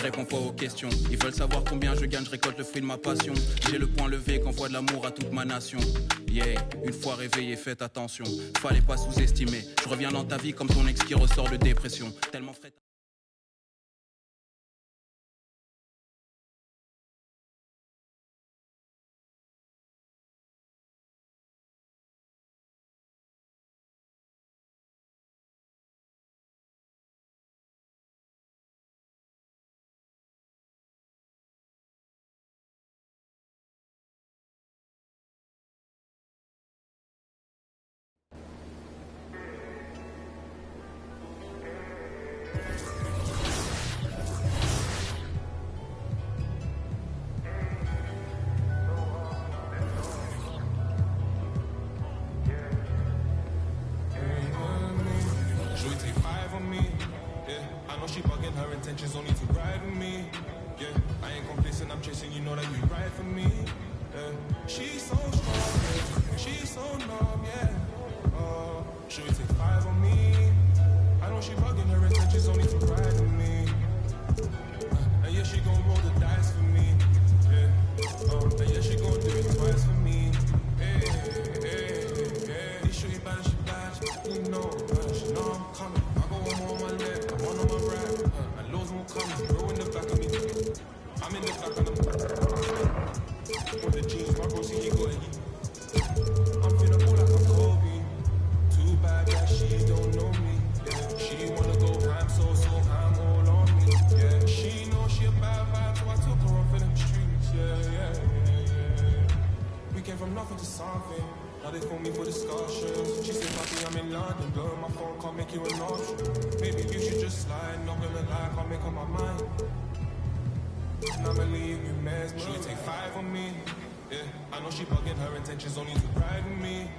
réponds pas aux questions. Ils veulent savoir combien je gagne, je récolte le fruit de ma passion. J'ai le poing levé qu'envoie de l'amour à toute ma nation. Yeah, une fois réveillé, faites attention. Fallait pas sous-estimer. Je reviens dans ta vie comme ton ex qui ressort de dépression. Tellement frais. She bugging, her intentions only to ride with me. Yeah, I ain't complacent, I'm chasing, you know that you ride for me. Yeah, she's so strong, yeah. She's so numb, yeah. Should we take 5 on me? I know she bugging, her intentions only to ride with me. And yeah, she gon' roll the dice for me. Yeah, and yeah, she gon' do it twice for me. Hey, hey, hey. You sure you bad, she bad, you know I'm coming. I go one more on my left, one on my right. And loads more coming, bro in the back of me. I'm in the back of them. With the jeans, my bro see he got it. I'm finna pull like a Kobe. Too bad that she don't know me. Yeah, she wanna go ham, so ham all on me. Yeah, she know she a bad vibe, so I took her off in the streets. Yeah. We came from nothing to something. Now they phone me for discussions. She said, "Papi, I'm in London, girl. My phone can't make you an option. Maybe you should just slide. Not gonna lie, can't make up my mind. And I'ma leave you mesmerized. She take 5 on me. Yeah, I know she bugging, her intentions only to ride with me.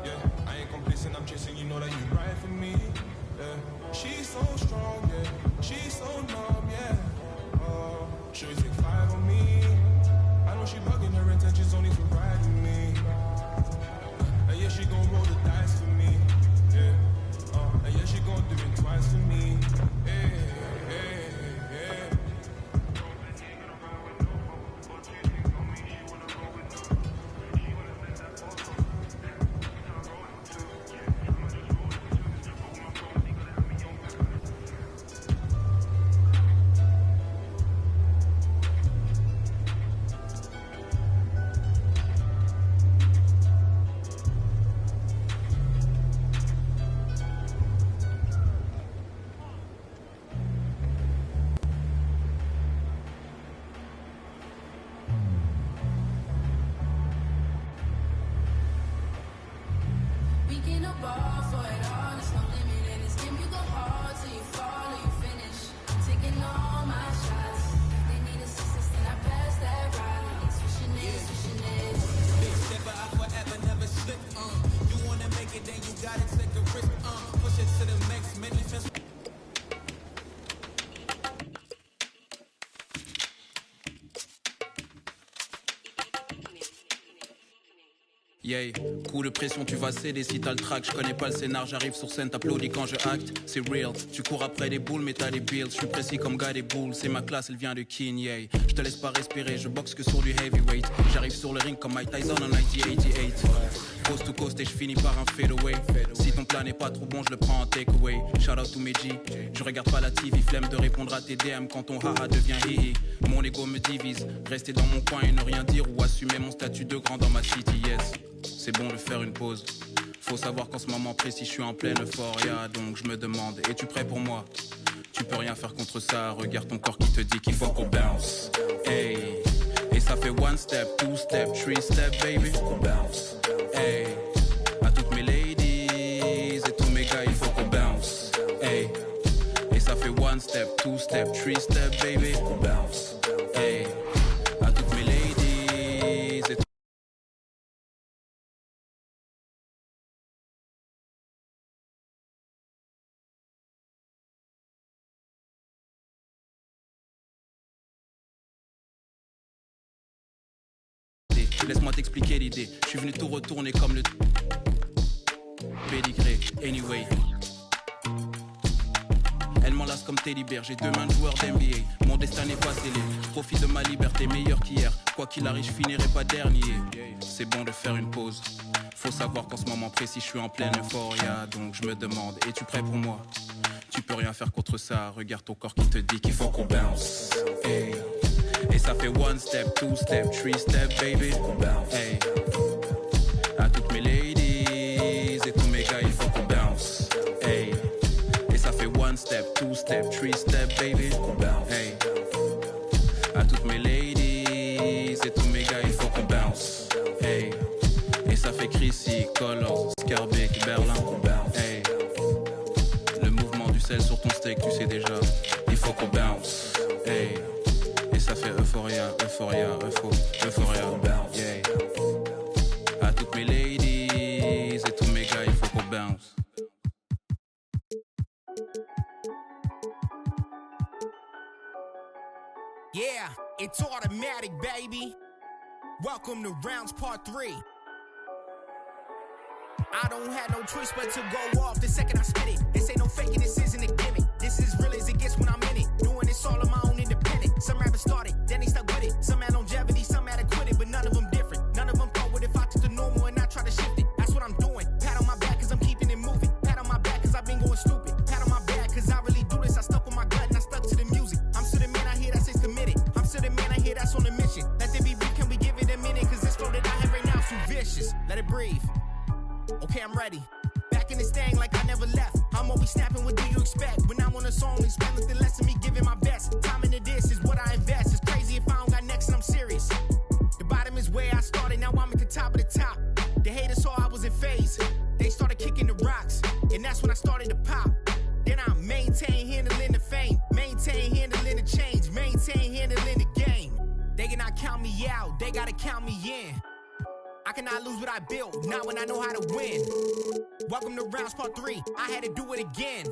Yeah, I ain't complacent, I'm chasing, you know that you ride for me. Yeah, she's so strong, yeah, she's so numb, yeah. Should we take 5 on me? I know she bugging, her intentions only to ride with me. And yeah, she gon' roll the dice for me. Yeah, and yeah, she gon' do it twice for me. Hey, hey, hey. Yeah, coup de pression, tu vas céder si t'as le track. Je connais pas le scénar, j'arrive sur scène, t'applaudis quand je acte. C'est real, tu cours après des boules mais t'as des bills. Je suis précis comme gars des boules, c'est ma classe, elle vient de King, yeah. Je te laisse pas respirer, je boxe que sur du heavyweight. J'arrive sur le ring comme Mike Tyson en 1988. Coast to coast et je finis par un fadeaway. Si ton plat n'est pas trop bon, je le prends en takeaway. Shout out to mes G, je regarde pas la TV. Flemme de répondre à tes DM quand ton haha devient hihi. Mon ego me divise, rester dans mon coin et ne rien dire ou assumer mon statut de grand dans ma city, yes. C'est bon de faire une pause. Faut savoir qu'en ce moment précis, je suis en pleine euphoria. Donc je me demande, es-tu prêt pour moi? Tu peux rien faire contre ça. Regarde ton corps qui te dit qu'il faut qu'on bounce. Hey. Et ça fait 1 step, 2 step, 3 step, baby. Faut qu'on bounce. Hey. À toutes mes ladies et tous mes gars, il faut qu'on bounce. Hey. Et ça fait 1 step, 2 step, 3 step, baby. Faut qu'on bounce. Hey. À toutes mes ladies et laisse-moi t'expliquer l'idée. Je suis venu tout retourner comme le pédigré. Anyway, elle m'enlève las comme Teddy Bear. J'ai 2 mains de joueur d'NBA, mon destin n'est pas scellé. Je profite de ma liberté, meilleur qu'hier. Quoi qu'il arrive, je finirai pas dernier. C'est bon de faire une pause. Faut savoir qu'en ce moment précis, je suis en pleine euphoria. Donc je me demande, es-tu prêt pour moi? Tu peux rien faire contre ça. Regarde ton corps qui te dit qu'il faut qu'on bounce. Hey. Et ça fait 1 step, 2 step, 3 step, baby. Hey. À toutes mes ladies et tous mes gars, il faut qu'on bounce. Hey. Et ça fait 1 step, 2 step, 3 step, baby. Hey. À toutes mes ladies et tous mes gars, il faut qu'on bounce. Hey. Et ça fait Chrissy, Colors, Scarbeck, Berlin. Hey. Le mouvement du sel sur ton steak, tu sais déjà. Il faut qu'on bounce. Hey. Et ça fait euphoria, euphoria, euphoria. Yeah. À toutes mes ladies et tous mes gars, il faut qu'on bounce. Yeah, it's automatic, baby. Welcome to rounds part 3. I don't have no choice but to go off the second I spit it. This ain't no faking, this isn't a gimmick. This is real as it gets when I'm in it. Doing this all on my own independent. Some rappers started, then they stuck with it. Some had longevity, some had to quit it, but none of them different. None of them thought what if I took the normal and I try to shift it. That's what I'm doing. Pat on my back cause I'm keeping it moving. Pat on my back cause I've been going stupid. Pat on my back cause I really do this. I stuck with my gut and I stuck to the music. I'm still the man I hear that says committed. I'm still the man I hear that's on a mission. Let there be beef, can we give it a minute? Cause this flow that I have right now is too vicious. Let it breathe. Okay, I'm ready. Back in this thing like I never left. I'm always snapping, what do you expect? When I'm on a song, expect nothing less than me giving my best. Time into this is what I invest. It's crazy if I don't got next and I'm serious. The bottom is where I started, now I'm at the top of the top. The haters saw I was in phase. They started kicking the rocks, and that's when I started to pop. Then I maintain handling the fame, maintain handling the change, maintain handling the game. They cannot count me out, they gotta count me in. I cannot lose what I built, not when I know how to win. Welcome to rounds part 3, I had to do it again.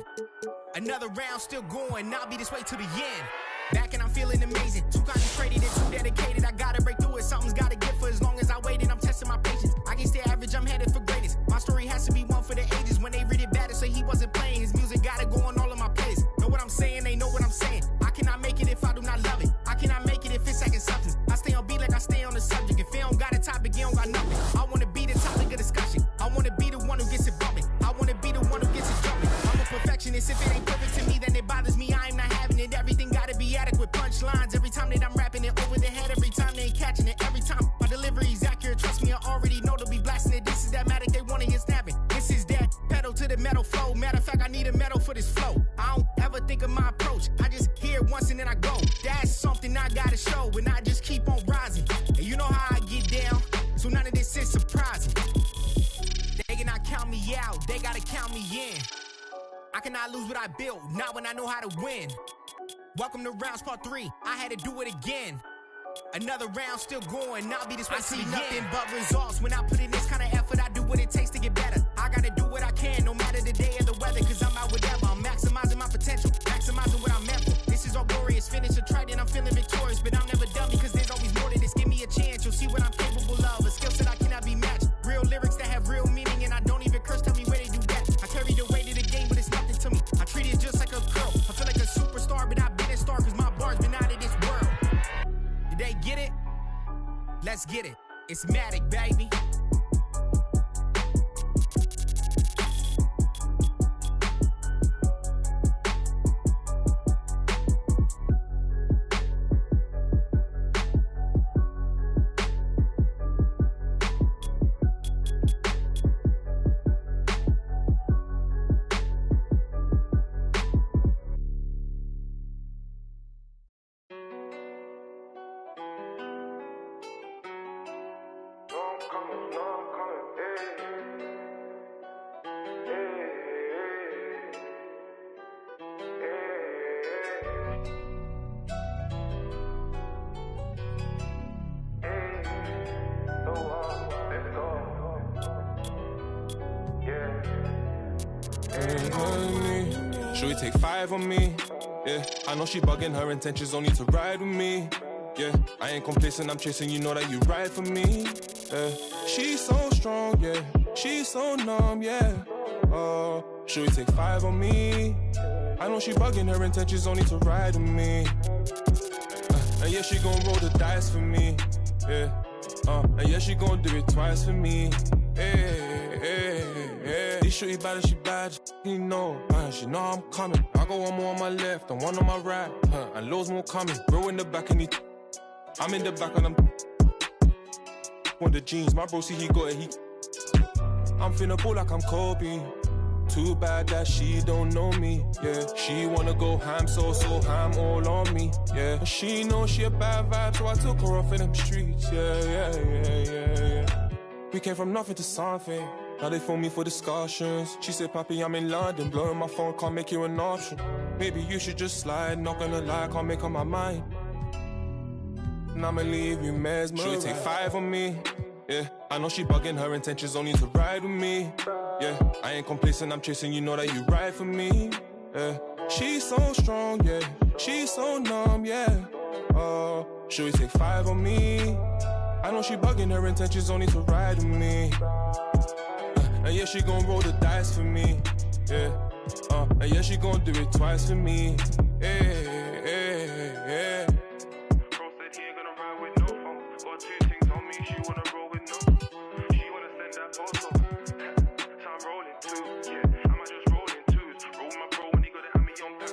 Another round still going, I'll be this way to the end. Back and I'm feeling amazing, too concentrated and too dedicated. I gotta break through it, something's gotta give for as long as I waited. I'm testing my patience, I can stay average, I'm headed for greatness. My story has to be one for the ages. When they read it bad, say he wasn't playing. His music gotta go on all of my playlists. Know what I'm saying, they know what I'm saying. I cannot make it if I do not love it. I cannot make it if it's second substance. I stay on beat like I stay on the subject. If it don't got a topic, it don't got nothing. I wanna be the topic of discussion. I wanna be the one who gets it bumping. I wanna be the one who gets it jumping. I'm a perfectionist, if it ain't perfect to me, then it bothers me. I am not having it. Everything gotta be adequate. Punchlines every time that I'm rapping it over the head. Every time they ain't catching it. Every time my delivery is accurate. Trust me, I already know they'll be blasting it. This is that matic, they wanna hear snapping. This is that pedal to the metal flow. Matter of fact, I need a medal for this flow. I don't ever think of my approach. I just hear it once and then I go. That's something I gotta show, and I just keep on rising. And you know how I get down, so none of this is surprising. They cannot count me out, they gotta count me in. I cannot lose what I built, not when I know how to win. Welcome to rounds part 3, I had to do it again. Another round still going, I'll be this way. I see nothing but results when I put in this kind of effort. I do what it takes to get better. I gotta do what I can, no matter the day or the weather. Cause I'm out whatever, I'm maximizing my potential, maximizing what I'm meant for. This is all glorious, finish a trident, I'm feeling victorious. But I'm never done because there's always more to this. Give me a chance, you'll see what I'm capable of. A skill set I cannot be matched. Real lyrics that have real meaning, and I don't even curse, tell me where they do that. I carry the weight of the game, but it's nothing to me. I treat it just like a girl. I feel like a superstar, but I've been a star cause my bar's been out of this world. Did they get it? Let's get it. It's Matic, baby. Should we take 5 on me? Yeah, I know she bugging, her intentions only to ride with me. Yeah, I ain't complacent, I'm chasing, you know that you ride for me. Yeah, she's so strong, yeah, she's so numb, yeah. Should we take 5 on me? I know know she bugging, her intentions only to ride with me. And yeah, she gon' roll the dice for me. Yeah. And yeah, she gon' do it twice for me. Hey, hey, hey. This shorty bad, she bad, you know. She know I'm coming. I got one more on my left and one on my right. And loads more coming. Bro in the back and I'm in the back and I'm on the jeans. My bro see he got it, I'm finna ball like I'm Kobe. Too bad that she don't know me, yeah. She wanna go ham, so ham all on me, yeah. She know she a bad vibe, so I took her off in them streets, yeah. We came from nothing to something. Now they phone me for discussions. She said, Papi, I'm in London, blowing my phone, can't make you an option. Maybe you should just slide, not gonna lie, can't make up my mind. And I'ma leave you mesmerized. She'll take 5 on me, yeah. I know she bugging, her intentions only to ride with me. Yeah, I ain't complacent, I'm chasing, you know that you ride for me. Yeah, she's so strong, yeah. She's so numb, yeah. Should we take 5 on me? I know she bugging, her intentions only to ride with me. And yeah, she gon' roll the dice for me. Yeah, and yeah, she gon' do it twice for me. Yeah. Bro said he ain't gonna ride with no phone. Got 2 things on me, she wanna roll with no. She wanna send that photo. So I'm rolling too, yeah. I might just roll in twos. Roll with my bro when he gotta have me on back.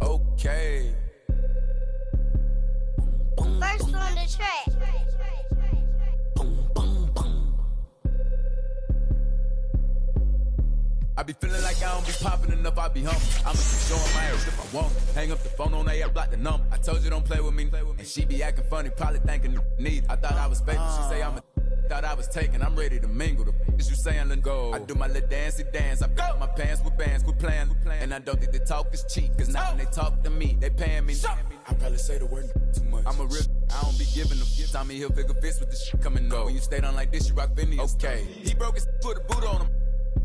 Okay. First on the track. I be feeling like I don't be popping enough, I be humble. I'ma keep showing my ass if I want. Hang up the phone on AF, block the number. I told you don't play with me. And she be acting funny, probably thinking need. I thought I was faking, she say I'm a thought I was taking, I'm ready to mingle. The is you saying let go. I do my little dancey dance, I pick up my pants with bands, quit playing. And I don't think the talk is cheap, cause now when they talk to me, they paying me. I probably say the word too much. I'm a real, I don't be giving them. Tommy Hilfiger fits with the shit coming up. When you stayed on like this, you rock Phineas. Okay. He broke his, put a boot on him.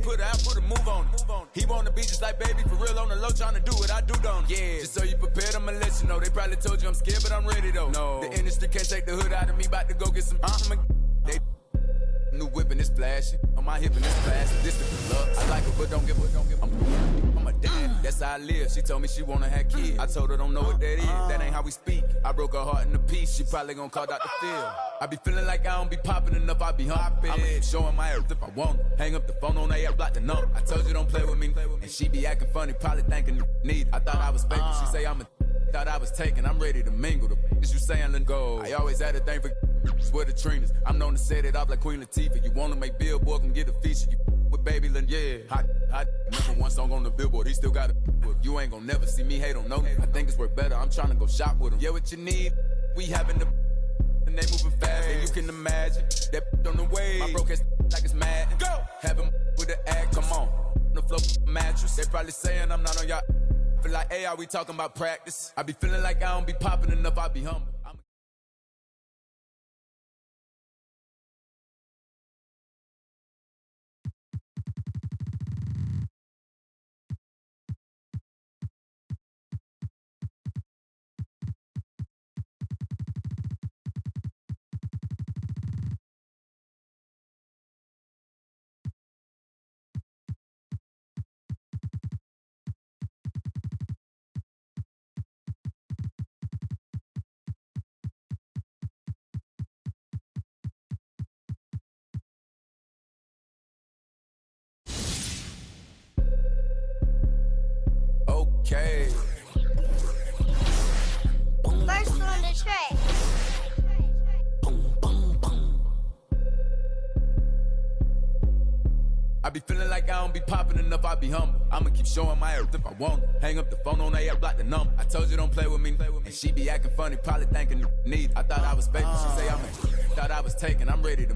Put it out, put a move on it. He wanna be just like baby, for real on the low, trying to do what I do, don't he? Yeah, just so you prepared, I'ma let you know. They probably told you I'm scared, but I'm ready though. No, the industry can't take the hood out of me, about to go get some They new whipping is flashing, on my hip and it's plastic. This is the love, I like it, but don't give I'm a dad, that's how I live. She told me she wanna have kids. I told her don't know what that is, that ain't how we speak. I broke her heart in a piece, she probably gonna call Dr. Phil. I be feeling like I don't be popping enough, I be humping. I'ma keep showing my ass if I want. Hang up the phone on AF, block the number. I told you don't play with me. And she be acting funny, probably thinking need. I thought I was faking, she say I'm a thought I was taking, I'm ready to mingle. The is you saying let go. I always had a thing for with the Trinas. I'm known to set it up like Queen Latifah. You wanna make Billboard, can get a feature. You with Baby Lynn, yeah. Hot, number 1 song on the Billboard. He still got it. You ain't gonna never see me hate on no. I think it's worth better. I'm trying to go shop with him. Yeah, what you need? We having the and they moving fast, and you can imagine that on the way. My broke ass like it's mad. Go have him with the act. Come on, the flow mattress. They probably saying I'm not on y'all. Feel like, hey, are we talking about practice? I be feeling like I don't be popping enough. I be humble. Okay. First on the track. I be feeling like I don't be popping enough, I be humble. I'ma keep showing my ass if I want. Hang up the phone on AF, block the number. I told you don't play with me. And she be acting funny, probably thinking need. I thought I was faking, she say I'm a thought I was taking, I'm ready to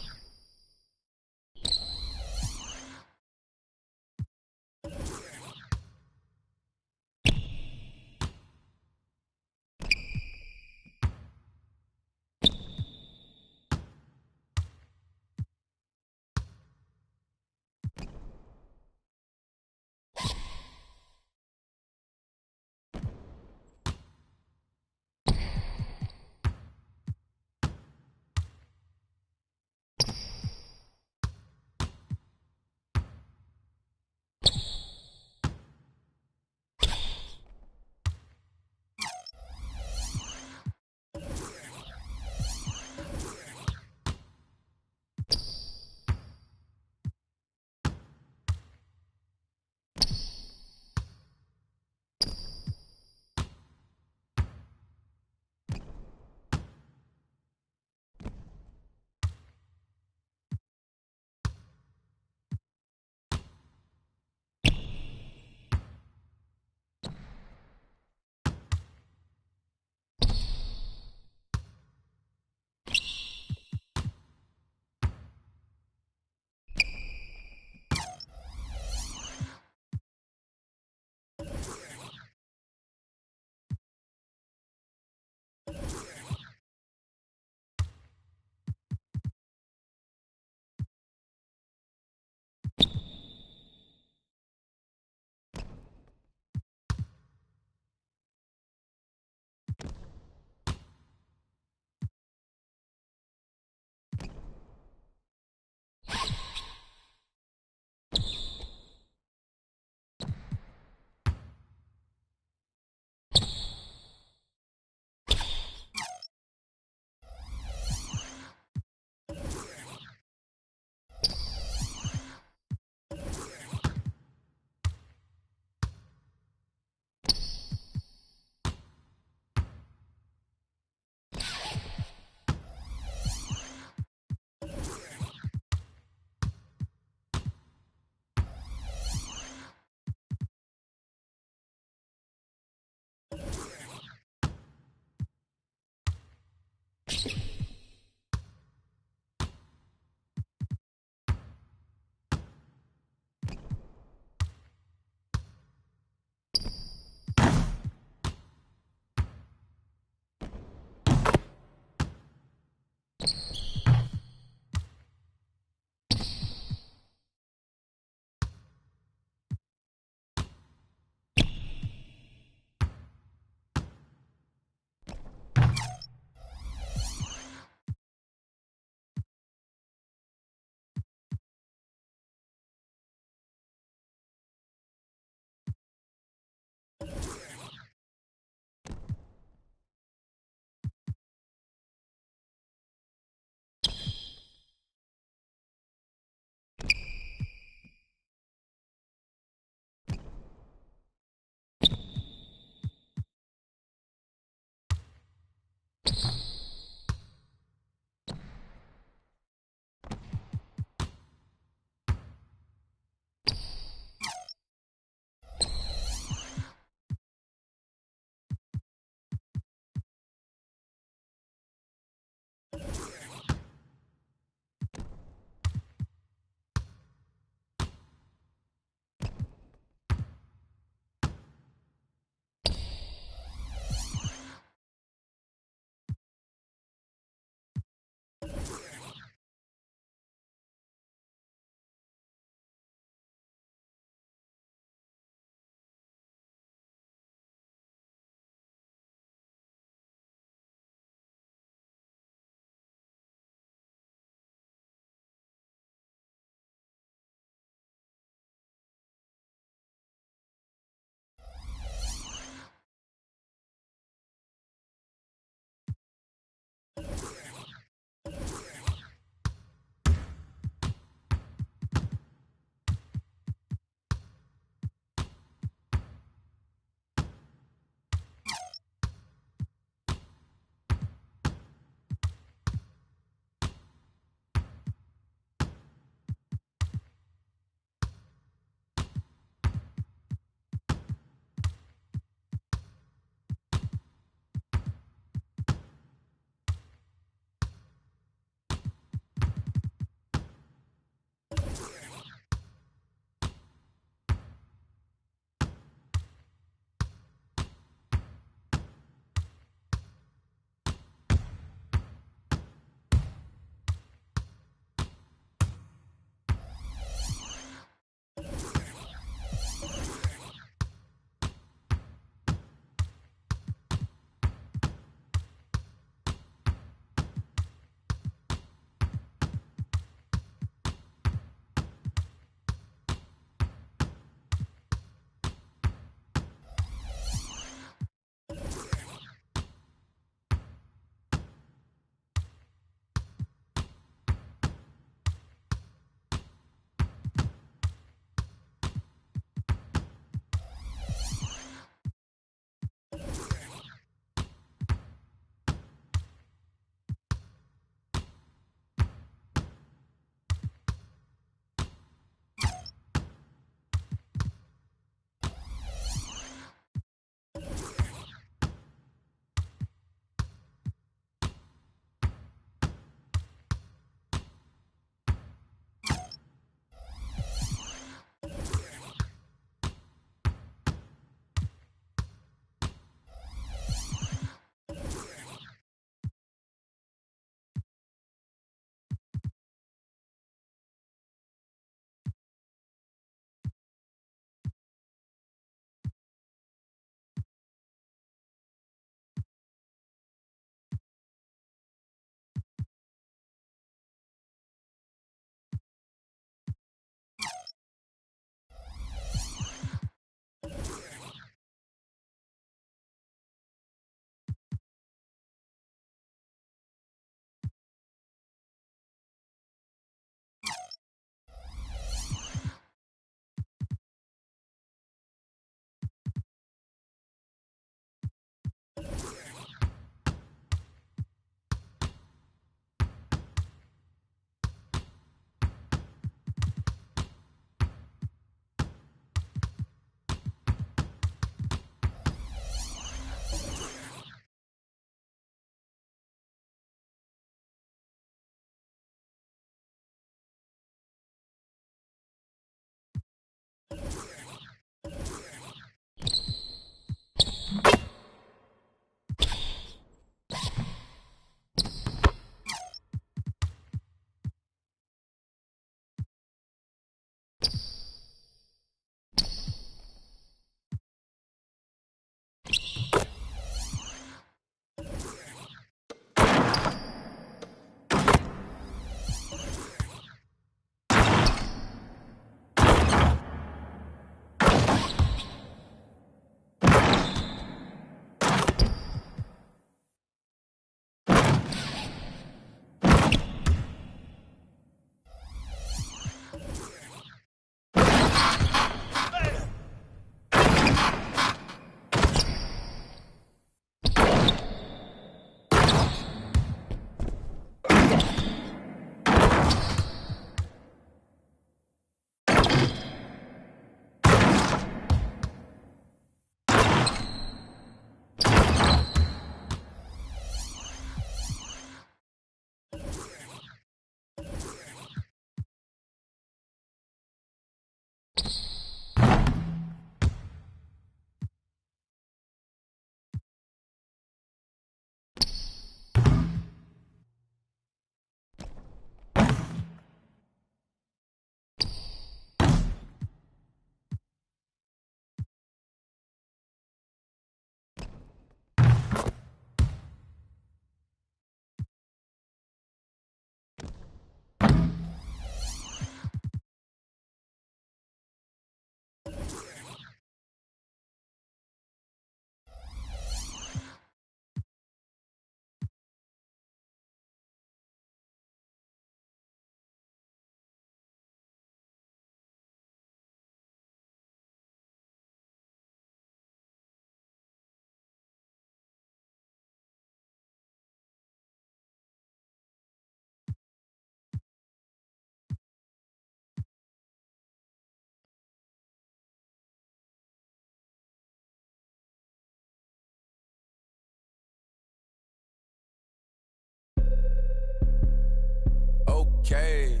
Okay.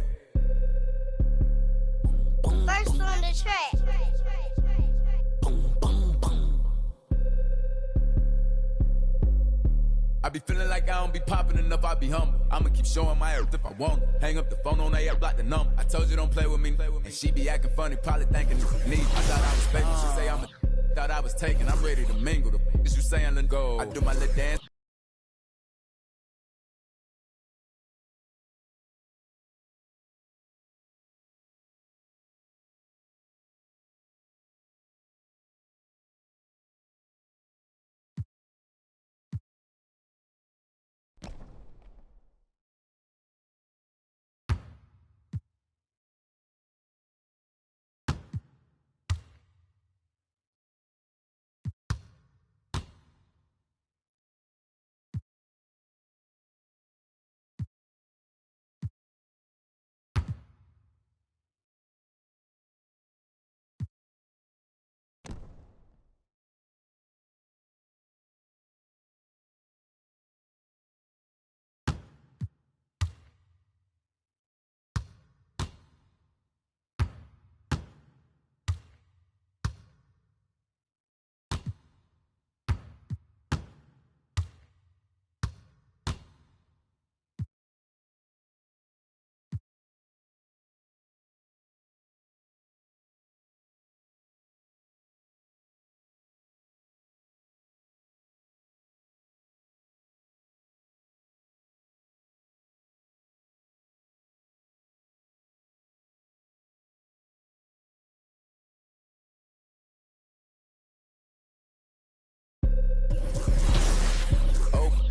First on the track. I be feeling like I don't be popping enough, I be humble. I'ma keep showing my earth if I want it. Hang up the phone on that, block the number. I told you don't play with me. And she be acting funny, probably thinking need. I thought I was faking, she say I'm a thought I was taking. I'm ready to mingle. The is you saying let go. I do my little dance.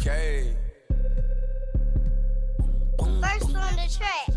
Okay. First on the track.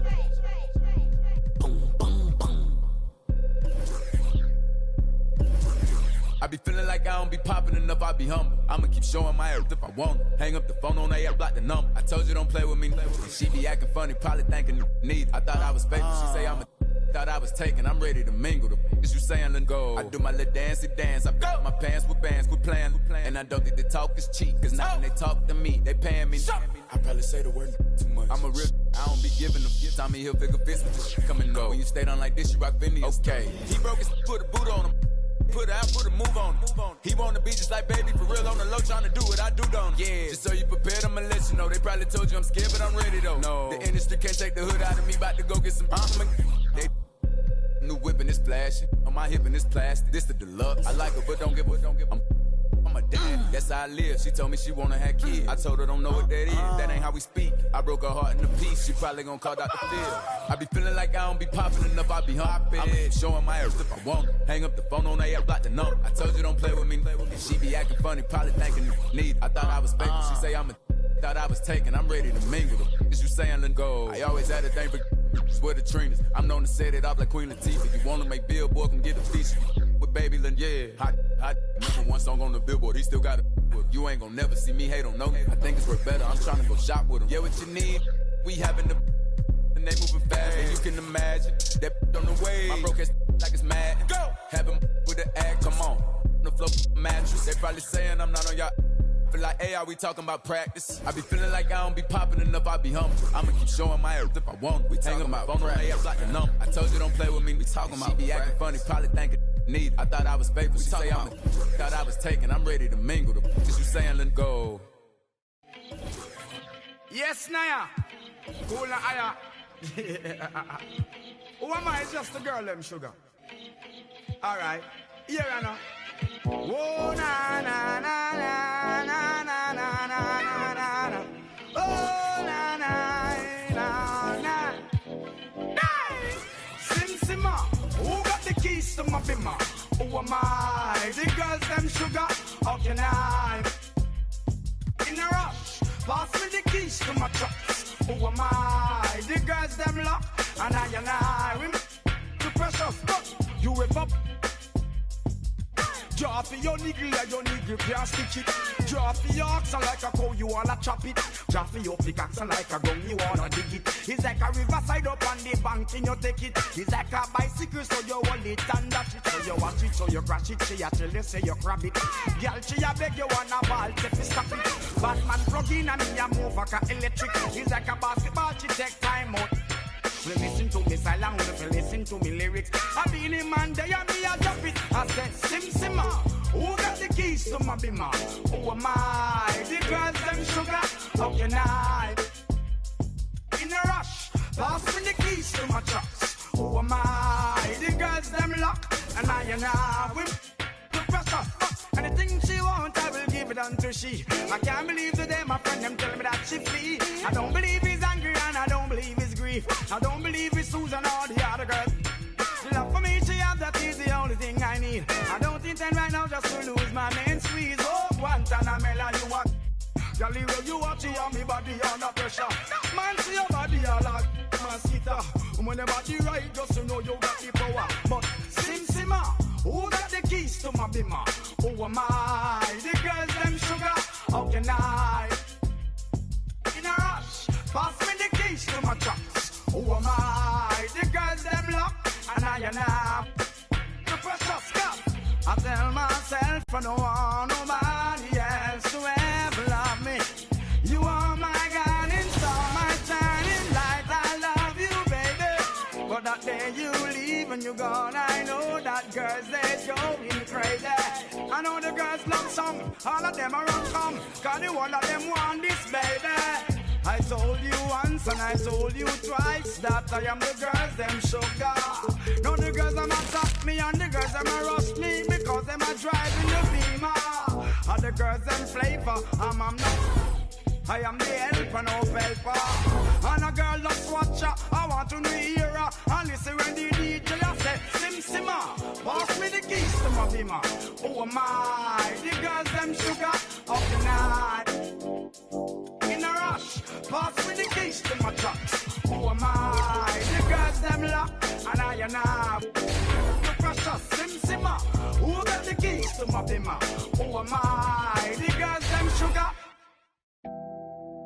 I be feeling like I don't be popping enough, I be humble. I'ma keep showing my earth if I want it. Hang up the phone on that, block the number. I told you don't play with me. And she be acting funny, probably thinking need. I thought I was faking, she say I'm a thought I was taking. I'm ready to mingle. The is you saying let go. I do my little dancey dance. I got my pants with bands, quit playing. And I don't think the talk is cheap, cause now when they talk to me, they paying me. I probably say the word too much. I'm a real, I don't be giving them. Tommy Hilfiger fist with this shit come and go. When you stay down like this, you rock Phineas. Okay. He broke his, put a boot on him. Put out, put a move on him. He wanna be just like baby, for real on the low, trying to do what I do, don't he? Yeah. Just so you prepared, I'ma let you know. They probably told you I'm scared, but I'm ready though. No. The industry can't take the hood out of me, about to go get some. They new whipping is flashing. On my hip and it's plastic. This the deluxe. I like her, but don't give a. I'm a dad, that's how I live. She told me she wanna have kids. I told her don't know what that is. That ain't how we speak. I broke her heart in a piece. She probably gonna call Dr. Phil. I be feeling like I don't be popping enough. I be hopping. I'm showing my earth if I want it. Hang up the phone on that, block the number. I told you don't play with me. And she be acting funny, probably thinking need. I thought I was faking. She say I'm a thought I was taking. I'm ready to mingle. Is you saying let go? I always had a thing for swear the trainers. I'm known to set it up like Queen Latifah. You wanna make Billboard, come get a feature. With Baby Lynn, yeah. Hot. Number one song on the Billboard. He still got it. You ain't gonna never see me hate on no. I think it's worth better. I'm trying to go shop with him. Yeah, what you need? We having the and they moving fast. And you can imagine that on the way. My broke ass like it's mad. Go. Have him with the act. Come on. The floor mattress. They probably saying I'm not on y'all. Feel like, hey, are we talking about practice? I be feeling like I don't be popping enough, I be humble. I'ma keep showing my earth if I want. We talking about phone on AF like a number. I told you don't play with me. We talking about. She be acting funny, probably thinking need. I thought I was faithful. She say I'm a thought I was taking. I'm ready to mingle. Is you saying let go? Yes, Naya. Cool na aya. Who am I? Just a girl, them sugar. All right. Here I know. Oh na na na na na na na na na na. Oh na na na na. Hey, Sim Simma, who got the keys to my bimmer? Who am I? The girls them sugar. How can I? In a rush, pass me the keys to my trucks. Who am I? The girls them lock, and I we too precious, but you whip up. Draw for your niggle like your niggle can't stitch it. Draw for your oxen like a cow, you wanna chop it. Draw for your pickaxe like a gun, you wanna dig it. It's like a riverside up on the bank and you take it. It's like a bicycle so you hold it and dash it. So you watch it, so you crash it. She a tell you say you grab it. Girl, she a beg you wanna ball, take it, stop it. Batman plug in and me a move like a electric. It's like a basketball, she take time out. So listen to me silent, so listen to me lyrics. I be the man, they and me a drop it. I said, Sim Simma, who got the keys to my bimmer? Who am I? The girls, them sugar, how can I? In a rush, pass me the keys to my trucks. Who am I? The girls, them lock, and I with the precious. Anything she want, I will give it unto she. I can't believe today my friend them tell me that she flee. I don't believe he's angry and I don't believe he's grief. I don't believe it's Susan or the other girls. Love for me, she have, that is the only thing I need. I don't intend right now just to lose my main squeeze. Oh, Guantanamela, you are Galileo, you watch you on me body under pressure. Man, see your body a like mosquito. When the body right, just to know you got the power. But Sim Simma, who got the keys to my bimmer? Who am I? The girls, them sugar, how can I? In a rush, pass me the keys to my trucks. Who am I? The girls, them lock, and I the precious cup. I tell myself I don't want nobody else to ever love me. You are my guiding star, my shining light. I love you, baby. But that day you leave and you're gone, I know that girls, they going crazy. I know the girls love some, all of them are run come, cause the one of them want this, baby. I told you once and I told you twice that I am the girls, them sugar. No, the girls them a top me and the girls them a rush me because them a driving the beamer. And the girls them flavor, I'm not. I am the helper, no helper. And a girl just watch her, I want to hear her. And listen when the DJ a say, Sim Simma, pass me the keys to my bimmer. Who am I? The girls them sugar, how can I? In a rush, pass me the keys to my trucks. Who am I? The girls them lock, and I the precious Sim Simma. Who got the keys to my bimmer? Who am I? The girls them sugar.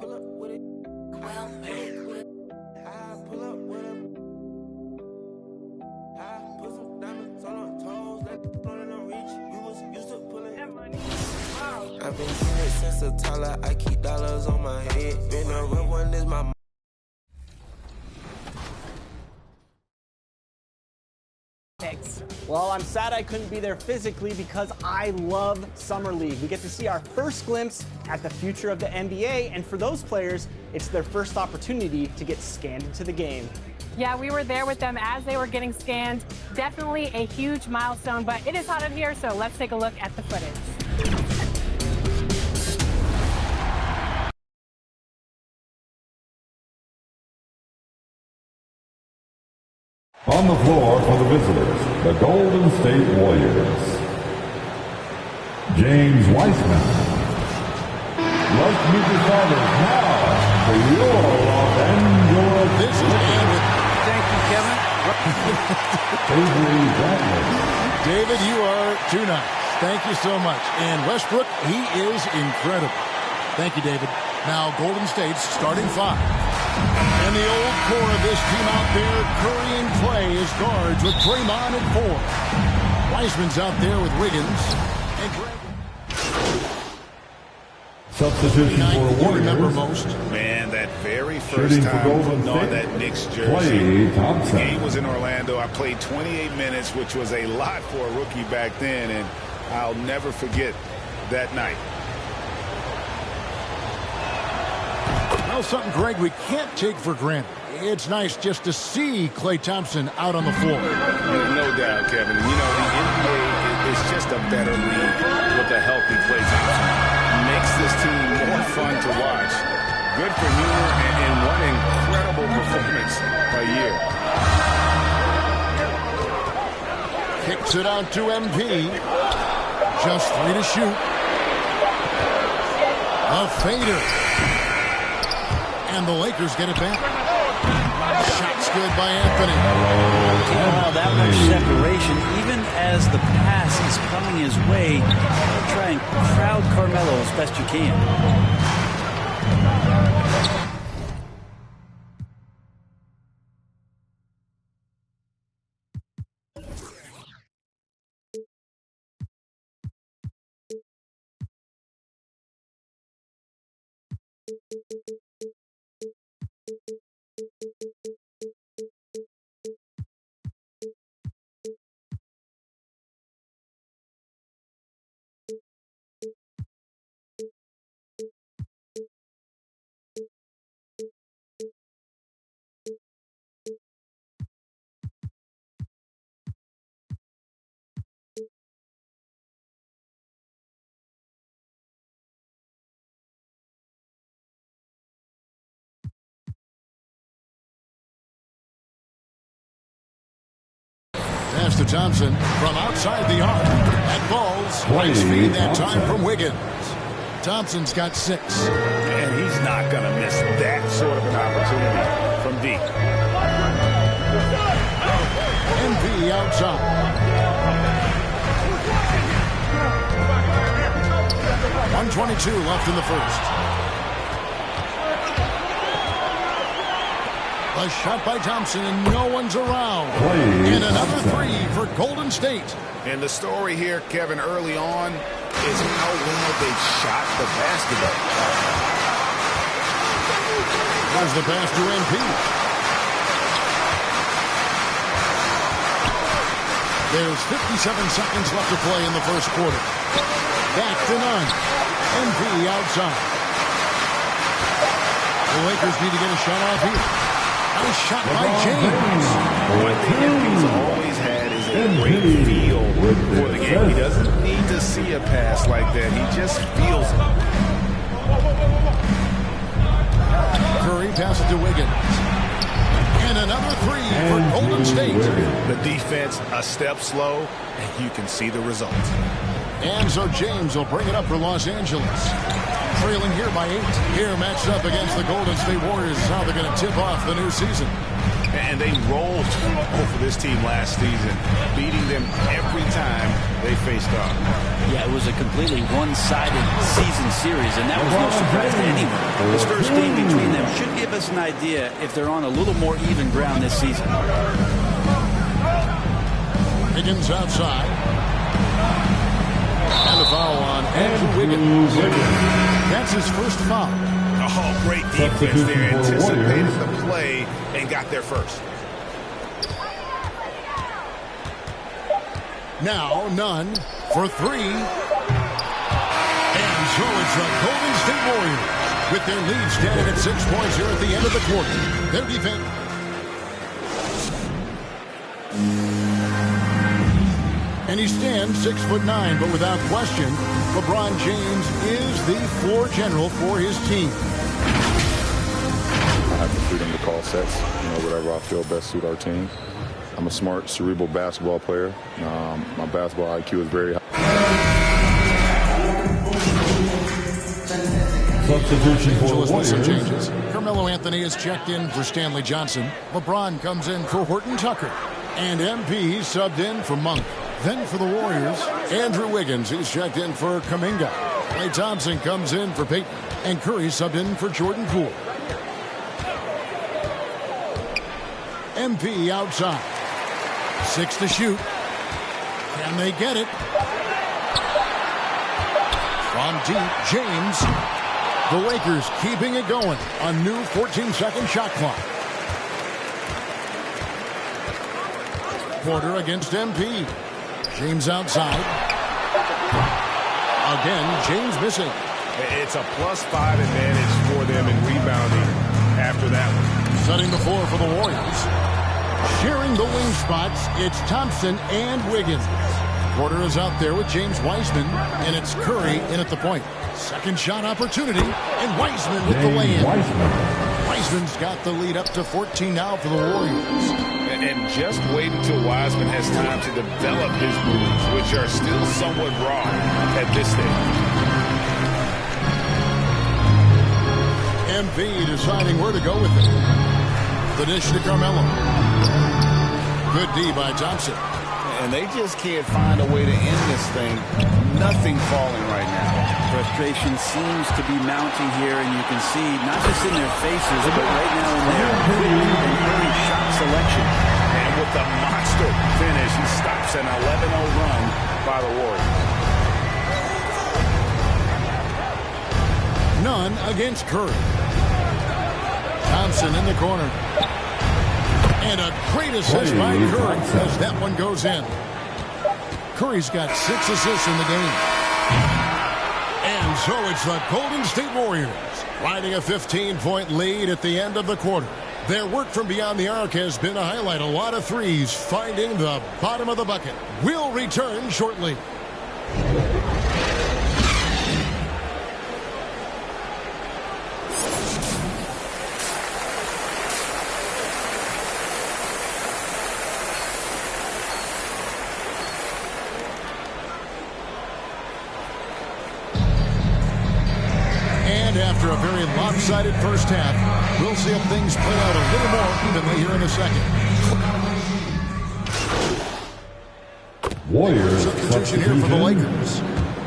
Pull up with it. I pull up with it. I put some diamonds on her toes, let the float in the reach. You was used to pulling that money. I've been here since a toddler. I keep dollars on my head. Been a real one, is my. Well, I'm sad I couldn't be there physically because I love Summer League. We get to see our first glimpse at the future of the NBA, and for those players, it's their first opportunity to get scanned into the game. Yeah, we were there with them as they were getting scanned. Definitely a huge milestone, but it is hot in here, so let's take a look at the footage. On the floor for the visitors, the Golden State Warriors. James Weissman. Let's meet the starters now for your Los Angeles visitors. Thank you, Kevin. Avery Bradley. David, you are too nice. Thank you so much. And Westbrook, he is incredible. Thank you, David. Now, Golden State's starting five. And the old core of this team out there, Curry and Clay as guards with Draymond at 4. Wiseman's out there with Wiggins. And substitution for Warriors. Remember most? Man, that very first time putting on that Knicks jersey. The game was in Orlando. I played 28 minutes, which was a lot for a rookie back then, and I'll never forget that night. Well, something, Greg, we can't take for granted. It's nice just to see Klay Thompson out on the floor. No doubt, Kevin. You know, the NBA is just a better league with a healthy Klay Thompson. Makes this team more fun to watch. Good for humor and one incredible performance a year. Kicks it out to MP. Just 3 to shoot. A fader. And the Lakers get it back. Shot's good by Anthony. Wow, that much separation. Even as the pass is coming his way, try and crowd Carmelo as best you can. to Thompson from outside the arc. That falls. Nice feed that time from Wiggins. Thompson's got 6. And he's not going to miss that sort of an opportunity from deep. NB outside. 1:22 left in the first. A shot by Thompson, and no one's around. And another 3 for Golden State. And the story here, Kevin, early on is how well they shot the basketball. There's the pass to MP. There's 57 seconds left to play in the first quarter. Back to none. MP outside. The Lakers need to get a shot off here. Nice shot by James. One thing MP's always had is a great feel for the game. He doesn't need to see a pass like that. He just feels it. Curry passes to Wiggins. And another 3 for Golden State. The defense a step slow, and you can see the results. And so James will bring it up for Los Angeles. Trailing here by 8. Here matched up against the Golden State Warriors is how they're going to tip off the new season. And they rolled over this team last season, beating them every time they faced off. Yeah, it was a completely one-sided season series, and that was no surprise to anyone. This first game between them should give us an idea if they're on a little more even ground this season. Higgins outside. And a foul on Andrew Wiggins. That's his first foul. Oh, great defense there. Anticipated the play and got there first. Now, none for 3. And so it's the Golden State Warriors with their lead standing at 6 points here at the end of the quarter. Their defense. And he stands 6'9", but without question, LeBron James is the floor general for his team. I have the freedom to call sets, whatever I feel best suit our team. I'm a smart, cerebral basketball player. My basketball IQ is very high. Substitution for Some Warriors. changes. Carmelo Anthony is checked in for Stanley Johnson. LeBron comes in for Horton Tucker. And MP subbed in for Monk. Then for the Warriors, Andrew Wiggins, who's checked in for Kuminga. Klay Thompson comes in for Payton. And Curry subbed in for Jordan Poole. MP outside. 6 to shoot. Can they get it? From deep, James. The Lakers keeping it going. A new 14-second shot clock. Porter against MP. James outside. Again, James missing. It's a +5 advantage for them in rebounding after that one. Setting the floor for the Warriors. Sharing the wing spots, it's Thompson and Wiggins. Porter is out there with James Wiseman, and it's Curry in at the point. Second shot opportunity, and Wiseman with the lay-in. Wiseman's got the lead up to 14 now for the Warriors. And just wait until Wiseman has time to develop his moves, which are still somewhat raw at this stage. MP deciding where to go with it. The dish to Carmelo. Good D by Thompson. And they just can't find a way to end this thing. Nothing falling right now. Frustration seems to be mounting here, and you can see not just in their faces, but right now in their quick and hurried shot selection. And with the monster finish, he stops an 11-0 run by the Warriors. None against Curry. Thompson in the corner. And a great assist by Curry as that one goes in. Curry's got 6 assists in the game. And so it's the Golden State Warriors riding a 15-point lead at the end of the quarter. Their work from beyond the arc has been to highlight a lot of threes, finding the bottom of the bucket. We'll return shortly. after a very lopsided first half. We'll see if things play out a little more evenly here in a second. Warriors substitution here for the Lakers.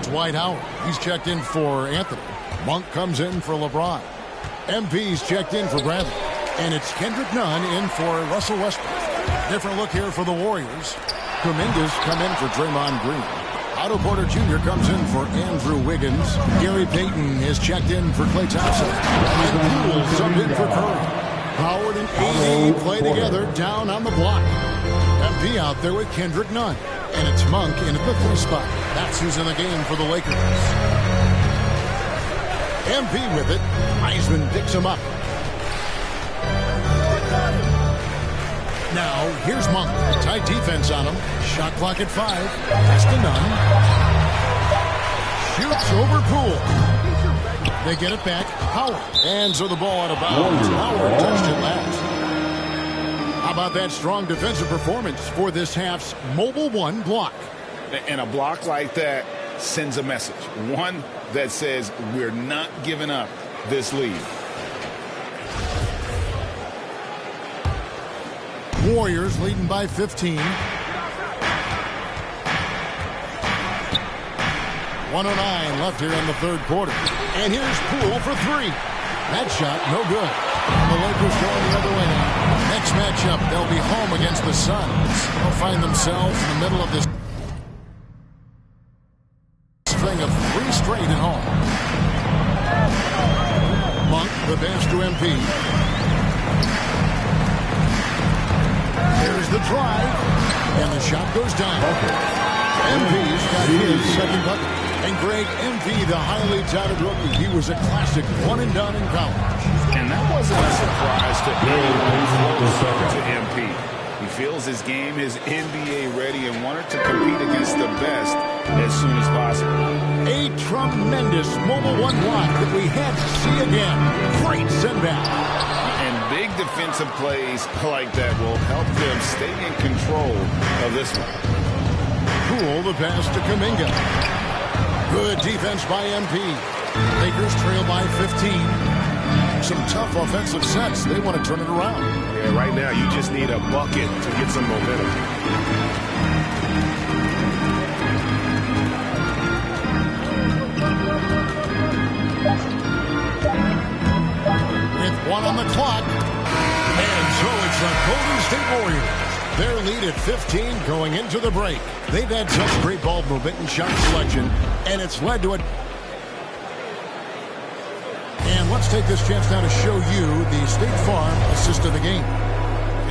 Dwight Howard. He's checked in for Anthony. Monk comes in for LeBron. MP's checked in for Bradley. And it's Kendrick Nunn in for Russell Westbrook. Different look here for the Warriors. Kuminga's come in for Draymond Green. Otto Porter Jr. comes in for Andrew Wiggins. Gary Payton is checked in for Klay Thompson. And Poole subbed in for Curry. Howard and AD play together down on the block. MP out there with Kendrick Nunn. And it's Monk in at the 3 spot. That's who's in the game for the Lakers. MP with it. Heisman picks him up. Now, here's Monk. Tight defense on him. Shot clock at 5. Pass to Nunn. Shoots over Poole. They get it back. Howard. And so the ball out of bounds. Howard touched it last. How about that strong defensive performance for this half's Mobile One block? And a block like that sends a message. One that says we're not giving up this lead. Warriors leading by 15. 1:09 left here in the third quarter. And here's Poole for 3. That shot, no good. The Lakers going the other way now. Next matchup, they'll be home against the Suns. They'll find themselves in the middle of this string of 3 straight at home. Monk, the pass to MP. There's the drive, and the shot goes down. MP's got his second bucket. And Greg, MP, the highly touted rookie, he was a classic one-and-done in college. And that wasn't a surprise to anyone close to MP. He feels his game is NBA ready and wanted to compete against the best as soon as possible. A tremendous Mobile One block that we had to see again. Great send-back. And big defensive plays like that will help them stay in control of this one. Poole, the pass to Kuminga. Good defense by MP. Lakers trail by 15. Some tough offensive sets. They want to turn it around. Yeah, right now you just need a bucket to get some momentum. With 1 on the clock. And so it's the Golden State Warriors. Their lead at 15 going into the break. They've had such great ball movement and shot selection, and it's led to it. And let's take this chance now to show you the State Farm assist of the game.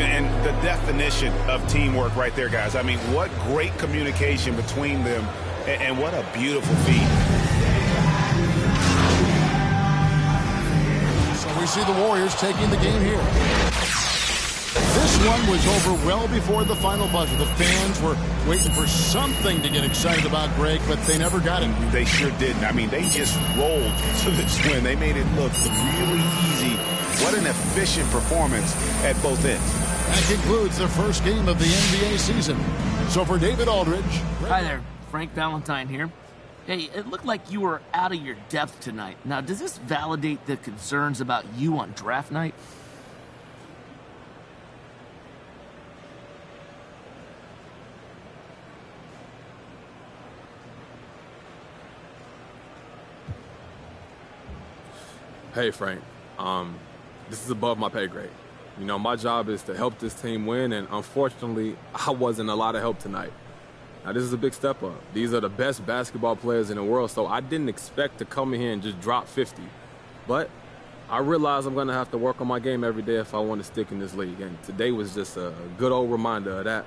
And the definition of teamwork right there, guys. I mean, what great communication between them, and what a beautiful feat. So we see the Warriors taking the game here. This one was over well before the final buzzer. The fans were waiting for something to get excited about, Greg, but they never got it. They sure didn't. I mean, they just rolled to this win. They made it look really easy. What an efficient performance at both ends. That concludes the first game of the NBA season. So for David Aldridge. Hi there, Frank Valentine here. Hey, it looked like you were out of your depth tonight. Now, does this validate the concerns about you on draft night? Hey, Frank. This is above my pay grade. You know, my job is to help this team win, and unfortunately, I wasn't a lot of help tonight. Now, this is a big step up. These are the best basketball players in the world, so I didn't expect to come in here and just drop 50. But I realize I'm going to have to work on my game every day if I want to stick in this league, and today was just a good old reminder of that.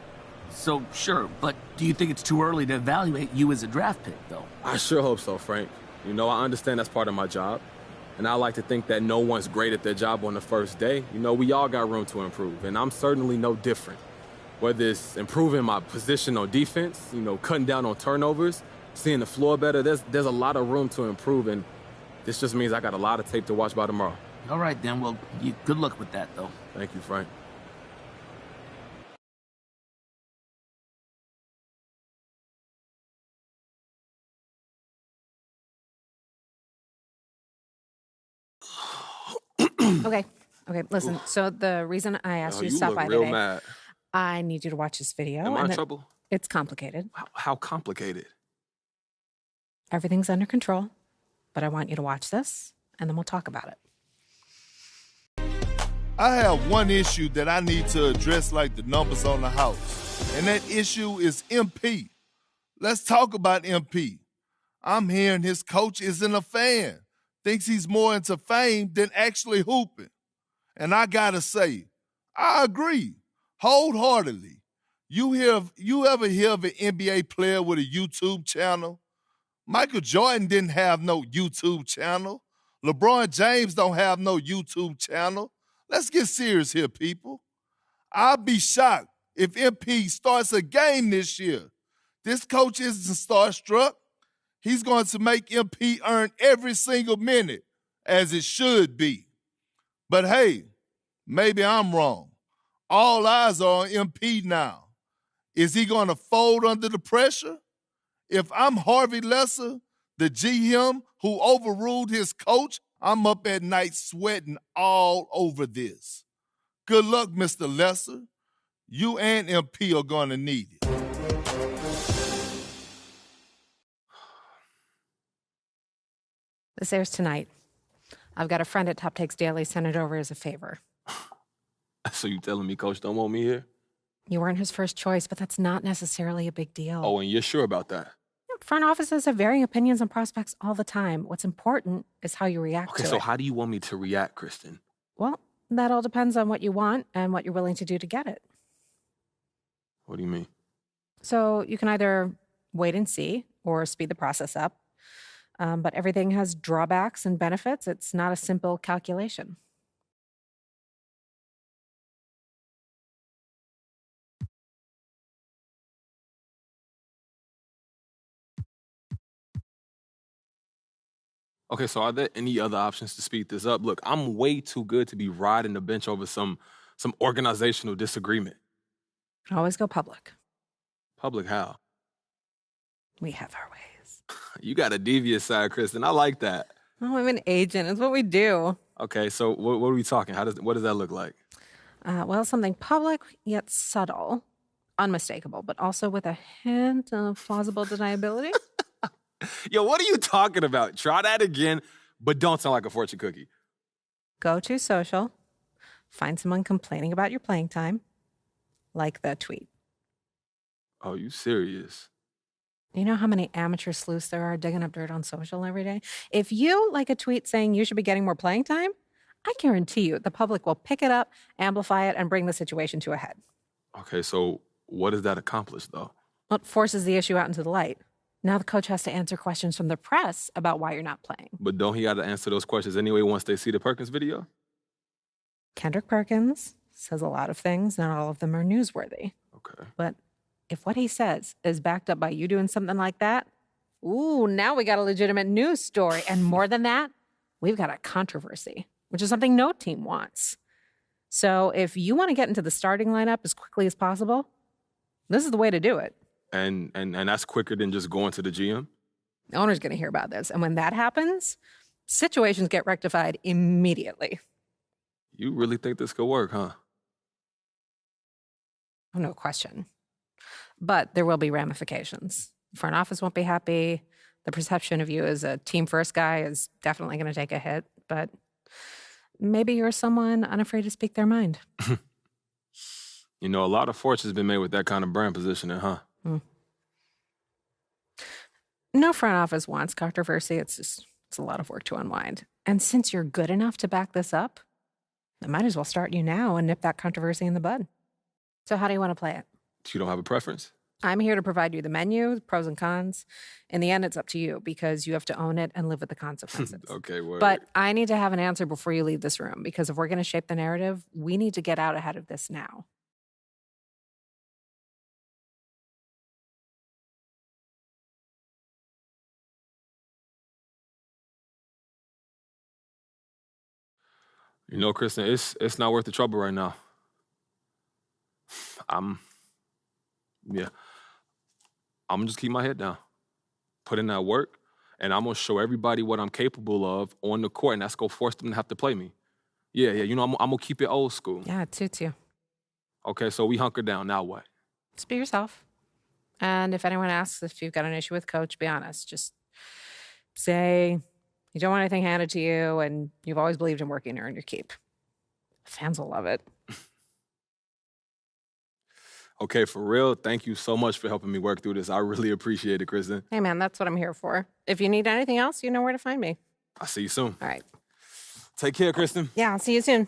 So, sure, but do you think it's too early to evaluate you as a draft pick, though? I sure hope so, Frank. You know, I understand that's part of my job. And I like to think that no one's great at their job on the first day. You know, we all got room to improve, and I'm certainly no different. Whether it's improving my position on defense, you know, cutting down on turnovers, seeing the floor better, there's a lot of room to improve, and this just means I got a lot of tape to watch by tomorrow. All right, then. Well, good luck with that, though. Thank you, Frank. Okay. Okay, listen. So the reason I asked you to you stop look by real today, mad. I need you to watch this video. Am I in and trouble? It's complicated. How complicated? Everything's under control, but I want you to watch this, and then we'll talk about it. I have one issue that I need to address like the numbers on the house, and that issue is MP. Let's talk about MP. I'm hearing his coach isn't a fan, thinks he's more into fame than actually hooping. And I gotta say, I agree wholeheartedly. You ever hear of an NBA player with a YouTube channel? Michael Jordan didn't have no YouTube channel. LeBron James don't have no YouTube channel. Let's get serious here, people. I'll be shocked if MP starts a game this year. This coach isn't starstruck. He's going to make MP earn every single minute, as it should be. But hey, maybe I'm wrong. All eyes are on MP now. Is he going to fold under the pressure? If I'm Harvey Lesser, the GM who overruled his coach, I'm up at night sweating all over this. Good luck, Mr. Lesser. You and MP are going to need it. This airs tonight. I've got a friend at Top Takes Daily sent it over as a favor. So you telling me Coach don't want me here? You weren't his first choice, but that's not necessarily a big deal. Oh, and you're sure about that? Front offices have varying opinions on prospects all the time. What's important is how you react to it. Okay, so how do you want me to react, Kristen? Well, that all depends on what you want and what you're willing to do to get it. What do you mean? So you can either wait and see or speed the process up. But everything has drawbacks and benefits. It's not a simple calculation. Okay, so are there any other options to speed this up? Look, I'm way too good to be riding the bench over some organizational disagreement. Always go public. Public how? We have our ways. You got a devious side, Kristen. I like that. Oh, I'm an agent. It's what we do. Okay, so what are we talking? What does that look like? Well, something public yet subtle, unmistakable, but also with a hint of plausible deniability. Yo, what are you talking about? Try that again, but don't sound like a fortune cookie. Go to social, find someone complaining about your playing time, like the tweet. Oh, you serious? You know how many amateur sleuths there are digging up dirt on social every day? If you like a tweet saying you should be getting more playing time, I guarantee you the public will pick it up, amplify it, and bring the situation to a head. Okay, so what does that accomplish, though? Well, it forces the issue out into the light. Now the coach has to answer questions from the press about why you're not playing. But don't he got to answer those questions anyway once they see the Perkins video? Kendrick Perkins says a lot of things. Not all of them are newsworthy. Okay. But if what he says is backed up by you doing something like that, ooh, now we got a legitimate news story. And more than that, we've got a controversy, which is something no team wants. So if you want to get into the starting lineup as quickly as possible, this is the way to do it. And that's quicker than just going to the GM? The owner's going to hear about this. And when that happens, situations get rectified immediately. You really think this could work, huh? Oh, no question. But there will be ramifications. The front office won't be happy. The perception of you as a team-first guy is definitely going to take a hit. But maybe you're someone unafraid to speak their mind. You know, a lot of fortune's been made with that kind of brand positioning, huh? No front office wants controversy. It's a lot of work to unwind. And since you're good enough to back this up, I might as well start you now and nip that controversy in the bud. So how do you want to play it? You don't have a preference? I'm here to provide you the menu, pros and cons. In the end, it's up to you because you have to own it and live with the consequences. Okay, word. But I need to have an answer before you leave this room because if we're going to shape the narrative, we need to get out ahead of this now. You know, Kristen, it's not worth the trouble right now. I'm gonna just keep my head down, put in that work, and I'm gonna show everybody what I'm capable of on the court, and that's gonna force them to have to play me. Yeah, you know, I'm going to keep it old school. Yeah, it suits you. Okay, so we hunker down. Now what? Just be yourself. And if anyone asks if you've got an issue with Coach, be honest. Just say you don't want anything handed to you and you've always believed in working to earn your keep. Fans will love it. Okay, for real, thank you so much for helping me work through this. I really appreciate it, Kristen. Hey, man, that's what I'm here for. If you need anything else, you know where to find me. I'll see you soon. All right. Take care, Kristen. Yeah, I'll see you soon.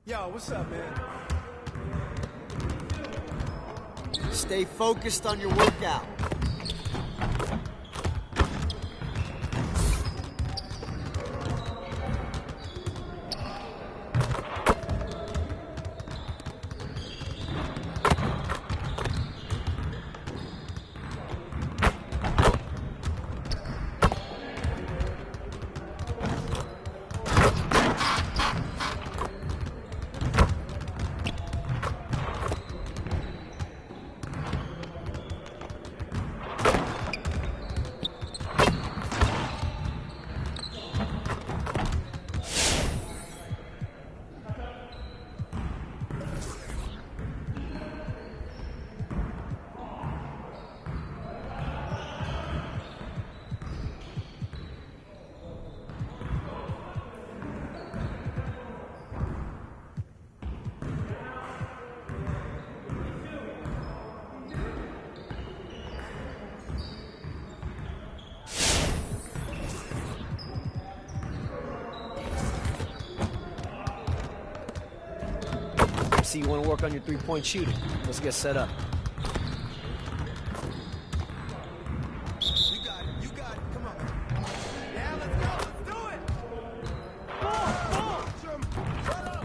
Yo, what's up, man? Stay focused on your workout. See, you want to work on your three-point shooting. Let's get set up. You got it. Come on. Yeah, let's go. Let's do it. Shut up.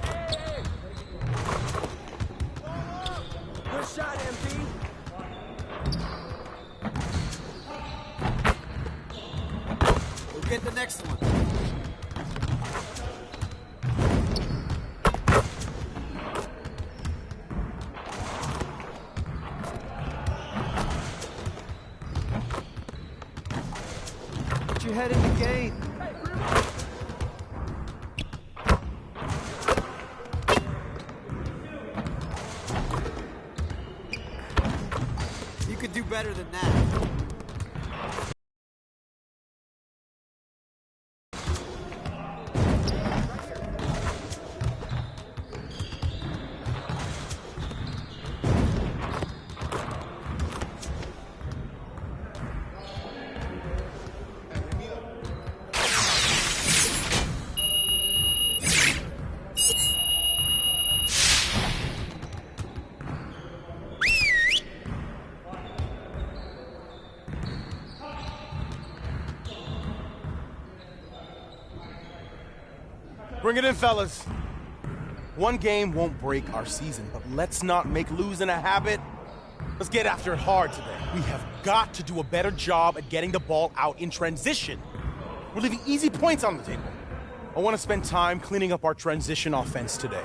Hey. Good shot, MP. We'll get the next one. Your head in the game. You could do better than that. Bring it in, fellas. One game won't break our season, but let's not make losing a habit. Let's get after it hard today. We have got to do a better job at getting the ball out in transition. We're leaving easy points on the table. I want to spend time cleaning up our transition offense today.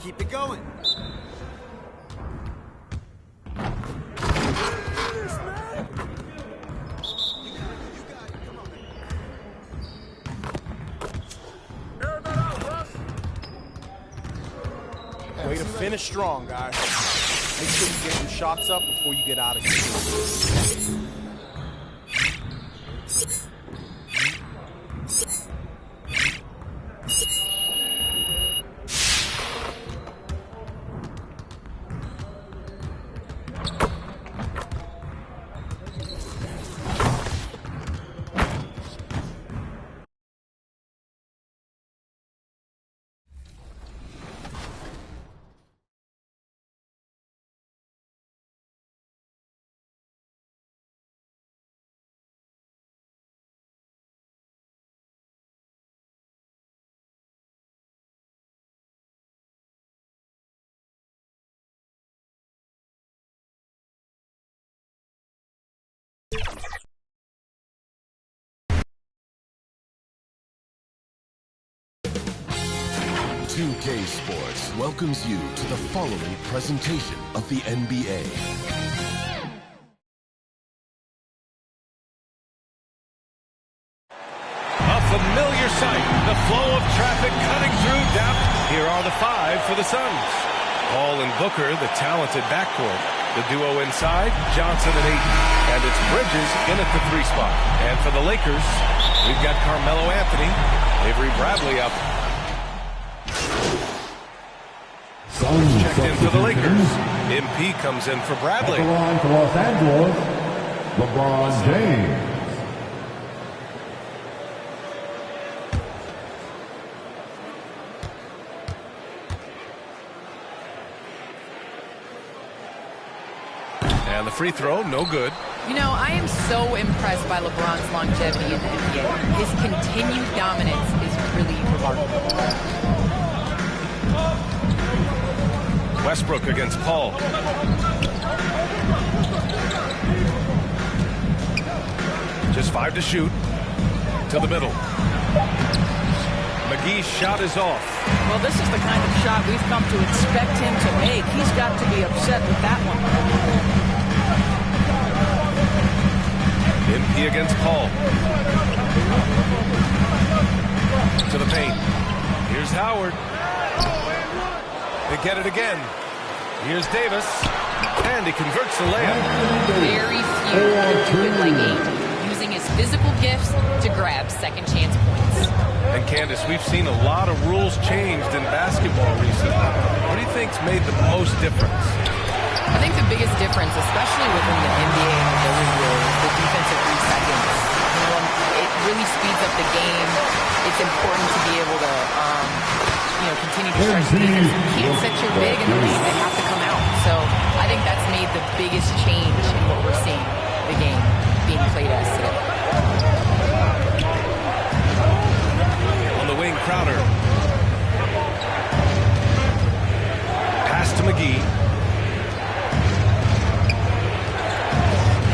Keep it going. Way to finish strong, guys. Make sure you get your shots up before you get out of here. Nba2k Sports welcomes you to the following presentation of the NBA. A familiar sight, the flow of traffic cutting through down. Here are the five for the Suns. Paul and Booker, the talented backcourt. The duo inside, Johnson and Ayton. And it's Bridges in at the 3 spot. And for the Lakers, we've got Carmelo Anthony, Avery Bradley up. Checked in for the Lakers. MP comes in for Bradley. At the line for Los Angeles, LeBron James. And the free throw, no good. You know, I am so impressed by LeBron's longevity in the NBA. His continued dominance is really remarkable. Westbrook against Paul. Just 5 to shoot. To the middle. McGee's shot is off. Well, this is the kind of shot we've come to expect him to make. He's got to be upset with that one. MP against Paul. To the paint. Here's Howard. They get it again. Here's Davis. And he converts the layup. Very few can do it like AD, using his physical gifts to grab second chance points. And Candace, we've seen a lot of rules changed in basketball recently. think's made the most difference? I think the biggest difference, especially within the NBA and the Wizards, is the defensive 3 seconds. You know, it really speeds up the game. It's important to be able to, continue to stretch the defense. You can't set your big in the lane. They have to come out. So I think that's made the biggest change in what we're seeing the game being played as today. On the wing, Crowder. Pass to McGee.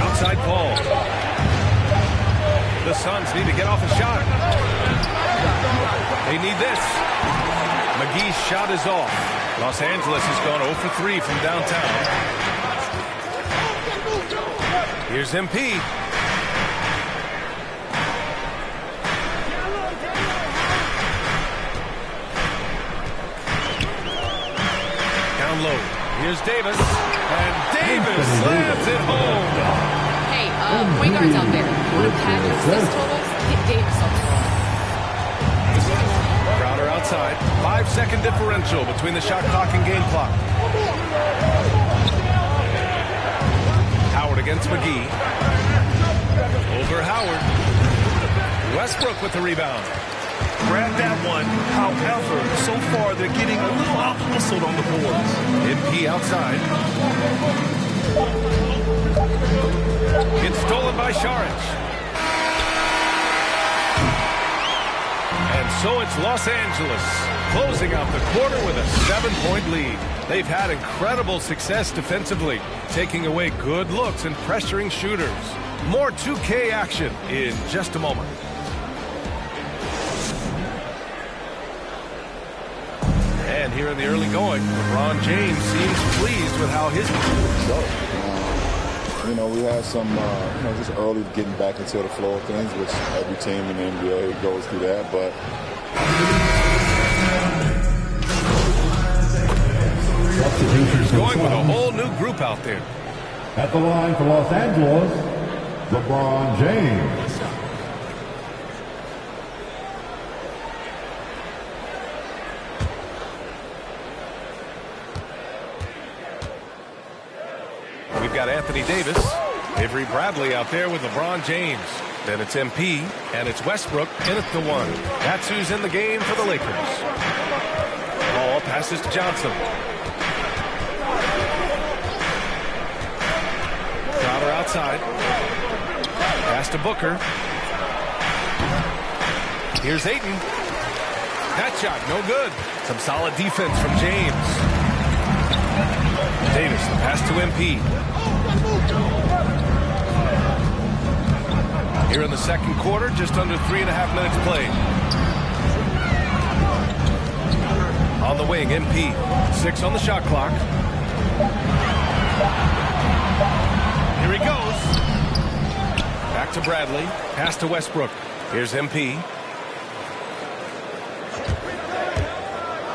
Outside Paul. The Suns need to get off a shot. They need this. McGee's shot is off. Los Angeles has gone 0 for 3 from downtown. Here's MP. Down low. Here's Davis. And Davis slams it home. Hey, point guards out there. You want to pad your assist totals? Hit Davis on the floor. Crowder outside. 5-second differential between the shot clock and game clock. Howard against McGee. Over Howard. Westbrook with the rebound. Grab that one. However, so far they're getting a little out-hustled on the boards. MP outside. It's stolen by Šarić. And so it's Los Angeles closing out the quarter with a 7-point lead. They've had incredible success defensively, taking away good looks and pressuring shooters. More 2K action in just a moment. And here in the early going, LeBron James seems pleased with how his team we had some, just early getting back into the flow of things, which every team in the NBA goes through that, but he's going with a whole new group out there. At the line for Los Angeles, LeBron James. We've got Anthony Davis, Avery Bradley out there with LeBron James. Then it's MP, and it's Westbrook in at the 1. That's who's in the game for the Lakers. Ball passes to Johnson. Crowder outside. Pass to Booker. Here's Ayton. That shot, no good. Some solid defense from James. Davis, the pass to MP. Here in the second quarter, just under 3.5 minutes played. On the wing, MP. 6 on the shot clock. Here he goes. Back to Bradley. Pass to Westbrook. Here's MP.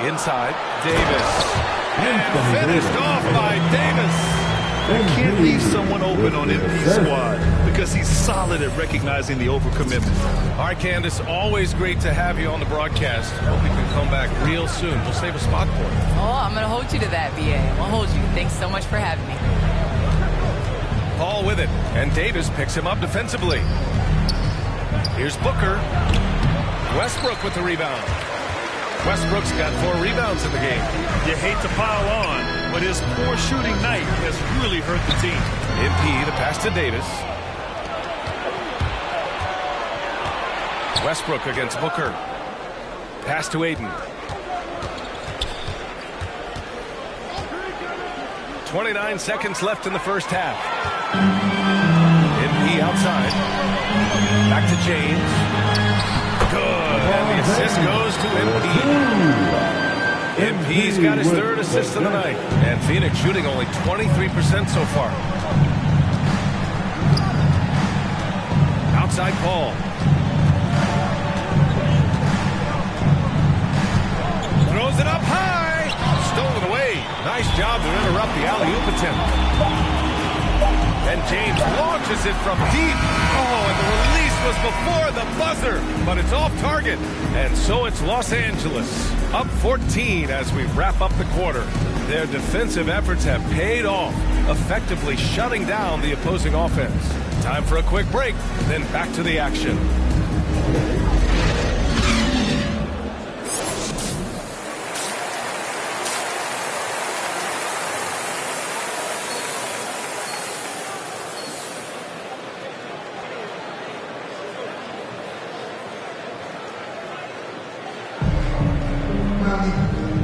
Inside, Davis. And finished off by Davis. You can't leave someone open on MP's squad because he's solid at recognizing the overcommitment. All right, Candace, always great to have you on the broadcast. Hope you can come back real soon. We'll save a spot for you. Oh, I'm going to hold you to that, BA. I'll hold you. Thanks so much for having me. Paul with it, and Davis picks him up defensively. Here's Booker. Westbrook with the rebound. Westbrook's got 4 rebounds in the game. You hate to pile on, but his poor shooting night has really hurt the team. MP, the pass to Davis. Westbrook against Booker. Pass to Ayton. 29 seconds left in the first half. MP outside. Back to James. Good. And the assist goes to MP. MP's got his 3rd assist of the night. And Phoenix shooting only 23% so far. Outside Paul. Throws it up high. Stolen away. Nice job to interrupt the alley-oop attempt. And James launches it from deep. Oh, and the release was before the buzzer, but it's off target. And so it's Los Angeles, up 14 as we wrap up the quarter. Their defensive efforts have paid off, effectively shutting down the opposing offense. Time for a quick break, then back to the action.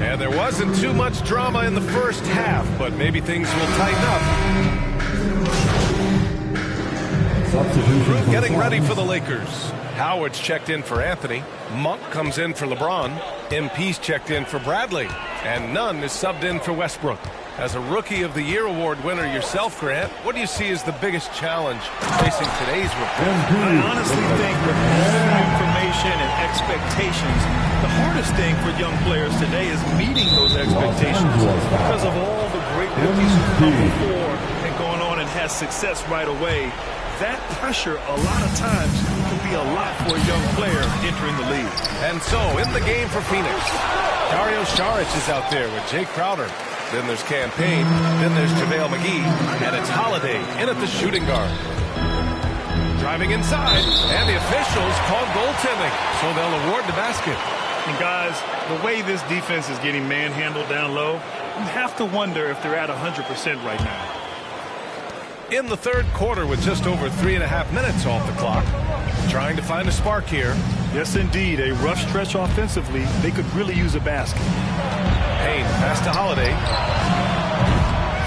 And there wasn't too much drama in the first half, but maybe things will tighten up. Crew getting ready for the Lakers. Howard's checked in for Anthony. Monk comes in for LeBron. MP's checked in for Bradley. And Nunn is subbed in for Westbrook. As a Rookie of the Year award winner yourself, Grant, what do you see as the biggest challenge facing today's rookie? I honestly think with all the information and expectations, the hardest thing for young players today is meeting those expectations because of all the great rookies who come before and gone on and had success right away. That pressure, a lot of times, can be a lot for a young player entering the league. And so, in the game for Phoenix, Dario Saric is out there with Jake Crowder. Then there's Campaign, then there's JaVale McGee, and it's Holiday in at the shooting guard. Driving inside, and the officials call goaltending, so they'll award the basket. And guys, the way this defense is getting manhandled down low, you have to wonder if they're at 100% right now. In the third quarter with just over 3.5 minutes off the clock, trying to find a spark here. Yes, indeed, a rough stretch offensively. They could really use a basket. Payne, pass to Holiday.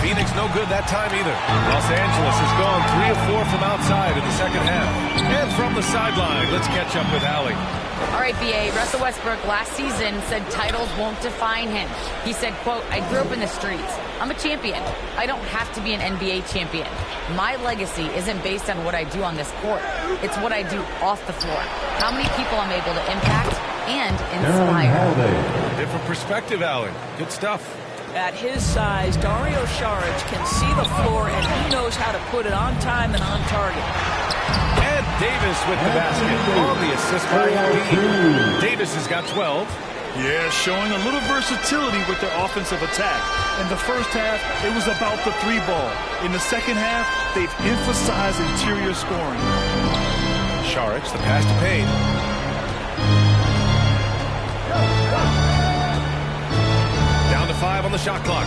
Phoenix no good that time either. Los Angeles has gone 3 of 4 from outside in the second half. And from the sideline, let's catch up with Allie. All right, BA, Russell Westbrook last season said titles won't define him. He said, quote, I grew up in the streets. I'm a champion. I don't have to be an NBA champion. My legacy isn't based on what I do on this court. It's what I do off the floor. How many people I'm able to impact and inspire. Different perspective, Allie. Good stuff. At his size, Dario Saric can see the floor, and he knows how to put it on time and on target. And Davis with the basket on the assist by Embiid. Davis has got 12. Yeah, showing a little versatility with their offensive attack. In the first half, it was about the three ball. In the second half, they've emphasized interior scoring. Saric, the pass to Payne. Down to 5 on the shot clock.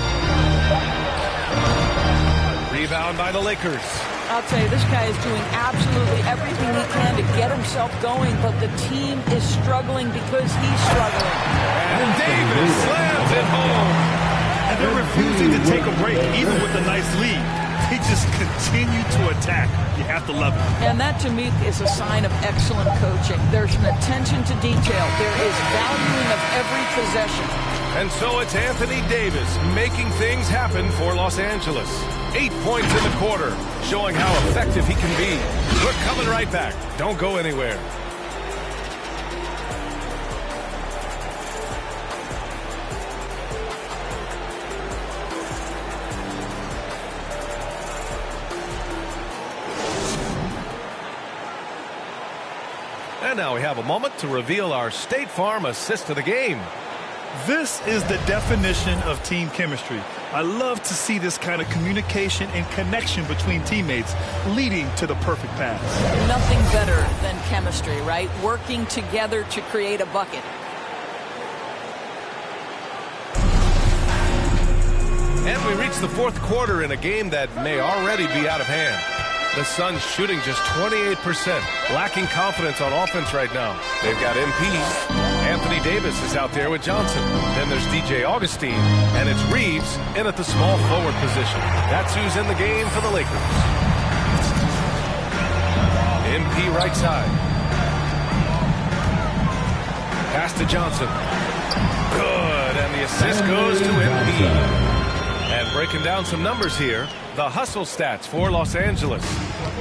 Rebound by the Lakers. I'll tell you, this guy is doing absolutely everything he can to get himself going, but the team is struggling because he's struggling. And Davis slams it home. And they're refusing to take a break, even with a nice lead. They just continue to attack. You have to love it. And that, to me, is a sign of excellent coaching. There's an attention to detail. There is valuing of every possession. And so it's Anthony Davis making things happen for Los Angeles. 8 points in the quarter, showing how effective he can be. We're coming right back. Don't go anywhere. And now we have a moment to reveal our State Farm assist of the game. This is the definition of team chemistry. I love to see this kind of communication and connection between teammates leading to the perfect pass. Nothing better than chemistry, right? Working together to create a bucket. And we reach the fourth quarter in a game that may already be out of hand. The Suns shooting just 28%, lacking confidence on offense right now. They've got MP. Anthony Davis is out there with Johnson. Then there's DJ Augustine, and it's Reeves in at the small forward position. That's who's in the game for the Lakers. MP right side. Pass to Johnson. Good, and the assist goes to MP. And breaking down some numbers here, the hustle stats for Los Angeles.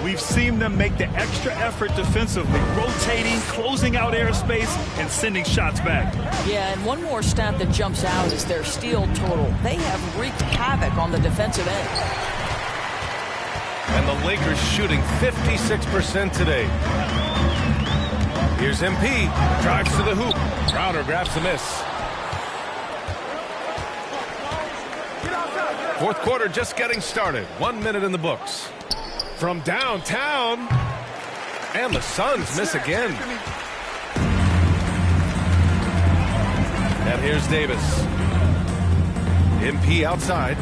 We've seen them make the extra effort defensively, rotating, closing out airspace, and sending shots back. Yeah, and one more stat that jumps out is their steal total. They have wreaked havoc on the defensive end. And the Lakers shooting 56% today. Here's MP, drives to the hoop. Crowder grabs the miss. Fourth quarter just getting started. 1 minute in the books. From downtown. And the Suns miss again. And here's Davis. MP outside.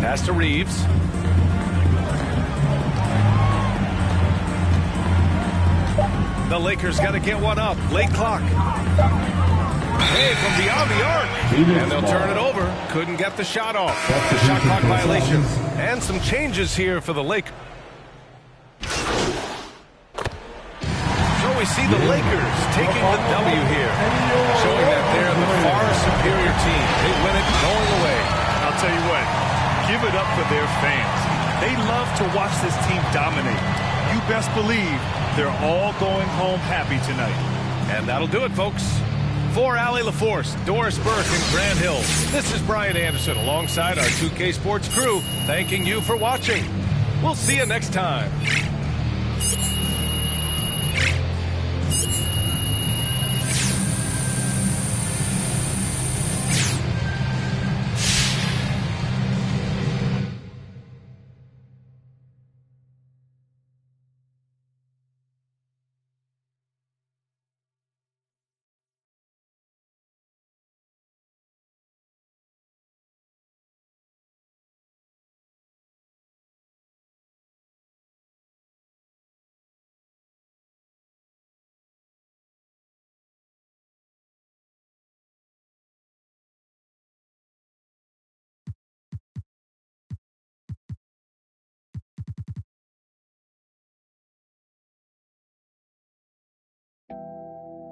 Pass to Reeves. The Lakers got to get one up. Late clock. Hey, from beyond the arc. And they'll turn it over. Couldn't get the shot off. The shot clock violation. And some changes here for the Lakers. So we see the Lakers taking the W here. Showing that they're the far superior team. They win it going away. I'll tell you what. Give it up for their fans. They love to watch this team dominate. You best believe they're all going home happy tonight. And that'll do it, folks. For Allie LaForce, Doris Burke, and Grant Hill, this is Brian Anderson alongside our 2K Sports crew, thanking you for watching. We'll see you next time.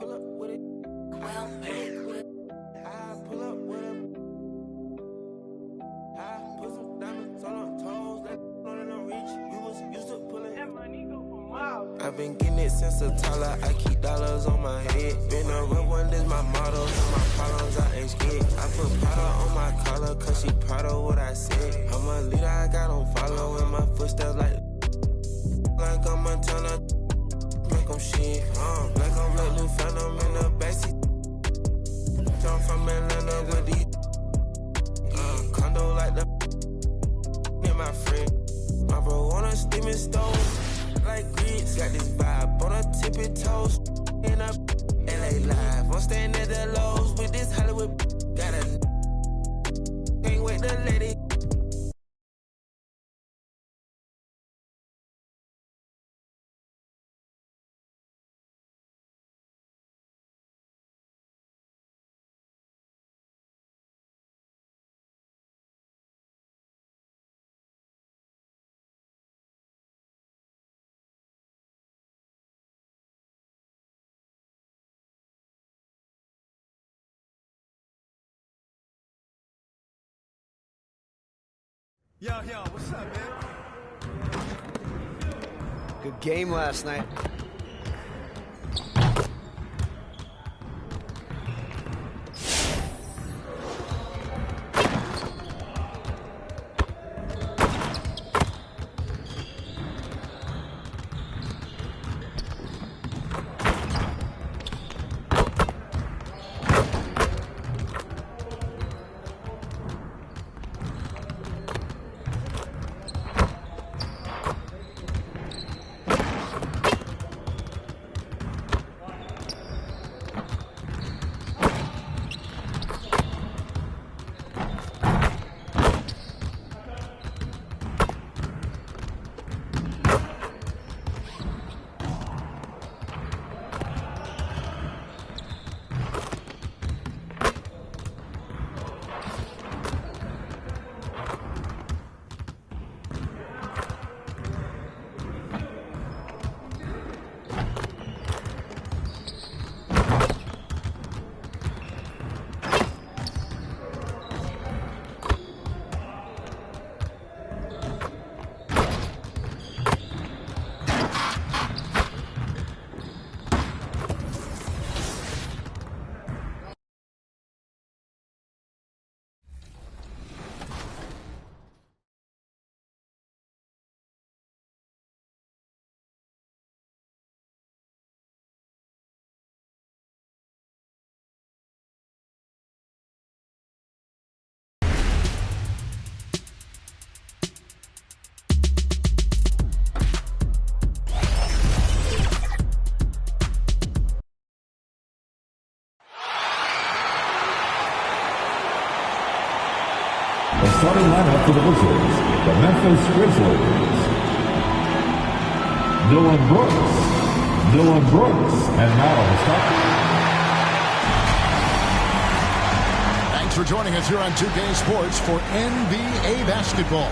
Pull up with it. I pull up with it. I put some diamonds on her toes. That on the reach. You was used to pulling. That money go for miles. I've been getting it since a toddler. I keep dollars on my head. Been a real one, this my motto. And my problems, I ain't scared. I put powder on my collar, cause she proud of what I said. I'm a leader, I got on following my footsteps like I'm Montana. Make them shit, like I'm Little Phantom in the backseat. I'm from Atlanta with these condo like the and my friend. My bro on a steaming stove, like grits. Got this vibe on a tippy toes. In a LA live, I'm staying at the lows with this Hollywood. Got a can't wait to let it. Yo, what's up, man? Good game last night. starting lineup for the Wizards, the Memphis Grizzlies. Dylan Brooks, and now starting. Thanks for joining us here on 2K Sports for NBA basketball.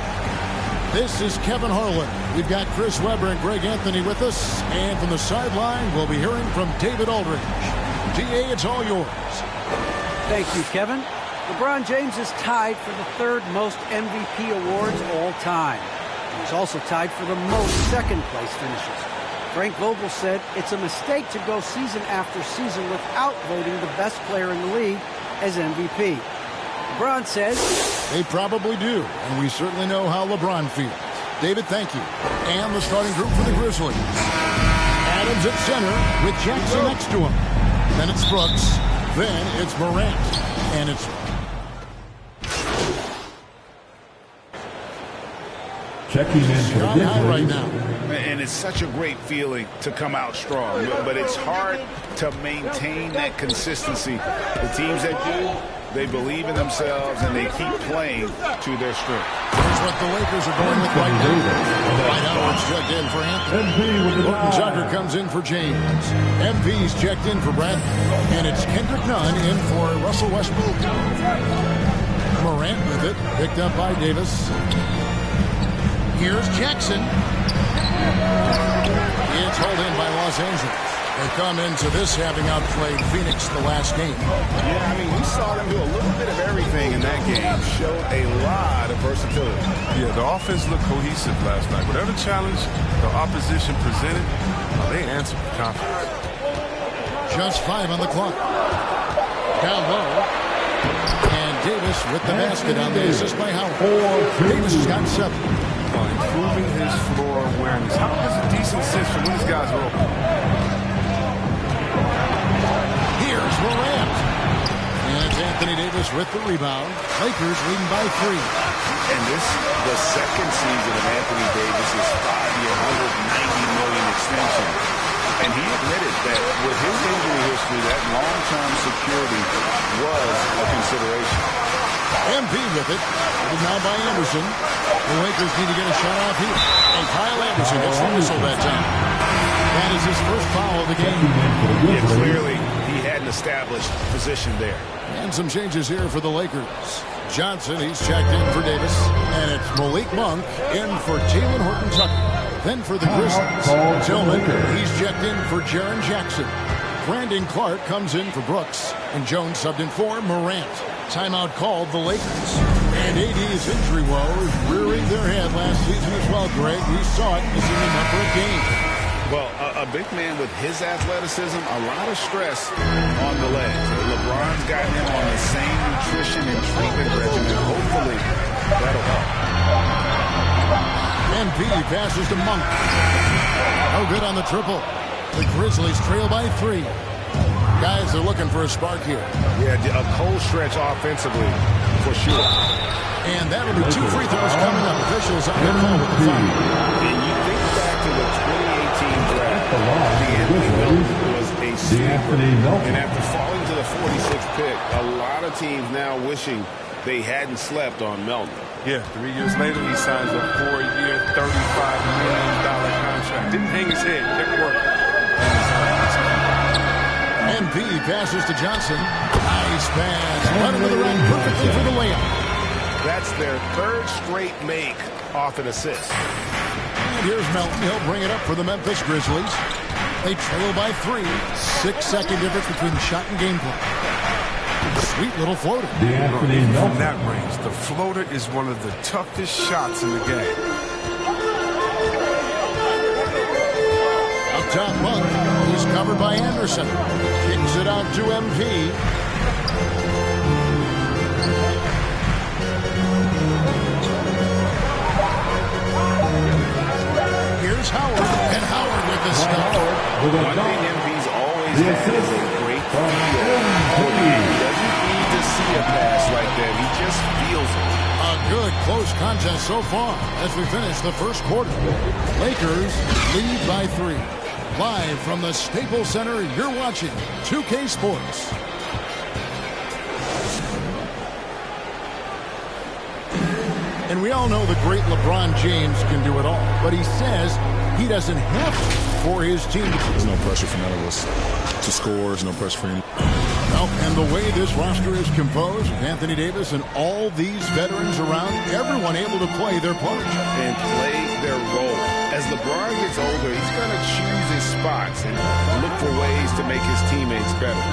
This is Kevin Harlan. We've got Chris Webber and Greg Anthony with us. And from the sideline, we'll be hearing from David Aldridge. DA, it's all yours. Thank you, Kevin. LeBron James is tied for the third most MVP awards all time. He's also tied for the most second-place finishes. Frank Vogel said it's a mistake to go season after season without voting the best player in the league as MVP. LeBron says they probably do, and we certainly know how LeBron feels. David, thank you. And the starting group for the Grizzlies. Adams at center with Jackson next to him. Then it's Brooks. Then it's Morant. And it's checking in for the Grizzlies right now. And it's such a great feeling to come out strong, but it's hard to maintain that consistency. The teams that do, they believe in themselves and they keep playing to their strength. Here's what the Lakers are going with right now. Right now it's checked in for Anthony. Gordon Tucker comes in for James. MV's checked in for Bradley. And it's Kendrick Nunn in for Russell Westbrook. Morant with it, picked up by Davis. Here's Jackson. It's held in by Los Angeles. They come into this having outplayed Phoenix the last game. Yeah, I mean, we saw them do a little bit of everything in that game. Showed a lot of versatility. Yeah, the offense looked cohesive last night. Whatever challenge the opposition presented, they answered with confidence. Just 5 on the clock. Down low. And Davis with the basket on the assist by Howard. Davis has got 7. Improving his floor awareness. Howard has a decent sense for when his guys are open. Here's Morant. And it's Anthony Davis with the rebound. Lakers leading by 3. And this the second season of Anthony Davis' 5-year, $190 million extension. And he admitted that with his injury history, that long-term security was a consideration. MP with it. It is now by Anderson. The Lakers need to get a shot off here. And Kyle Anderson gets the whistle that time. That is his first foul of the game. Yeah, clearly he hadn't established position there. And some changes here for the Lakers. Johnson, he's checked in for Davis. And it's Malik Monk in for Talen Horton-Tucker. Then for the Grizzlies, Tillman, he's checked in for Jaren Jackson. Brandon Clark comes in for Brooks. And Jones subbed in for Morant. Timeout called the Lakers. And AD's injury woes rearing their head last season as well, Greg. We saw it missing a number of games. Well, a big man with his athleticism, a lot of stress on the legs. LeBron's got him on the same nutrition and treatment regimen. Hopefully, that'll help. MP passes to Monk. No good on the triple. The Grizzlies trail by 3. Guys are looking for a spark here. Yeah, a cold stretch offensively, for sure. And that'll be 2 free throws coming up. Officials on the call with the foul. And you think back to the 2018 draft, D'Anthony Melton was a sleeper. And after falling to the 46th pick, a lot of teams now wishing they hadn't slept on Melton. Yeah, 3 years later, he signs a 4-year, $35 million contract. Didn't hang his head, kept working. MP passes to Johnson. Nice pass. Run into the ring perfectly for the layup. That's their 3rd straight make off an assist. And here's Melton. He'll bring it up for the Memphis Grizzlies. They trail by 3. 6-second difference between the shot and game play. Sweet little floater. From that range, the floater is one of the toughest shots in the game. Up top, Monk. He's covered by Anderson. Kicks it out to MP. Here's Howard. And Howard with the stop. One thing MP's always had is a great feel. He doesn't need to see a pass like that. He just feels it. A good close contest so far as we finish the first quarter. Lakers lead by 3. Live from the Staples Center, you're watching 2K Sports. And we all know the great LeBron James can do it all, but he says he doesn't have to for his team. There's no pressure for none of us to score. There's no pressure for him. Well, and the way this roster is composed, with Anthony Davis and all these veterans around, everyone able to play their part. And play their role. As LeBron gets older, he's going to choose his spots and look for ways to make his teammates better.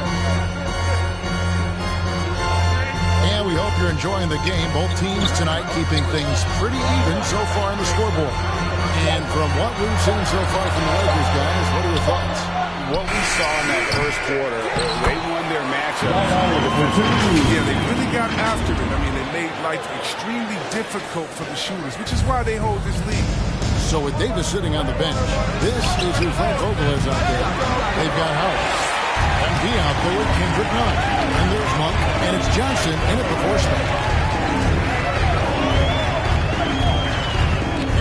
And we hope you're enjoying the game. Both teams tonight keeping things pretty even so far on the scoreboard. And from what we've seen so far from the Lakers, guys, what are your thoughts? What we saw in that first quarter, they won their matchup. Yeah, they really got after it. I mean, they made life extremely difficult for the shooters, which is why they hold this lead. So with Davis sitting on the bench, this is who Frank Vogel is out there. They've got Howard. MP out there with Kendrick Nunn. And there's Monk, and it's Johnson in at the four spot.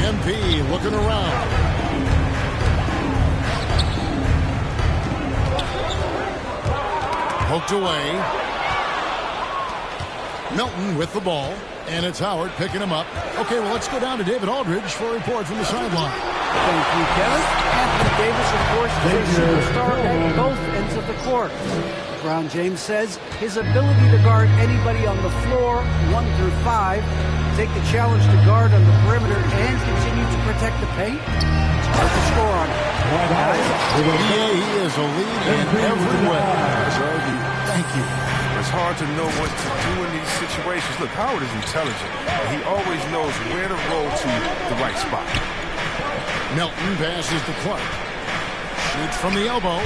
MP looking around. Poked away. Milton with the ball. And it's Howard picking him up. Okay, well, let's go down to David Aldridge for a report from the sideline. Thank you, Kevin. Anthony Davis, of course, is a superstar at both ends of the court. LeBron James says his ability to guard anybody on the floor, 1 through 5, take the challenge to guard on the perimeter and continue to protect the paint, it's hard to score on him. Yeah, he is a lead in every way. Thank you. It's hard to know what to do in these situations. Look, Howard is intelligent. He always knows where to roll to the right spot. Milton passes to Clark. Shoots from the elbow.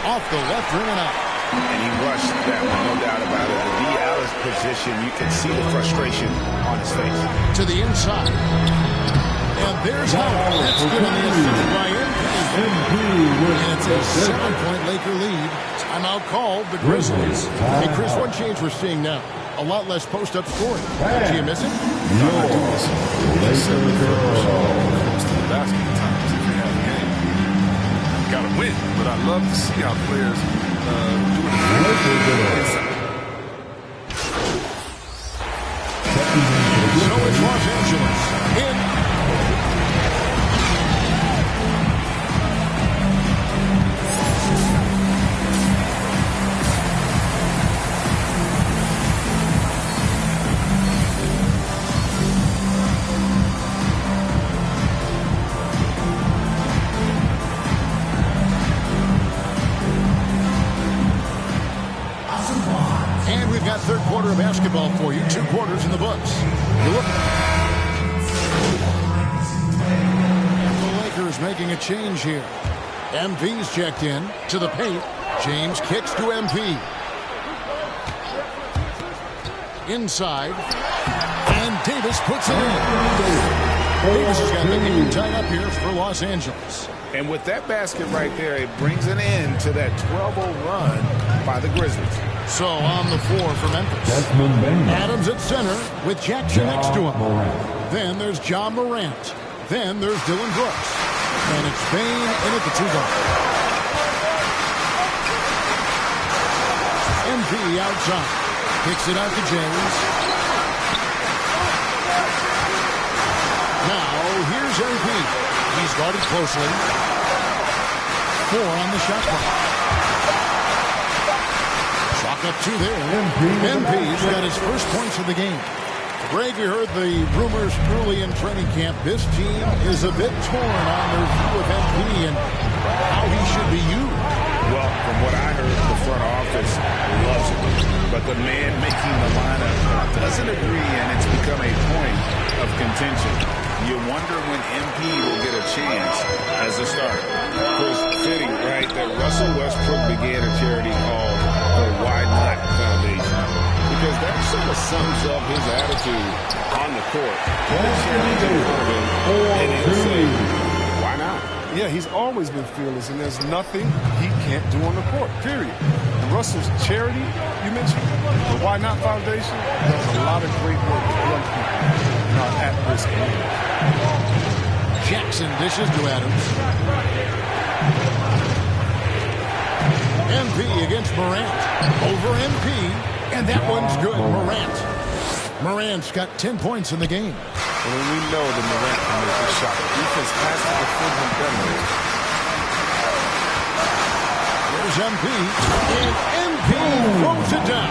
Off the left rim and out. And he rushed that one, no doubt about it. The D. Alice position, you can see the frustration on his face. To the inside. And there's Howard. That's given the assist by MP. And it's a 7-point Laker lead. Timeout called the Grizzlies. Hey, Chris, one change we're seeing now. A lot less post-up scoring. Do you miss it? No, I do miss it. Listen, close to the basket times if they have a game. Got to win, but I love to see our players doing it inside. So it's Los Angeles in. And we've got third quarter of basketball for you. 2 quarters in the books. You look. The Lakers making a change here. MP's checked in to the paint. James kicks to MP. Inside. And Davis puts it in. Davis has got the game tied up here for Los Angeles. And with that basket right there, it brings an end to that 12-0 run by the Grizzlies. So on the floor for Memphis. Adams at center with Jackson next to him. Then there's John Morant. Then there's Dylan Brooks. And it's Bane in at the 2-guard. MP outside. Kicks it out to James. Now here's MP. He's guarded closely. 4 on the shot clock. Chalk up 2 there. MP's got his first points of the game. Greg, you heard the rumors early in training camp. This team is a bit torn on their view of MP and how he should be used. Well, from what I heard, the front office loves it. But the man making the lineup doesn't agree, and it's become a point of contention. You wonder when MP will get a chance as a starter. Of course, fitting, right, that Russell Westbrook began a charity called the Why Not Foundation. Because that sort of sums up his attitude on the court. The charity and he'll say, why not? Yeah, he's always been fearless, and there's nothing he can't do on the court, period. And Russell's charity, you mentioned, the Why Not Foundation, does a lot of great work with young people in our at-risk areas. Jackson dishes to Adams. MP against Morant. Over MP, and that one's good. Morant. Morant's got 10 points in the game. And we know that Morant can make the shot. The defense has to defend him better. There's MP, and MP throws it down.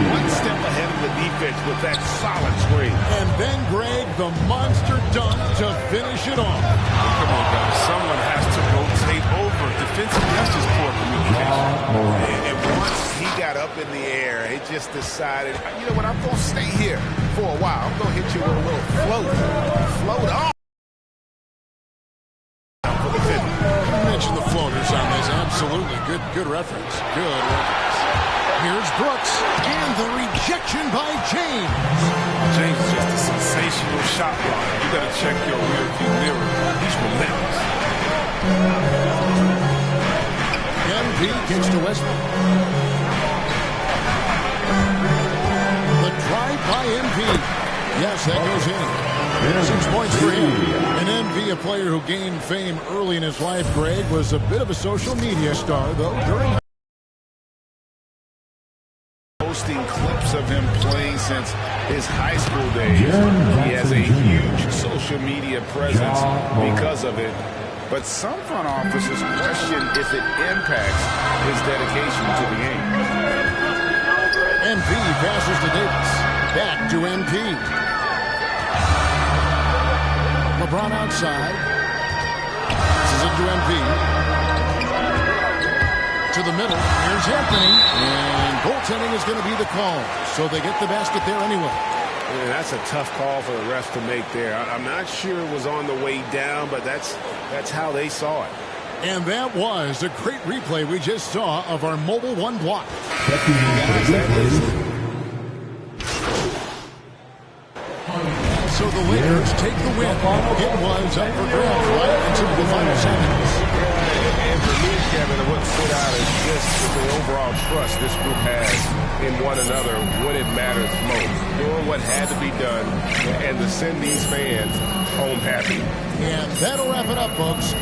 One step ahead of the defense with that solid screen. And then Greg, the monster dunk to finish it off. Come on, guys. Someone has to rotate over. Defensively, that's just poor communication. And once he got up in the air, he just decided, you know what, I'm going to stay here for a while. I'm going to hit you with a little float. Float off. You mentioned the floaters on this. Absolutely. Good reference. Good reference. Here's Brooks. And the rejection by James. James is just a sensational shot blocker. You got to check your rearview mirror. He's relentless. MP gets to Westbrook. The drive by MP. Yes, that goes in. 6 points for him. And MP, a player who gained fame early in his life, Greg, was a bit of a social media star, though, during posting clips of him playing since his high school days. He has a huge social media presence because of it. But some front offices question if it impacts his dedication to the game. MP passes to Davis. Back to MP. LeBron outside. Passes it to MP. To the middle. Here's Anthony. And goaltending is going to be the call. So they get the basket there anyway. Yeah, that's a tough call for the ref to make there. I'm not sure it was on the way down, but that's how they saw it. And that was a great replay we just saw of our Mobile One block. So the Lakers take the win. It was up for grabs right until the final seconds. And for me, Kevin, what stood out is just the overall trust this group has in one another when it matters most. Doing what had to be done and to send these fans home happy. And that'll wrap it up, folks.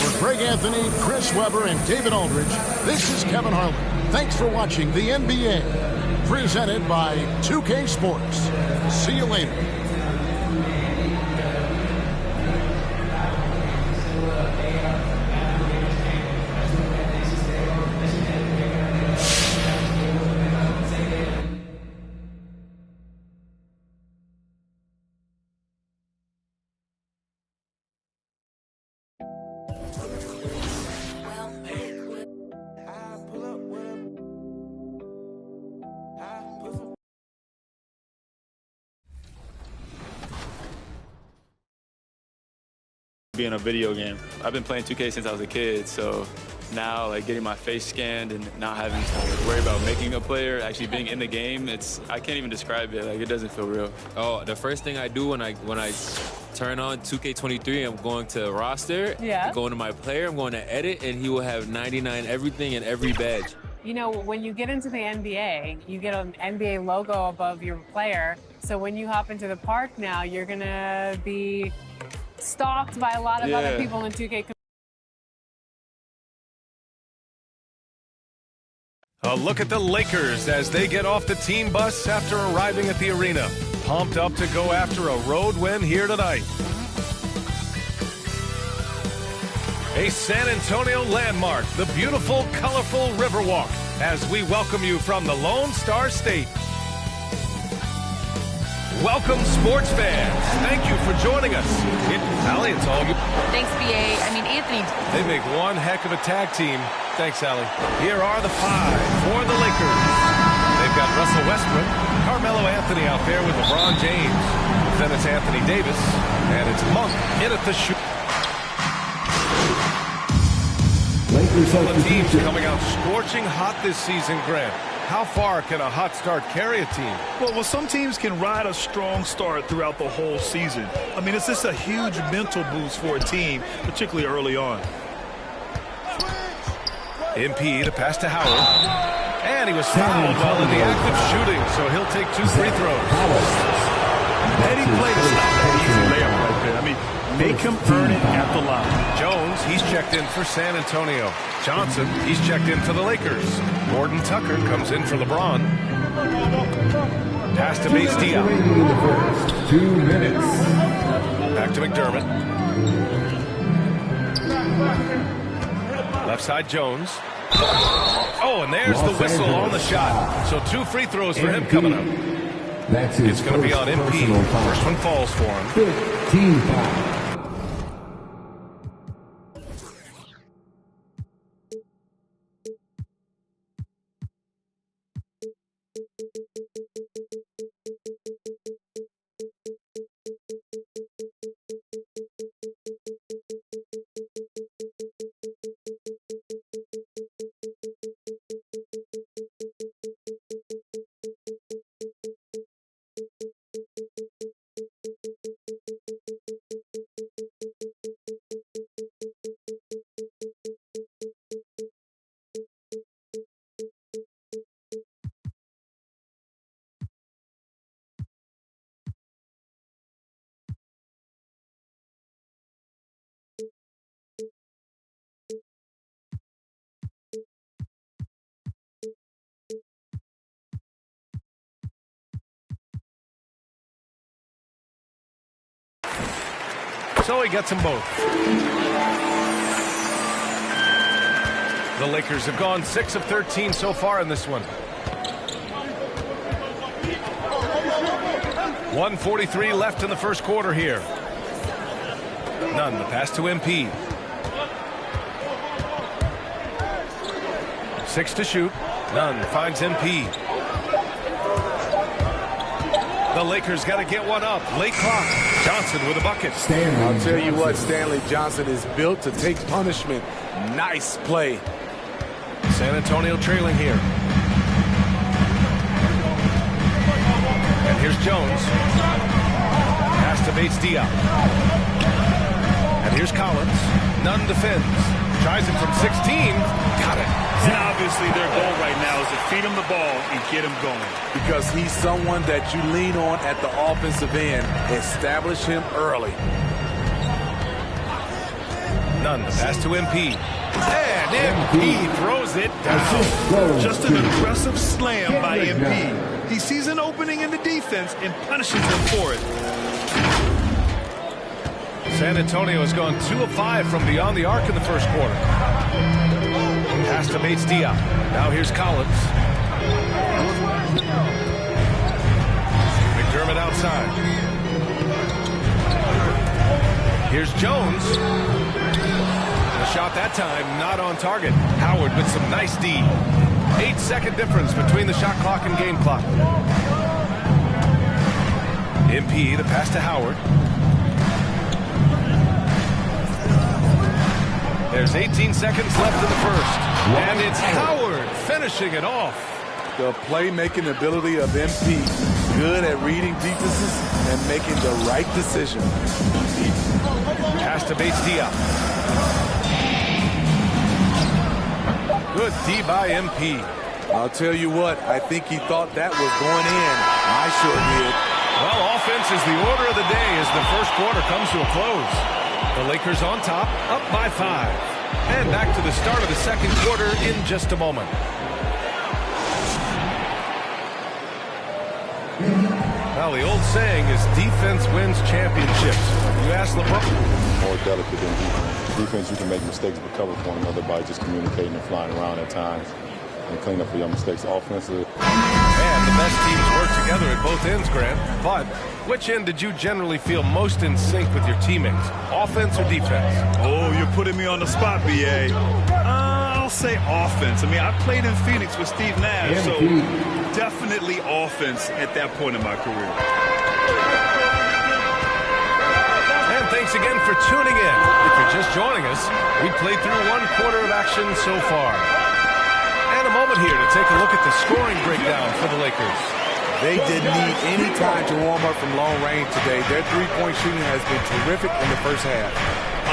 For Greg Anthony, Chris Webber, and David Aldridge, this is Kevin Harlan. Thanks for watching the NBA, presented by 2K Sports. See you later. Being a video game. I've been playing 2K since I was a kid, so now like getting my face scanned and not having to worry about making a player, actually being in the game, I can't even describe it. Like, it doesn't feel real. Oh, the first thing I do when I turn on 2K23, I'm going to roster, going to my player, I'm going to edit, and he will have 99 everything and every badge. You know, when you get into the NBA, you get an NBA logo above your player. So when you hop into the park now, you're gonna be stalked by a lot of other people in 2K. A look at the Lakers as they get off the team bus after arriving at the arena. Pumped up to go after a road win here tonight. A San Antonio landmark, the beautiful, colorful Riverwalk, as we welcome you from the Lone Star State. Welcome, sports fans. Thank you for joining us. Allie, it's all you. Thanks, BA. I mean, Anthony. They make one heck of a tag team. Thanks, Allie. Here are the five for the Lakers. They've got Russell Westbrook, Carmelo Anthony out there with LeBron James. Then it's Anthony Davis, and it's Monk in at the shoot. The teams coming out scorching hot this season, Grant. How far can a hot start carry a team? Well, some teams can ride a strong start throughout the whole season. I mean, it's just a huge mental boost for a team, particularly early on. MP, the pass to Howard. And he was fouled while in the act of shooting, so he'll take 2 free throws. And he played a easy layup right there. I mean, make him earn it at the line. Jones, he's checked in for San Antonio. Johnson, he's checked in for the Lakers. Gordon Tucker comes in for LeBron. Pass to Bates Diop. In the first 2 minutes. Back to McDermott. Left side Jones. Oh, and there's the whistle on the shot. So 2 free throws for him coming up. That's his It's going to be on MP. First one falls for him. 15 foul. So he gets them both. The Lakers have gone 6 of 13 so far in this one. 1:43 left in the first quarter here. Nunn, the pass to MP. 6 to shoot. Nunn finds MP. The Lakers got to get one up. Late clock. Johnson with a bucket. I'll tell you what, Stanley Johnson is built to take punishment. Nice play. San Antonio trailing here. And here's Jones. Pass to Bates Diop. And here's Collins. Nunn defends. Tries it from 16. Got it. And obviously their goal right now is to feed him the ball and get him going. Because he's someone that you lean on at the offensive end. Establish him early. Nunn, the pass to MP. And MP throws it down. Just an aggressive slam by MP. He sees an opening in the defense and punishes him for it. San Antonio has gone 2 of 5 from beyond the arc in the first quarter. Pass to Bates Diop. Now here's Collins. McDermott outside. Here's Jones. The shot that time not on target. Howard with some nice D. 8-second difference between the shot clock and game clock. MP, the pass to Howard. There's 18 seconds left in the first. And it's Howard finishing it off. The playmaking ability of MP. Good at reading defenses and making the right decision. Pass to Bates Diop. Good D by MP. I'll tell you what, I think he thought that was going in. I sure did. Well, offense is the order of the day as the first quarter comes to a close. The Lakers on top, up by 5. And back to the start of the second quarter in just a moment. Well, the old saying is defense wins championships. You ask LeBron. More delicate than defense. Defense, you can make mistakes but cover for one another by just communicating and flying around at times and clean up for your mistakes. Offensively. And the best teams work together at both ends, Grant. But which end did you generally feel most in sync with your teammates? Offense or defense? Oh, you're putting me on the spot, BA. I'll say offense. I mean, I played in Phoenix with Steve Nash, so definitely offense at that point in my career. And thanks again for tuning in. If you're just joining us, we played through 1 quarter of action so far. And a moment here to take a look at the scoring breakdown for the Lakers. They didn't need any time to warm up from long range today. Their three-point shooting has been terrific in the first half.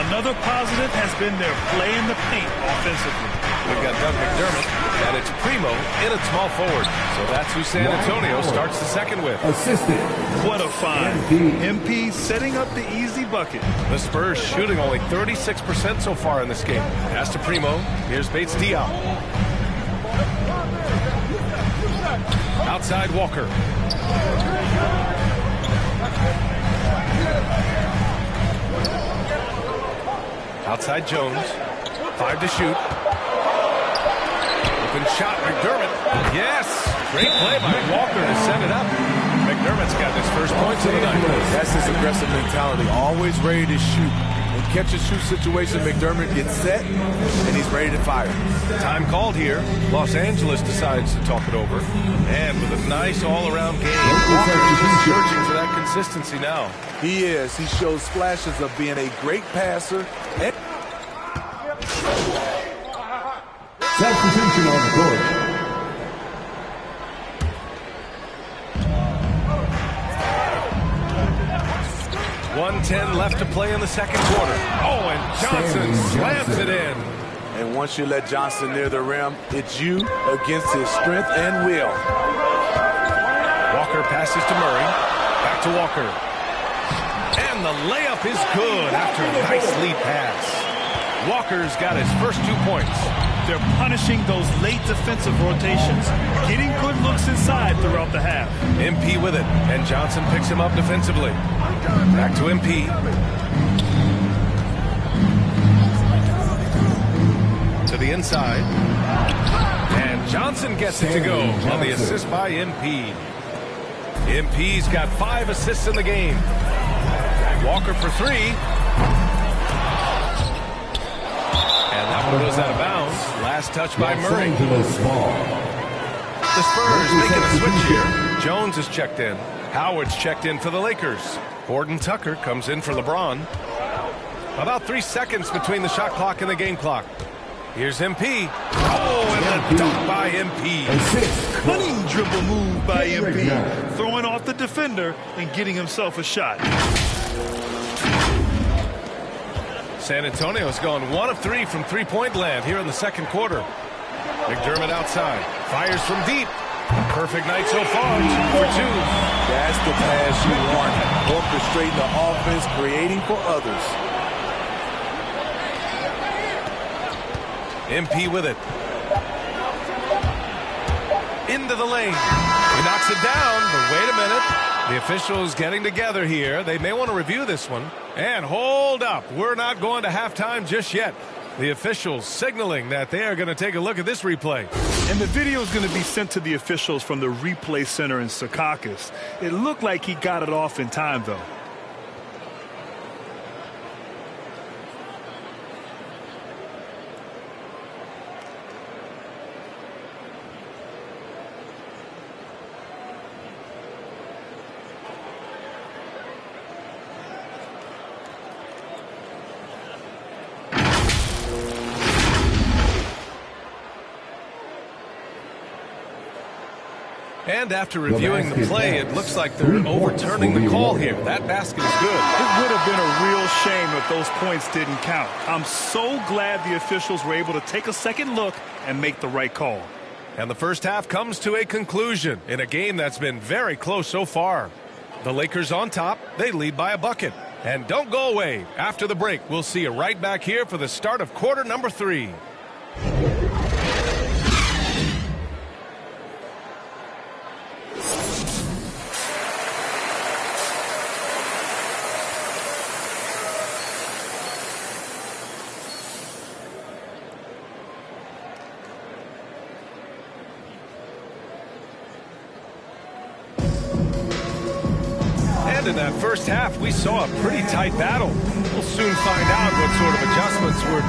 Another positive has been their play in the paint offensively. We've got Doug McDermott, and it's Primo in at small forward. So that's who San Antonio starts the second with. Assistant. What a find. MP setting up the easy bucket. The Spurs shooting only 36% so far in this game. Pass to Primo. Here's Bates Diop. Outside Walker. Outside Jones. 5 to shoot. Open shot, McDermott. Yes! Great play by Walker to set it up. McDermott's got his first points of the night. That's his aggressive mentality. Always ready to shoot. In catch-and-shoot situation, McDermott gets set, and he's ready to fire. Time called here. Los Angeles decides to talk it over. And with a nice all-around game, Walker is just searching for that consistency now. He is. He shows flashes of being a great passer. And substitution on the court. 1:10 left to play in the second quarter. Oh, and Johnson slams it in. And once you let Johnson near the rim, it's you against his strength and will. Walker passes to Murray. Back to Walker. And the layup is good after a nice lead pass. Walker's got his first 2 points. They're punishing those late defensive rotations, getting good looks inside throughout the half. MP with it, and Johnson picks him up defensively. Back to MP. To the inside. And Johnson gets it to go on the assist by MP. MP's got 5 assists in the game. Walker for 3. And that one goes out of bounds. Last touch by Murray. The Spurs making a switch here. Jones is checked in. Howard's checked in for the Lakers. Gordon Tucker comes in for LeBron. About 3 seconds between the shot clock and the game clock. Here's MP. Oh, and the dunk by MP. Cunning dribble move by MP. Throwing off the defender and getting himself a shot. San Antonio's gone 1 of 3 from three-point land here in the second quarter. McDermott outside. Fires from deep. Perfect night so far. 2 for 2. That's the pass you want. Orchestrating the offense, creating for others. MP with it. Into the lane. He knocks it down, but wait a minute. The officials getting together here. They may want to review this one. And hold up. We're not going to halftime just yet. The officials signaling that they are going to take a look at this replay. And the video is going to be sent to the officials from the replay center in Secaucus. It looked like he got it off in time, though. And after reviewing the play, it looks like they're overturning the call here. That basket is good. It would have been a real shame if those points didn't count. I'm so glad the officials were able to take a second look and make the right call. And the first half comes to a conclusion in a game that's been very close so far. The Lakers on top. They lead by a bucket. And don't go away. After the break, we'll see you right back here for the start of quarter number 3. In that first half, we saw a pretty tight battle. We'll soon find out what sort of adjustments were.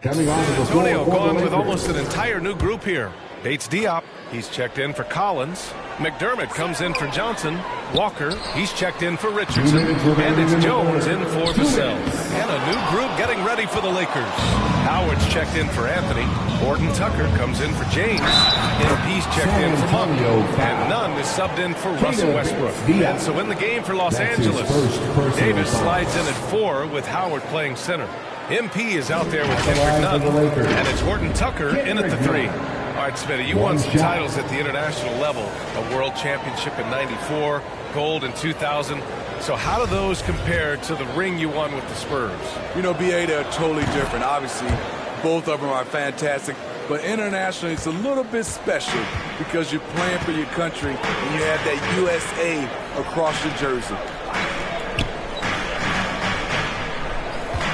Coming on to the Antonio gone with almost an entire new group here. Bates Diop, he's checked in for Collins. McDermott comes in for Johnson. Walker, he's checked in for Richardson. And it's Jones in for Vassell. And a new group getting ready for the Lakers. Howard's checked in for Anthony. Gordon Tucker comes in for James. MP's checked in for Monk. And Nunn is subbed in for Russell Westbrook. And so in the game for Los Angeles, Davis slides in at 4 with Howard playing center. MP is out there with Kendrick Nunn. And it's Gordon Tucker in at the 3. All right, Smitty, you won some titles at the international level. A world championship in '94, gold in 2000. So how do those compare to the ring you won with the Spurs? You know, BA, they're totally different. Obviously, both of them are fantastic. But internationally, it's a little bit special because you're playing for your country and you have that USA across your jersey.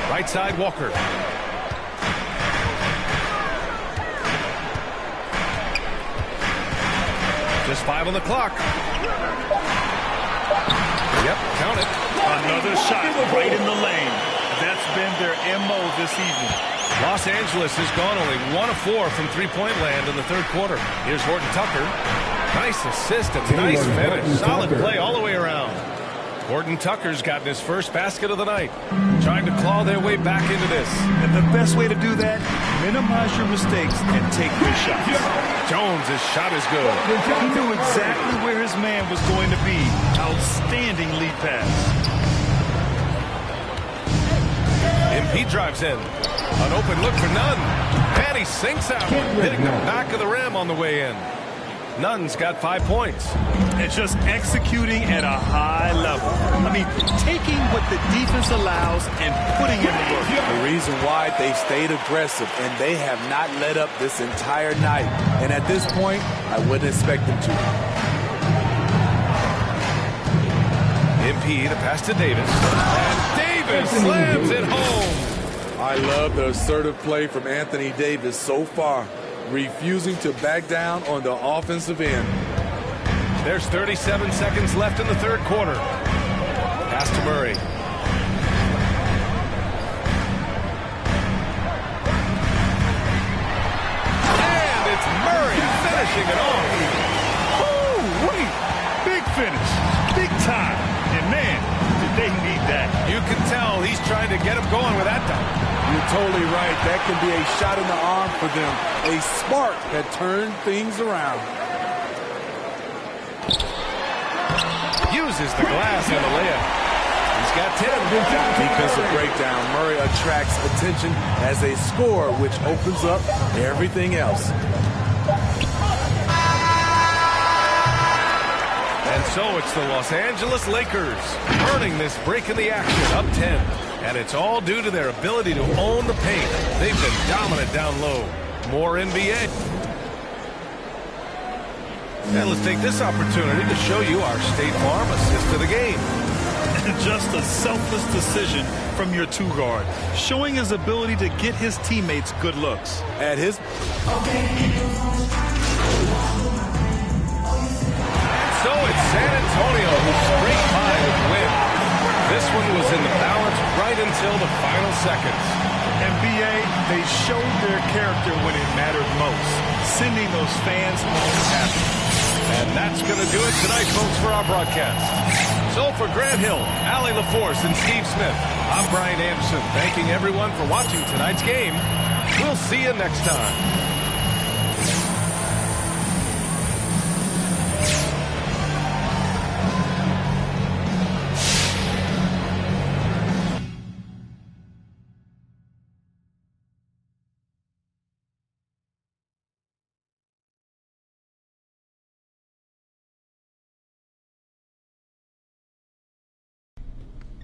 Right side, Walker. Just 5 on the clock. Yep, count it. Another shot right in the lane. That's been their MO this evening. Los Angeles has gone only 1 of 4 from three-point land in the third quarter. Here's Horton Tucker. Nice assist and nice finish. Solid play all the way around. Horton Tucker's gotten his first basket of the night. Trying to claw their way back into this. And the best way to do that, minimize your mistakes and take good shots. Jones' shot is good. He knew exactly where his man was going to be. Outstanding lead pass. MP drives in. An open look for Nunn. And he sinks out, hitting the back of the rim on the way in. Nunn's got 5 points. And just executing at a high level. I mean, taking what the defense allows and putting in the work. The reason why they stayed aggressive, and they have not let up this entire night. And at this point, I wouldn't expect them to. MP to pass to Davis. And Davis slams it home. I love the assertive play from Anthony Davis so far, refusing to back down on the offensive end. There's 37 seconds left in the third quarter. Pass to Murray. And it's Murray finishing it off. Oh, wait. Big finish. Big time. And, man, did they need that. You can tell he's trying to get him going with that dunk. You're totally right. That can be a shot in the arm for them. A spark that turned things around. Uses the glass and the layup. He's got 10. Defensive breakdown. Murray attracts attention as a scorer, which opens up everything else. And so it's the Los Angeles Lakers earning this break in the action, up 10. And it's all due to their ability to own the paint. They've been dominant down low. More NBA. And let's take this opportunity to show you our State Farm assist of the game. Just a selfless decision from your two-guard, showing his ability to get his teammates good looks. At his... So it's San Antonio who scraped by with the win. This one was in the balance right until the final seconds. NBA, they showed their character when it mattered most, sending those fans home happy. And that's going to do it tonight, folks, for our broadcast. So for Grant Hill, Allie LaForce, and Steve Smith, I'm Brian Anderson, thanking everyone for watching tonight's game. We'll see you next time.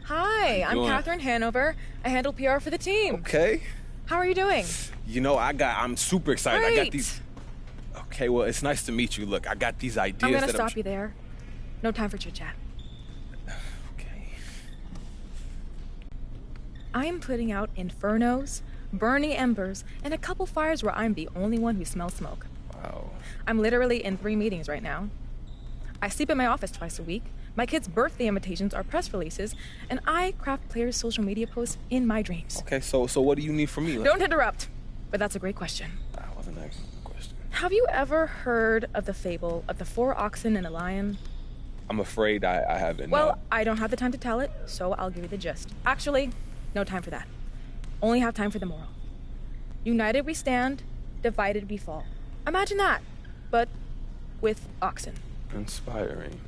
Hi, I'm Catherine Hanover. I handle PR for the team. Okay. How are you doing? You know, I'm super excited. Great. I got these. Okay, well, it's nice to meet you. Look, I got these ideas. I'm gonna stop you there. No time for chit-chat. Okay. I am putting out infernos, burning embers, and a couple fires where I'm the only one who smells smoke. Wow. I'm literally in 3 meetings right now. I sleep in my office twice a week. My kids' birthday invitations are press releases, and I craft players' social media posts in my dreams. Okay, so what do you need from me? Don't interrupt, but that's a great question. I wasn't asking a question. Have you ever heard of the fable of the 4 oxen and a lion? I'm afraid I haven't. Well, I don't have the time to tell it, so I'll give you the gist. Actually, no time for that. Only have time for the moral. United we stand, divided we fall. Imagine that, but with oxen. Inspiring.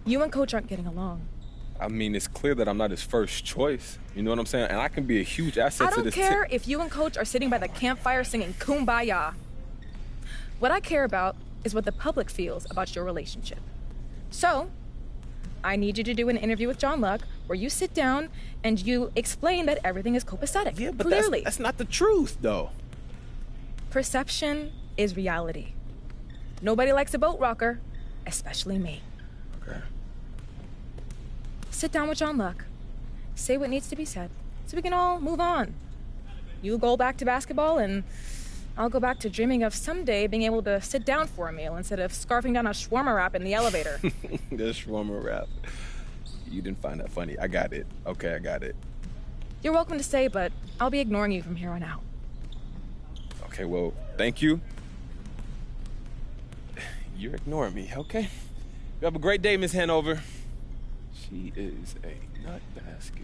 You and Coach aren't getting along. I mean, it's clear that I'm not his first choice. You know what I'm saying? And I can be a huge asset to this team. I don't care if you and Coach are sitting by the campfire singing Kumbaya. What I care about is what the public feels about your relationship. So, I need you to do an interview with John Luck where you sit down and you explain that everything is copacetic. Yeah, but clearly. That's not the truth, though. Perception is reality. Nobody likes a boat rocker, especially me. Okay. Sit down with John Luck. Say what needs to be said so we can all move on. You go back to basketball and I'll go back to dreaming of someday being able to sit down for a meal instead of scarfing down a shawarma wrap in the elevator. The shawarma wrap. You didn't find that funny. I got it. Okay, I got it. You're welcome to stay, but I'll be ignoring you from here on out. Okay, well, thank you. You're ignoring me, okay? You have a great day, Miss Hanover. She is a nut basket.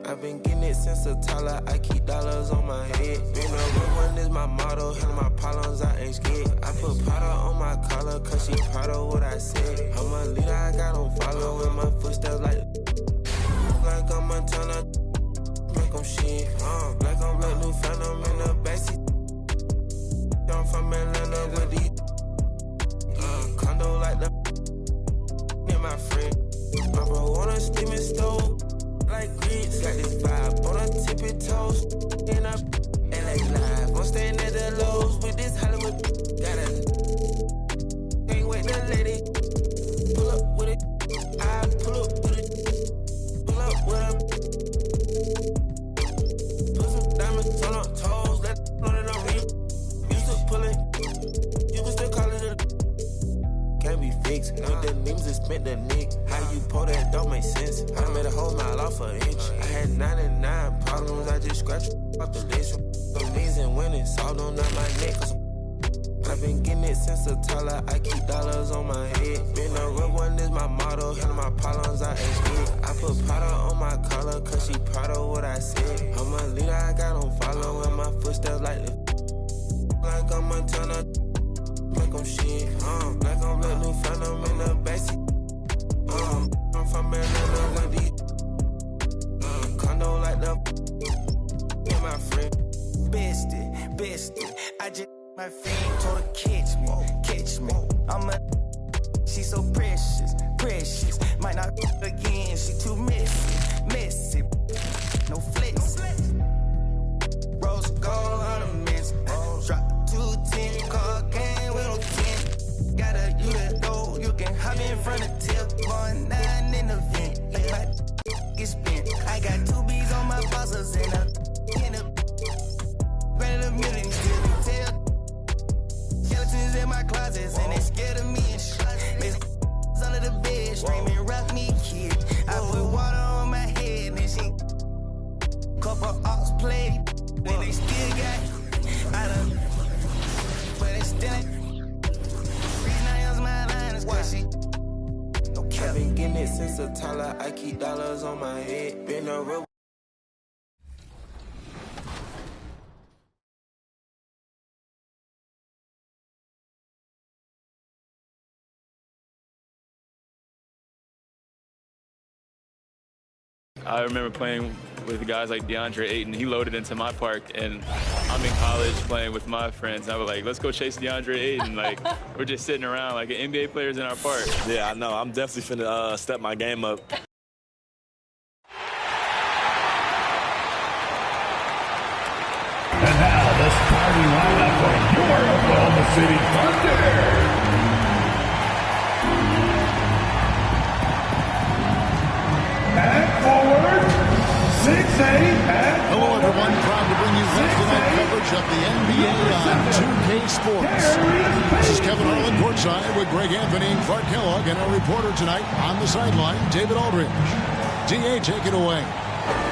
I've been getting it since a toddler. I keep dollars on my head. Being a real one is my motto. Handle my problems, I ain't scared. I put powder on my collar, cause she proud of what I said. I'm a leader, I got on follow in my footsteps like I'm a Montana. Make them shit. Black on black, new phantom in the backseat. I'm from Atlanta with these condo like the in my friend. My bro on a steaming stove. Like grits, got this vibe on a tippy toes. And I'm LA live. I'm staying at the lows with this Hollywood. Got a can't wait to let it pull up with it. I pull up with it. Pull up with it. Put some diamonds on her toes. Let on it on me. Used to pull it. You can still call it a. Can't be fixed. With the names and spent the nick. How you pull that don't make sense. I made a whole mile off an inch. I had 99 problems. I just scratched off the list. Amazing winning. Solved on my neck. I've been getting it since a toddler. I keep dollars on my head. Being a real one is my motto. Handle my problems, I ain't scared. I put powder on my collar, cause she proud of what I said. I'm a leader, I got on follow in my footsteps like the like I'm Montana. Make them shit. Black on black, new phantom in the backseat. I'm from Atlanta with these condo like the in my friend. Bestie. I just my friend told her catch me. I'm a she so precious. Might not again, she too messy. No flex. Rose gold ornaments. Drop 210, car game with no 10. Got a you that know you can hop in front of tip. Going 9 in the vent. Like my get spent. I got 2 B's on my bosses in a ready to million still tell. Skeletons in my closets and they scared of me and shit. Under the bed, screaming, rock me, kid. I put water on my head and she couple ox played. Then they still got I done, but they still ain't. Reason I use my line is cause she no cap. I've been getting it since a toddler. I keep dollars on my head. Been a real. I remember playing with guys like DeAndre Ayton. He loaded into my park, and I'm in college playing with my friends. I was like, let's go chase DeAndre Ayton. Like, we're just sitting around like NBA players in our park. Yeah, I know. I'm definitely finna step my game up. And now, the starting lineup for your Oklahoma City Thunder. At forward, 6'8". Hello, everyone. Proud to bring you Wednesday night coverage of the NBA on 2K Sports. This is Kevin Harlan courtside with Greg Anthony and Clark Kellogg, and our reporter tonight on the sideline, David Aldridge. DA, take it away.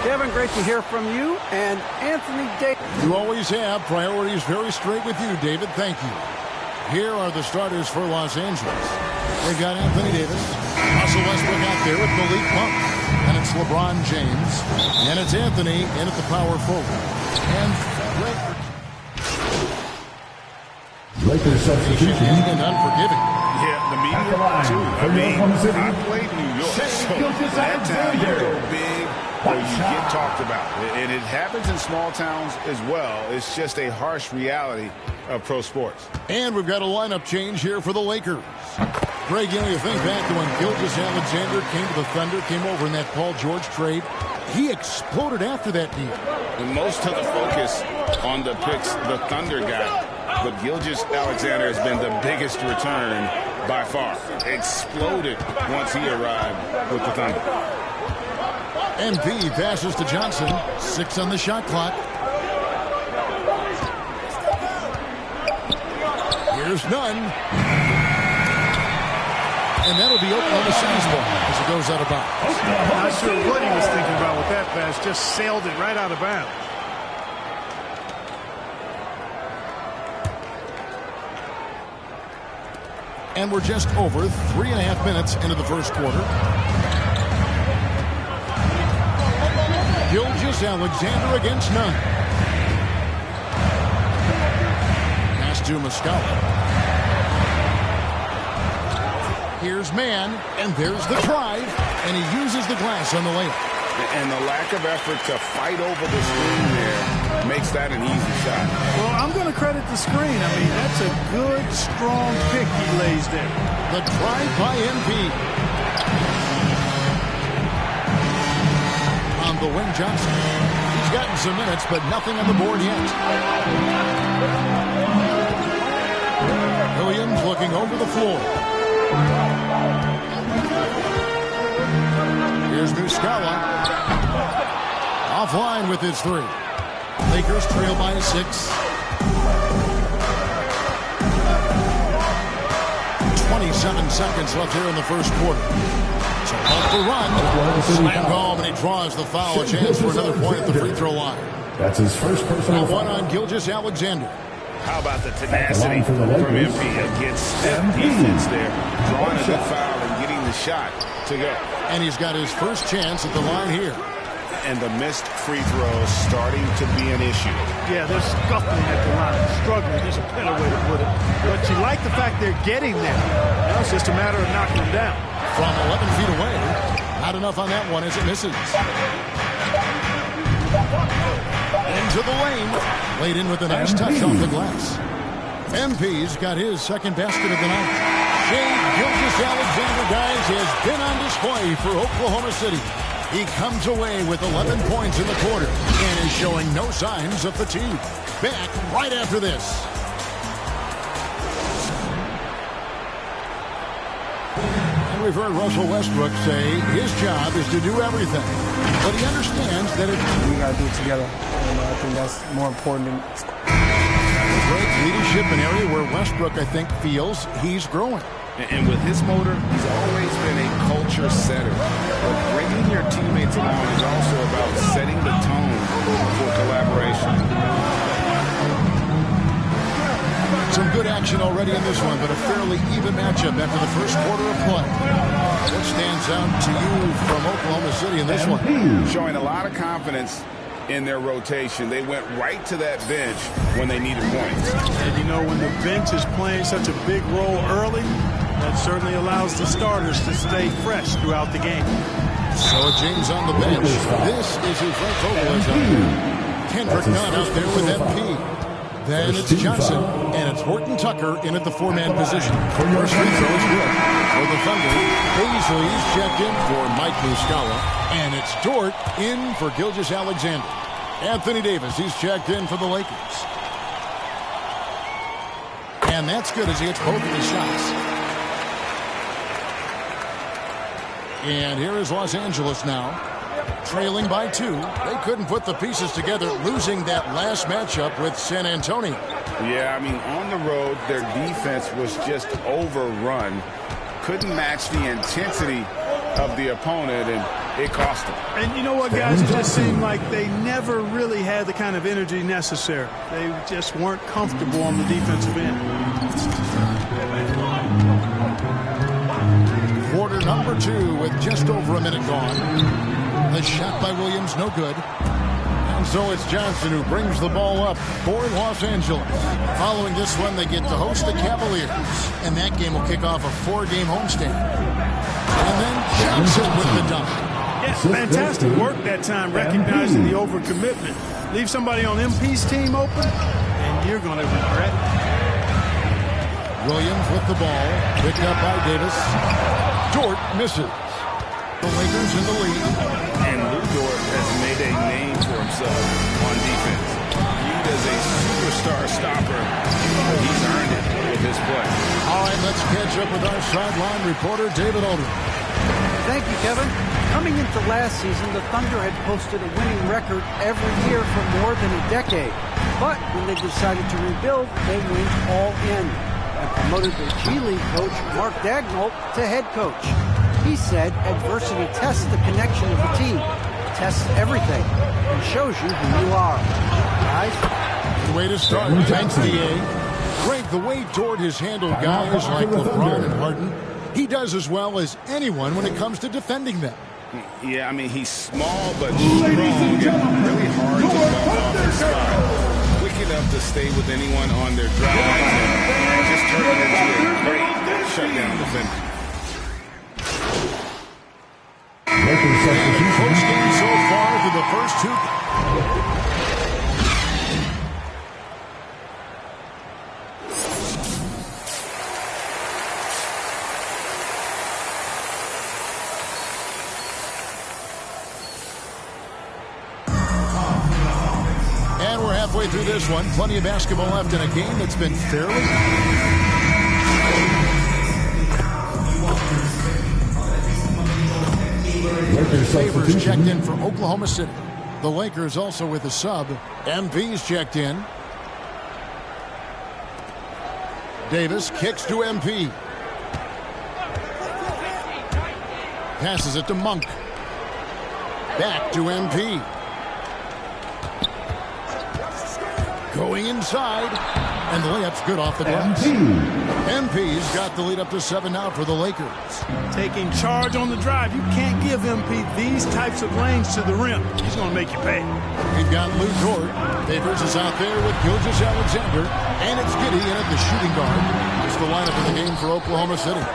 Kevin, great to hear from you. And Anthony Davis. You always have. Priorities very straight with you, David. Thank you. Here are the starters for Los Angeles. They've got Anthony Davis. Russell Westbrook out there with Malik Monk. And it's LeBron James. And it's Anthony in at the power forward. And Lakers substitution. And unforgiving. Yeah, the media too. I mean, I played New York, so that time you go big you get talked about. And it happens in small towns as well. It's just a harsh reality of pro sports. And we've got a lineup change here for the Lakers. Greg, you know, you think back to when Gilgeous-Alexander came to the Thunder, came over in that Paul George trade. He exploded after that deal. And most of the focus on the picks the Thunder got, but Gilgeous-Alexander has been the biggest return by far. Exploded once he arrived with the Thunder. MP passes to Johnson. 6 on the shot clock. Here's none. And that'll be Oklahoma City's ball as it goes out of bounds. Not sure what he was thinking about with that pass. Just sailed it right out of bounds. And we're just over 3.5 minutes into the first quarter. Gilgeous-Alexander against none. Pass to Muscala. Here's Mann, and there's the drive, and he uses the glass on the layup. And the lack of effort to fight over the screen there makes that an easy shot. Well, I'm going to credit the screen. I mean, that's a good, strong pick he lays there. The drive by MP. On the wing, Johnson. He's gotten some minutes, but nothing on the board yet. Williams looking over the floor. Here's Muscala. Offline with his 3. Lakers trail by 6. 27 seconds left here in the first quarter. So off the run. Slam home, and he draws the foul. A chance for another point at the free throw line. That's his first personal foul. One on Gilgeous-Alexander. How about the tenacity from MP against stiff defense there? Drawing a good foul and getting the shot to go. And he's got his first chance at the line here. And the missed free throws starting to be an issue. Yeah, they're scuffling at the line, struggling. There's a better way to put it. But you like the fact they're getting there. Now it's just a matter of knocking them down. From 11 feet away, not enough on that one as it misses. Into the lane. Laid in with a nice touch off the glass. MP's got his second basket of the night. Shai Gilgeous-Alexander, guys, has been on display for Oklahoma City. He comes away with 11 points in the quarter and is showing no signs of fatigue. Back right after this. And we've heard Russell Westbrook say his job is to do everything. But he understands that we got to do it together. And I think that's more important than great leadership, an area where Westbrook, I think, feels he's growing. And with his motor, he's always been a culture setter. But bringing your teammates along is also about setting the tone for collaboration. Some good action already in this one, but a fairly even matchup after the first quarter of play. What stands out to you from Oklahoma City in this one? Showing a lot of confidence in their rotation. They went right to that bench when they needed points. And you know, when the bench is playing such a big role early, that certainly allows the starters to stay fresh throughout the game. So James on the bench. This is his right total as Kendrick Nunn out there with MP. Then it's Johnson, and it's Horton Tucker in at the 4-man position. First free throw is good for the Thunder. Paisley's checked in for Mike Muscala, and it's Dort in for Gilgeous-Alexander. Anthony Davis, he's checked in for the Lakers. And that's good as he hits both of his shots. And here is Los Angeles now, trailing by 2. They couldn't put the pieces together, losing that last matchup with San Antonio. Yeah, I mean, on the road, their defense was just overrun. Couldn't match the intensity of the opponent, and it cost them. And you know what, guys? It just seemed like they never really had the kind of energy necessary. They just weren't comfortable on the defensive end. Quarter number 2 with just over a minute gone. The shot by Williams, no good. And so it's Johnson who brings the ball up for Los Angeles. Following this one, they get to host the Cavaliers. And that game will kick off a 4-game homestand. And then Johnson with the dunk. Yeah, fantastic work that time, recognizing the overcommitment. Leave somebody on MP's team open, and you're going to regret it. Williams with the ball, picked up by Davis. Dort misses. The Lakers in the lead. And Lou Dort has made a name for himself on defense. Viewed as a superstar stopper, he's earned it with his play. All right, let's catch up with our sideline reporter, David Aldridge. Thank you, Kevin. Coming into last season, the Thunder had posted a winning record every year for more than a decade. But when they decided to rebuild, they went all in and promoted their G League coach, Mark Daigneault, to head coach. He said adversity tests the connection of the team, tests everything, and shows you who you are. Guys? Good way to start. Thanks, D.A. Greg, the way Dort has handled guys like LeBron and Harden, he does as well as anyone when it comes to defending them. Yeah, I mean, he's small but strong and really hard to bump off his spot. Quick enough to stay with anyone on their drive and just turn it into a great shutdown defender. Coach game so far through the first two. And we're halfway through this one. Plenty of basketball left in a game that's been fairly... Favors checked in for Oklahoma City. The Lakers also with a sub. MP's checked in. Davis kicks to MP. Passes it to Monk. Back to MP. Going inside. And the layup's good off the glass. MP's got the lead up to 7 now for the Lakers. Taking charge on the drive. You can't give MP these types of lanes to the rim. He's going to make you pay. We've got Lou Dort. Favors is out there with Gilgeous-Alexander. And it's Giddey in at the shooting guard. It's the lineup of the game for Oklahoma City.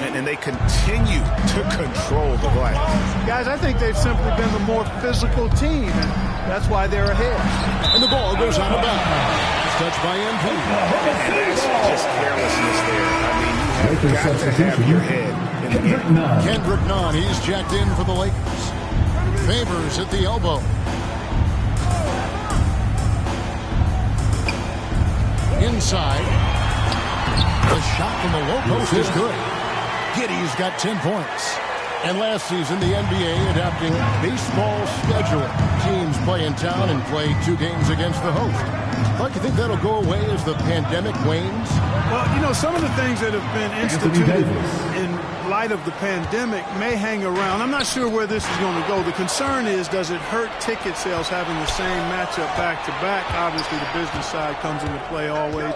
And they continue to control the glass. Guys, I think they've simply been the more physical team, and that's why they're ahead. And the ball goes out of bounds. Touched by MP. And that's just carelessness there. I mean, you have got to have your head in the game. Kendrick Nunn, he's checked in for the Lakers. Favors at the elbow. Inside. The shot from the low post is good. Giddey's got 10 points. And last season, the NBA adapting baseball schedule. Teams play in town and play 2 games against the host. Mark, you think that'll go away as the pandemic wanes? Well, you know, some of the things that have been instituted in light of the pandemic may hang around. I'm not sure where this is going to go. The concern is, does it hurt ticket sales having the same matchup back-to-back? Obviously, the business side comes into play always.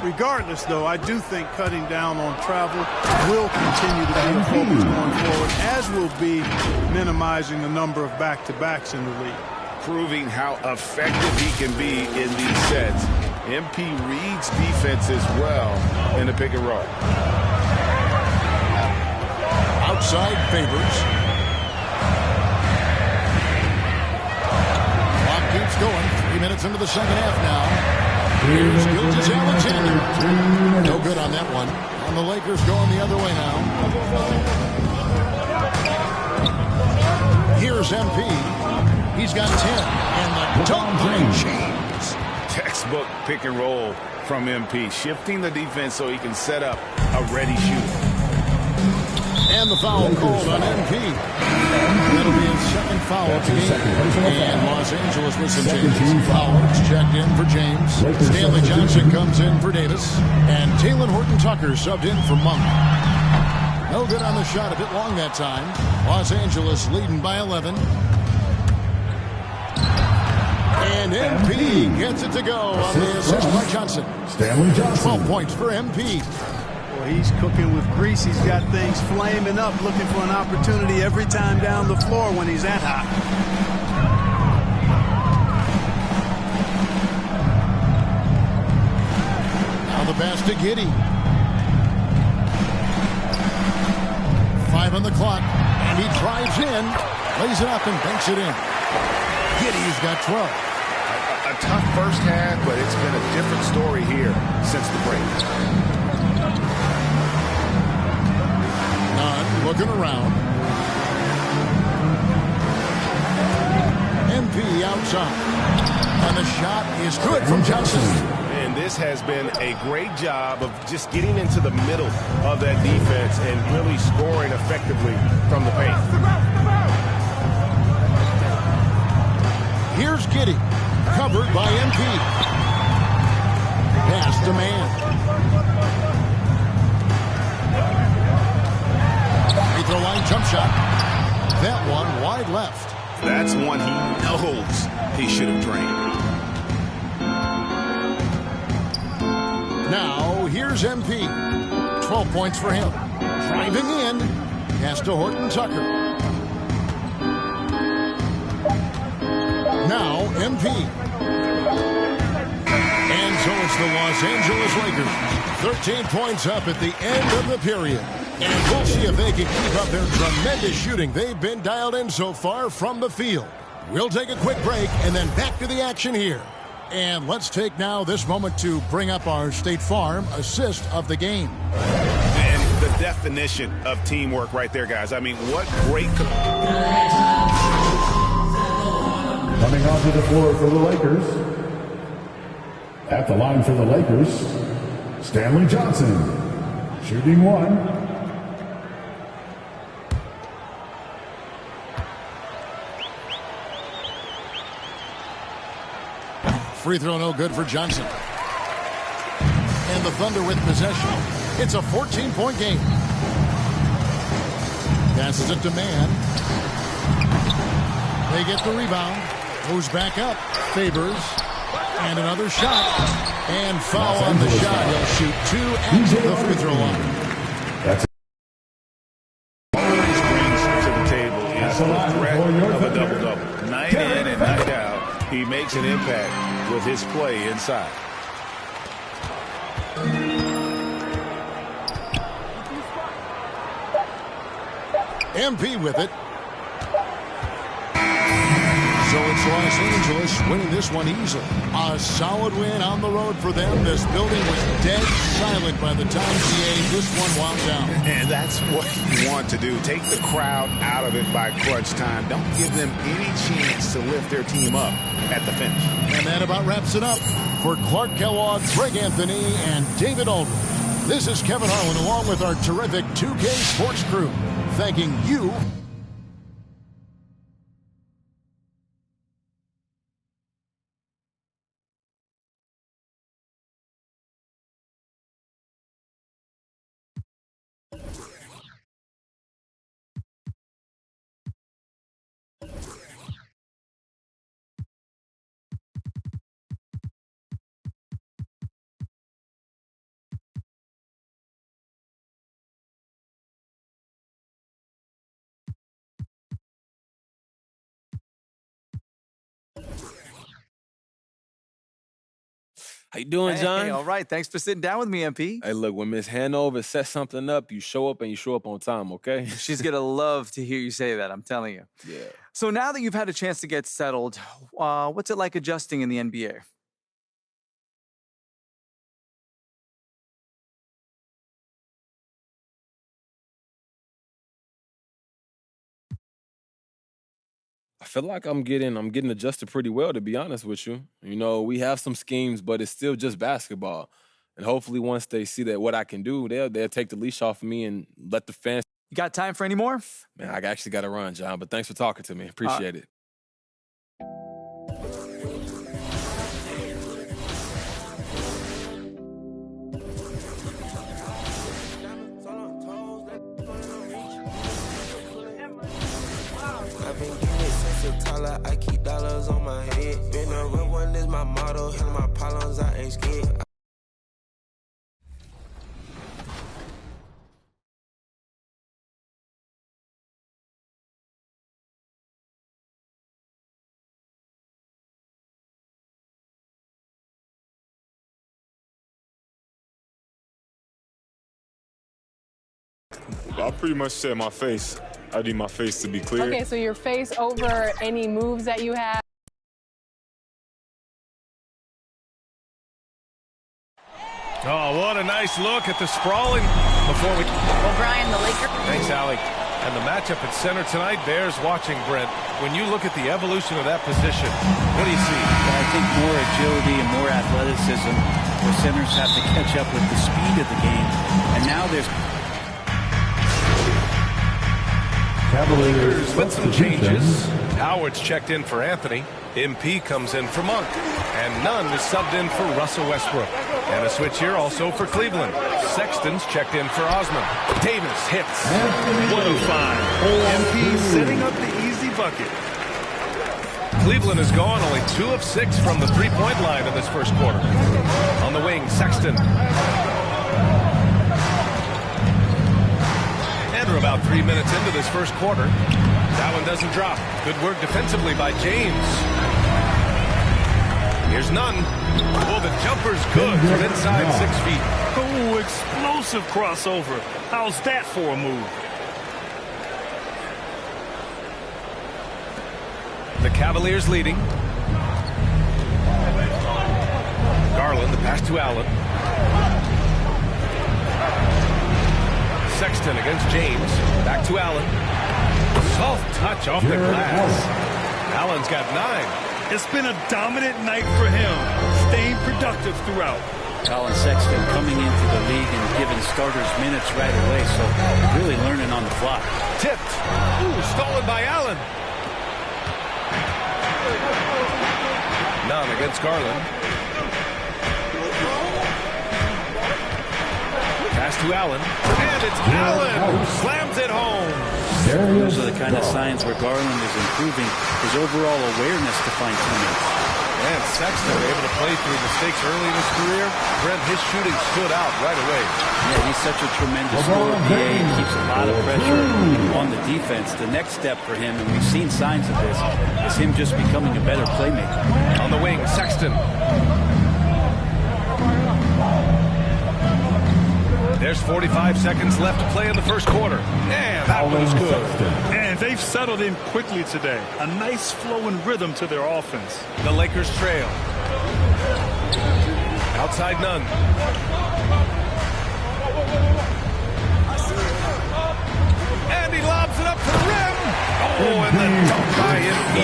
Regardless, though, I do think cutting down on travel will continue to be a focus going forward, as will be minimizing the number of back-to-backs in the league. Proving how effective he can be in these sets. MP reads defenses well in the pick and roll. Outside Favors. Clock keeps going. 3 minutes into the second half now. Here's Gilgeous-Alexander. No good on that one. And the Lakers going the other way now. Here's MP. He's got 10. And the dunk by James. Textbook pick and roll from MP. Shifting the defense so he can set up a ready shooter. And the foul called on MP. That'll be his second foul of the game. And Los Angeles with some changes. Howard's checked in for James. Stanley Johnson comes in for Davis. And Talen Horton-Tucker subbed in for Monk. No good on the shot. A bit long that time. Los Angeles leading by 11. And MP gets it to go on the assist by Johnson. Stanley Johnson. 12 points for MP. Well, he's cooking with grease. He's got things flaming up, looking for an opportunity every time down the floor when he's that hot. Now the pass to Giddey. 5 on the clock. He drives in, lays it up, and banks it in. Giddey's got 12. A tough first half, but it's been a different story here since the break. Nunn looking around. MP outside. And the shot is good from Johnson. And this has been a great job of just getting into the middle of that defense and really scoring effectively from the paint. Here's Giddey, covered by MP. Pass to man. Free throw line jump shot. That one wide left. That's one he knows he should have drained. Now, here's MP. 12 points for him. Driving in. Pass to Horton Tucker. Now, MP. And so it's the Los Angeles Lakers. 13 points up at the end of the period. And we'll see if they can keep up their tremendous shooting they've been dialed in so far from the field. We'll take a quick break and then back to the action here. And let's take now this moment to bring up our State Farm assist of the game. And the definition of teamwork right there, guys. I mean, what great... Coming onto the floor for the Lakers. At the line for the Lakers, Stanley Johnson. Shooting one. Free throw no good for Johnson. And the Thunder with possession. It's a 14-point game. Passes it to man. They get the rebound. Moves back up. Favors. And another shot. And foul on the shot. He'll shoot two at the free throw line. That's always brings to the table is the threat of a double-double. Night in and night out, he makes an impact with his play inside. MP with it. So it's Los Angeles winning this one easily. A solid win on the road for them. This building was dead silent by the time this one wound down. And that's what you want to do. Take the crowd out of it by crunch time. Don't give them any chance to lift their team up at the finish. And that about wraps it up for Clark Kellogg, Greg Anthony, and David Aldridge. This is Kevin Harlan along with our terrific 2K Sports crew, thanking you. How you doing, John? Hey, all right. Thanks for sitting down with me, MP. Hey, look, when Miss Hanover sets something up, you show up and you show up on time, okay? She's going to love to hear you say that, I'm telling you. Yeah. So now that you've had a chance to get settled, what's it like adjusting in the NBA? I feel like I'm getting adjusted pretty well, to be honest with you. You know, we have some schemes, but it's still just basketball. And hopefully once they see that what I can do, they'll take the leash off of me and let the fans. You got time for any more? Man, I actually got to run, John, but thanks for talking to me. Appreciate it. I keep dollars on my head. Been a real one is my motto. Handle my problems, I ain't scared. I pretty much said my face. I need my face to be clear. Okay, so your face over any moves that you have. Oh, what a nice look at the sprawling before we... Well, Brian, the Lakers... Thanks, Allie. And the matchup at center tonight bears watching, Brent. When you look at the evolution of that position, what do you see? Well, I think more agility and more athleticism where centers have to catch up with the speed of the game. And now there's... Cavaliers with some changes. Howard's checked in for Anthony. MP comes in for Monk. And Nunn is subbed in for Russell Westbrook. And a switch here also for Cleveland. Sexton's checked in for Osman. Davis hits. What a find. MP setting up the easy bucket. Cleveland is gone only 2 of 6 from the three-point line in this first quarter. On the wing, Sexton. And we're about 3 minutes into this first quarter. That one doesn't drop. Good work defensively by James. Here's Nunn. Oh, the jumper's good from inside 6 feet. Oh, explosive crossover. How's that for a move? The Cavaliers leading. Garland, the pass to Allen. Sexton against James. Back to Allen. Soft touch off the glass. Allen's got 9. It's been a dominant night for him, staying productive throughout. Colin Sexton coming into the league and giving starters minutes right away, so really learning on the fly. Tipped. Ooh, stolen by Allen. Nunn against Garland. Pass to Allen. And it's Allen who slams it home. Those are the kind of signs where Garland is improving his overall awareness to find teammates. And Sexton able to play through mistakes early in his career. Brent, his shooting stood out right away. Yeah, he's such a tremendous scorer. He keeps a lot of pressure on the defense. The next step for him, and we've seen signs of this, is him just becoming a better playmaker. On the wing, Sexton. There's 45 seconds left to play in the first quarter. And that one's good. And they've settled in quickly today. A nice flow and rhythm to their offense. The Lakers trail. Outside Nunn. And he lobs it up to the rim. Oh, and the dunk by MP.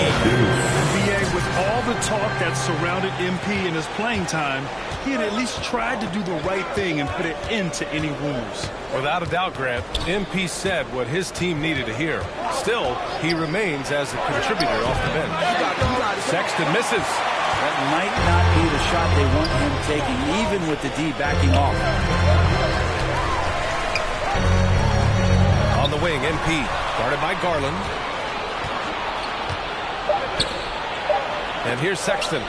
NBA, with all the talk that surrounded MP in his playing time, he had at least tried to do the right thing and put an end to any rumors. Without a doubt, Grant, MP said what his team needed to hear. Still, he remains as a contributor off the bench. Sexton misses. That might not be the shot they want him taking, even with the D backing off. On the wing, MP, guarded by Garland. And here's Sexton.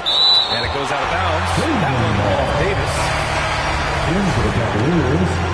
And it goes out of bounds. That one off Davis. Into the Cavaliers.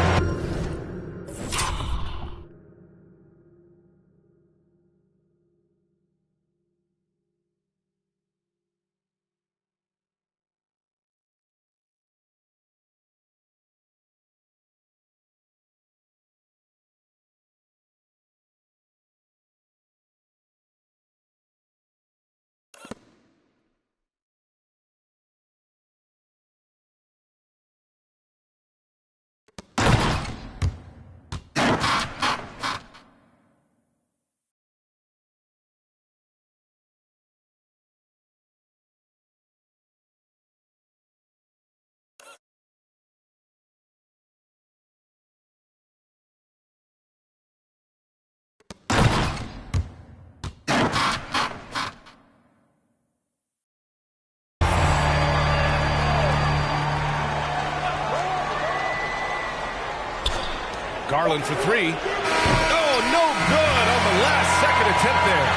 Garland for 3. Oh, no good on the last second attempt there.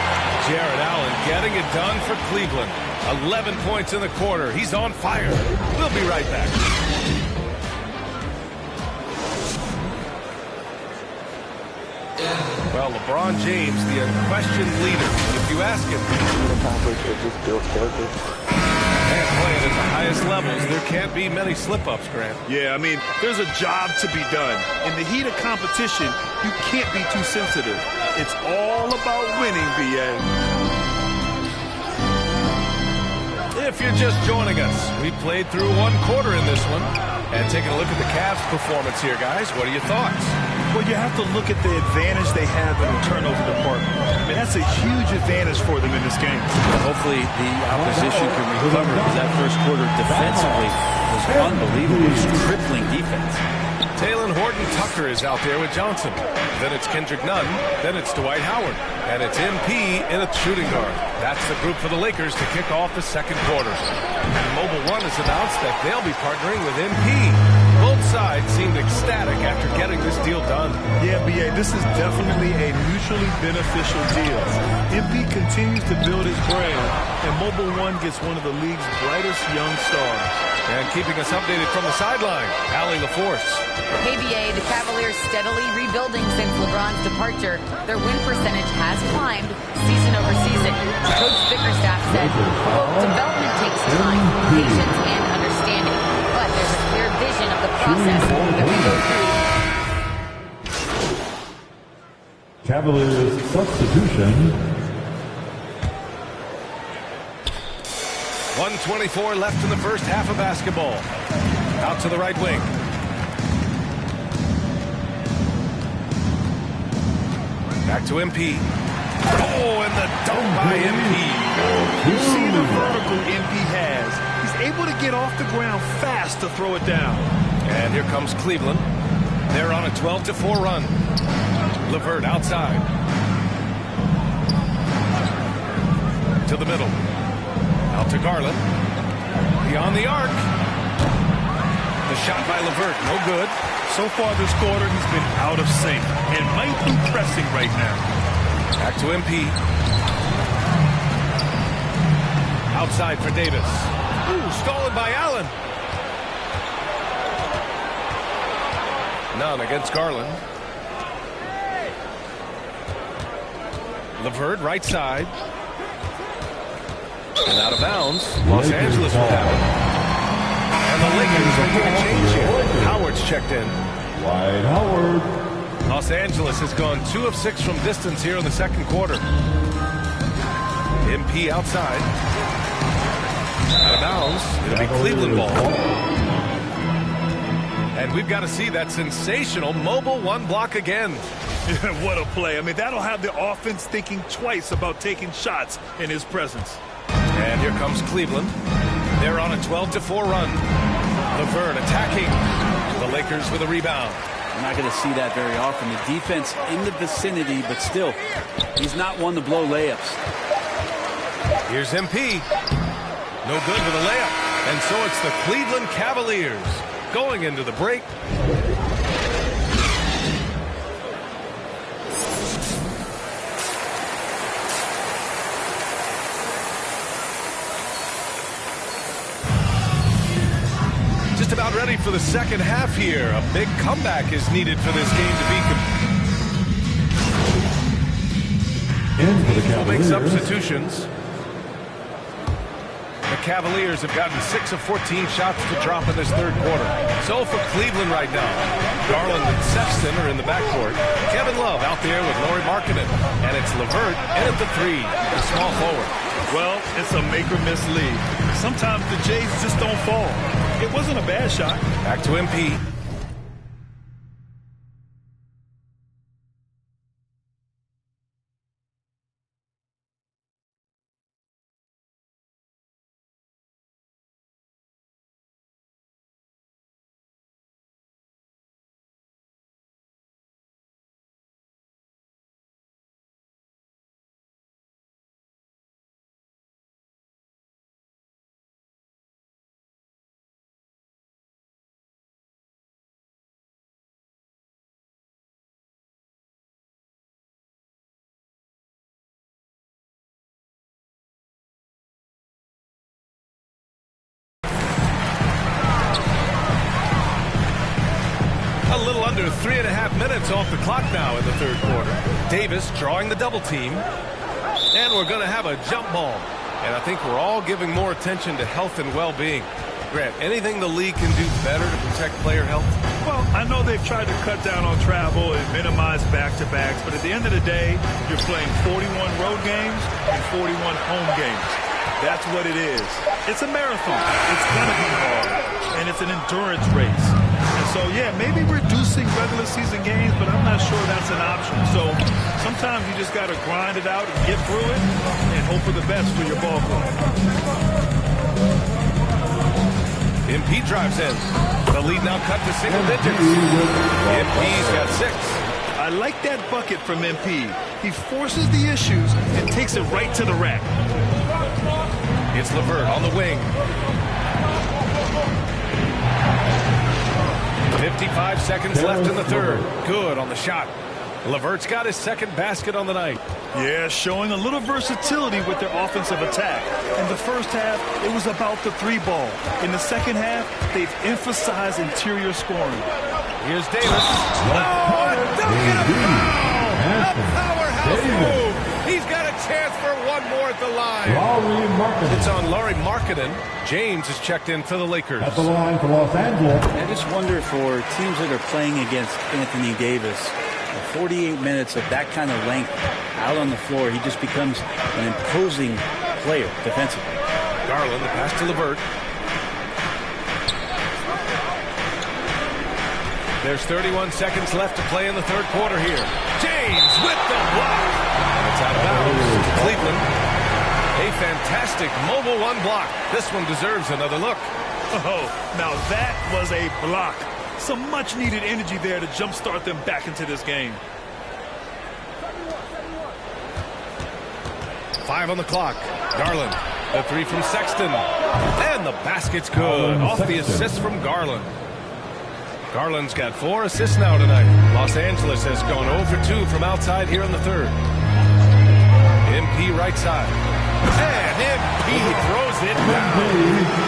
Jared Allen getting it done for Cleveland. 11 points in the quarter. He's on fire. We'll be right back. Well, LeBron James, the unquestioned leader. If you ask him, this builds character. And playing at the highest levels, there can't be many slip-ups, Grant. Yeah, I mean, there's a job to be done. In the heat of competition, you can't be too sensitive. It's all about winning, BA. If you're just joining us, we played through one quarter in this one. And taking a look at the Cavs' performance here, guys, what are your thoughts? Well, you have to look at the advantage they have in the turnover department. I mean, that's a huge advantage for them in this game. Well, hopefully the opposition can recover, because that first quarter defensively was unbelievable. It was crippling defense. Talen Horton-Tucker is out there with Johnson. Then it's Kendrick Nunn. Then it's Dwight Howard. And it's MP in a shooting guard. That's the group for the Lakers to kick off the second quarter. And Mobile One has announced that they'll be partnering with MP. Both sides seemed ecstatic after getting this deal done. Yeah, BA, this is definitely a mutually beneficial deal. MP continues to build his brand, and Mobile One gets one of the league's brightest young stars. And keeping us updated from the sideline, Allie LaForce. Hey, BA, the Cavaliers steadily rebuilding since LeBron's departure. Their win percentage has climbed season over season. Coach Bickerstaff said, quote, development takes time, patience, and understanding. But there's a clear vision of the process that we go through. Cavaliers substitution. 1:24 left in the first half of basketball. Out to the right wing. Back to MP. Oh, and the dunk by MP. You see the vertical MP has. He's able to get off the ground fast to throw it down. And here comes Cleveland. They're on a 12-4 run. LeVert outside. To the middle. Out to Garland. Beyond the arc. The shot by LeVert, no good. So far this quarter, he's been out of sync and might be pressing right now. Back to MP. Outside for Davis. Ooh, stolen by Allen. None against Garland. LeVert, right side. And out of bounds. Los Angeles will have it. And the Lakers making a change here. Howard's checked in. Dwight Howard. Los Angeles has gone 2 of 6 from distance here in the second quarter. MP outside. Out of bounds. It'll be Cleveland ball. And we've got to see that sensational Mobile One block again. What a play. I mean, that'll have the offense thinking twice about taking shots in his presence. And here comes Cleveland. They're on a 12-4 run. LeVert attacking. The Lakers with a rebound. We're not going to see that very often. The defense in the vicinity, but still, he's not one to blow layups. Here's MP. No good with a layup. And so it's the Cleveland Cavaliers going into the break. Just about ready for the second half here. A big comeback is needed for this game to be complete. We'll make substitutions. The Cavaliers have gotten 6 of 14 shots to drop in this third quarter. So for Cleveland right now, Garland and Sexton are in the backcourt. Kevin Love out there with Lauri Markkanen. And it's LeVert in at the 3, the small forward. Well, it's a make-or-miss league. Sometimes the Jays just don't fall. It wasn't a bad shot. Back to MP. A little under 3.5 minutes off the clock now in the third quarter. Davis drawing the double team. And we're going to have a jump ball. And I think we're all giving more attention to health and well-being. Grant, anything the league can do better to protect player health? Well, I know they've tried to cut down on travel and minimize back-to-backs, but at the end of the day, you're playing 41 road games and 41 home games. That's what it is. It's a marathon. It's going to be hard, and it's an endurance race. And so, yeah, maybe reducing regular season games, but I'm not sure that's an option. So sometimes you just got to grind it out and get through it and hope for the best for your ball club. MP drives in. The lead now cut to single digits. MP's got 6. I like that bucket from MP. He forces the issues and takes it right to the rack. It's LeVert on the wing. 55 seconds left in the third. Good on the shot. LeVert's got his second basket on the night. Yeah, showing a little versatility with their offensive attack. In the first half, it was about the 3-ball. In the second half, they've emphasized interior scoring. Here's Davis. Oh, don't get a foul! A powerhouse move. He's got a chance for one more at the line. It's on Lauri Markkanen. James is checked in for the Lakers. At the line for Los Angeles. I just wonder for teams that are playing against Anthony Davis, 48 minutes of that kind of length out on the floor, he just becomes an imposing player defensively. Garland, the pass to LeVert. There's 31 seconds left to play in the third quarter here. James with the block. And it's out of bounds to Cleveland. A fantastic mobile one block. This one deserves another look. Oh, now that was a block. Some much-needed energy there to jumpstart them back into this game. 5 on the clock. Garland, the 3 from Sexton. And the basket's good. Off the assist from Garland. Garland's got 4 assists now tonight. Los Angeles has gone 0 for 2 from outside here in the third. MP right side. And MP throws it down.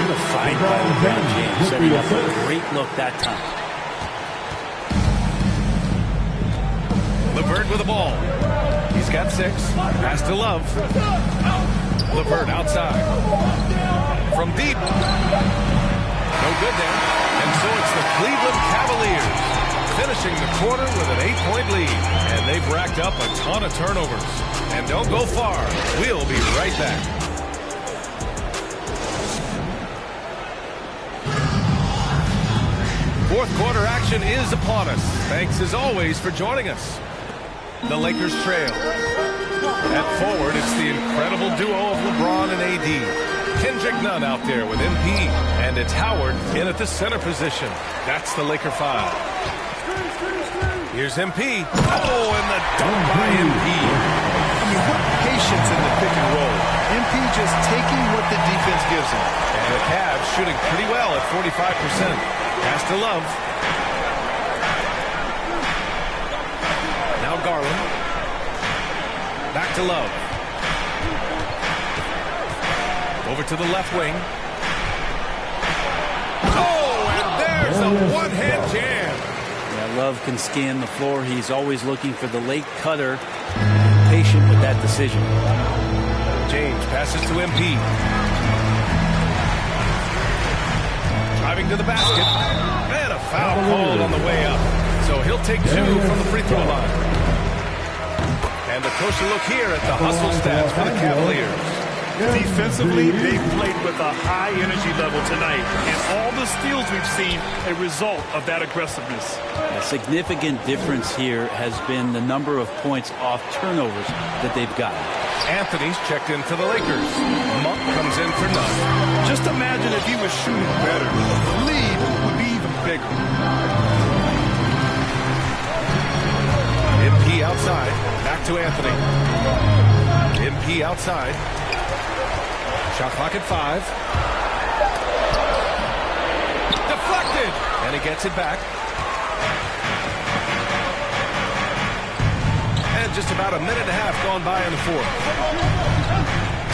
A fine ball LeBron James setting up a great look that time. LeVert with the ball. He's got 6. Pass to Love. LeVert outside. From deep. No good there. And so it's the Cleveland Cavaliers finishing the quarter with an 8-point lead. And they've racked up a ton of turnovers. And don't go far. We'll be right back. Fourth quarter action is upon us. Thanks as always for joining us. The Lakers trail. At forward, it's the incredible duo of LeBron and AD. Kendrick Nunn out there with MP. And it's Howard in at the center position. That's the Laker 5. Here's MP. Oh, and the dunk by MP. I mean, what patience in the pick and roll. MP just taking what the defense gives him. And the Cavs shooting pretty well at 45%. Pass to Love. Now Garland. Back to Love. Over to the left wing. Oh, and there's a one-hand jam. Yeah, Love can scan the floor. He's always looking for the late cutter. Patient with that decision. James passes to MP. Driving to the basket. And a foul called on the way up. So he'll take 2 from the free throw line. And a closer look here at the hustle stats for the Cavaliers. Defensively, they've played with a high energy level tonight. And all the steals we've seen, a result of that aggressiveness. A significant difference here has been the number of points off turnovers that they've gotten. Anthony's checked in for the Lakers. Monk comes in for Nunn. Just imagine if he was shooting better. The lead would be even bigger. MP outside. Back to Anthony. MP outside. Shot clock at 5. Deflected. And he gets it back. And just about a minute and a half gone by in the fourth.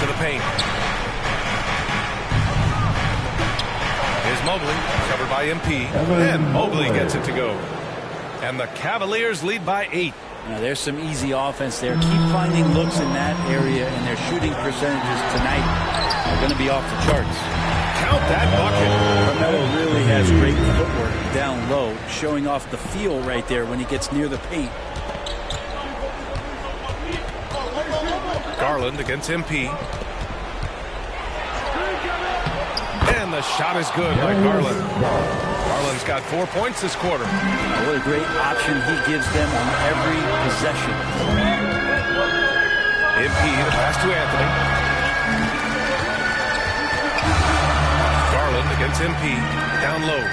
To the paint. Here's Mobley, covered by MP. And Mobley gets it to go. And the Cavaliers lead by 8. Now, there's some easy offense there. Keep finding looks in that area, and their shooting percentages tonight are going to be off the charts. Count that bucket. Carmelo really has great footwork down low, showing off the feel right there when he gets near the paint. Garland against MP. And the shot is good by Garland. Garland's got 4 points this quarter. What a great option he gives them on every possession. MP, the pass to Anthony. Garland against MP. Down low.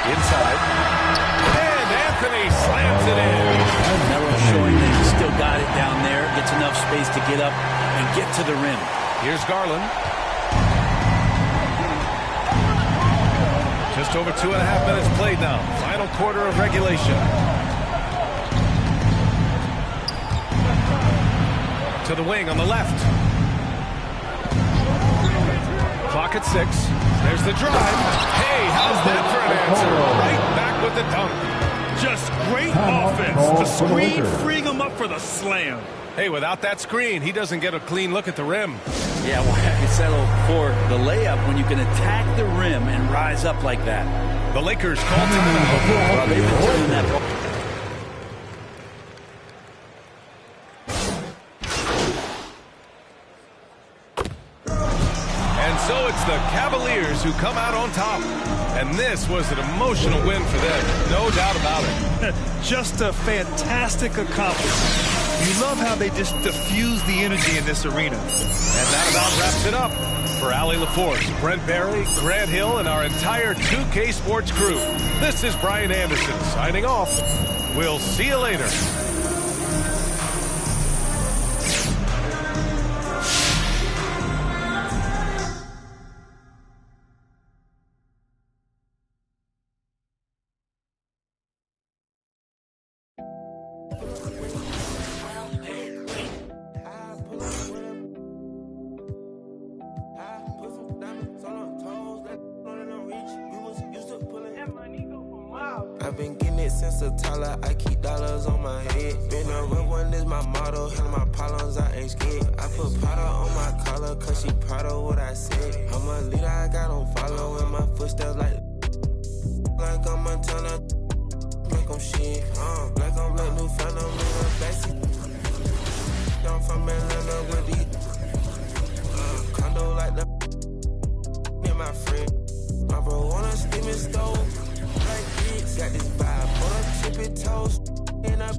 Inside. And Anthony slams it in. Melo showing that he's still got it down there. Gets enough space to get up and get to the rim. Here's Garland. Just over 2.5 minutes played now. Final quarter of regulation. To the wing on the left. Clock at 6. There's the drive. Hey, how's that for an answer? Right back with the dunk. Just great offense. The screen freeing him up for the slam. Hey, without that screen, he doesn't get a clean look at the rim. Yeah, why have you settle for the layup when you can attack the rim and rise up like that? The Lakers call timeout. Well, they've been turning that ball. And so it's the Cavaliers who come out on top. And this was an emotional win for them, no doubt about it. Just a fantastic accomplishment. You love how they just diffuse the energy in this arena. And that about wraps it up. For Allie LaForce, Brent Barry, Grant Hill, and our entire 2K Sports crew, this is Brian Anderson signing off. We'll see you later. I've been getting it since a toddler. I keep dollars on my head. Been a real one is my motto. Handle my problems, I ain't scared. I put powder on my collar, cause she proud of what I said. I'm a leader, I got on follow in my footsteps like I'm Montana. Like I'm shit, like I'm like new fan, I'm in a backseat. I'm from Atlanta with these condo like the me and my friend. My bro on a steaming stove. Got this vibe on a tippy toes in a.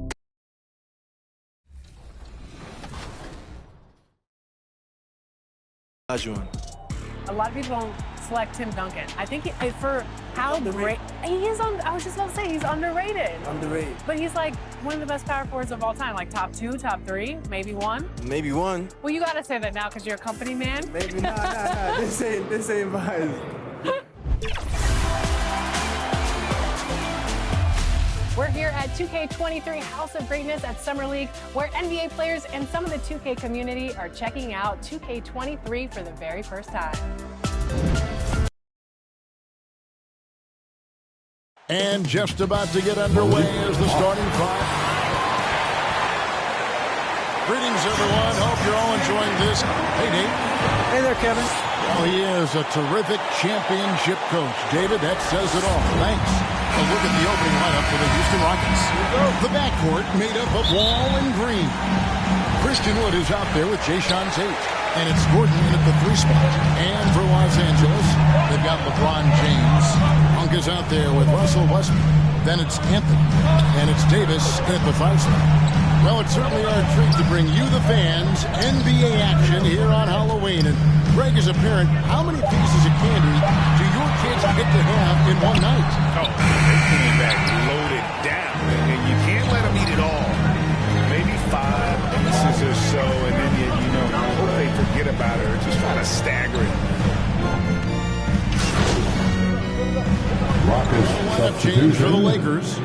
A lot of people don't select Tim Duncan. I think for how great he is on. I was just about to say he's underrated. Underrated. But he's like one of the best power forwards of all time. Like top 2, top 3, maybe 1. Maybe 1. Well, you gotta say that now because you're a company man. Maybe nah. This ain't mine. We're here at 2K23 House of Greatness at Summer League, where NBA players and some of the 2K community are checking out 2K23 for the very first time. And just about to get underway is the starting five. Greetings, everyone. Hope you're all enjoying this. Hey, Nate. Hey there, Kevin. Well, he is a terrific championship coach. David, that says it all. Thanks. A look at the opening lineup for the Houston Rockets. The backcourt made up of Wall and Green. Christian Wood is out there with Jayshawn Tate. And it's Gordon in at the 3 spot. And for Los Angeles, they've got LeBron James. Hunk is out there with Russell Westbrook. Then it's Anthony. And it's Davis in at the 5 spot. Well, it's certainly our treat to bring you, the fans, NBA action here on Halloween. And Greg, as a parent, how many pieces of candy do your kids get to have in one night? Oh, they came back loaded down, and you can't let them eat it all. Maybe 5 pieces or so, and then I hope they forget about it or just try to stagger it. Lineup change for the Lakers.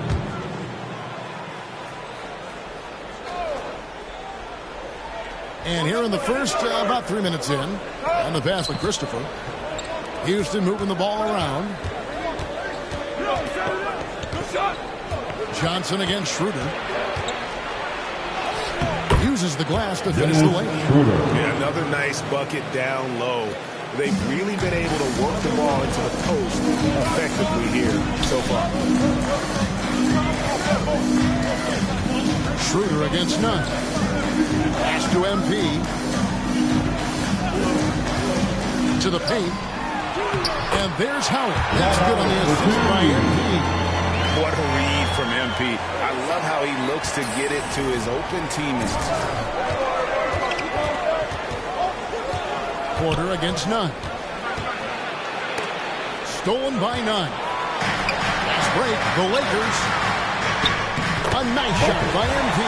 And here in the first, about 3 minutes in, and the pass to Christopher. Houston moving the ball around. Johnson against Schroeder. Uses the glass to finish the lane. Yeah, another nice bucket down low. They've really been able to work the ball into the post effectively here so far. Schroeder against Nunn. Pass to MP. To the paint. And there's Howard. That's good on the assist by MP. What a read from MP. I love how he looks to get it to his open teammates. Porter against Nunn. Stolen by Nunn. Last break, the Lakers. A nice shot by MP.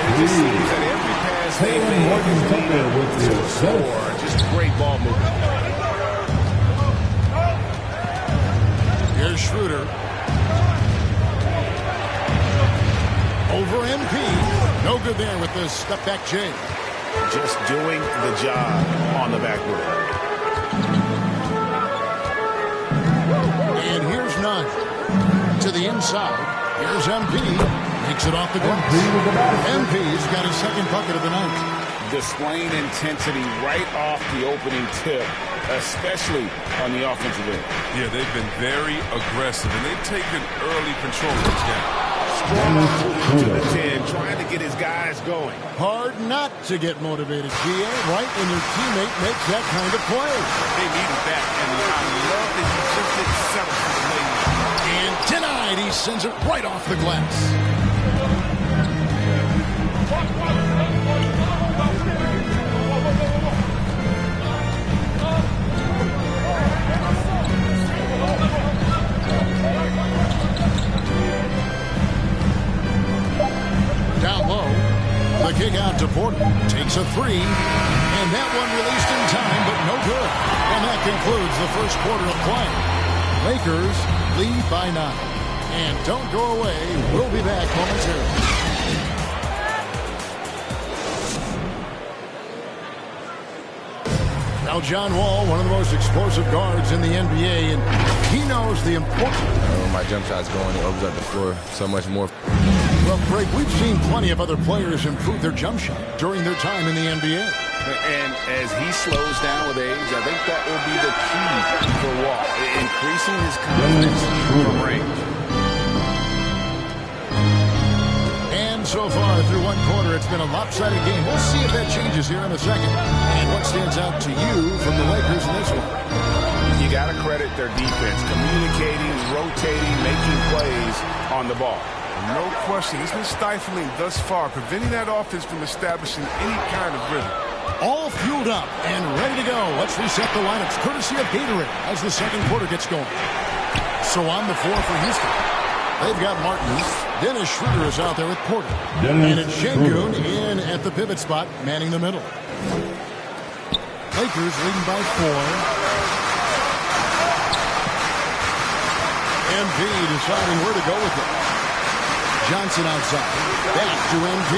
It just seems that every pass they make is leading to a score. Just great ball movement. Here's Schroeder. Over MP. No good there with the step back J. Just doing the job on the backboard. And here's Nunn. To the inside. Here's MP. Makes it off the glass. MP's got his second bucket of the night. Displaying intensity right off the opening tip, especially on the offensive end. Yeah, they've been very aggressive, and they've taken early control of this game. Strong to the 10, trying to get his guys going. Hard not to get motivated, GA, right when your teammate makes that kind of play. They needed that, and I love that he just didn't settle for the lane. And denied, he sends it right off the glass. Down low, the kick out to Porter. Takes a three, and that one released in time, but no good. And that concludes the first quarter of play. Lakers lead by 9. And don't go away. We'll be back momentarily. Now John Wall, one of the most explosive guards in the NBA, and he knows the importance. When my jump shot's going, it opens up the floor so much more. Well, Craig, we've seen plenty of other players improve their jump shot during their time in the NBA. And as he slows down with age, I think that will be the key for Wall, increasing his confidence from range. And so far through one quarter, it's been a lopsided game. We'll see if that changes here in a second. And what stands out to you from the Lakers in this one? You got to credit their defense, communicating, rotating, making plays on the ball. No question. It's been stifling thus far, preventing that offense from establishing any kind of rhythm. All fueled up and ready to go. Let's reset the lineups, courtesy of Gatorade, as the second quarter gets going. So on the floor for Houston, they've got Martin. Dennis Schroeder is out there with Porter. And it's Şengün in at the pivot spot, manning the middle. Lakers leading by 4. MP deciding where to go with it. Johnson outside. Back to MP.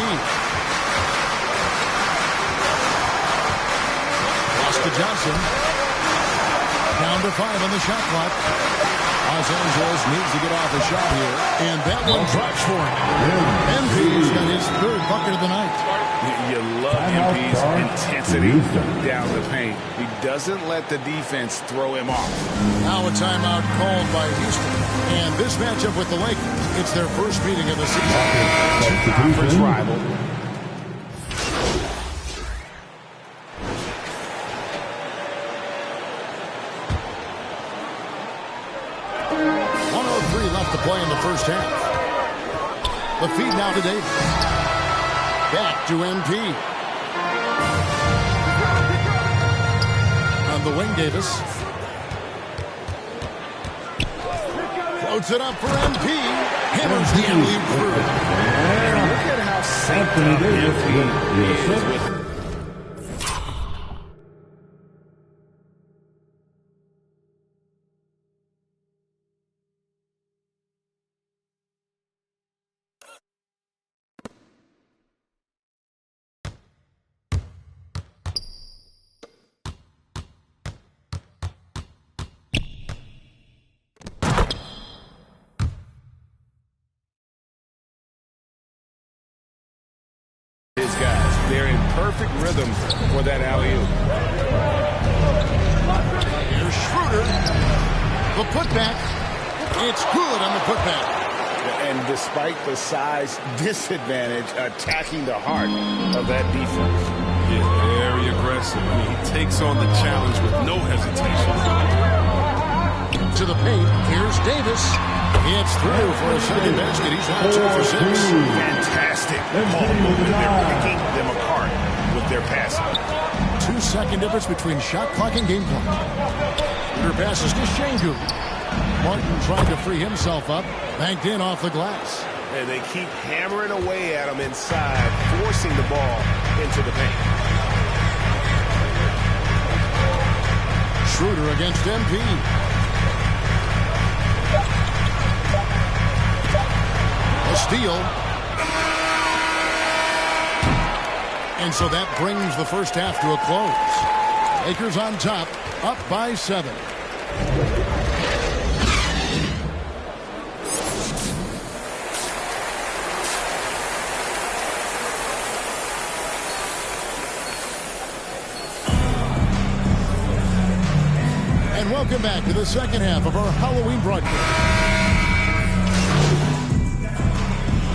Lost to Johnson. Down to 5 on the shot clock. Los Angeles needs to get off a shot here. And that one drops for him. MP's got his third bucket of the night. You love MP's intensity down the paint. He doesn't let the defense throw him off. Now a timeout called by Houston. And this matchup with the Lakers, it's their first meeting of the season. Conference rival. Left to play in the first half. The feed now to Davis. Back to MP. On the wing, Davis. Floats it up for MP. Hammers the alley-oop through. And look at how synced up MP is with They're in perfect rhythm for that alley-oop. Here's Schroeder. The putback. It's good on the putback. And despite the size disadvantage, attacking the heart of that defense. Yeah, very aggressive. I mean, he takes on the challenge with no hesitation. To the paint. Here's Davis. It's through for a second basket. He's now 2 for 6. Fantastic ball movement. They're picking them apart with their passing. 2-second difference between shot clock and game clock. Shooter passes to Şengün. Martin trying to free himself up. Banked in off the glass. And they keep hammering away at him inside, forcing the ball into the paint. Schroeder against MP. A steal. And so that brings the first half to a close. Lakers on top, up by 7. And welcome back to the second half of our Halloween broadcast.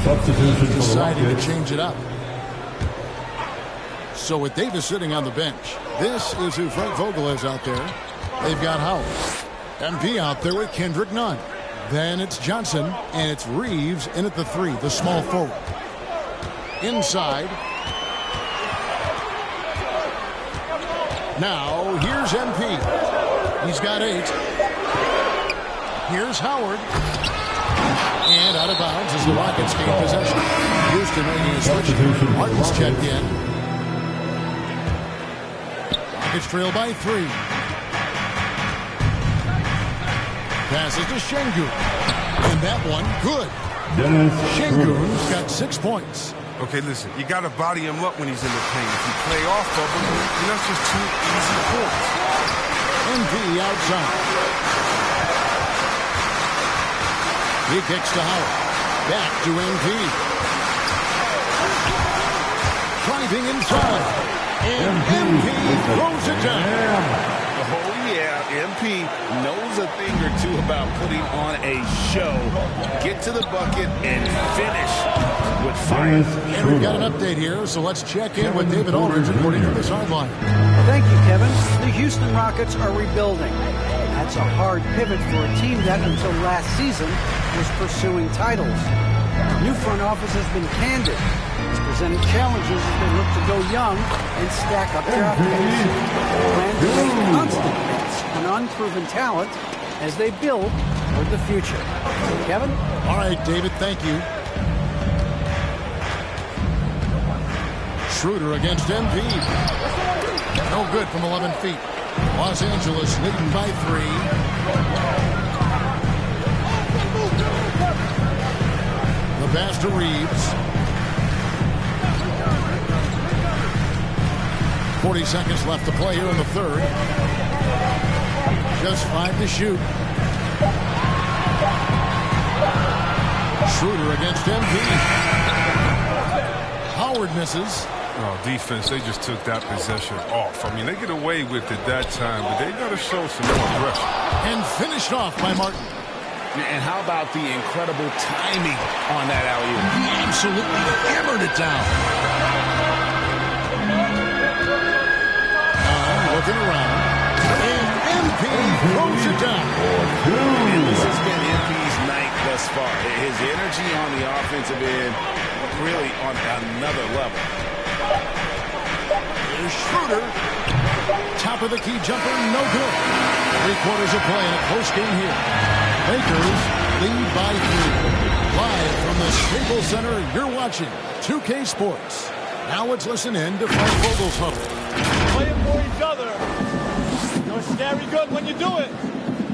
Substitution for Decided the to change it up. So with Davis sitting on the bench, this is who Frank Vogel is out there. They've got Howard. MP out there with Kendrick Nunn. Then it's Johnson, and it's Reeves in at the 3, the small forward. Inside. Now, here's MP. He's got 8. Here's Howard. And out of bounds as the Rockets gain possession. Houston making a switch. Martin's checked in. Rockets trail by 3. Passes to Şengün. And that one, good. Şengün's got 6 points. Okay, listen, you got to body him up when he's in the paint. If you play off of him, that's just 2 easy points. MP outside. He kicks to Howard. Back to MP. Driving inside. And MP throws it down. Oh, yeah. MP knows a thing or two about putting on a show. Get to the bucket and finish with fire. And we've got an update here, so let's check in with David Aldridge reporting from the sideline. Thank you, Kevin. The Houston Rockets are rebuilding. That's a hard pivot for a team that, until last season, was pursuing titles. The new front office has been candid. It's presented challenges as they look to go young and stack up draft picks. They plan to make constant bets on unproven talent as they build toward the future. Kevin? All right, David, thank you. Schroeder against MP. No good from 11 feet. Los Angeles leading by 3. The pass to Reeves. 40 seconds left to play here in the third. Just 5 to shoot. Schroeder against MP. Howard misses. Oh, defense, they just took that possession off. I mean, they get away with it that time, but they got to show some more aggression. And finished off by Martin. And how about the incredible timing on that alley-oop? He absolutely hammered it down. Looking around. And MP throws it down. And this has been MP's night thus far. His energy on the offensive end really on another level. Here's Schroeder. Top of the key jumper, no good. 3/4 of play in a close game here. Lakers lead by 3. Live from the Staples Center, you're watching 2K Sports. Now let's listen in to Frank Vogel's huddle. Playing for each other. You're scary good when you do it.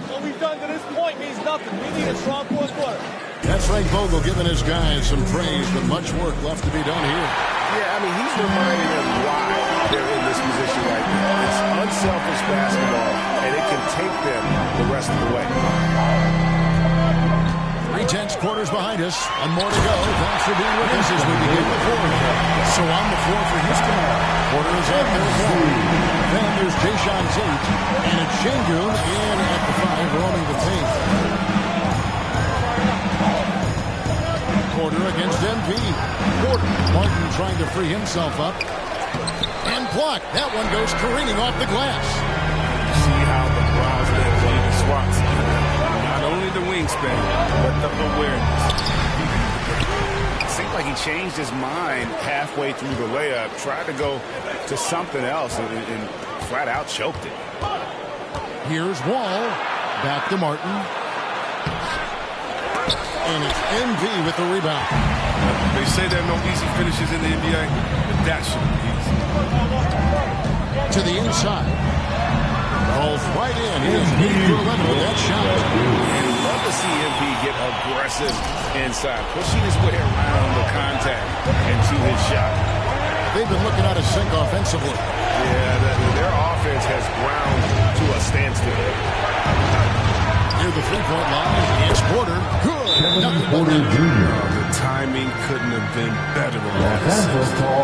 What we've done to this point means nothing. We need a strong 4th quarter. That's Frank Vogel giving his guys some praise, but much work left to be done here. Yeah, I mean, he's reminding them why they're in this position right now. It's unselfish basketball, and it can take them the rest of the way. 3 tense quarters behind us, and more to go. Thanks for being with us as we begin the fourth. So on the floor for Houston, Porter is at the 4. Then there's Jayshawn Tate, and it's Şengün in at the 5, roaming the tape. Porter against MP. Porter, Martin trying to free himself up. And blocked. That one goes careening off the glass. See how the Browns let Jaden Swanson. Not only the wingspan, but the awareness. It seemed like he changed his mind halfway through the layup, tried to go to something else, and flat out choked it. Here's Wall. Back to Martin. And it's MV with the rebound. They say there are no easy finishes in the NBA, but that should be easy. To the inside. Rolls right in. He is 8 for 11 with that shot. And love to see MP get aggressive inside, pushing his way around the contact and to his shot. They've been looking out of sync offensively. Yeah, their offense has ground to a standstill. Near the three-point line, it's Porter. Good. Porter Jr. The timing couldn't have been better on that.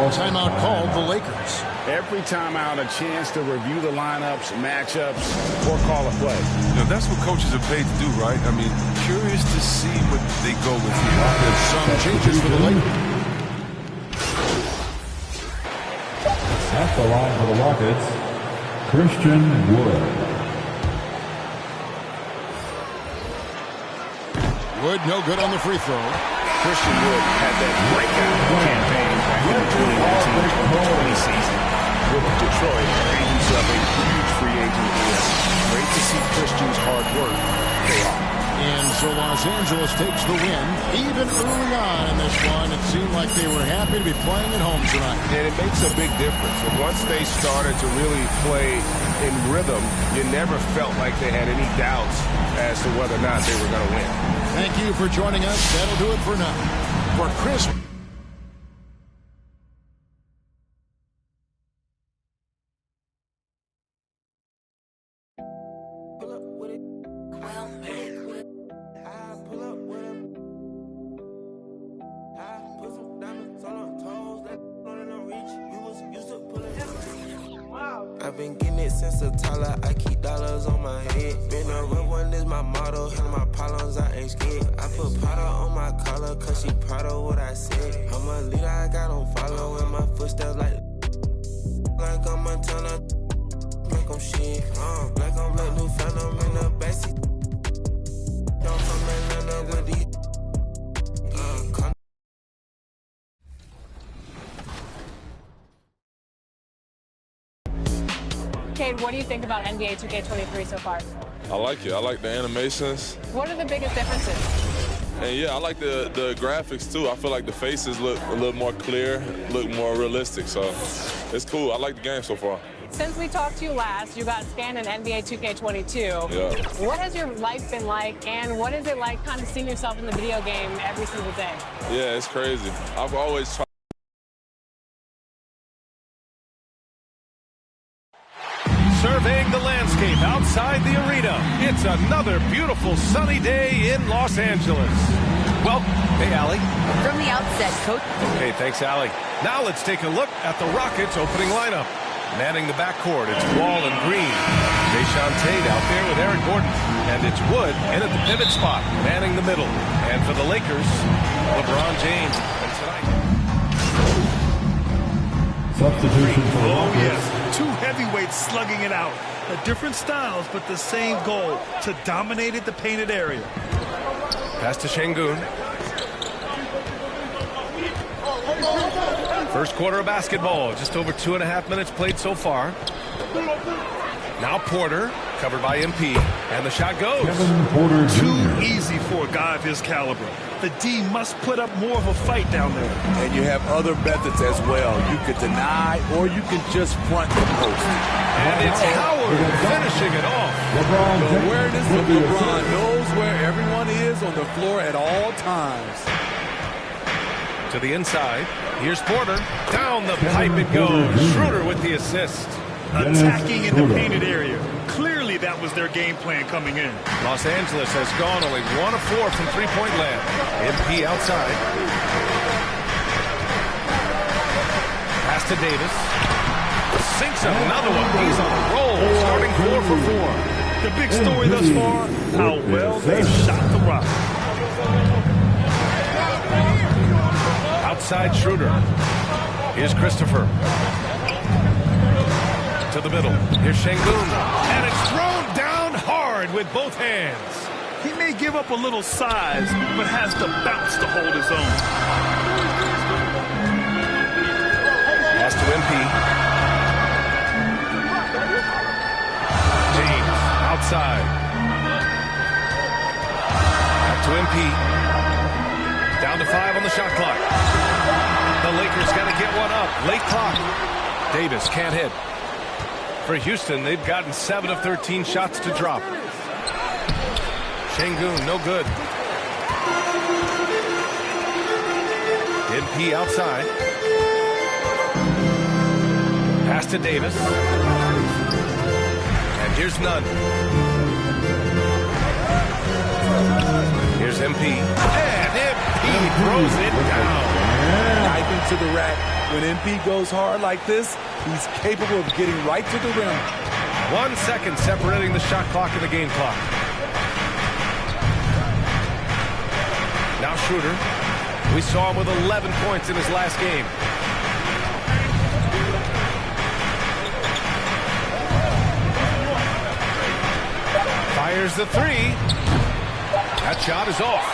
Timeout called the Lakers. Every timeout, a chance to review the lineups, matchups, or call a play. Now, that's what coaches are paid to do, right? I mean, curious to see what they go with here. Some changes for the Lakers. At the line for the Rockets, Christian Wood. Wood, no good on the free throw. Christian Wood had that breakout campaign back in the 2019-2020 season with Detroit, earning himself a huge free agent deal. Great to see Christian's hard work pay off. And so Los Angeles takes the win. Even early on in this one, it seemed like they were happy to be playing at home tonight. And it makes a big difference. And once they started to really play in rhythm, you never felt like they had any doubts as to whether or not they were going to win. Thank you for joining us. That'll do it for now. For Chris. I've been getting it since a toddler. I keep dollars on my head. Been a real one is my motto. Handle my problems, I ain't scared. I put powder on my collar, cause she proud of what I said. I'm a leader, I got on following my footsteps like I'm a Montana. Like I'm shit. Like I'm black new phantom in the backseat. I'm from Atlanta with these. Cade, what do you think about NBA 2K23 so far? I like it. I like the animations. What are the biggest differences? And yeah, I like the graphics too. I feel like the faces look a little more clear, look more realistic. So it's cool. I like the game so far. Since we talked to you last, you got scanned in NBA 2K22. Yeah. What has your life been like, and what is it like kind of seeing yourself in the video game every single day? Yeah, it's crazy. I've always tried. Surveying the landscape outside the arena. It's another beautiful sunny day in Los Angeles. Well, hey, Allie. From the outset, Coach. Okay, thanks, Allie. Now let's take a look at the Rockets' opening lineup. Manning the backcourt, it's Wall and Green. Jayshawn Tate out there with Eric Gordon. And it's Wood in at the pivot spot, manning the middle. And for the Lakers, LeBron James. And tonight... Substitution for the Oh, Rockets. yes. Two heavyweights slugging it out. Different styles, but the same goal, to dominate at the painted area. Pass to Şengün. First quarter of basketball. Just over 2.5 minutes played so far. Now Porter, covered by MP. And the shot goes. Kevin Porter Too Jr. easy for a guy of his caliber. The D must put up more of a fight down there. And you have other methods as well. You could deny or you can just front the post. And it's Howard finishing it off. The awareness of LeBron knows where everyone is on the floor at all times. To the inside. Here's Porter. Down the pipe it goes. Schroeder with the assist. attacking in the painted area. Clearly, that was their game plan coming in. Los Angeles has gone only 1 of 4 from three-point land. MP outside. Pass to Davis. Sinks another one. He's on a roll, starting 4 for 4. The big story thus far, how well they've shot the rock. Outside Schroeder. Here's Christopher. To the middle. Here's Şengün. And it's thrown down hard with both hands. He may give up a little size, but has the bounce to hold his own. Pass to MP. James outside. Back to MP. Down to 5 on the shot clock. The Lakers got to get one up. Late clock. Davis can't hit. For Houston, they've gotten 7 of 13 shots to drop. Şengün, no good. MP outside. Pass to Davis. And here's Nunn. Here's MP. And MP throws it down. Dive into the rack. When MP goes hard like this, he's capable of getting right to the rim. 1 second separating the shot clock and the game clock. Now Schroeder. We saw him with 11 points in his last game. Fires the 3. That shot is off.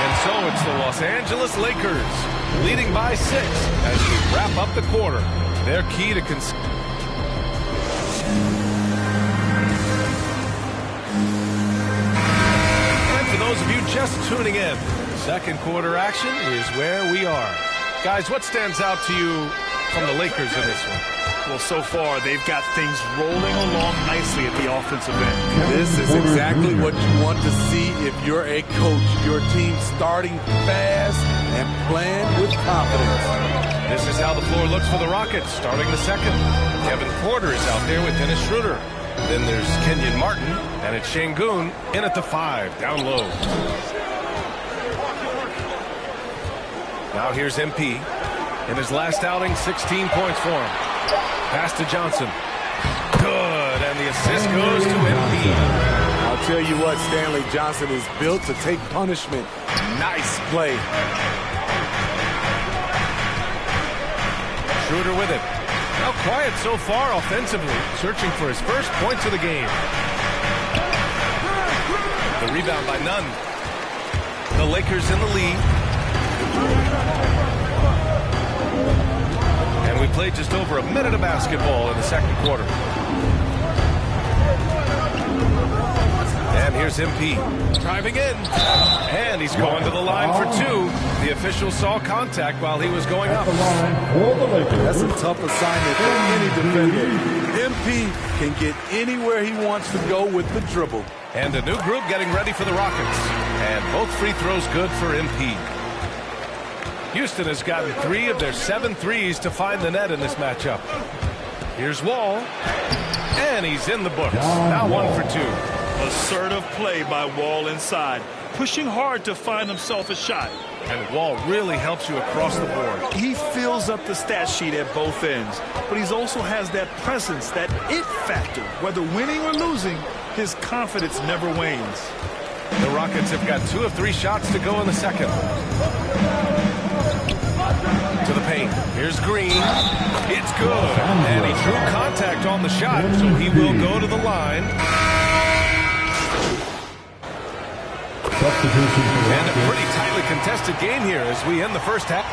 And so it's the Los Angeles Lakers leading by 6 as we wrap up the quarter. Their key to And for those of you just tuning in, second quarter action is where we are. Guys, what stands out to you from the Lakers in this one? Well, so far, they've got things rolling along nicely at the offensive end. This is exactly what you want to see if you're a coach. Your team starting fast and playing with confidence. This is how the floor looks for the Rockets starting the second. Kevin Porter is out there with Dennis Schroeder. Then there's Kenyon Martin, and it's Şengün in at the 5, down low. Now here's MP. In his last outing, 16 points for him. Pass to Johnson. Good, and the assist goes to MP. I'll tell you what, Stanley Johnson is built to take punishment. Nice play. Schroeder with it. Now quiet so far offensively, searching for his first points of the game. The rebound by Nunn. The Lakers in the lead. And we played just over a minute of basketball in the second quarter. And here's MP driving in. And he's going to the line for 2. The official saw contact while he was going up. That's a tough assignment for any defender. MP can get anywhere he wants to go with the dribble. And a new group getting ready for the Rockets. And both free throws good for MP. Houston has gotten 3 of their 7 threes to find the net in this matchup. Here's Wall. And he's in the books. Now 1 for 2. Assertive play by Wall inside. Pushing hard to find himself a shot. And Wall really helps you across the board. He fills up the stat sheet at both ends. But he also has that presence, that it factor. Whether winning or losing, his confidence never wanes. The Rockets have got 2 of 3 shots to go in the second. To the paint. Here's Green. It's good. And he drew contact on the shot, so he will go to the line. And a pretty tightly contested game here as we end the first half.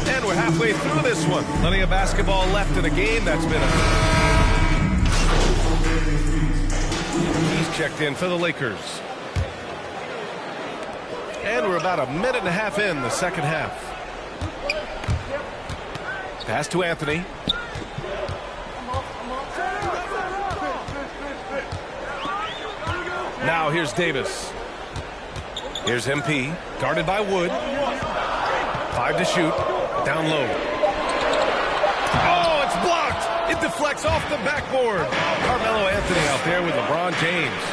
And we're halfway through this one. Plenty of basketball left in a game that's been He's checked in for the Lakers. And we're about a minute and a half in the second half. Pass to Anthony. Now here's Davis. Here's MP, guarded by Wood. 5 to shoot, down low. Oh, it's blocked. It deflects off the backboard. Carmelo Anthony out there with LeBron James.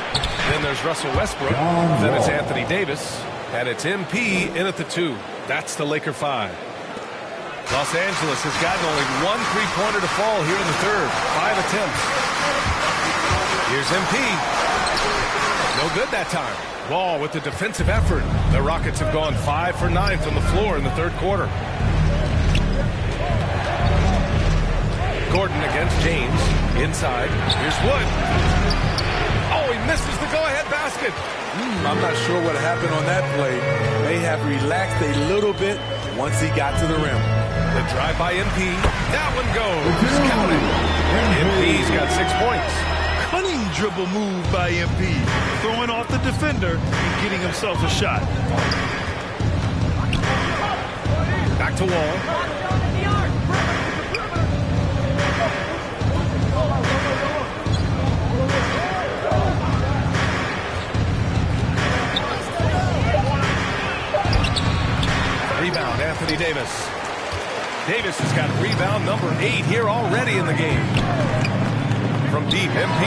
Then there's Russell Westbrook. Then it's Anthony Davis. And it's MP in at the 2. That's the Laker 5. Los Angeles has gotten only 1 3-pointer to fall here in the third. 5 attempts. Here's MP. No good that time. Wall with the defensive effort. The Rockets have gone 5 for 9 from the floor in the third quarter. Gordon against James. Inside. Here's Wood. Oh, he misses the go-ahead basket. I'm not sure what happened on that play. May have relaxed a little bit once he got to the rim. The drive by MP. That one goes. Count it. MP's got 6 points. Cunning dribble move by MP, throwing off the defender and getting himself a shot. Back to Wall. Rebound, Anthony Davis. Davis has got rebound number 8 here already in the game. From deep, MP.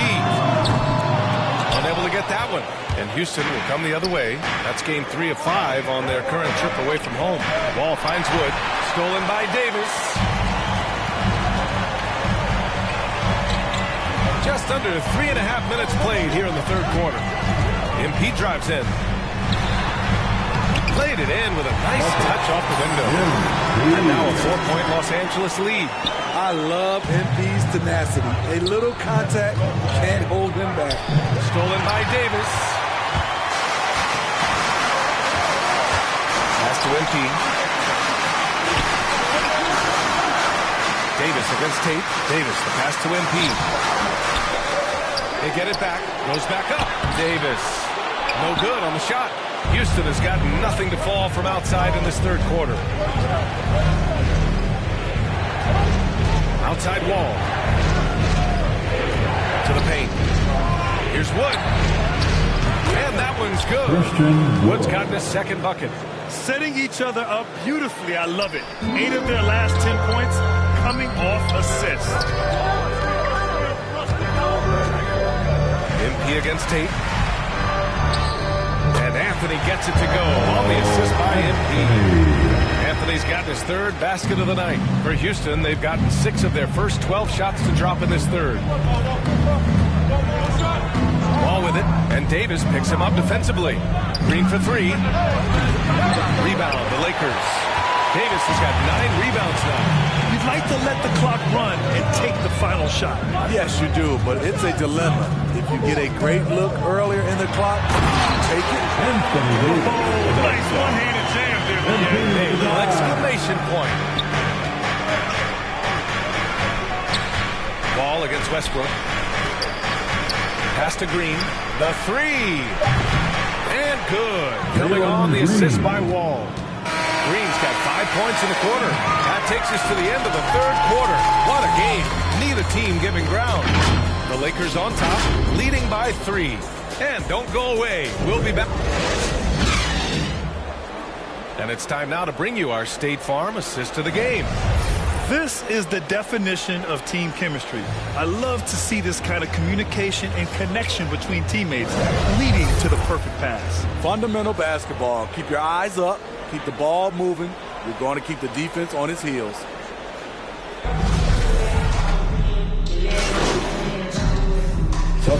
Unable to get that one. And Houston will come the other way. That's game 3 of 5 on their current trip away from home. Ball finds Wood. Stolen by Davis. Just under 3.5 minutes played here in the third quarter. MP drives in. Played it in with a nice touch off the window. And now a 4-point Los Angeles lead. I love MP's tenacity. A little contact can't hold him back. Stolen by Davis. Pass to MP. Davis against Tate. Davis, the pass to MP. They get it back. Goes back up. Davis. No good on the shot. Houston has got nothing to fall from outside in this third quarter. Outside Wall. To the paint. Here's Wood. And that one's good. Wood's gotten his second bucket. Setting each other up beautifully. I love it. 8 of their last 10 points coming off assists. MP against Tate. And Anthony gets it to go on the assist by MP. Anthony's gotten his third basket of the night. For Houston, they've gotten 6 of their first 12 shots to drop in this third. Wall with it, and Davis picks him up defensively. Green for 3. Rebound, the Lakers. Davis has got 9 rebounds now. You'd like to let the clock run and take the final shot. Yes, you do, but it's a dilemma. If you get a great look earlier in the clock, take it. Nice one-handed jam there. A little exclamation point. Ball against Westbrook. Pass to Green. The 3. And good. Coming on the assist by Wall. Green's got 5 points in the quarter. That takes us to the end of the third quarter. What a game. Neither team giving ground. The Lakers on top, leading by 3. And don't go away. We'll be back. And it's time now to bring you our State Farm assist of the game. This is the definition of team chemistry. I love to see this kind of communication and connection between teammates leading to the perfect pass. Fundamental basketball. Keep your eyes up. Keep the ball moving. You're going to keep the defense on its heels.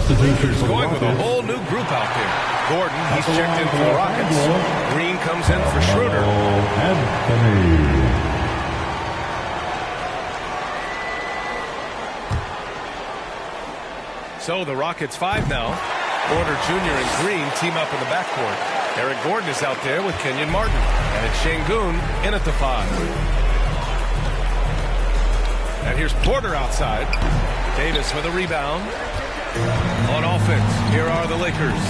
Lakers going with a whole new group out there. Gordon, he's checked in for the Rockets. Green comes in for Schroeder. So the Rockets 5 now. Porter Jr. and Green team up in the backcourt. Eric Gordon is out there with Kenyon Martin. And it's Şengün in at the 5. And here's Porter outside. Davis with a rebound. On offense, here are the Lakers.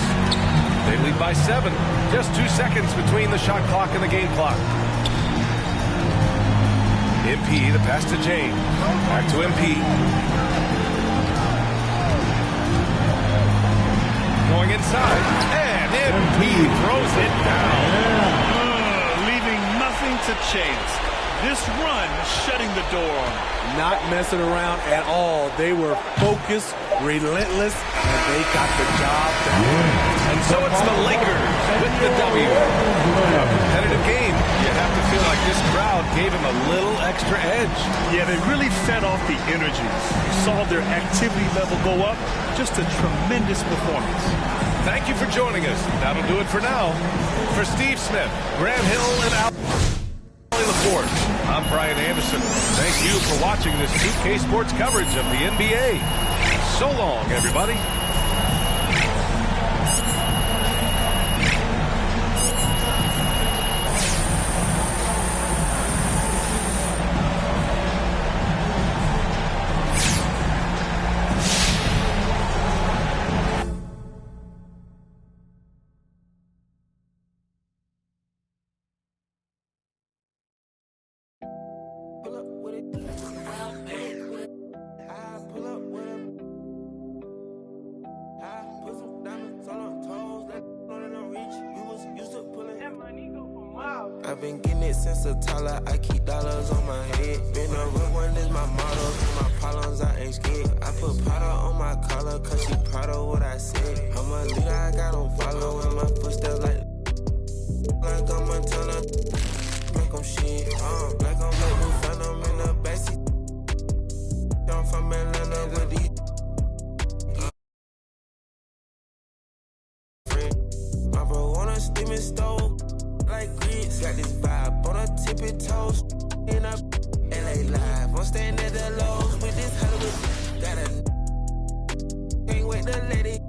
They lead by 7. Just 2 seconds between the shot clock and the game clock. MP, the pass to James. Back to MP. Going inside, and MP throws it down. Leaving nothing to chance. This run shutting the door on them. Not messing around at all. They were focused, relentless, and they got the job done. And so it's the Lakers with the W. A competitive game. You have to feel like this crowd gave him a little extra edge. Yeah, they really fed off the energy. You saw their activity level go up. Just a tremendous performance. Thank you for joining us. That'll do it for now. For Steve Smith, Graham Hill, and Al LaForge, I'm Brian Anderson. Thank you for watching this 2K Sports coverage of the NBA. So long, everybody. I've been getting it since a toddler. I keep dollars on my head. Been a real one, this my motto. And my problems, I ain't scared. I put powder on my collar, cause she proud of what I said. I'm a leader, I got on following my footsteps like I'm Montana. Like I'm shit, like I'm like new phantom in the backseat. I'm from Atlanta with these. My bro on a steaming stove. Like grits, got this vibe on a tippy toes. In a LA live, I'm staying at the lows with this Hollywood. Got a can't wait to let it.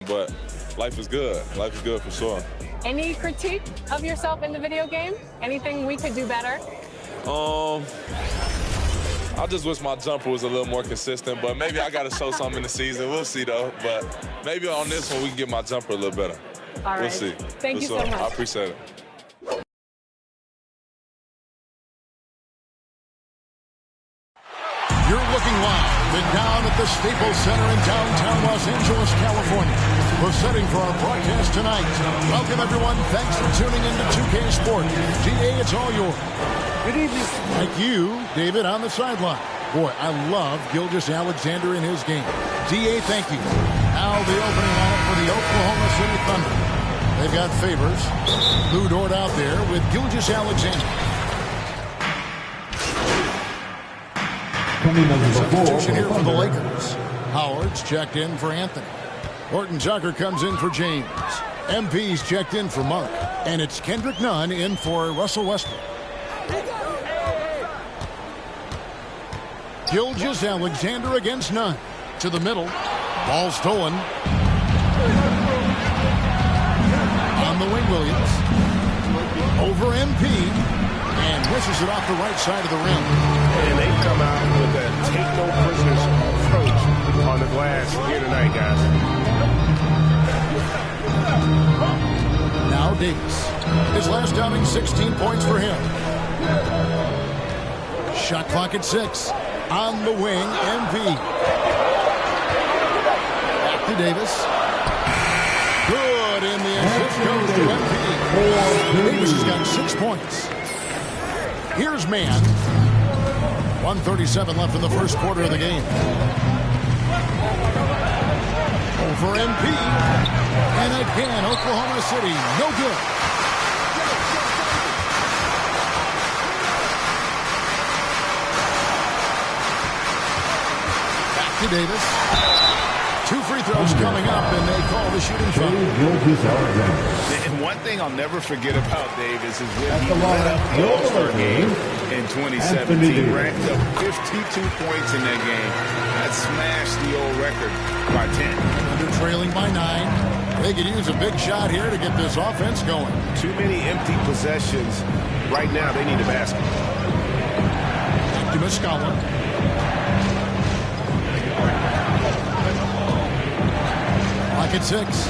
But life is good. Life is good for sure. Any critique of yourself in the video game? Anything we could do better? I just wish my jumper was a little more consistent, but maybe I got to show something in the season. We'll see, though. But maybe on this one, we can get my jumper a little better. All right. We'll see. Thank you so much. I appreciate it. You're looking live and down at the Staples Center in downtown Los Angeles, California. We're setting for our broadcast tonight. Welcome, everyone. Thanks for tuning in to 2K Sports. GA, it's all yours. Good evening. Thank you, David, on the sideline. Boy, I love Gilgeous-Alexander in his game. DA, thank you. Now the opening lineup for the Oklahoma City Thunder. They've got Favors, Lou Dort out there with Gilgeous-Alexander. Substitution here for the Lakers. Howard's checked in for Anthony. Horton Tucker comes in for James. MP's checked in for Monk. And it's Kendrick Nunn in for Russell Westbrook. Gilgeous-Alexander against Nunn. To the middle. Ball stolen. On the wing, Williams. Over MP. And misses it off the right side of the rim. And they come out with a take no prisoners approach on the glass here tonight, guys. Now Davis. His last outing, 16 points for him. Shot clock at 6. On the wing, MP. Back to Davis. Good, and the assist goes to MP. Davis has got 6 points. Here's Mann. 1:37 left in the first quarter of the game. Over MP. And again, Oklahoma City, no good. Back to Davis. 2 free throws coming up, and they call the shooting foul. And one thing I'll never forget about Davis is when he led up the All-Star game in 2017, racked up 52 points in that game. That smashed the old record by 10. Under trailing by 9. They could use a big shot here to get this offense going. Too many empty possessions. Right now, they need a basket. Back to Muscala. Clock at 6.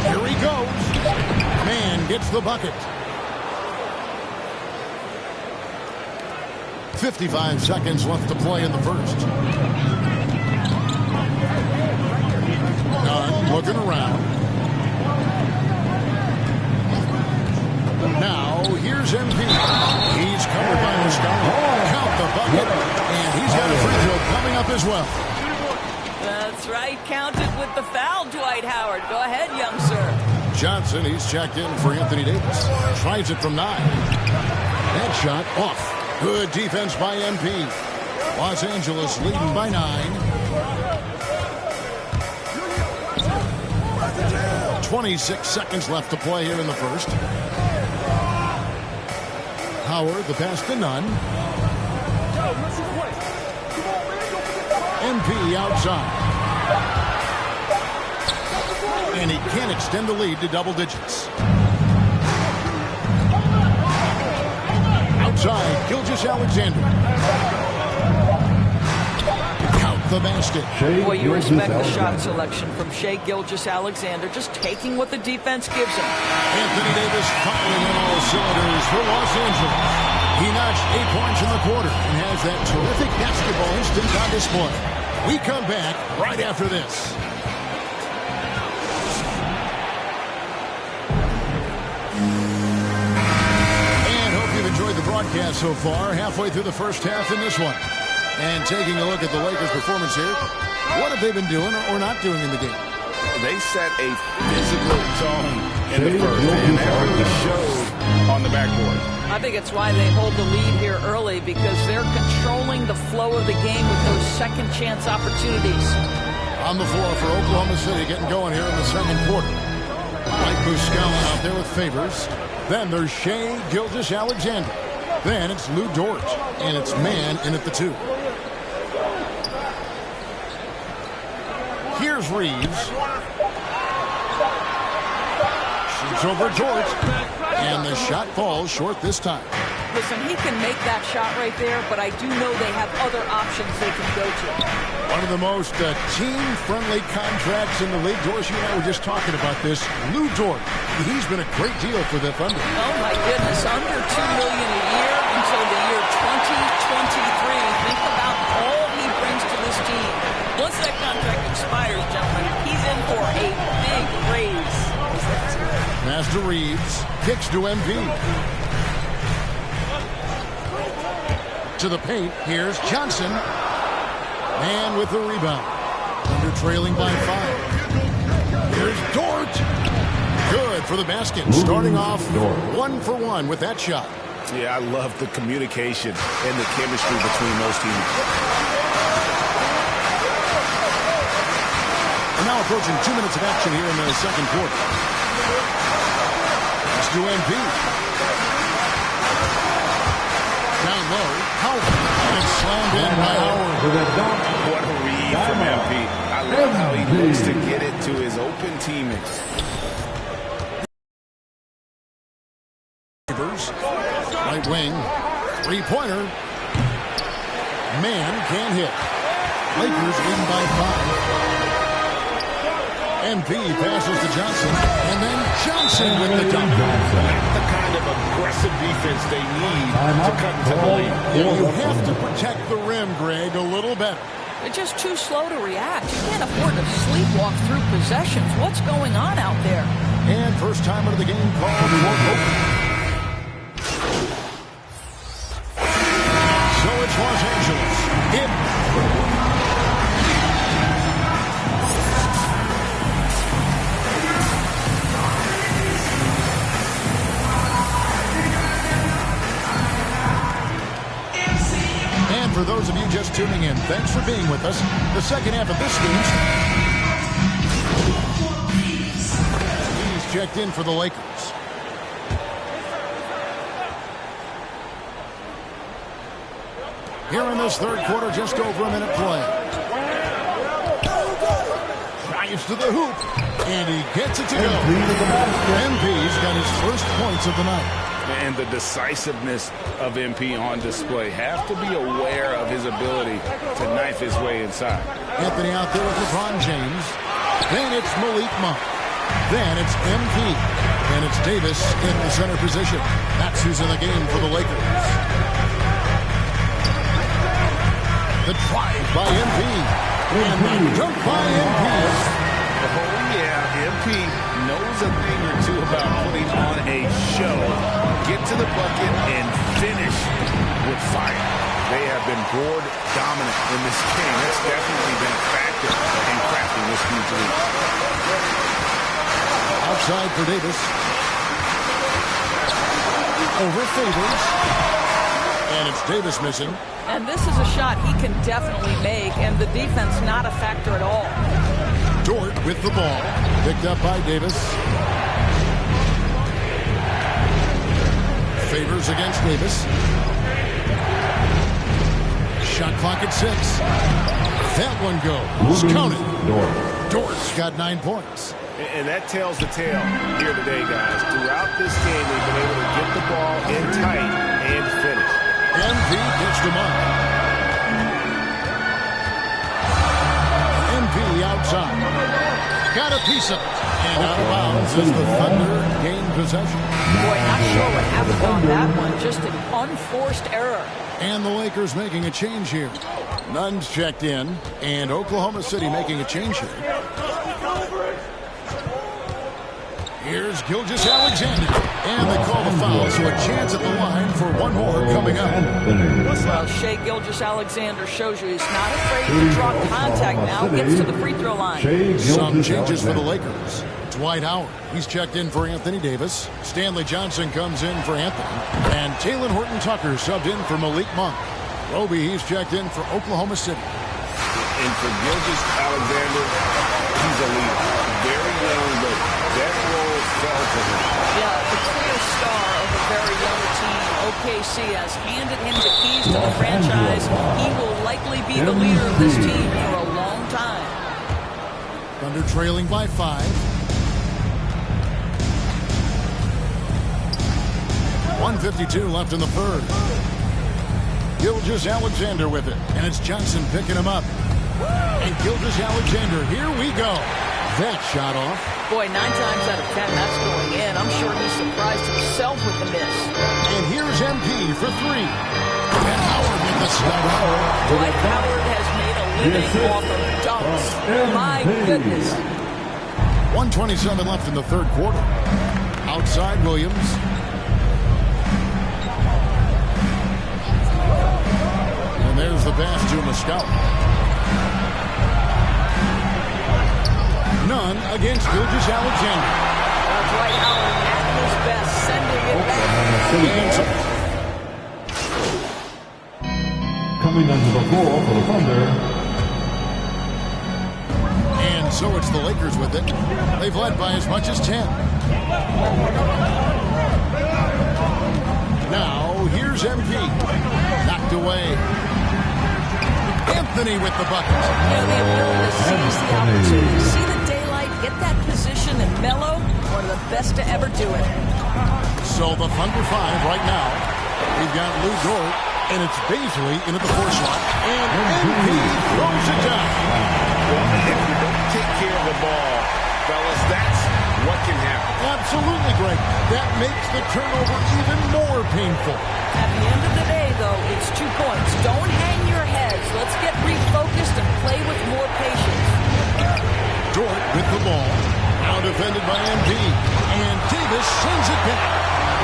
Here he goes. Man gets the bucket. 55 seconds left to play in the first. Nunn looking around. Now, here's MP. He's covered by Muscala. Count the bucket. And he's got a free throw coming up as well. That's right. Counted with the foul, Dwight Howard. Go ahead, young sir. Johnson, he's checked in for Anthony Davis. Tries it from 9. That shot off. Good defense by MP. Los Angeles leading by 9. 26 seconds left to play here in the first. Howard, the pass to Nunn. MP outside. And he can't extend the lead to double digits. Outside, Gilgeous-Alexander. Count the basket. Boy, you respect the shot selection from Shai Gilgeous-Alexander, just taking what the defense gives him. Anthony Davis firing on all cylinders for Los Angeles. He notched 8 points in the quarter and has that terrific basketball instinct on display. We come back right after this. And hope you've enjoyed the broadcast so far. Halfway through the first half in this one. And taking a look at the Lakers' performance here, what have they been doing or not doing in the game? They set a physical tone in the first, and that really showed on the backboard. I think it's why they hold the lead here early, because they're controlling the flow of the game with those second chance opportunities. On the floor for Oklahoma City, getting going here in the second quarter. Mike Muscala out there with Favors. Then there's Shai Gilgeous-Alexander. Then it's Lou Dort, and it's man in at the 2. Here's Reeves. Shoots over Dort. And the shot falls short this time. Listen, he can make that shot right there, but I do know they have other options they can go to. One of the most team-friendly contracts in the league. Dorsey and I were just talking about this. Lou Dort, he's been a great deal for the Thunder. Oh, my goodness. Under $2 million a year until the year 2023. Think about all he brings to this team. Once that contract expires, gentlemen, he's in for a big raise. Pass to Reeves. Kicks to MP. To the paint. Here's Johnson. And with the rebound. Thunder trailing by 5. Here's Dort. Good for the basket. Starting off 1 for 1 with that shot. Yeah, I love the communication and the chemistry between those teams. And now approaching 2 minutes of action here in the second quarter. That's to MP. Down low. Howard. And it's slammed in by Howard. What a read from MP. I love how he looks to get it to his open teammates. Right wing. Three-pointer. Man can't hit. Lakers leading by 5. MP passes to Johnson. And then Johnson with the dunk. Not the kind of aggressive defense they need to cut into the lead. You have to protect the rim, Greg, a little better. They're just too slow to react. You can't afford to sleepwalk through possessions. What's going on out there? And first time out of the game called for Oakland. So it's Los Angeles in. And for those of you just tuning in, thanks for being with us. The second half of this game. He's checked in for the Lakers. Here in this third quarter, just over a minute play. Drives to the hoop, and he gets it to go. MP's got his first points of the night. And the decisiveness of MP on display. Have to be aware of his ability to knife his way inside. Anthony out there with LeBron James. Then it's Malik Monk. Then it's MP. And it's Davis in the center position. That's who's in the game for the Lakers. The drive by MP. And the dunk by MP. Oh, yeah, MP knows a thing or two about putting on a show. Get to the bucket and finish with fire. They have been board dominant in this game. That's definitely been a factor in crafting this huge lead. Outside for Davis. Over Favors. And it's Davis missing. And this is a shot he can definitely make, and the defense not a factor at all. Dort with the ball. Picked up by Davis. Favors against Davis. Shot clock at 6. That one goes. Count it. Dort's got 9 points. And that tells the tale here today, guys. Throughout this game, they've been able to get the ball in tight and finish. MP gets them up. MP outside. Got a piece of it. And out of bounds as the Thunder gain possession. Boy, not sure what happened on that one. Just an unforced error. And the Lakers making a change here. Nunn's checked in. And Oklahoma City making a change here. Here's Gilgeous-Alexander. And they call the foul, so a chance at the line for one more coming up. Well, Shai Gilgeous-Alexander shows you he's not afraid to draw contact now. Gets to the free throw line. Some changes for the Lakers. Dwight Howard, he's checked in for Anthony Davis. Stanley Johnson comes in for Anthony. And Talen Horton-Tucker subbed in for Malik Monk. Roby, he's checked in for Oklahoma City. And for Gilgeous-Alexander, he's a leader. Very young, but that role fell to him. Yeah, the clear star of a very young team. OKC has handed him the keys to the franchise. He will likely be the leader of this team for a long time. Thunder trailing by 5. 1:52 left in the third. Gilgeous-Alexander with it. And it's Johnson picking him up. And Gilgeous-Alexander, here we go. That shot off. Boy, 9 times out of 10, that's going in. I'm sure he's surprised himself with the miss. And here's MP for 3. And Howard with the stop. Dwight Howard has made a living off of dunks. My goodness. 1:27 left in the third quarter. Outside Williams. And there's the pass to Muscala. None against Gilgeous-Alexander. Dwight Howard at his best, sending it back. Coming under the floor for the Thunder. And so it's the Lakers with it. They've led by as much as 10. Now, here's MP. Knocked away. Anthony with the bucket. Yeah, the ability to seize the opportunity. See the daylight, get that position, and mellow. One of the best to ever do it. So the Thunder 5 right now. We've got Lou Dort, and it's Baisley in at the 4 slot. And MP throws it down. If you don't take care of the ball, fellas, that's what can happen. Absolutely, Greg. That makes the turnover even more painful. At the end of the day, though, it's 2 points. Don't hang your heads. Let's get refocused and play with more patience. Dort with the ball. Now defended by MP. And Davis sends it back.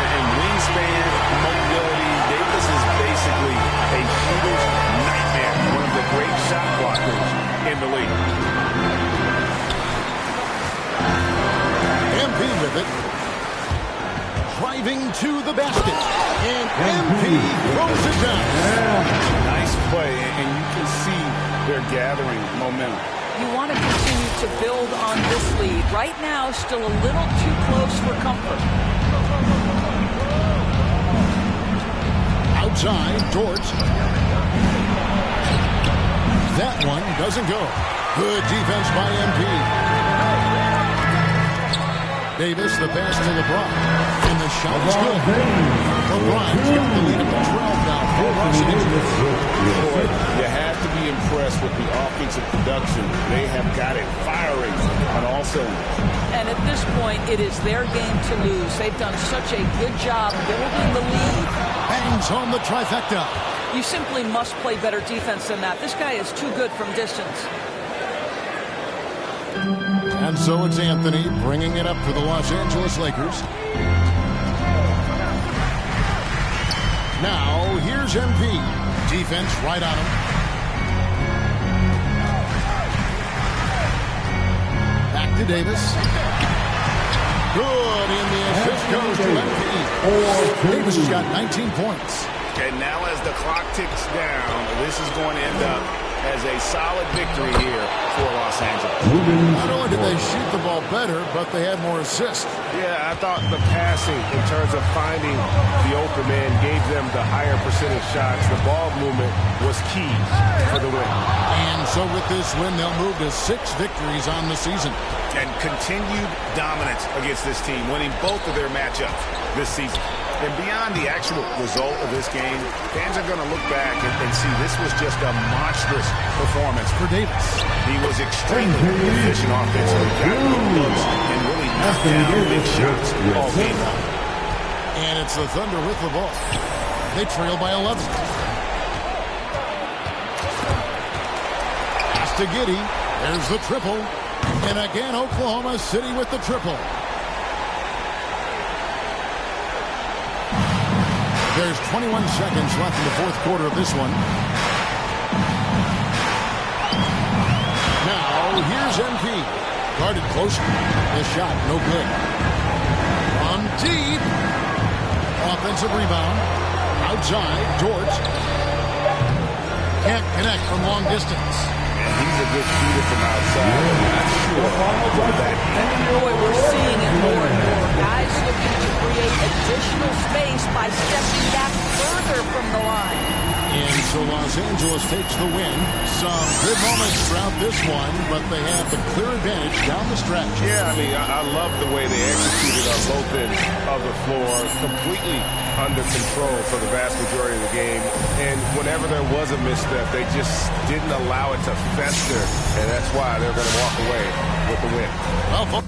And wingspan, mobility, Davis is basically a shooter's nightmare. One of the great shot blockers in the league. MP with it. Driving to the basket. And MP throws it down. Nice play, and you can see they're gathering momentum. You want to continue to build on this lead. Right now, still a little too close for comfort. Outside, Dort. That one doesn't go. Good defense by MP. Davis, the pass to LeBron. And the shot is good. LeBron's got the lead up to 12 now. Boy, you have to be impressed with the offensive production. They have got it firing on all cylinders. And at this point, it is their game to lose. They've done such a good job building the lead. Bangs on the trifecta. You simply must play better defense than that. This guy is too good from distance. And so it's Anthony bringing it up for the Los Angeles Lakers. Now, here's MP. Defense right on him. Back to Davis. Good, and the assist goes to MP. Davis has got 19 points. And now as the clock ticks down, this is going to end up as a solid victory here for Los Angeles. Not only did they shoot the ball better, but they had more assists. Yeah, I thought the passing in terms of finding the open man gave them the higher percentage shots. The ball movement was key for the win. And so with this win, they'll move to 6 victories on the season. And continued dominance against this team, winning both of their matchups this season. And beyond the actual result of this game, fans are going to look back and see this was just a monstrous performance for Davis. He was extremely efficient offensively, got good looks, and really knocked down big shots all game long. And it's the Thunder with the ball. They trail by 11. Pass to Giddey. There's the triple. And again, Oklahoma City with the triple. There's 21 seconds left in the fourth quarter of this one. Now, here's MP. Guarded close. The shot, no good. On deep. Offensive rebound. Outside, George. Can't connect from long distance. And he's a good shooter from outside. I'm not sure from the back. Boy, we're seeing it more and more. Guys looking to create additional space by stepping back further from the line. And so Los Angeles takes the win. Some good moments throughout this one, but they have the clear advantage down the stretch. Yeah, I mean, I love the way they executed on both ends of the floor, completely under control for the vast majority of the game. And whenever there was a misstep, they just didn't allow it to fester, and that's why they're going to walk away with the win. Well,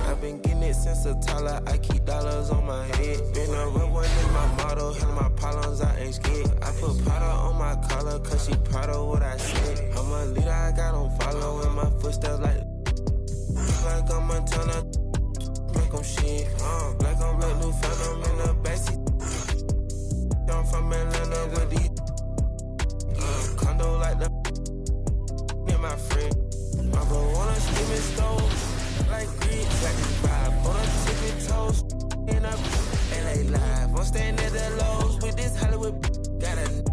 I've been getting it since a toddler. I keep dollars on my head. Been a real one is my motto. Hit my problems, I ain't scared. I put powder on my collar, cause she proud of what I said. I'm a leader, I got on following my footsteps like I'm a Montana. Make them shit. Black on black, new phantom in the backseat. I'm from Atlanta with these condo like the me my friend. My bro wanna steam it stove like grits, like the vibe. For the tippy toes in up LA live. I'm staying at the lows with this Hollywood. Got a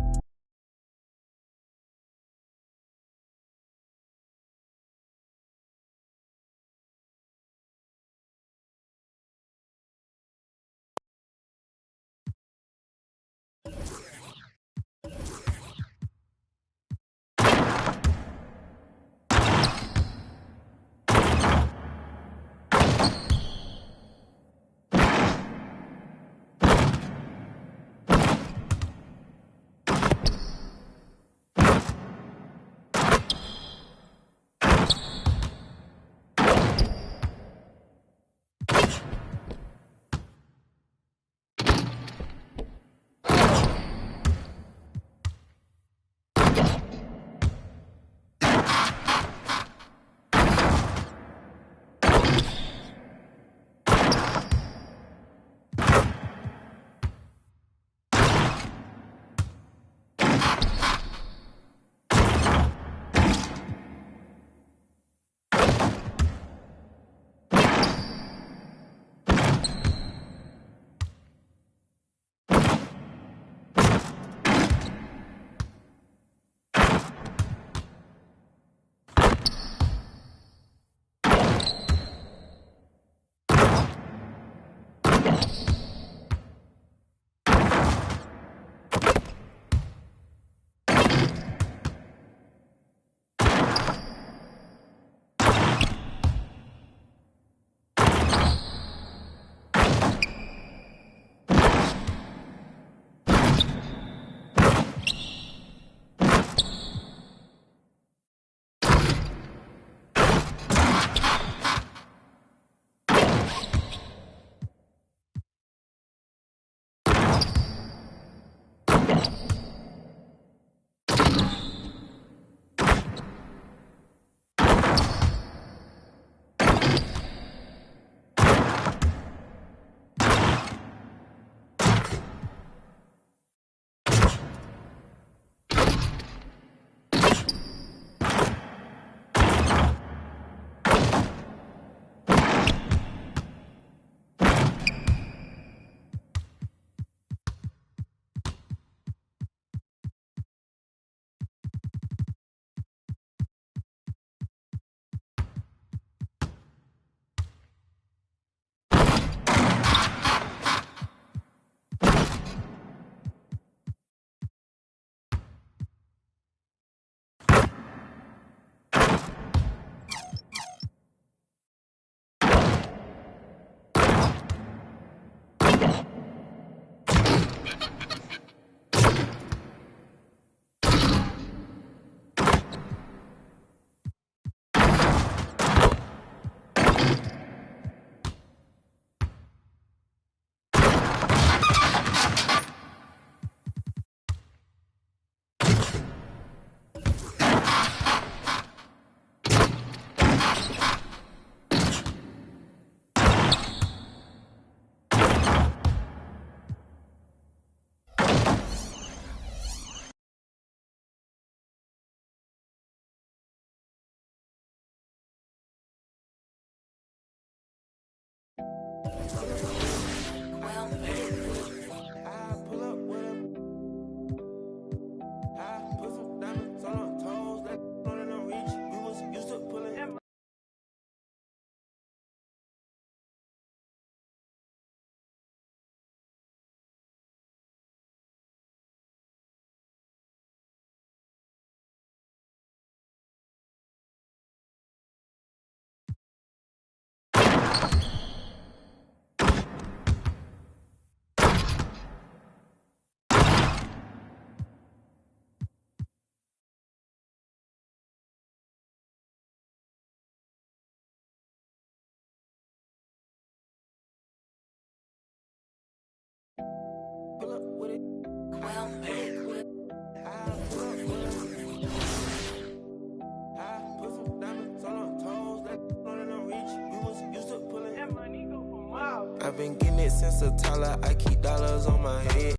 I've been getting it since a toddler. I keep dollars on my head.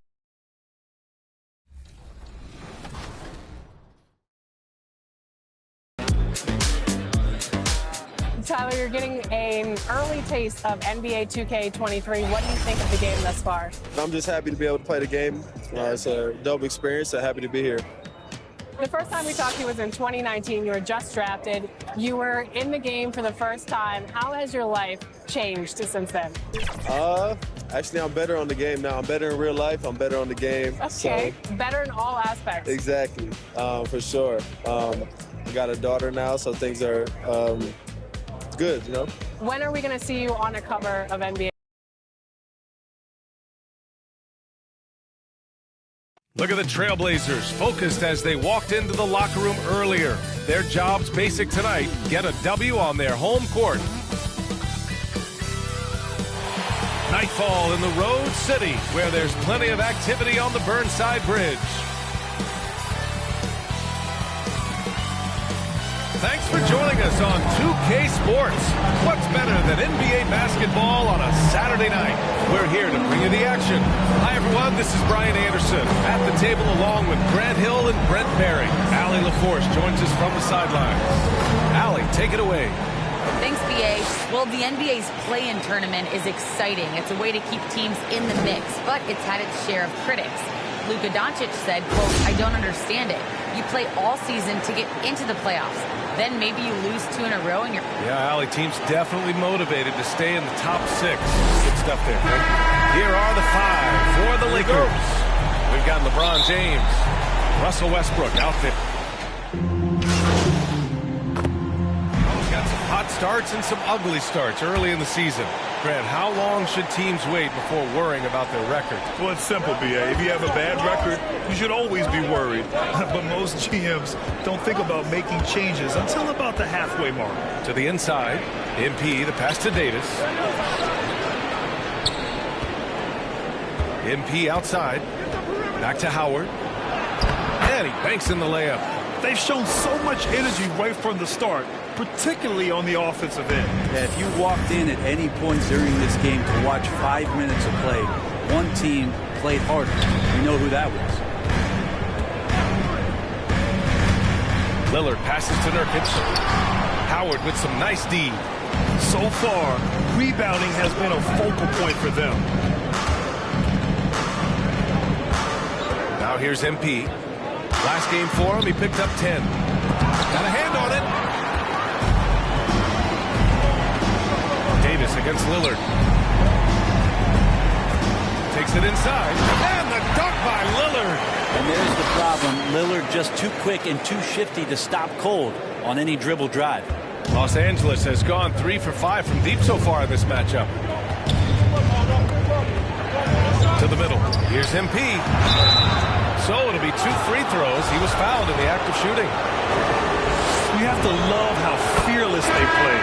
Tyler, you're getting an early taste of NBA 2K23. What do you think of the game thus far? I'm just happy to be able to play the game. It's a dope experience, so happy to be here. The first time we talked to you was in 2019. You were just drafted. You were in the game for the first time. How has your life changed since then? Actually, I'm better on the game now. I'm better in real life. I'm better on the game. Okay, so. Better in all aspects. Exactly, for sure. I got a daughter now, so things are good, you know? When are we going to see you on a cover of NBA? Look at the Trailblazers, focused as they walked into the locker room earlier. Their job's basic tonight, get a W on their home court. Nightfall in the Road City, where there's plenty of activity on the Burnside Bridge. Thanks for joining us on 2K Sports. What's better than NBA basketball on a Saturday night? We're here to bring you the action. Hi, everyone. This is Brian Anderson at the table along with Grant Hill and Brent Barry. Allie LaForce joins us from the sidelines. Allie, take it away. Thanks, BA. Well, the NBA's play-in tournament is exciting. It's a way to keep teams in the mix, but it's had its share of critics. Luka Doncic said, quote, "I don't understand it. You play all season to get into the playoffs. Then maybe you lose 2 in a row and you're..." Yeah, Allie, team's definitely motivated to stay in the top 6. Good stuff there. Here are the 5 for the Lakers. We've got LeBron James, Russell Westbrook out there. Got some hot starts and some ugly starts early in the season. Grant, how long should teams wait before worrying about their record? Well, it's simple, BA. If you have a bad record, you should always be worried. But most GMs don't think about making changes until about the halfway mark. To the inside, MP, the pass to Davis. MP outside, back to Howard. And he banks in the layup. They've shown so much energy right from the start, particularly on the offensive end. Yeah, if you walked in at any point during this game to watch 5 minutes of play, one team played harder. You know who that was. Lillard passes to Nurkic. Howard with some nice D. So far, rebounding has been a focal point for them. Now here's MP. Last game for him, he picked up 10. Got a hand on it. Davis against Lillard. Takes it inside. And the dunk by Lillard. And there's the problem. Lillard just too quick and too shifty to stop cold on any dribble drive. Los Angeles has gone 3 for 5 from deep so far in this matchup. To the middle. Here's MP. So it'll be 2 free throws. He was fouled in the act of shooting. You have to love how fearless they play.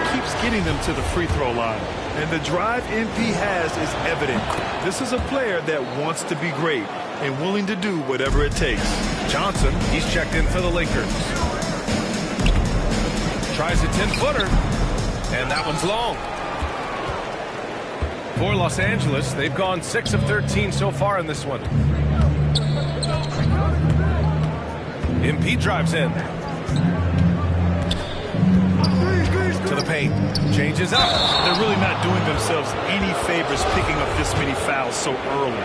It keeps getting them to the free throw line. And the drive MP has is evident. This is a player that wants to be great and willing to do whatever it takes. Johnson, he's checked in for the Lakers. Tries a 10-footer, and that one's long. For Los Angeles, they've gone 6 of 13 so far in this one. MP drives in. To the the paint. Changes up. They're really not doing themselves any favors picking up this many fouls so early.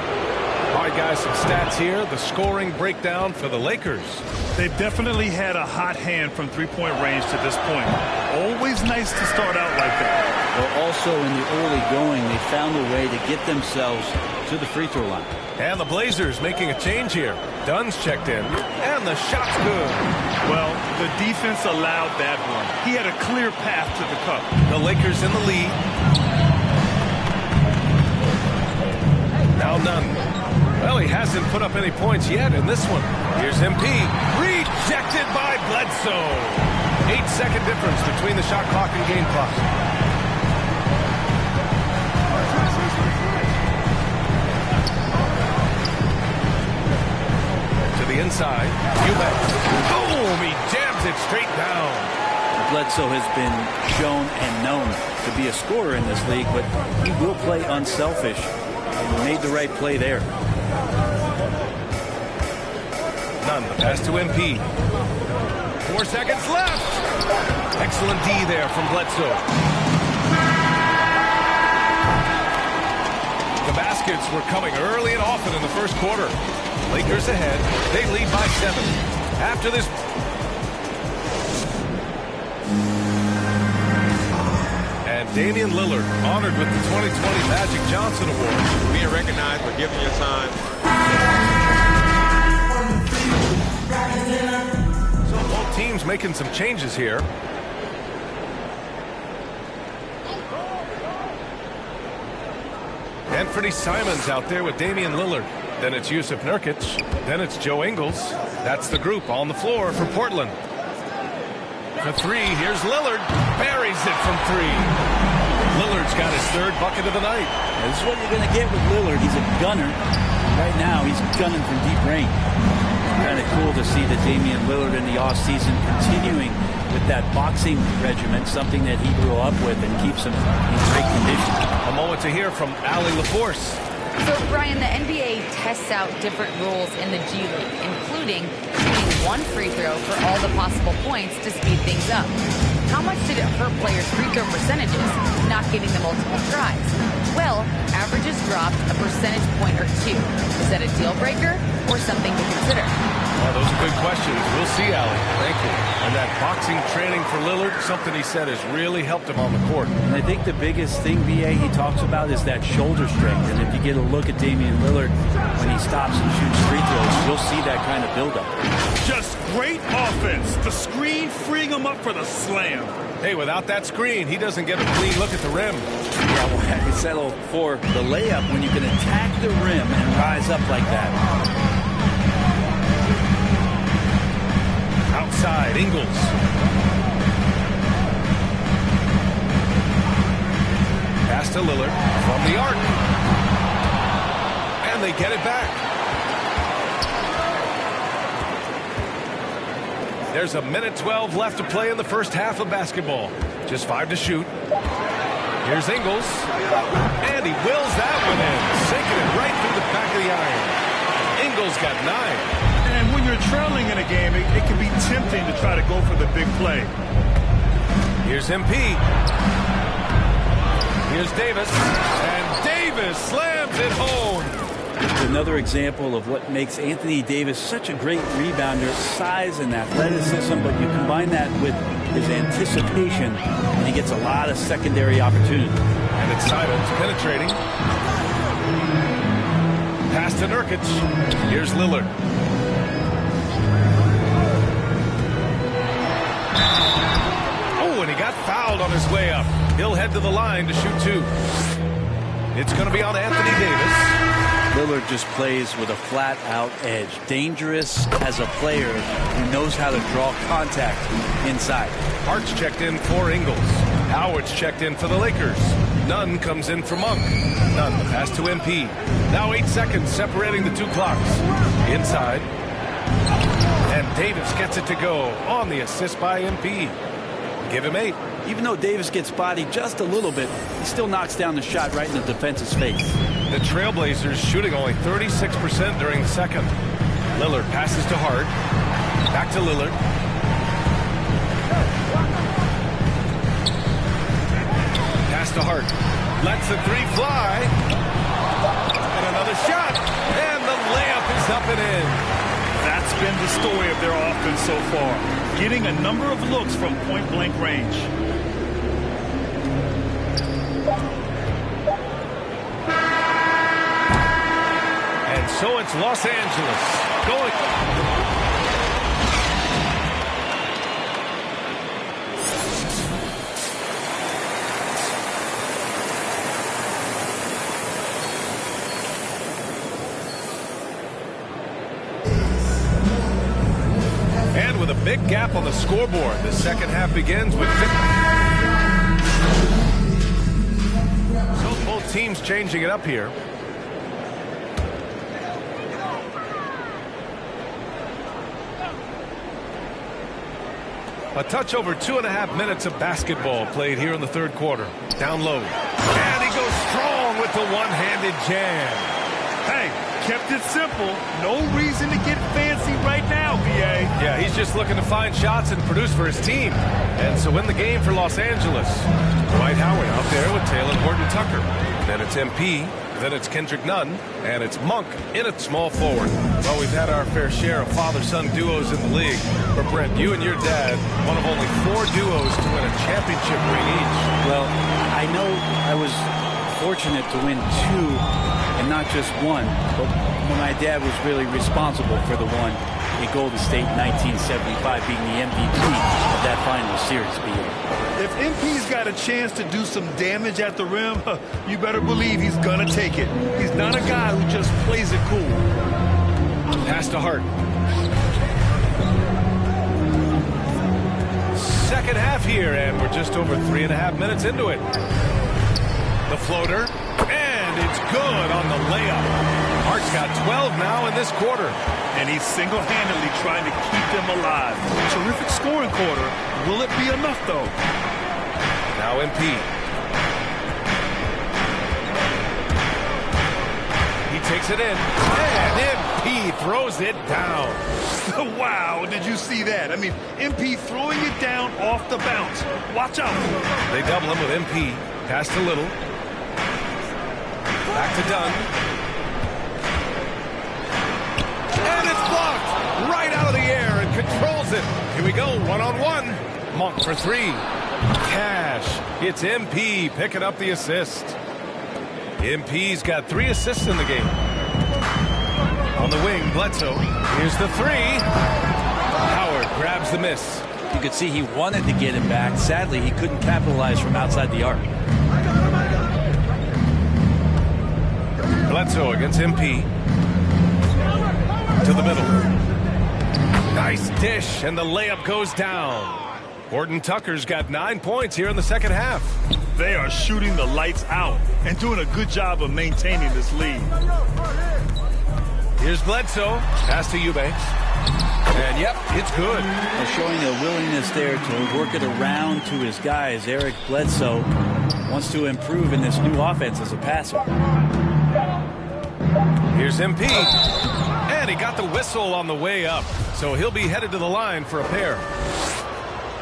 All right, guys, some stats here. The scoring breakdown for the Lakers. They've definitely had a hot hand from three-point range to this point. Always nice to start out like that. Well, also in the early going, they found a way to get themselves to the free throw line. And the Blazers making a change here. Dunn's checked in, and the shot's good. Well, the defense allowed that one. He had a clear path to the cup. The Lakers in the lead. Now Dunn. Well, he hasn't put up any points yet in this one. Here's MP. Rejected by Bledsoe. 8-second difference between the shot clock and game clock. To the inside. Eubanks. Boom! He jams it straight down. Bledsoe has been shown and known to be a scorer in this league, but he will play unselfish and made the right play there. None. The pass to MP. 4 seconds left. Excellent D there from Bledsoe. The baskets were coming early and often in the first quarter. Lakers ahead. They lead by 7. After this. And Damian Lillard honored with the 2020 Magic Johnson Award. Being recognized for giving your time. So both teams making some changes here. Anthony Simons out there with Damian Lillard. Then it's Yusuf Nurkic. Then it's Joe Ingles. That's the group on the floor for Portland. For 3, here's Lillard. Buries it from 3. Lillard's got his 3rd bucket of the night. This is what you're going to get with Lillard. He's a gunner. Right now, he's gunning from deep range. Kind of cool to see that Damian Lillard in the offseason continuing with that boxing regimen, something that he grew up with and keeps him in great condition. A moment to hear from Allie LaForce. So, Brian, the NBA tests out different rules in the G League, including shooting 1 free throw for all the possible points to speed things up. How much did it hurt players' free throw percentages not getting the multiple tries? Well, averages dropped a percentage point or 2. Is that a deal breaker or something to consider? Well, those are good questions. We'll see, Allie. Thank you. And that boxing training for Lillard, something he said has really helped him on the court. And I think the biggest thing, B.A., he talks about is that shoulder strength. And if you get a look at Damian Lillard when he stops and shoots free throws, you'll see that kind of buildup. Just great offense. The screen freeing him up for the slam. Hey, without that screen, he doesn't get a clean look at the rim. Yeah, well, you settle for the layup when you can attack the rim and rise up like that. Outside, Ingles. Pass to Lillard from the arc. And they get it back. There's a minute 12 left to play in the first half of basketball. Just 5 to shoot. Here's Ingles. And he wills that one in. Sinking it right through the back of the iron. Ingles got 9. And when you're trailing in a game, it can be tempting to try to go for the big play. Here's MP. Here's Davis. And Davis slams it home. Another example of what makes Anthony Davis such a great rebounder, size and athleticism, but you combine that with his anticipation, and he gets a lot of secondary opportunity. And it's Simons penetrating. Pass to Nurkic. Here's Lillard. Oh, and he got fouled on his way up. He'll head to the line to shoot 2. It's going to be on Anthony Davis. Lillard just plays with a flat-out edge. Dangerous as a player who knows how to draw contact inside. Hart's checked in for Ingles. Howard's checked in for the Lakers. Nunn comes in for Monk. Nunn, the pass to MP. Now 8 seconds separating the 2 clocks. Inside. And Davis gets it to go on the assist by MP. Give him 8. Even though Davis gets bodied just a little bit, he still knocks down the shot right in the defense's face. The Trailblazers shooting only 36% during the second. Lillard passes to Hart. Back to Lillard. to Hart. Lets the three fly. And another shot. And the layup is up and in. That's been the story of their offense so far. Getting a number of looks from point-blank range. And so it's Los Angeles going. And with a big gap on the scoreboard, the second half begins with 50. So both teams changing it up here. A touch over 2.5 minutes of basketball played here in the third quarter. Down low. And he goes strong with the one-handed jam. Hey, kept it simple. No reason to get fancy right now, VA. Yeah, he's just looking to find shots and produce for his team. And so in the game for Los Angeles, Dwight Howard out there with Taylor Horton-Tucker. Then it's MP. Then it's Kendrick Nunn, and it's Monk in at small forward. Well, we've had our fair share of father-son duos in the league. But, Brent, you and your dad, one of only 4 duos to win a championship ring each. Well, I know I was fortunate to win 2 and not just 1. But my dad was really responsible for the one in Golden State in 1975, being the MVP of that final series. If MP's got a chance to do some damage at the rim, you better believe he's going to take it. He's not a guy who just plays it cool. Pass to Hart. Second half here, and we're just over 3.5 minutes into it. The floater, and it's good on the layup. Hart's got 12 now in this quarter. And he's single-handedly trying to keep them alive. Terrific scoring quarter. Will it be enough, though? Now MP. He takes it in. And MP throws it down. Wow, did you see that? I mean, MP throwing it down off the bounce. Watch out. They double him with MP. Pass to Little. Back to Dunn. And it's blocked right out of the air and controls it. Here we go, 1-on-1. Monk for 3. Cash. It's MP picking up the assist. MP's got 3 assists in the game. On the wing, Bledsoe. Here's the 3. Howard grabs the miss. You could see he wanted to get it back. Sadly, he couldn't capitalize from outside the arc. Bledsoe against MP. To the middle. Nice dish, and the layup goes down. Horton-Tucker's got 9 points here in the second half. They are shooting the lights out and doing a good job of maintaining this lead. Here's Bledsoe. Pass to Eubanks. And, yep, it's good. They're showing a willingness there to work it around to his guys. Eric Bledsoe wants to improve in this new offense as a passer. Here's MP. And he got the whistle on the way up. So he'll be headed to the line for a pair.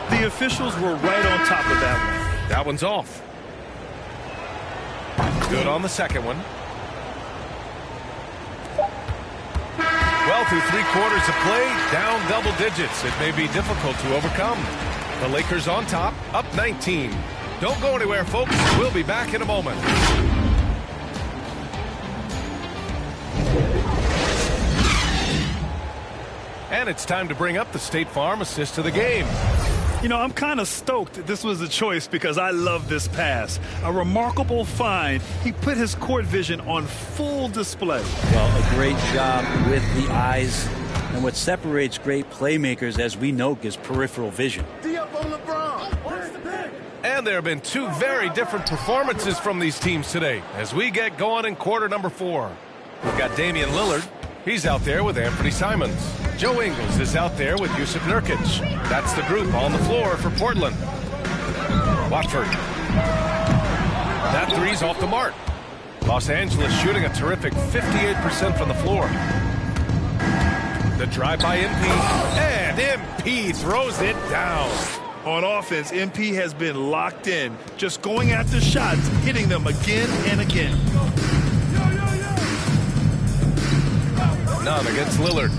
The officials were right on top of that one. That one's off. Good on the second one. Well, through 3 quarters of play, down double digits. It may be difficult to overcome. The Lakers on top, up 19. Don't go anywhere, folks. We'll be back in a moment. And it's time to bring up the State Farm assist to the game. You know, I'm kind of stoked this was a choice because I love this pass. A remarkable find. He put his court vision on full display. Well, a great job with the eyes. And what separates great playmakers, as we know, is peripheral vision. And there have been 2 very different performances from these teams today as we get going in quarter number 4. We've got Damian Lillard. He's out there with Anthony Simons. Joe Ingles is out there with Yusuf Nurkic. That's the group on the floor for Portland. Watford. That 3's off the mark. Los Angeles shooting a terrific 58% from the floor. The drive by MP. And MP throws it down. On offense, MP has been locked in, just going after shots, hitting them again and again. None against Lillard.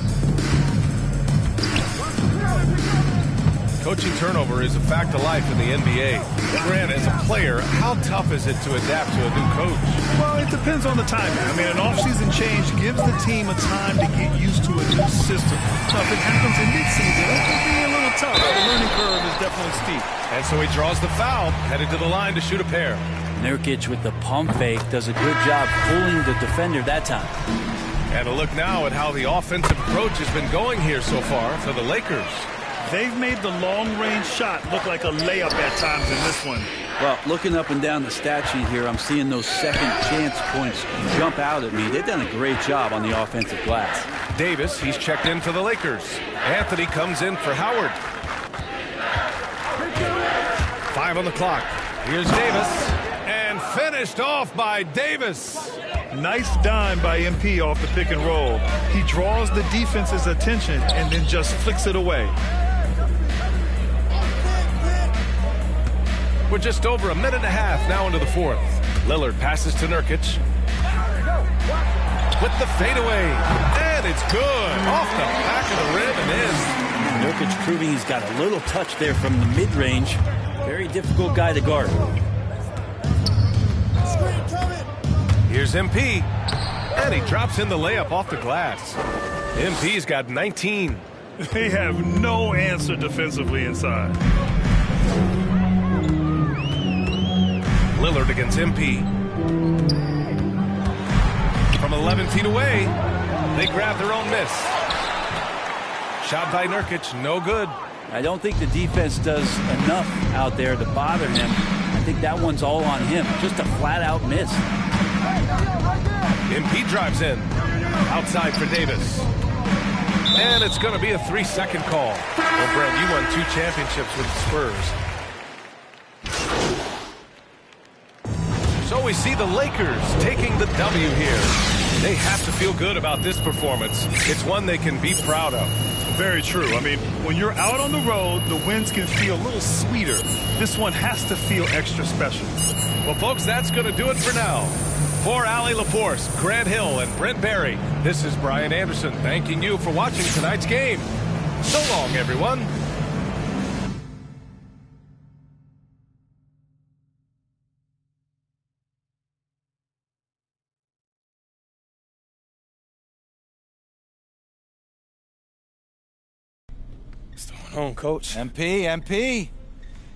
Coaching turnover is a fact of life in the NBA. Grant, as a player, how tough is it to adapt to a new coach? Well, it depends on the timing. I mean, an offseason change gives the team a time to get used to a new system. So if it happens in midseason, it can be a little tough. The learning curve is definitely steep. And so he draws the foul, headed to the line to shoot a pair. Nurkic with the pump fake does a good job fooling the defender that time. And a look now at how the offensive approach has been going here so far for the Lakers. They've made the long-range shot look like a layup at times in this one. Well, looking up and down the stat sheet here, I'm seeing those second chance points jump out at me. They've done a great job on the offensive glass. Davis, he's checked in for the Lakers. Anthony comes in for Howard. 5 on the clock. Here's Davis. And finished off by Davis. Nice dime by MP off the pick and roll. He draws the defense's attention and then just flicks it away. We're just over a minute and a half now into the fourth. Lillard passes to Nurkic. With the fadeaway. And it's good. Off the back of the rim and in. Nurkic proving he's got a little touch there from the mid-range. Very difficult guy to guard. Here's MP. And he drops in the layup off the glass. MP's got 19. They have no answer defensively inside. Lillard against MP. From 11 feet away, they grab their own miss. Shot by Nurkic, no good. I don't think the defense does enough out there to bother him. I think that one's all on him. Just a flat-out miss. MP drives in. Outside for Davis. And it's going to be a 3-second call. Well, Brett, you won 2 championships with the Spurs. So we see the Lakers taking the W here. They have to feel good about this performance. It's one they can be proud of. Very true. I mean, when you're out on the road, the wins can feel a little sweeter. This one has to feel extra special. Well, folks, that's going to do it for now. For Allie LaForce, Grant Hill, and Brent Barry, this is Brian Anderson thanking you for watching tonight's game. So long, everyone. What's going on, Coach? MP,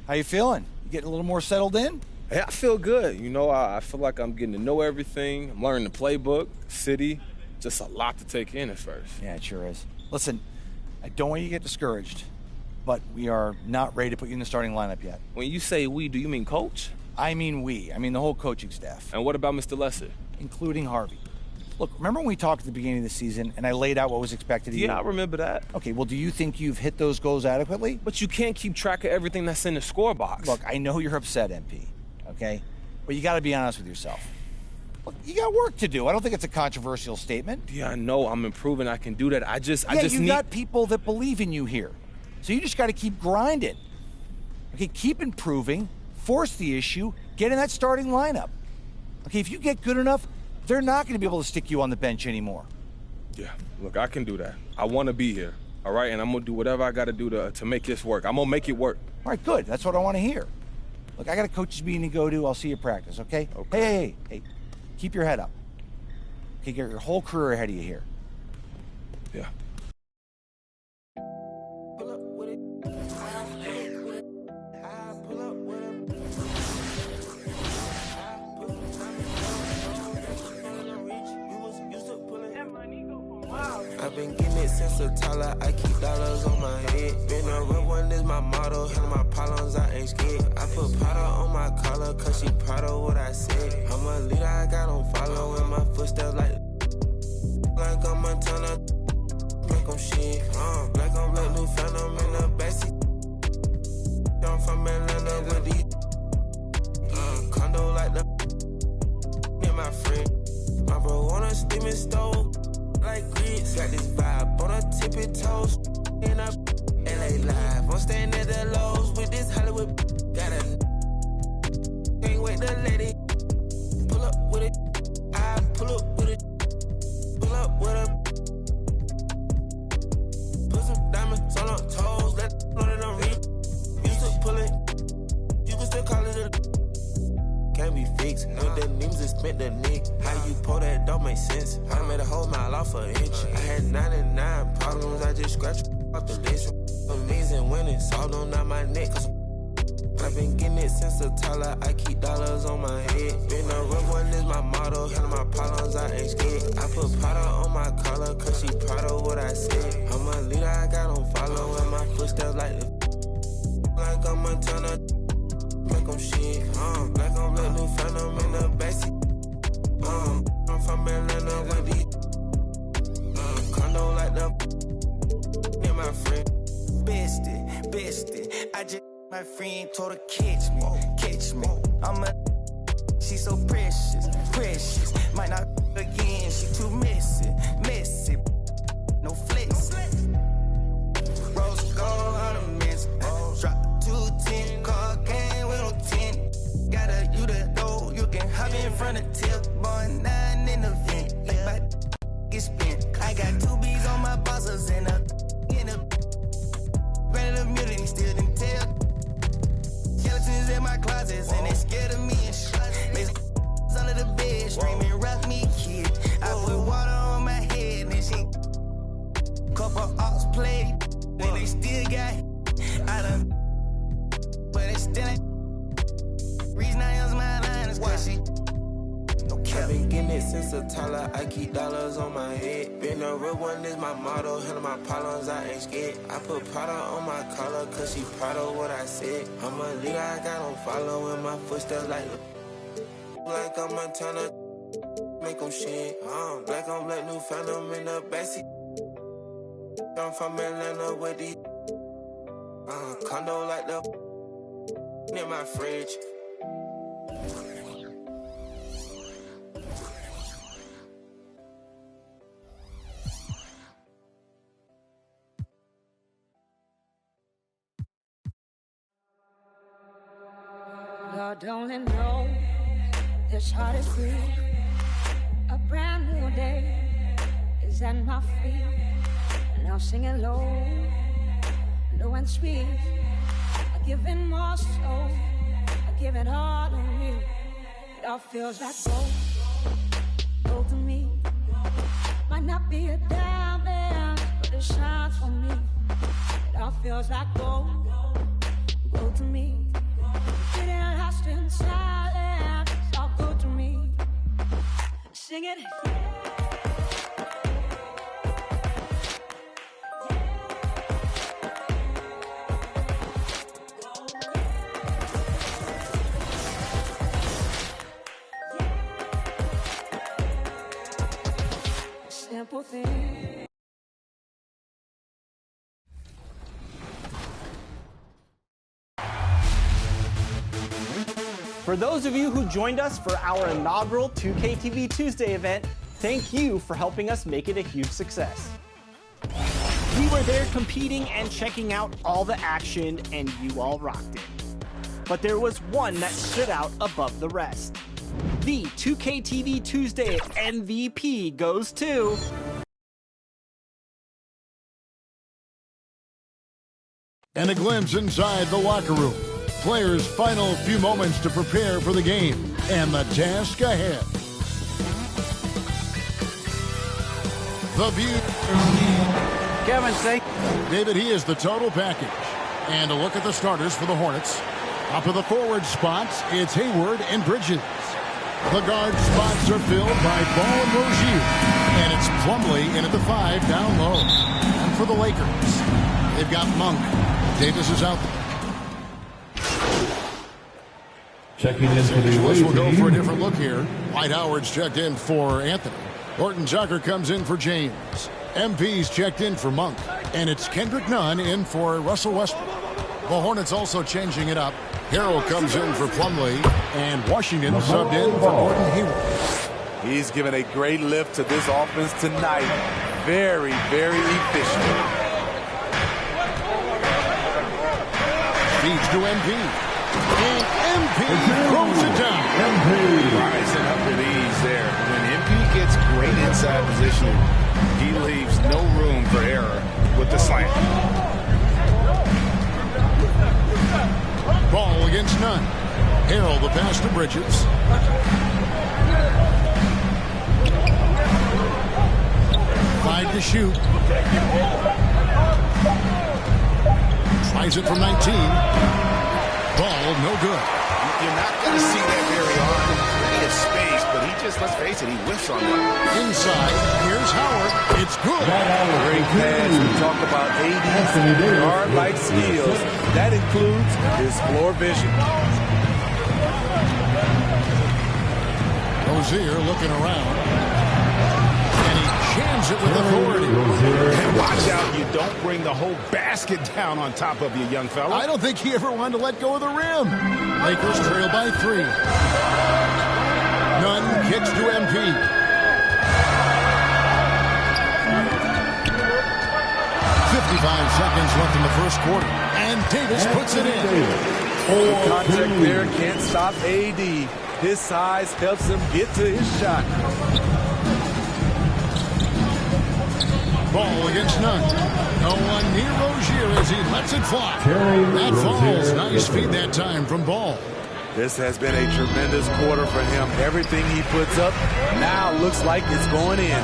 how you feeling? You getting a little more settled in? Yeah, I feel good. You know, I feel like I'm getting to know everything. I'm learning the playbook, city. Just a lot to take in at first. Yeah, it sure is. Listen, I don't want you to get discouraged, but we are not ready to put you in the starting lineup yet. When you say we, do you mean coach? I mean we. I mean the whole coaching staff. And what about Mr. Lesser? Including Harvey. Look, remember when we talked at the beginning of the season and I laid out what was expected of you? Yeah, I remember that. Okay, well, do you think you've hit those goals adequately? But you can't keep track of everything that's in the score box. Look, I know you're upset, MP, okay? But you got to be honest with yourself. Look, you got work to do. I don't think it's a controversial statement. Yeah, I know. I'm improving. I can do that. I just you need... got people that believe in you here. So you just got to keep grinding. Okay, keep improving, force the issue, get in that starting lineup. Okay, if you get good enough, they're not going to be able to stick you on the bench anymore. Yeah, look, I can do that. I want to be here, all right? And I'm going to do whatever I got to do to make this work. I'm going to make it work. All right, good. That's what I want to hear. Look, I got a coach's meeting to go to. I'll see you at practice, okay? Okay. Hey. Keep your head up. Okay, get your whole career ahead of you here. Yeah. I've been getting it since a toddler. I keep dollars on my head. Been a real one is my motto. Handle my problems, I ain't scared. I put powder on my collar, cause she proud of what I said. I'm a leader, I got on follow in my footsteps like I'm a ton of make them shit. Black on black, new phantom in the backseat. I'm from Atlanta with these condo like the in my friend. My bro on a steaming stove. Like grits, got this vibe on her tippy toes, and LA live. I'm staying at the Lowe's with this Hollywood. Got a can't wait to let it pull up with it. I pull up with it. Pull up with it. Put some diamonds on her toes. Let know that I'm real. Used to pull it. You can still call it a. Can't be fixed. With the names and spent the nick. How you pull that don't make sense. I made a whole mile off an inch. I had 99 problems. I just scratched off the list. Amazing winning. Salt on out my neck. Cause I've been getting it since a toddler. I keep dollars on my head. Been a real one is my motto. Handle my problems, I ain't scared. I put Prada on my collar, cause she proud of what I said. I'm a leader, I got on follow. And my footsteps like the like I'm a turner. Make them shit. Like I'm let new phantom in the backseat. I'm from Atlanta with these. Condo like the near my friend. Bestie. I just my friend told her catch me. I'm a she's so precious. Might not again, she too messy. No flex. Rose gold ornaments. Drop 210, car came with no 10. Got a you the door, you can hop in front of tip. Boy, 9 in the vent. Yeah. Get spent. I got 2 B's on my bosses and a granted a million, still didn't tell. Skeletons in my closets and they scared of me and shit. Under the bed, screaming, rock me, kid. I put water on my head and she couple ops played, and they still got I done, but it still ain't. Reason I use my line is cause she I've been getting it since a toddler. I keep dollars on my head. Been a real one is my motto. Handle my problems, I ain't scared. I put Prada on my collar, cause she proud of what I said. I'm a leader, I got on follow. In my footsteps like I'm a turner. Make them shit. Black on black, new phantom in the backseat. I'm from Atlanta with these. Condo like the near my fridge. Lord, don't let know this heart is free. A brand new day is at my feet. And I'll sing it low and sweet. I give it more soul. I give it all to me. It all feels like gold to me. Might not be a diamond, but it shines for me. It all feels like gold to me. Getting lost in silence, it's all good to me. Sing it. Simple thing. For those of you who joined us for our inaugural 2K TV Tuesday event, thank you for helping us make it a huge success. We were there competing and checking out all the action, and you all rocked it. But there was one that stood out above the rest. The 2K TV Tuesday MVP goes to... And a glimpse inside the locker room. Players' final few moments to prepare for the game and the task ahead. The view. Kevin, say. David, he is the total package. And a look at the starters for the Hornets. Up to the forward spots, it's Hayward and Bridges. The guard spots are filled by Ball and Rozier. And it's Plumlee in at the 5 down low. And for the Lakers, they've got Monk. Davis is out there. Checking in for the away We'll go team. for a different look here. White Howard's checked in for Anthony. Horton Tucker comes in for James. MP's checked in for Monk. And it's Kendrick Nunn in for Russell Westbrook. The Hornets also changing it up. Harrell comes in for Plumlee. And Washington subbed in for Gordon Hayward. He's given a great lift to this offense tonight. Very, very efficient. Feeds to MP. And MP throws it down. Rising up with ease there. When MP gets great inside positioning, he leaves no room for error with the slam. Ball against none. Harrell the pass to Bridges. Five to shoot. Tries it from 19. Ball no good. You're not going to see that very often. Plenty of space, but he just, let's face it, he whiffs on that. Inside, here's Howard. It's good. Great pass. We talk about AD's guard-like skills. That includes his floor vision. Rozier looking around. And he jams it with authority. And watch out, you don't bring the whole basket down on top of you, young fella. I don't think he ever wanted to let go of the rim. Lakers trail by 3. Nunn kicks to MP. 55 seconds left in the first quarter. And Davis puts it in. The contact there can't stop AD. His size helps him get to his shot. Ball against Nunn. No one near Rozier as he lets it fly. That falls. Nice feed that time from Ball. This has been a tremendous quarter for him. Everything he puts up now looks like it's going in.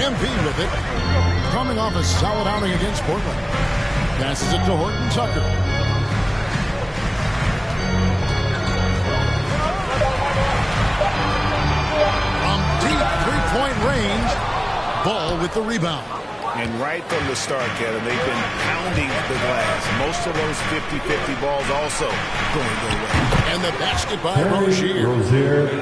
MP with it. Coming off a solid outing against Portland. Passes it to Horton Tucker. Three-point range. Ball with the rebound. And right from the start, Kevin, they've been pounding the glass. Most of those 50-50 balls also going their way. And the basket by Rozier.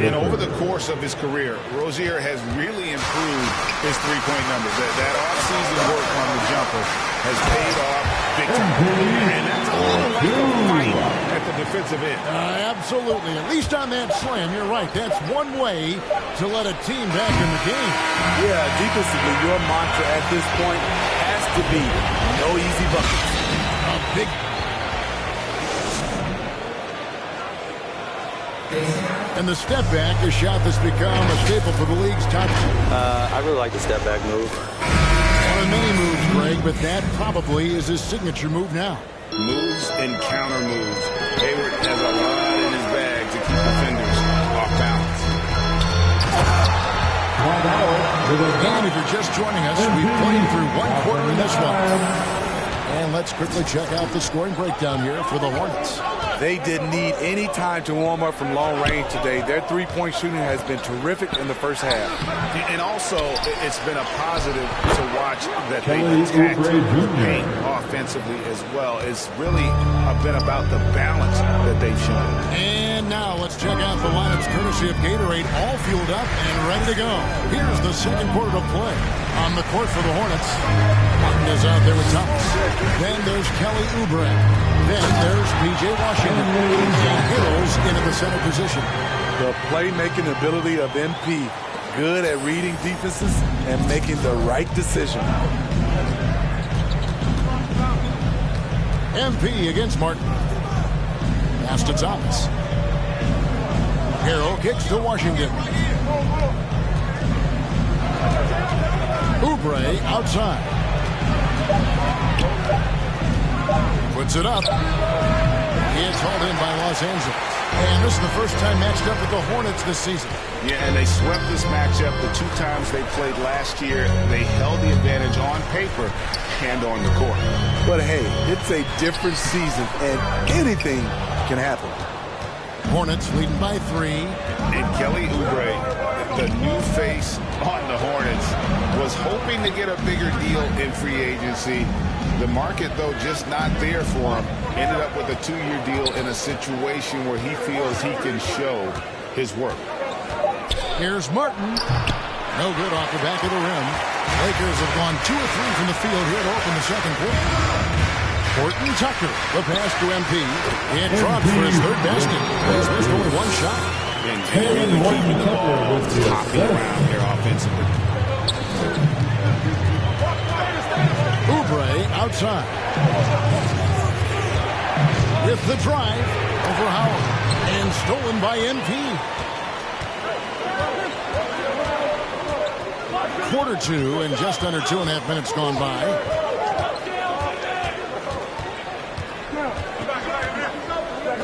And over the course of his career, Rozier has really improved his three-point numbers. That off-season work on the jumper has paid off big time. And that's a little like a fight at the defensive end. Absolutely. At least on that slam, you're right. That's one way to let a team back in the game. Yeah, defensively, your mantra at this point has to be no easy buckets. A big... And the step back, a shot that's become a staple for the league's top team. I really like the step back move. One of many moves, Greg, but that probably is his signature move now. Moves and counter moves. Hayward has a lot in his bag to keep defenders off balance. And if you're just joining us, we've played through one quarter in this one. And let's quickly check out the scoring breakdown here for the Hornets. They didn't need any time to warm up from long range today. Their three-point shooting has been terrific in the first half. And also, it's been a positive to watch that they attacked the paint offensively as well. It's really been about the balance that they've shown. And now let's check out the lineups courtesy of Gatorade, all fueled up and ready to go. Here's the second quarter of play. On the court for the Hornets, Martin is out there with Thomas. Then there's Kelly Oubre. Then there's P.J. Washington. And Hiddle's into the center position. The playmaking ability of MP, good at reading defenses and making the right decision. MP against Martin. Pass to Thomas. Harrell kicks to Washington. Oubre outside. Puts it up. It's hauled in by Los Angeles. And this is the first time matched up with the Hornets this season. Yeah, and they swept this matchup the two times they played last year. They held the advantage on paper and on the court. But hey, it's a different season, and anything can happen. Hornets leading by 3. And Kelly Oubre, the new face on the Hornets, was hoping to get a bigger deal in free agency. The market, though, just not there for him. Ended up with a 2-year deal in a situation where he feels he can show his work. Here's Martin. No good off the back of the rim. Lakers have gone 2 of 3 from the field here to open the second quarter. Horton Tucker, the pass to MP. It drops for his third basket. He's missed only one shot. And really keeping the ball hopping around here offensively. Oubre outside. With the drive over Howard. And stolen by NP. Quarter two and just under 2.5 minutes gone by.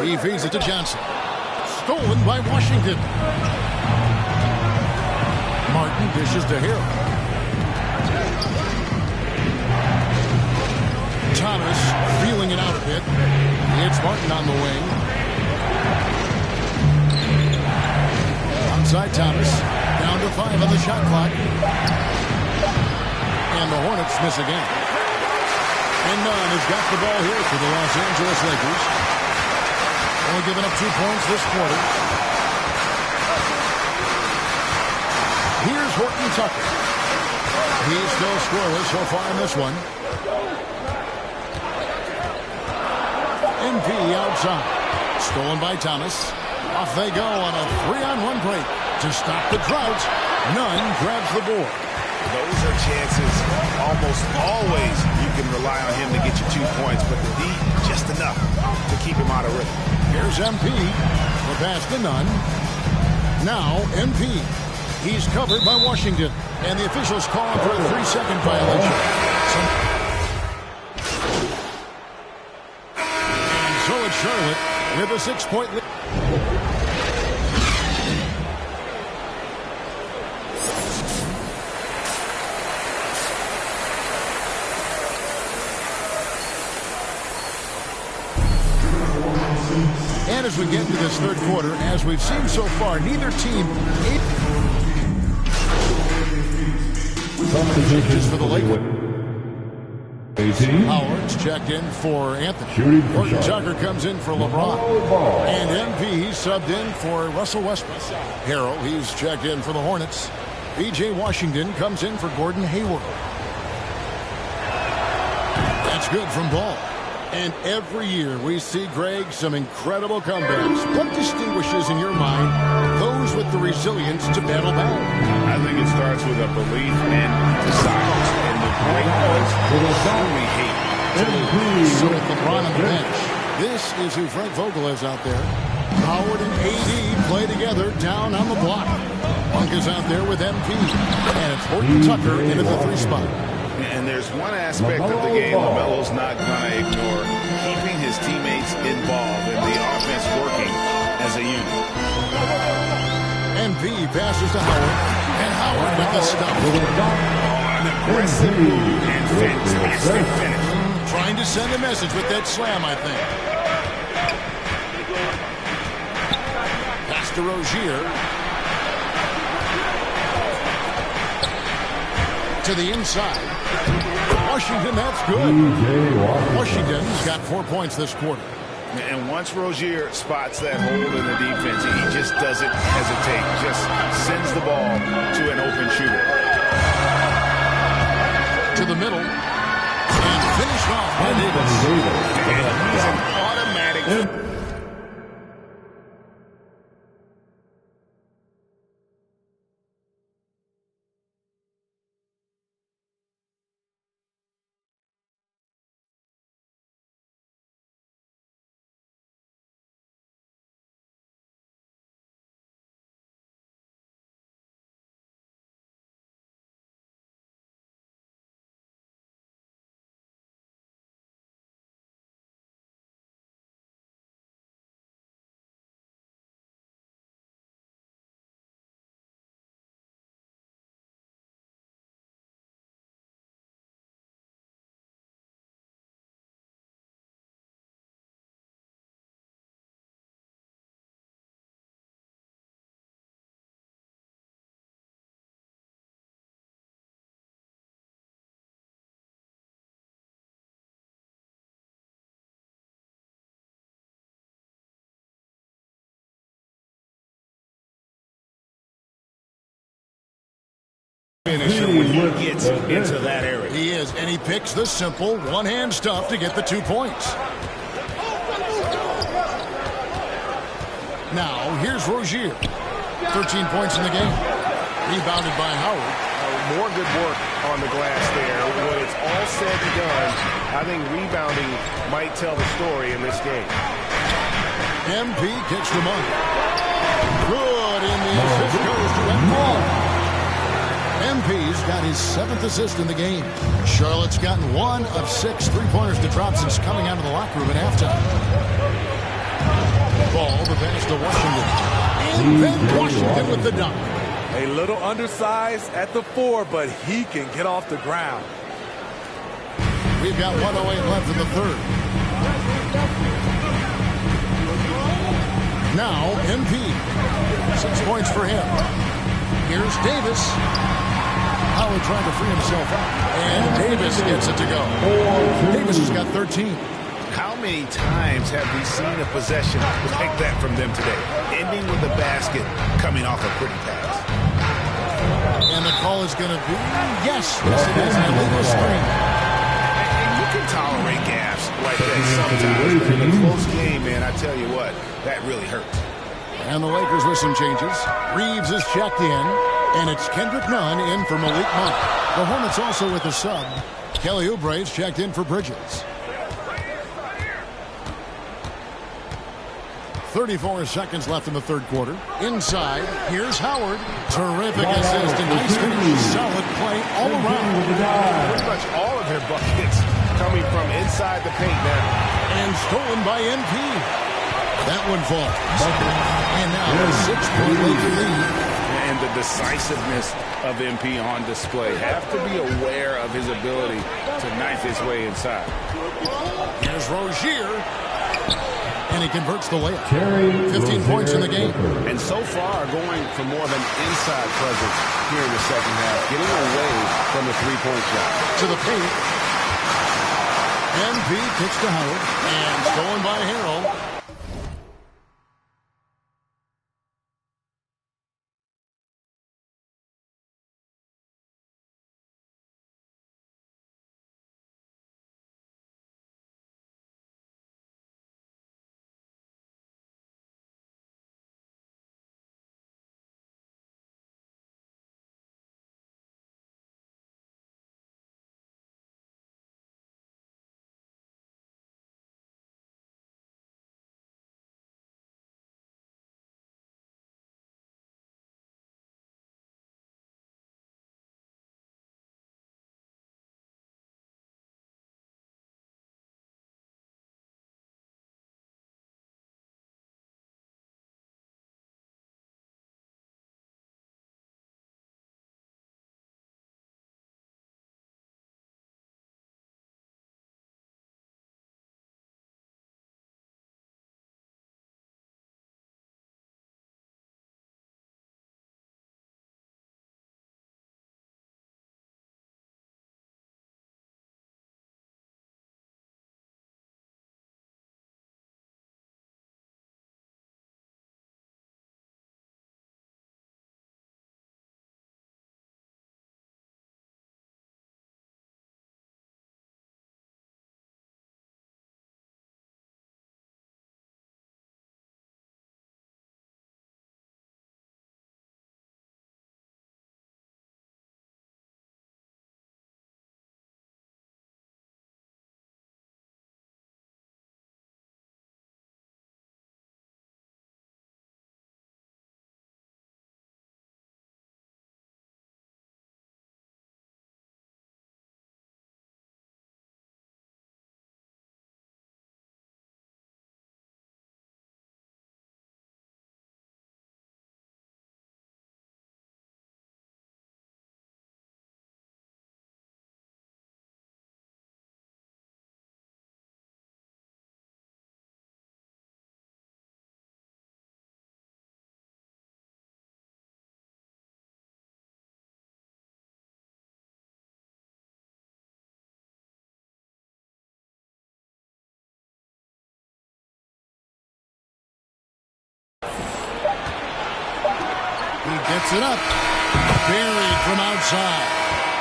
He feeds it to Johnson. Stolen by Washington. Martin dishes to Hill. Thomas feeling it out a bit. It's Martin on the wing. Outside Thomas. Down to 5 on the shot clock. And the Hornets miss again. And Nunn has got the ball here for the Los Angeles Lakers. Only giving up 2 points this quarter. Here's Horton Tucker. He's still scoreless so far in this one. NP outside. Stolen by Thomas. Off they go on a 3-on-1 break. To stop the drought, Nunn grabs the board. Those are chances almost always you can rely on him to get you 2 points, but the D just enough to keep him out of rhythm. Here's MP. The pass to Nunn. Now MP. He's covered by Washington. And the officials call him for a 3-second violation. And so it's Charlotte with a 6-point lead. And as we get into this third quarter, as we've seen so far, neither team changes for the Lakers. Howard's checked in for Anthony. Horton Tucker comes in for LeBron. And MP subbed in for Russell Westbrook. Harrell, he's checked in for the Hornets. B.J. Washington comes in for Gordon Hayward. That's good from Ball. And every year we see, Greg, some incredible comebacks. What distinguishes, in your mind, those with the resilience to battle back? I think it starts with a belief and desires. And the great ones truly hate to lose. So with LeBron on the bench, this is who Frank Vogel is out there. Howard and AD play together down on the block. Monk is out there with MP. And it's Horton Tucker into the 3 spot. And there's one aspect of the game LaMelo's not going to ignore, keeping his teammates involved and the offense working as a unit. NP passes to Howard, and Howard with the stop. An aggressive move and fantastic finish. Trying to send a message with that slam, I think. Pass to Rozier. To the inside. Washington, that's good. Washington's got 4 points this quarter. And once Rozier spots that hole in the defense, he just doesn't hesitate. Just sends the ball to an open shooter. To the middle. And finished off by Davis. And he's an automatic... finisher when he gets into that area. He is, and he picks the simple one-hand stuff to get the 2 points. Now, here's Rozier. 13 points in the game. Rebounded by Howard. more good work on the glass there. When it's all said and done, I think rebounding might tell the story in this game. MP kicks the money. Good in the assist goes to MP. MP's got his 7th assist in the game. Charlotte's gotten 1 of 6 3-pointers to drop since coming out of the locker room at halftime. Ball, the pass to Washington. And then Washington with the dunk. A little undersized at the 4, but he can get off the ground. We've got 1:08 left in the third. Now, MP. 6 points for him. Here's Davis. Howard trying to free himself up. And Davis gets it to go. Davis has got 13. How many times have we seen a possession like that from them today? Ending with the basket, coming off a pretty pass. And the call is going to be, yes, it is an illegal screen. And you can tolerate gaffes like that sometimes. But in a close game, man, I tell you what, that really hurts. And the Lakers with some changes. Reeves is checked in, and it's Kendrick Nunn in for Malik Monk. The Hornets also with a sub. Kelly Oubre's checked in for Bridges. 34 seconds left in the third quarter. Inside, here's Howard. Terrific assist and nice finish. Solid play all around. Pretty much all of their buckets coming from inside the paint now. And stolen by MP. That one falls. And now a 6-point Laker lead. And the decisiveness of MP on display. Have to be aware of his ability to knife his way inside. Here's Rozier. And he converts the layup. 15 points in the game. And so far, going for more of an inside presence here in the second half, getting away from the three-point shot. To the paint. MP kicks to Howard. And stolen by Harrell. He gets it up. Buried from outside.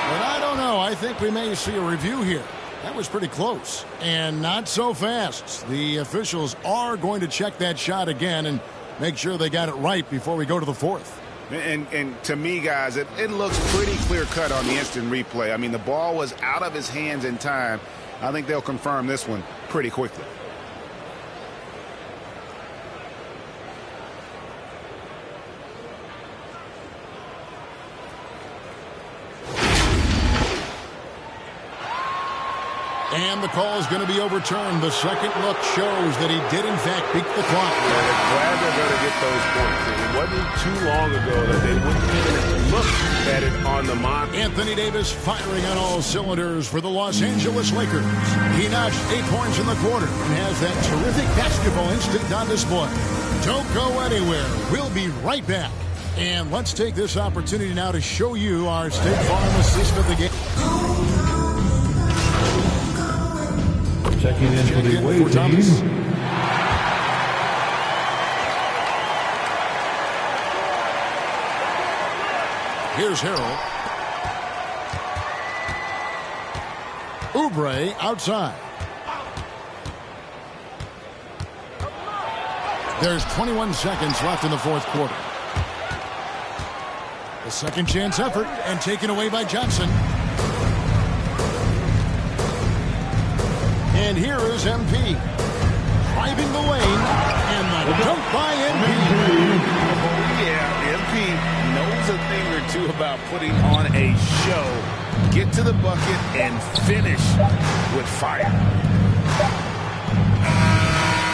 But I don't know. I think we may see a review here. That was pretty close. And not so fast. The officials are going to check that shot again and make sure they got it right before we go to the fourth. And to me, guys, it looks pretty clear-cut on the instant replay. I mean, the ball was out of his hands in time. I think they'll confirm this one pretty quickly. And the call is going to be overturned. The second look shows that he did, in fact, beat the clock. Yeah, they're glad they're going to get those points. It wasn't too long ago that they wouldn't even look at it on the mock. Anthony Davis firing on all cylinders for the Los Angeles Lakers. He notched 8 points in the quarter and has that terrific basketball instinct on display. Don't go anywhere. We'll be right back. And let's take this opportunity now to show you our State Farm assist of the game. Checking in for the away team. Here's Harrell. Oubre outside. There's 21 seconds left in the fourth quarter. The second chance effort and taken away by Johnson. And here is MP. Driving the lane. And the dunk by MP. Yeah, MP knows a thing or two about putting on a show. Get to the bucket and finish with fire.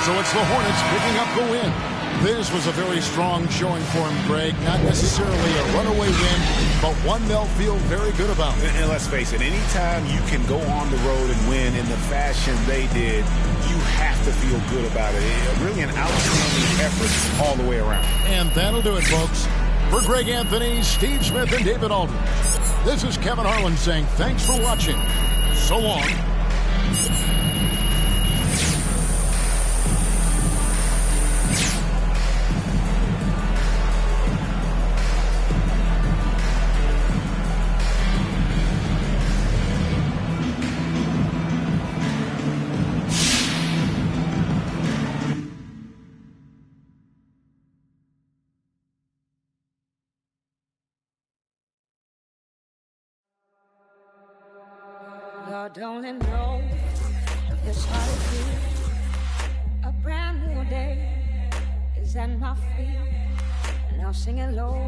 So it's the Hornets picking up the win. This was a very strong showing for him, Greg. Not necessarily a runaway win, but one they'll feel very good about. And let's face it, anytime you can go on the road and win in the fashion they did, you have to feel good about it. Really an outstanding effort all the way around. And that'll do it, folks. For Greg Anthony, Steve Smith, and David Aldridge, this is Kevin Harlan saying thanks for watching. So long. Lord, don't it know this heart is beat. A brand new day is at my feet, and I'll sing it low, low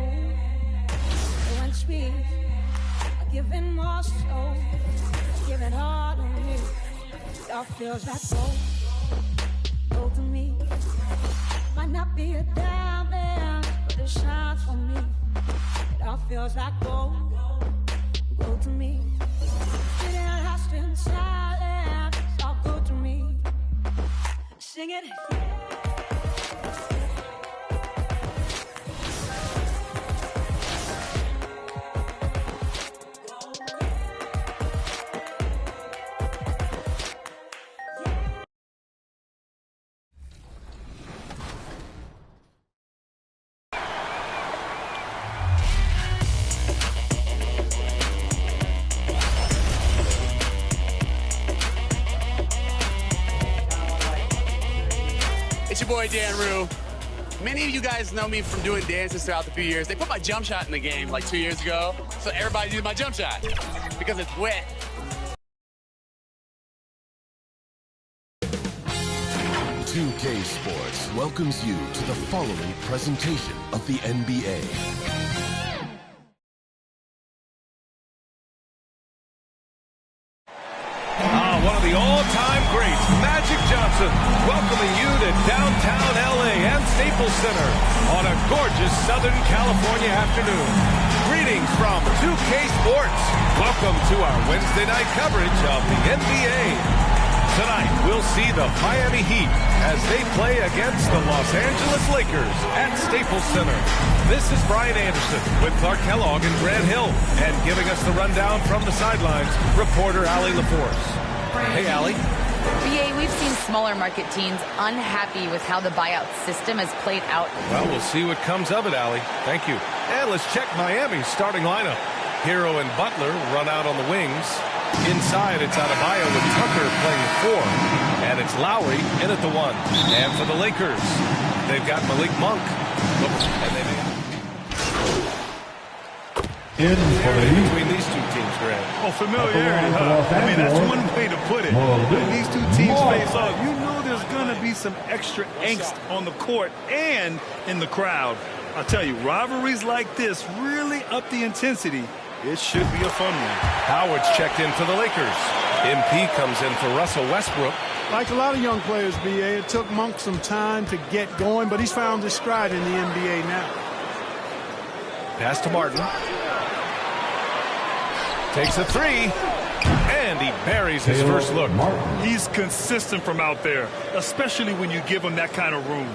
and sweet. I give it more soul, give it all to me. It all feels like gold to me. Might not be a diamond, but it shines for me. It all feels like gold to me. Sitting lost in silence, it's all good to me. Sing it. It's your boy, Dan Rue. Many of you guys know me from doing dances throughout the few years. They put my jump shot in the game like 2 years ago, so everybody uses my jump shot because it's wet. .2K Sports welcomes you to the following presentation of the NBA. One of the all-time greats, Magic Johnson, welcoming you to downtown LA and Staples Center on a gorgeous Southern California afternoon. Greetings from 2K Sports. Welcome to our Wednesday night coverage of the NBA. Tonight, we'll see the Miami Heat as they play against the Los Angeles Lakers at Staples Center. This is Brian Anderson with Clark Kellogg and Grant Hill. And giving us the rundown from the sidelines, reporter Allie LaForce. Hey, Allie. BA, we've seen smaller market teams unhappy with how the buyout system has played out. Well, we'll see what comes of it, Allie. Thank you. And let's check Miami's starting lineup. Hero and Butler run out on the wings. Inside, it's Adebayo with Tucker playing 4. And it's Lowry in at the 1. And for the Lakers, they've got Malik Monk. And they between these two teams, Grant? Oh, familiarity, huh? I mean, that's one way to put it. When these two teams face off, you know there's going to be some extra angst on the court and in the crowd. I'll tell you, rivalries like this really up the intensity. It should be a fun one. Howard's checked in for the Lakers. MP comes in for Russell Westbrook. Like a lot of young players, B.A., it took Monk some time to get going, but he's found his stride in the NBA now. Pass to Martin. Takes a three, and he buries his first look. He's consistent from out there, especially when you give him that kind of room.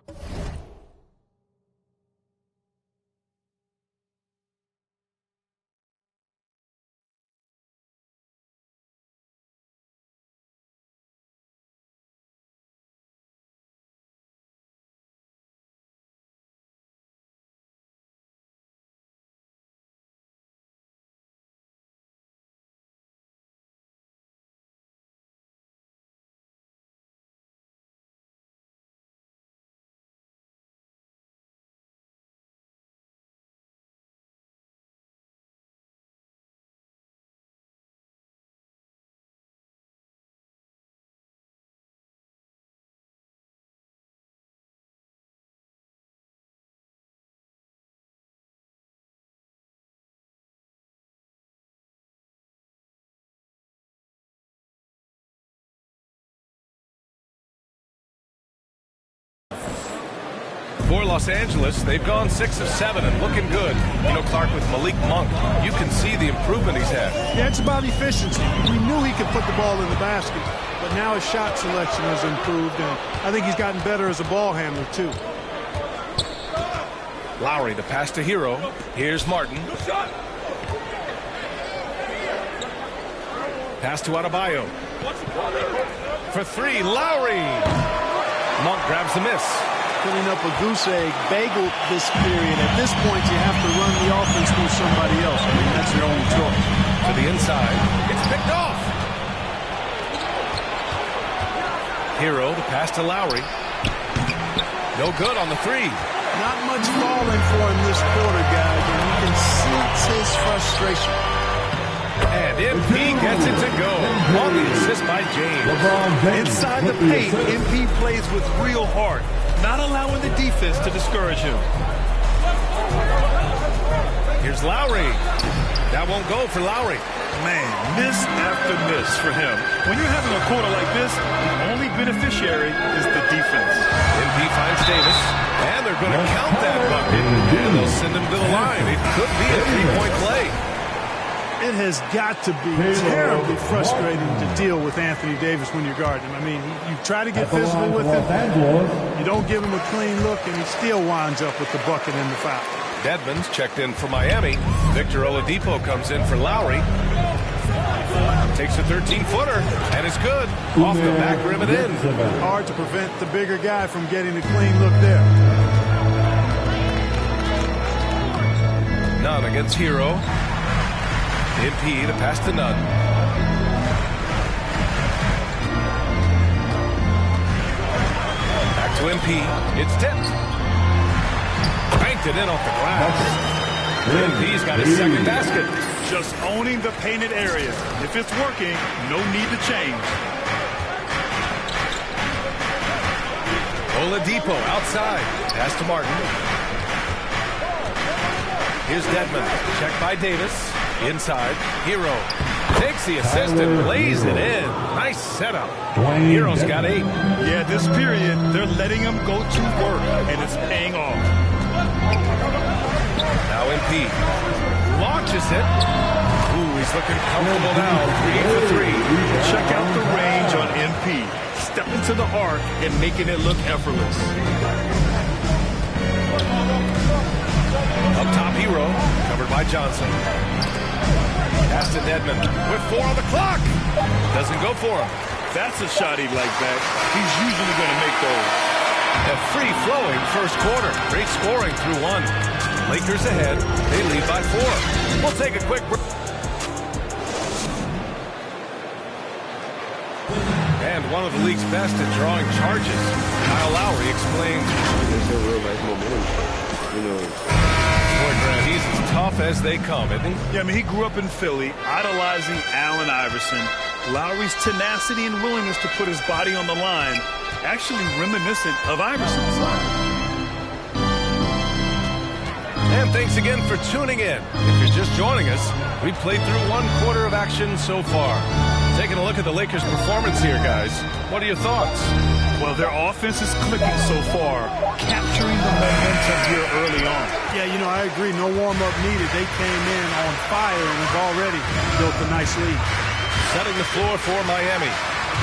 For Los Angeles, they've gone 6 of 7 and looking good. You know, Clark, with Malik Monk, you can see the improvement he's had. Yeah, it's about efficiency. We knew he could put the ball in the basket, but now his shot selection has improved, and I think he's gotten better as a ball handler, too. Lowry, the pass to Hero. Here's Martin. Pass to Adebayo. For three, Lowry. Monk grabs the miss. Putting up a goose egg bagel this period. At this point, you have to run the offense through somebody else. I mean, that's your only choice. To the inside. It's picked off. Hero, the pass to Lowry. No good on the three. Not much falling for him this quarter, guys, and you can sense his frustration. And MP gets it to go. On the assist by James. Inside the paint, MP plays with real heart, not allowing the defense to discourage him. Here's Lowry. That won't go for Lowry. Man, miss after miss for him. When you're having a quarter like this, the only beneficiary is the defense. MP finds Davis, and they're going to count that bucket, and they'll send him to the line. It could be a three-point play. It has got to be terribly frustrating to deal with Anthony Davis when you're guarding him. I mean, you try to get physical with him, you don't give him a clean look, and he still winds up with the bucket and the foul. Dedmon's checked in for Miami. Victor Oladipo comes in for Lowry. Takes a 13-footer, and it's good. Off the back rim and in. Hard to prevent the bigger guy from getting a clean look there. Nunn against Hero. MP to pass to Nunn. Back to MP. It's tipped. Banked it in off the glass. MP's got his second basket. Just owning the painted area. If it's working, no need to change. Oladipo outside. Pass to Martin. Here's Dedmon. Checked by Davis. Inside. Hero takes the assist and lays it in. Nice setup. Hero's got 8. Yeah, this period, they're letting him go to work, and it's paying off. Now MP launches it. Ooh, he's looking comfortable now. 3 for 3. Check out the range on MP. Stepping to the arc and making it look effortless. Up top, Hero. Covered by Johnson. Pass to Dedmon with 4 on the clock. Doesn't go for him. That's a shot he'd like back. He's usually going to make those. A free-flowing first quarter. Great scoring through 1. Lakers ahead. They lead by 4. We'll take a quick break. And one of the league's best at drawing charges. Kyle Lowry explains. There's a real nice momentum. You know. Boy, Grant, he's as tough as they come, isn't he? Yeah, I mean, he grew up in Philly, idolizing Allen Iverson. Lowry's tenacity and willingness to put his body on the line, actually reminiscent of Iverson's. And thanks again for tuning in. If you're just joining us, we played through 1 quarter of action so far. Taking a look at the Lakers' performance here, guys. What are your thoughts? Well, their offense is clicking so far, capturing the momentum here early on. Yeah, you know, I agree. No warm-up needed. They came in on fire and have already built a nice lead. Setting the floor for Miami.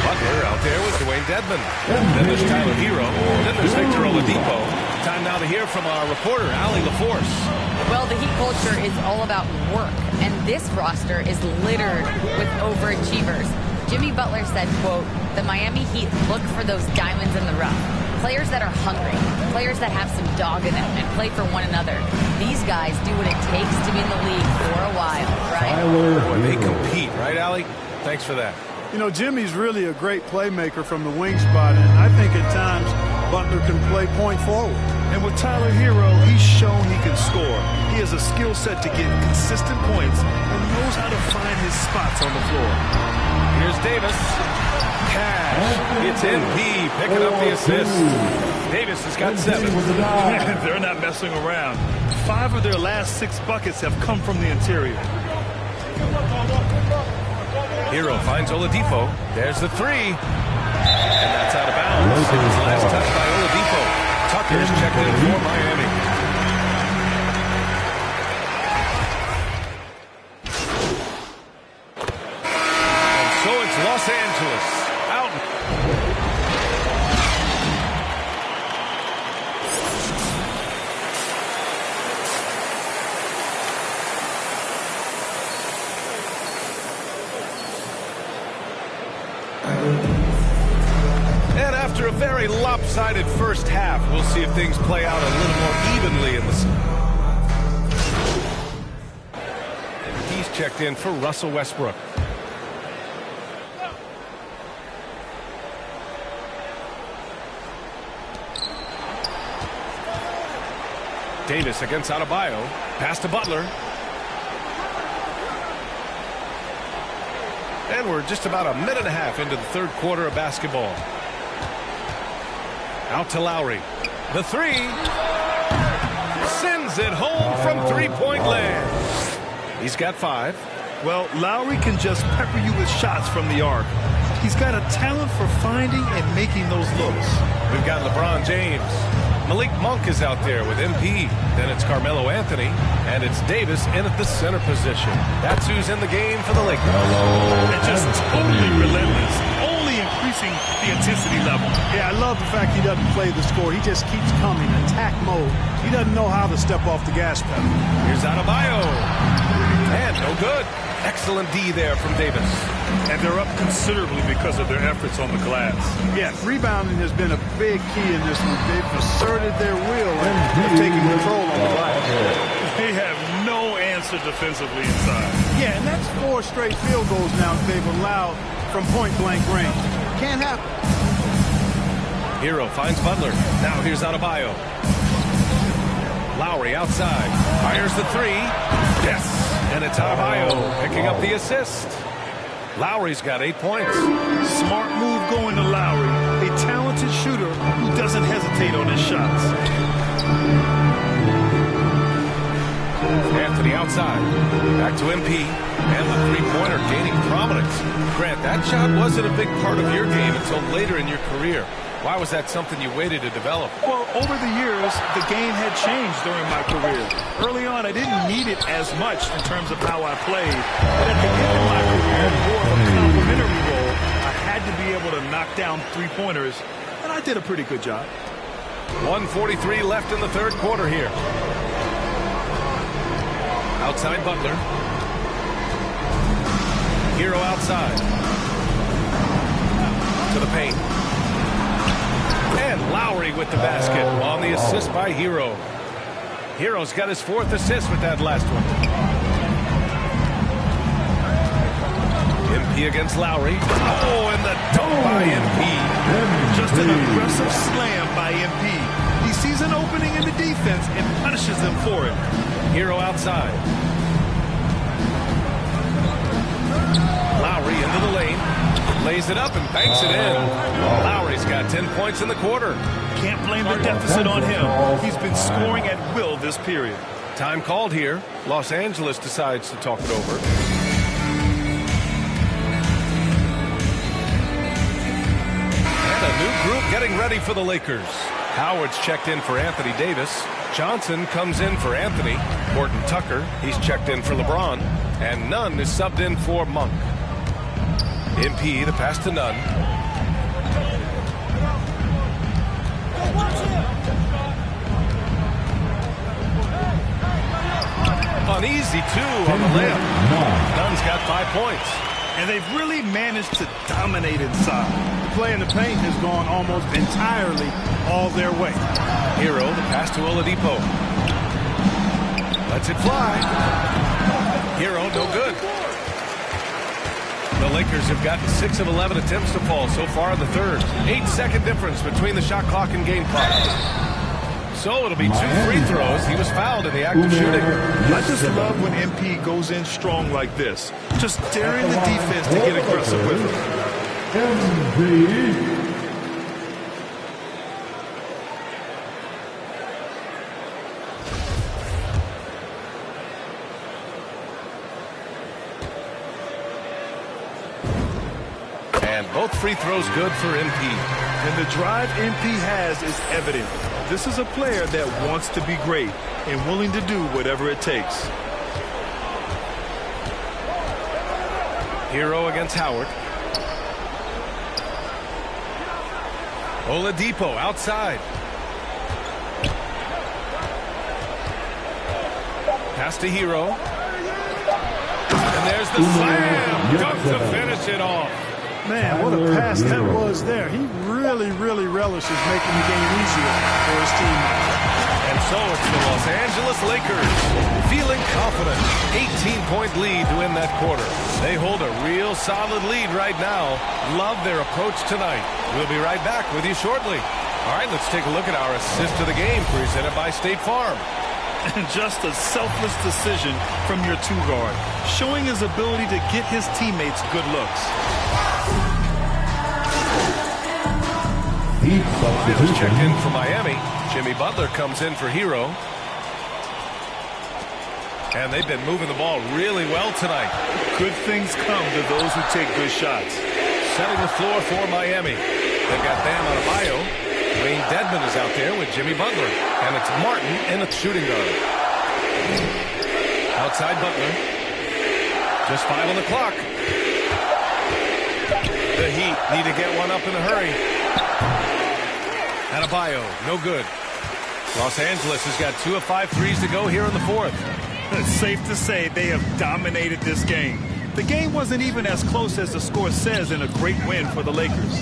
Butler out there with Dwayne Dedmon. Then there's Tyler Hero. Then there's Victor Oladipo. Time now to hear from our reporter, Allie LaForce. Well, the Heat culture is all about work, and this roster is littered with overachievers. Jimmy Butler said, quote, "The Miami Heat look for those diamonds in the rough. Players that are hungry, players that have some dog in them and play for one another. These guys do what it takes to be in the league for a while," right? Boy, they compete, right, Allie? Thanks for that. You know, Jimmy's really a great playmaker from the wing spot, and I think at times Butler can play point forward. And with Tyler Hero, he's shown he can score. He has a skill set to get consistent points and knows how to find his spots on the floor. Here's Davis. Cash. It's NP picking up the assist. Davis has got 7. They're not messing around. 5 of their last 6 buckets have come from the interior. Hero finds Oladipo. There's the 3. And that's out of bounds. It was last touch by Oladipo. Tucker's checked in for Miami. And so it's Los Angeles. Out. And after a very lopsided first half, we'll see if things play out a little more evenly in the and he's checked in for Russell Westbrook. Davis against Adebayo. Pass to Butler. And we're just about a minute and a half into the third quarter of basketball. Out to Lowry. The 3. Sends it home from three-point land. He's got 5. Well, Lowry can just pepper you with shots from the arc. He's got a talent for finding and making those looks. We've got LeBron James. Malik Monk is out there with MP. Then it's Carmelo Anthony. And it's Davis in at the center position. That's who's in the game for the Lakers. And just totally relentless. Only increasing the intensity level. Yeah, I love the fact he doesn't play the score. He just keeps coming, attack mode. He doesn't know how to step off the gas pedal. Here's Adebayo. And no good. Excellent D there from Davis. And they're up considerably because of their efforts on the glass. Yeah, rebounding has been a big key in this one. They've asserted their will of taking control on the glass. They have no answer defensively inside. Yeah, and that's 4 straight field goals now they've allowed from point-blank range. Can't happen. Hero finds Butler. Now here's Adebayo. Lowry outside. Fires the 3. Yes. And it's Adebayo picking up the assist. Lowry's got 8 points. Smart move going to Lowry. A talented shooter who doesn't hesitate on his shots. Anthony outside. Back to MP. And the three-pointer gaining prominence. Grant, that shot wasn't a big part of your game until later in your career. Why was that something you waited to develop? Well, over the years, the game had changed during my career. Early on, I didn't need it as much in terms of how I played. But at the end of my career, more of a complementary role, I had to be able to knock down three-pointers, and I did a pretty good job. 1:43 left in the third quarter here. Outside Butler. Hero outside. To the paint. And Lowry with the basket on the assist by Hero. Hero's got his 4th assist with that last one. MP against Lowry. Oh, and the dunk by MP. Just an aggressive slam by MP. He sees an opening in the defense and punishes them for it. Hero outside. Lowry into the lane. Lays it up and banks it in. Lowry's got 10 points in the quarter. Can't blame the deficit on him. He's been scoring at will this period. Time called here. Los Angeles decides to talk it over. And a new group getting ready for the Lakers. Howard's checked in for Anthony Davis. Johnson comes in for Anthony. Horton Tucker, he's checked in for LeBron. And Nunn is subbed in for Monk. MP, the pass to Nunn. Uneasy two on the layup. Nunn's got 5 points. And they've really managed to dominate inside. The play in the paint has gone almost entirely all their way. Hero, the pass to Oladipo. Lets it fly. Hero, no good. The Lakers have gotten 6 of 11 attempts to fall so far in the third. 8-second difference between the shot clock and game clock. So it'll be 2 free throws. He was fouled in the act of shooting. I just love when MP goes in strong like this. Just daring the defense to get aggressive with him. And both free throws good for MP. And the drive MP has is evident. This is a player that wants to be great and willing to do whatever it takes. Hero against Howard. Oladipo outside. Pass to Hero. And there's the slam. Dunk to finish it off. Man, what a pass that was there. He really relishes making the game easier for his teammates. And so it's the Los Angeles Lakers feeling confident. 18-point lead to win that quarter. They hold a real solid lead right now. Love their approach tonight. We'll be right back with you shortly. All right, let's take a look at our assist to the game presented by State Farm. And just a selfless decision from your two guard, showing his ability to get his teammates good looks. Williams checked in for Miami. Jimmy Butler comes in for Hero. And they've been moving the ball really well tonight. Good things come to those who take good shots. Setting the floor for Miami. They've got Bam Adebayo. Wayne Dedmon is out there with Jimmy Butler. And it's Martin in the shooting guard. Outside Butler. Just 5 on the clock. The Heat need to get one up in a hurry. Adebayo, no good. Los Angeles has got 2 of 5 threes to go here in the fourth. It's safe to say they have dominated this game. The game wasn't even as close as the score says in a great win for the Lakers.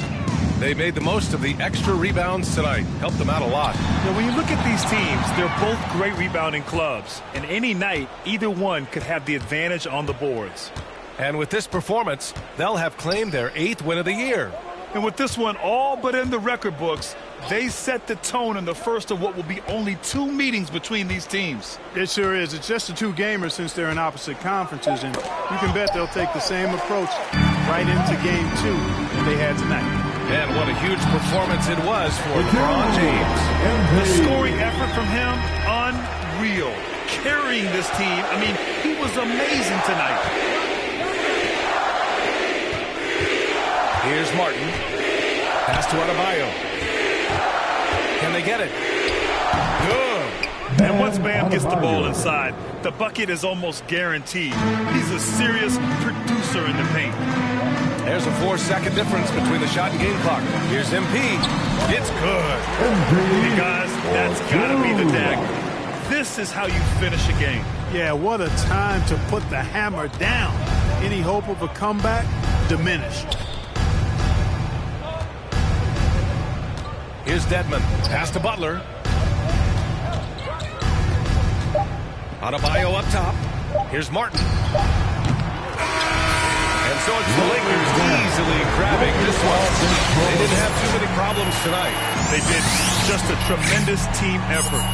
They made the most of the extra rebounds tonight. Helped them out a lot. Now, when you look at these teams, they're both great rebounding clubs. And any night, either one could have the advantage on the boards. And with this performance, they'll have claimed their 8th win of the year. And with this one all but in the record books, they set the tone in the first of what will be only 2 meetings between these teams. It sure is. It's just a 2 gamers since they're in opposite conferences, and you can bet they'll take the same approach right into game 2 that they had tonight. And what a huge performance it was for LeBron James. The scoring effort from him, unreal. Carrying this team, I mean, he was amazing tonight. Here's Martin. Pass to Adebayo. Can they get it? Good. And once Bam gets the ball inside, the bucket is almost guaranteed. He's a serious producer in the paint. There's a 4-second difference between the shot and game clock. Here's MP. It's good. Hey guys, that's got to be the dagger. This is how you finish a game. Yeah, what a time to put the hammer down. Any hope of a comeback diminished. Here's Dedmon. Pass to Butler. Adebayo up top. Here's Martin. And so it's the Lakers easily grabbing this one. They didn't have too many problems tonight. They did. Just a tremendous team effort.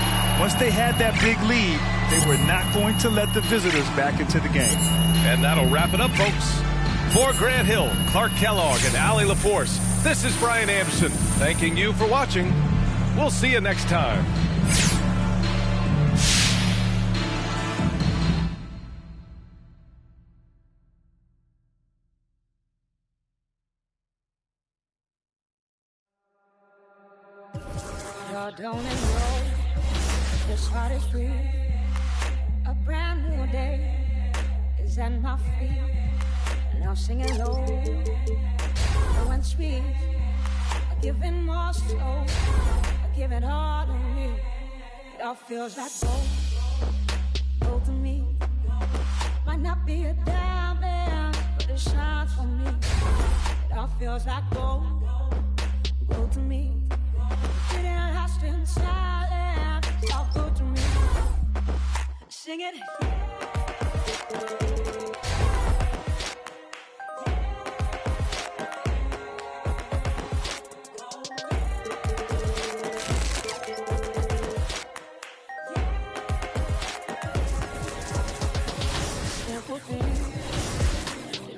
Once they had that big lead, they were not going to let the visitors back into the game. And that'll wrap it up, folks. For Grant Hill, Clark Kellogg, and Allie LaForce, this is Brian Anderson, thanking you for watching. We'll see you next time. Don't it know this heart is free? A brand new day is at my feet. Now singing low, low and sweet. Giving more so, I give it all to me. It all feels like gold to me. Might not be a diamond, but it shines for me. It all feels like gold to me. Getting lost in silence, it's all good to me. Sing it. Simple things,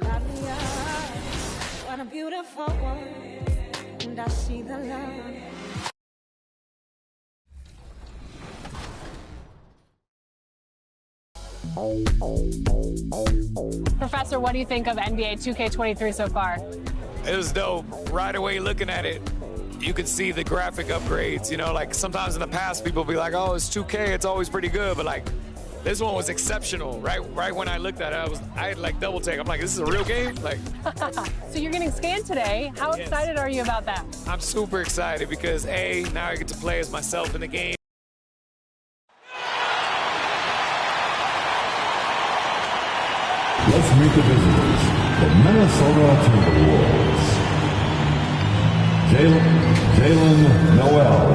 light me up. What a beautiful world, and I see the love. Professor, what do you think of NBA 2K23 so far? It was dope. Right away looking at it, you could see the graphic upgrades. You know, like sometimes in the past people be like, oh, it's 2K, it's always pretty good. But like this one was exceptional. Right when I looked at it, I had like double take. I'm like, this is a real game? Like. So you're getting scanned today. How excited are you about that? I'm super excited because A, now I get to play as myself in the game. Let's meet the visitors, the Minnesota Timberwolves. Jalen Noel.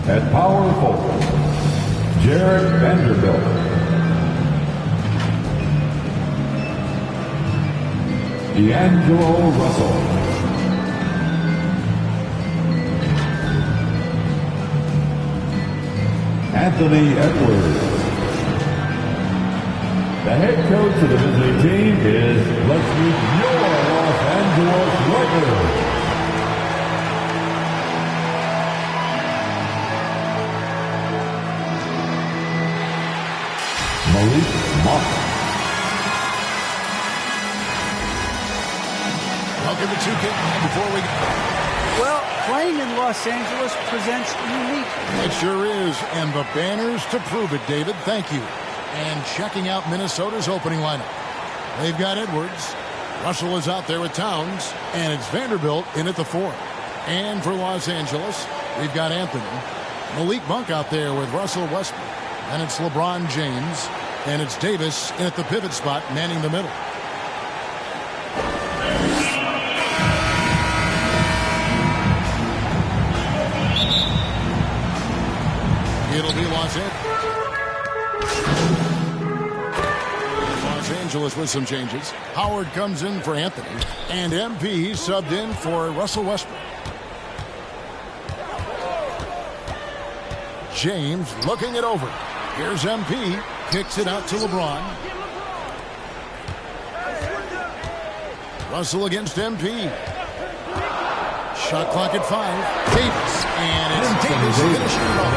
At power forward, Jared Vanderbilt. D'Angelo Russell. Anthony Edwards. The head coach of the visiting team is, let's meet your Los Angeles Lakers. Malik Monk. Welcome to 2K. Before we go. Well, playing in Los Angeles presents unique. It sure is, and the banners to prove it, David. Thank you. And checking out Minnesota's opening lineup. They've got Edwards. Russell is out there with Towns, and it's Vanderbilt in at the 4. And for Los Angeles, we've got Anthony. Malik Monk out there with Russell Westbrook. And it's LeBron James, and it's Davis in at the pivot spot, manning the middle. It'll be Los Angeles with some changes. Howard comes in for Anthony, and MP subbed in for Russell Westbrook. James looking it over. Here's MP, kicks it out to LeBron. Russell against MP. Shot clock at 5. Davis, and it's Davis finishing it off.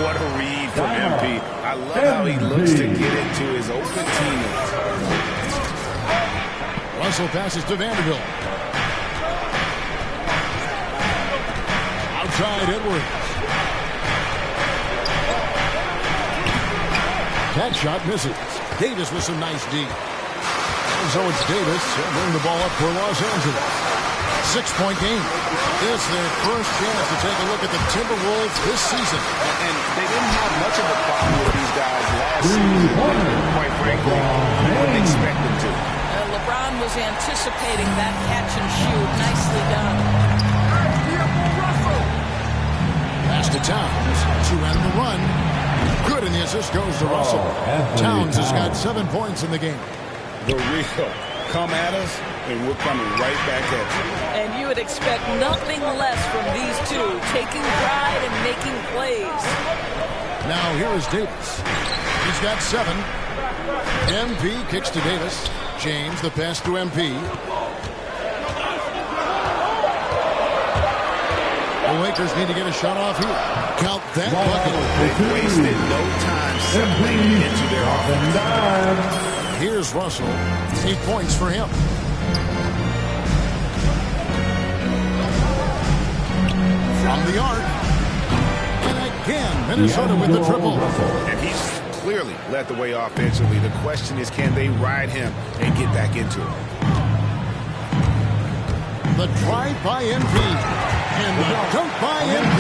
What a read from MP. I love how he looks to get into his open teammates. Russell passes to Vanderbilt. Outside Edwards. That shot misses. Davis with some nice D. And so it's Davis bringing the ball up for Los Angeles. 6-point game. This is their first chance to take a look at the Timberwolves this season. And they didn't have much of a problem with these guys last season. Quite frankly, you wouldn't expect them to. LeBron was anticipating that catch and shoot. Nicely done. Pass to Towns to end the run. Good, and the assist goes to Russell. Towns has got 7 points in the game. The real come at us, and we're coming right back at you. And you would expect nothing less from these two, taking pride and making plays. Now here is Davis. He's got 7. MP kicks to Davis. James, the pass to MP. The Lakers need to get a shot off here. Count that bucket. They've wasted no time settling into their offense. Here's Russell. 8 points for him. From the arc. And again, Minnesota with the triple. And he's clearly led the way offensively. The question is, can they ride him and get back into it? The drive by MP. And the dunk by MP.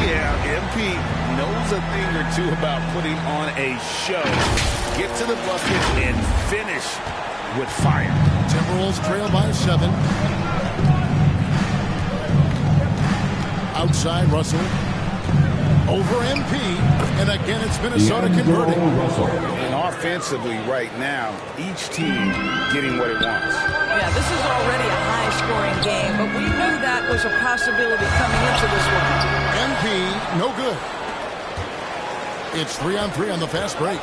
Yeah, MP knows a thing or two about putting on a show. Get to the bucket and finish with fire. Timberwolves trail by 7. Outside Russell. Over MP. And again, it's Minnesota converting. And offensively right now, each team getting what it wants. Yeah, this is already a high-scoring game, but we knew that was a possibility coming into this one. MP, no good. It's 3-on-3 on the fast break.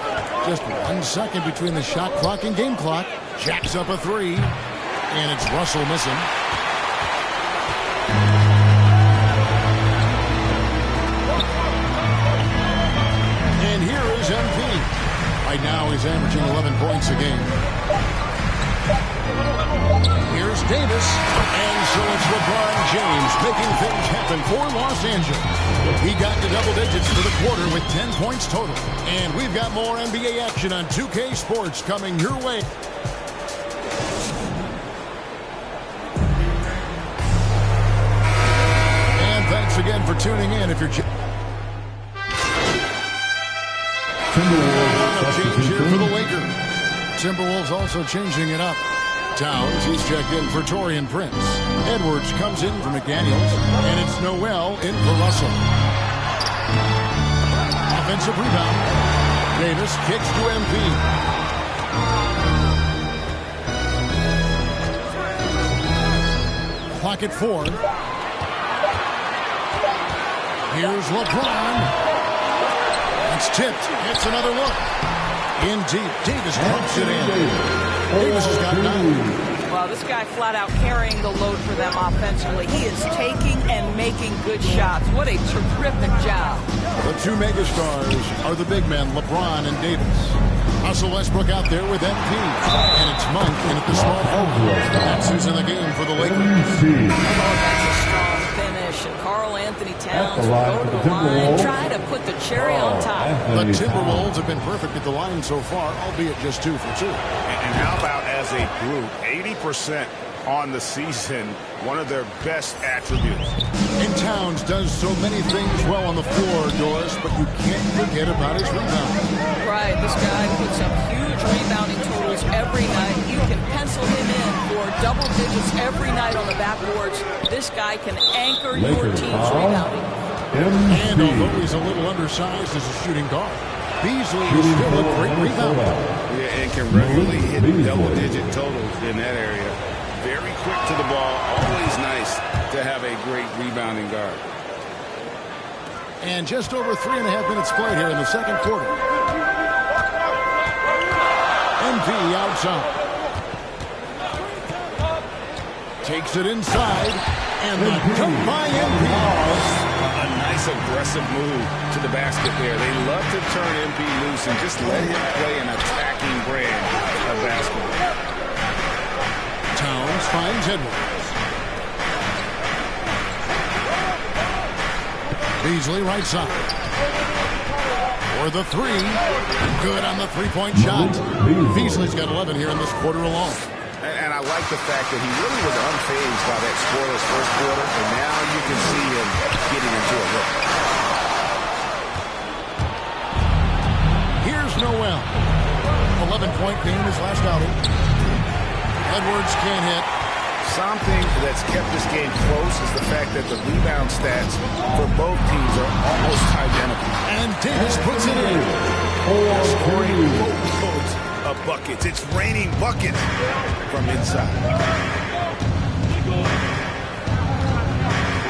Just 1 second between the shot clock and game clock. Jacks up a 3. And it's Russell missing. And here is MP. Right now he's averaging 11 points a game. Here's Davis. And so it's LeBron James making things happen for Los Angeles. He got to double digits for the quarter with 10 points total. And we've got more NBA action on 2K Sports coming your way. And thanks again for tuning in. If you're Timberwolves change here for the Lakers. Timberwolves also changing it up. Towns, he's checked in for Taurean Prince. Edwards comes in for McDaniels, and it's Noel in for Russell. Offensive rebound. Davis kicks to MP. Clock at 4. Here's LeBron. It's tipped. It's another look. In deep. Davis drops it in. Davis has got 9. Well, this guy flat out carrying the load for them offensively. He is taking and making good shots. What a terrific job. The two megastars are the big men, LeBron and Davis. Russell Westbrook out there with MP. And it's Monk in at the small forward. That's who's in the game for the Lakers. Oh, that's a strong finish. And Karl Anthony Towns will go to the line, try to put the cherry on top. The Timberwolves have been perfect at the line so far, albeit just 2 for 2. And how about as a group, 80% on the season, one of their best attributes. And Towns does so many things well on the floor, Doris, but you can't forget about his rebounding. Right, this guy puts up huge rebounding totals every night. You can pencil him in for double digits every night on the backboards. This guy can anchor your team's rebounding. And although he's a little undersized as a shooting guard, Beasley is still a great rebounder. Yeah, and can regularly hit double-digit totals in that area. Very quick to the ball. Always nice to have a great rebounding guard. And just over 3.5 minutes played here in the second quarter. MP outside. Takes it inside. And the dunk by MP. A nice aggressive move to the basket there. They love to turn MP loose and just let him play an attacking brand of basketball. Towns finds Edwards. Beasley right side. For the 3. Good on the three-point shot. Beasley's got 11 here in this quarter alone. And I like the fact that he really was unfazed by that scoreless first quarter, and now you can see him getting into a look. Here's Noel. 11-point game his last outing. Edwards can't hit. Something that's kept this game close is the fact that the rebound stats for both teams are almost identical. And Davis puts it in. Scoring boatloads of of buckets. It's raining buckets from inside.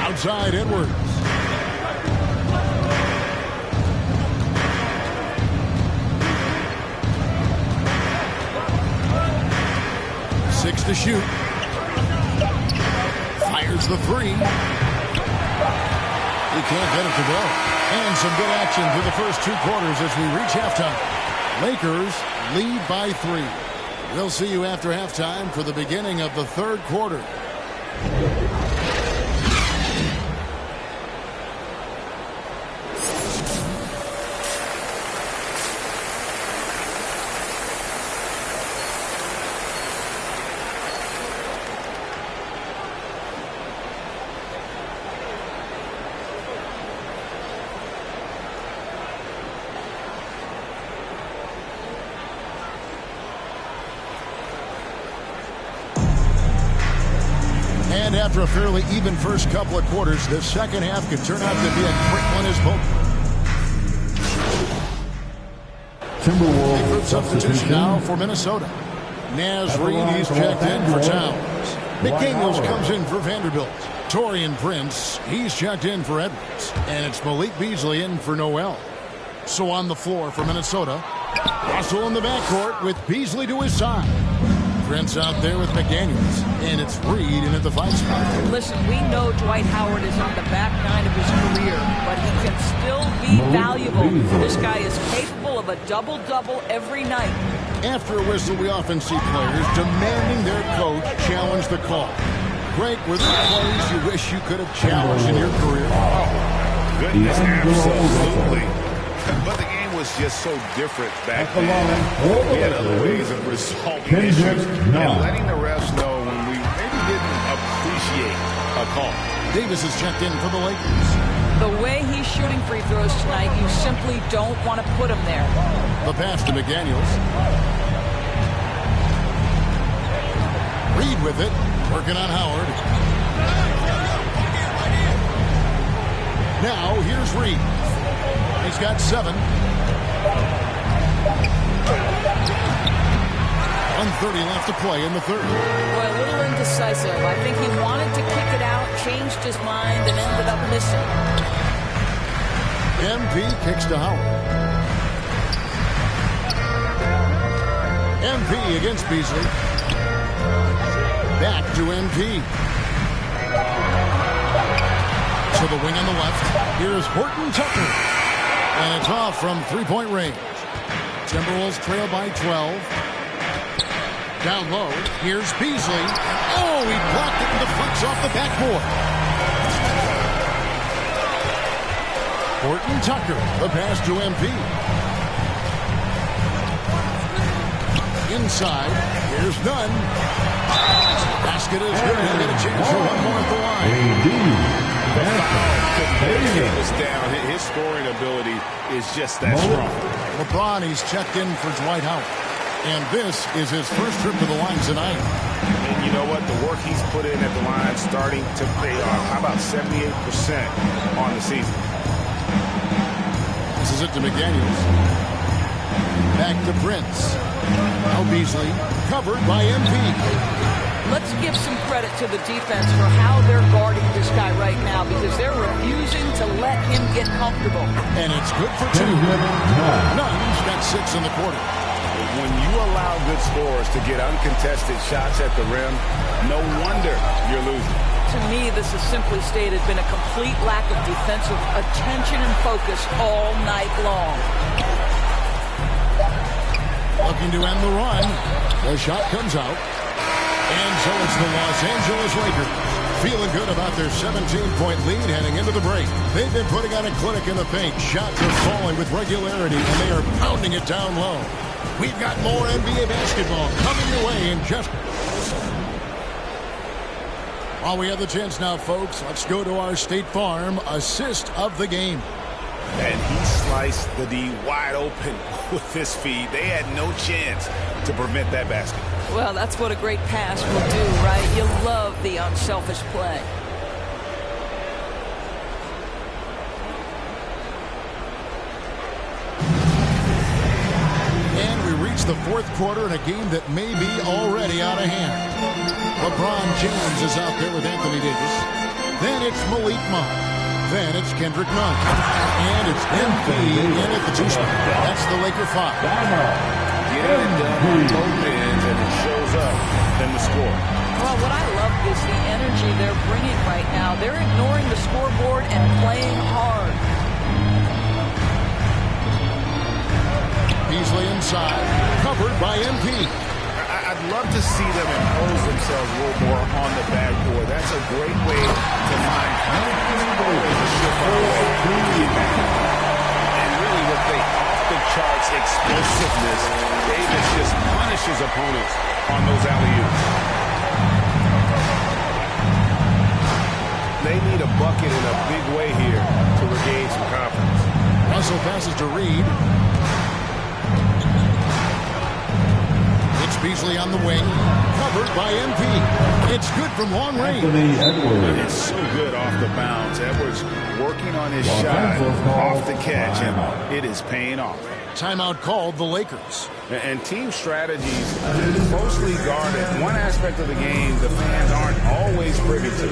Outside Edwards. Six to shoot. Fires the three. He can't get it to go. And some good action through the first 2 quarters as we reach halftime. Lakers lead by 3. We'll see you after halftime for the beginning of the 3rd quarter. And after a fairly even first couple of quarters, the second half could turn out to be a quick one as both. Timberwolves substitution now for Minnesota. Naz Reid, he's checked in for Towns. McDaniels comes in for Vanderbilt. Taurean Prince, he's checked in for Edwards. And it's Malik Beasley in for Noel. So on the floor for Minnesota, Russell in the backcourt with Beasley to his side. Prince out there with McDaniels, and it's Reed in at the 5 spot. Listen, we know Dwight Howard is on the back 9 of his career, but he can still be valuable. This guy is capable of a double-double every night. After a whistle, we often see players demanding their coach challenge the call. Greg, were there plays you wish you could have challenged in your career? Goodness, absolutely. But the game was just so different back then. We had other ways of resolving issues and letting the refs know when we maybe didn't appreciate a call. Davis is checked in for the Lakers. The way he's shooting free throws tonight, you simply don't want to put him there. The pass to McDaniels. Reed with it, working on Howard. Now here's Reed. He's got 7. 1:30 left to play in the 3rd. Boy, a little indecisive. I think he wanted to kick it out, changed his mind, and ended up missing. MP kicks to Howard. MP against Beasley. Back to MP. To the wing on the left. Here's Horton Tucker. And it's off from 3-point range. Timberwolves trail by 12. Down low. Here's Beasley. Oh, he blocked it and deflects off the backboard. Horton Tucker. The pass to MP. Inside. Here's Nunn. Basket is good. He'll get a chance for one more at the line. Was down. His scoring ability is just that strong. LeBron, he's checked in for Dwight Howard. And this is his first trip to the line tonight. And you know what? The work he's put in at the line starting to pay off. How about 78% on the season? This is it to McDaniels. Back to Prince. Now Beasley, covered by MP. Let's give some credit to the defense for how they're guarding this guy right now because they're refusing to let him get comfortable. And it's good for 2. Nunn's got 6 in the quarter. When you allow good scorers to get uncontested shots at the rim, no wonder you're losing. To me, this has simply stated been a complete lack of defensive attention and focus all night long. Looking to end the run. The shot comes out. And so it's the Los Angeles Lakers feeling good about their 17-point lead heading into the break. They've been putting on a clinic in the paint. Shots are falling with regularity, and they are pounding it down low. We've got more NBA basketball coming your way in just... While we have the chance now, folks, let's go to our State Farm assist of the game. And he sliced the D wide open with his feet. They had no chance to prevent that basket. Well, that's what a great pass will do, right? You love the unselfish play. It's the fourth quarter in a game that may be already out of hand. LeBron James is out there with Anthony Davis. Then it's Malik Monk. Then it's Kendrick Nunn. And it's MP in at the 2 spot. That's the Laker 5. Getting it done on both ends, and it shows up in the score. Well, what I love is the energy they're bringing right now. They're ignoring the scoreboard and playing hard. Beasley inside, covered by MP. I'd love to see them impose themselves a little more on the backboard. That's a great way to find always a surefire way to get back. And really with the off-the-charts explosiveness, Davis just punishes opponents on those alley-oops. They need a bucket in a big way here to regain some confidence. Russell passes to Reed. It's Beasley on the wing, covered by MP. It's good from long range. It's so good off the bounce. Edwards working on his shot off the catch, and it is paying off. Timeout called the Lakers. And team strategies closely guarded. One aspect of the game the fans aren't always privy to.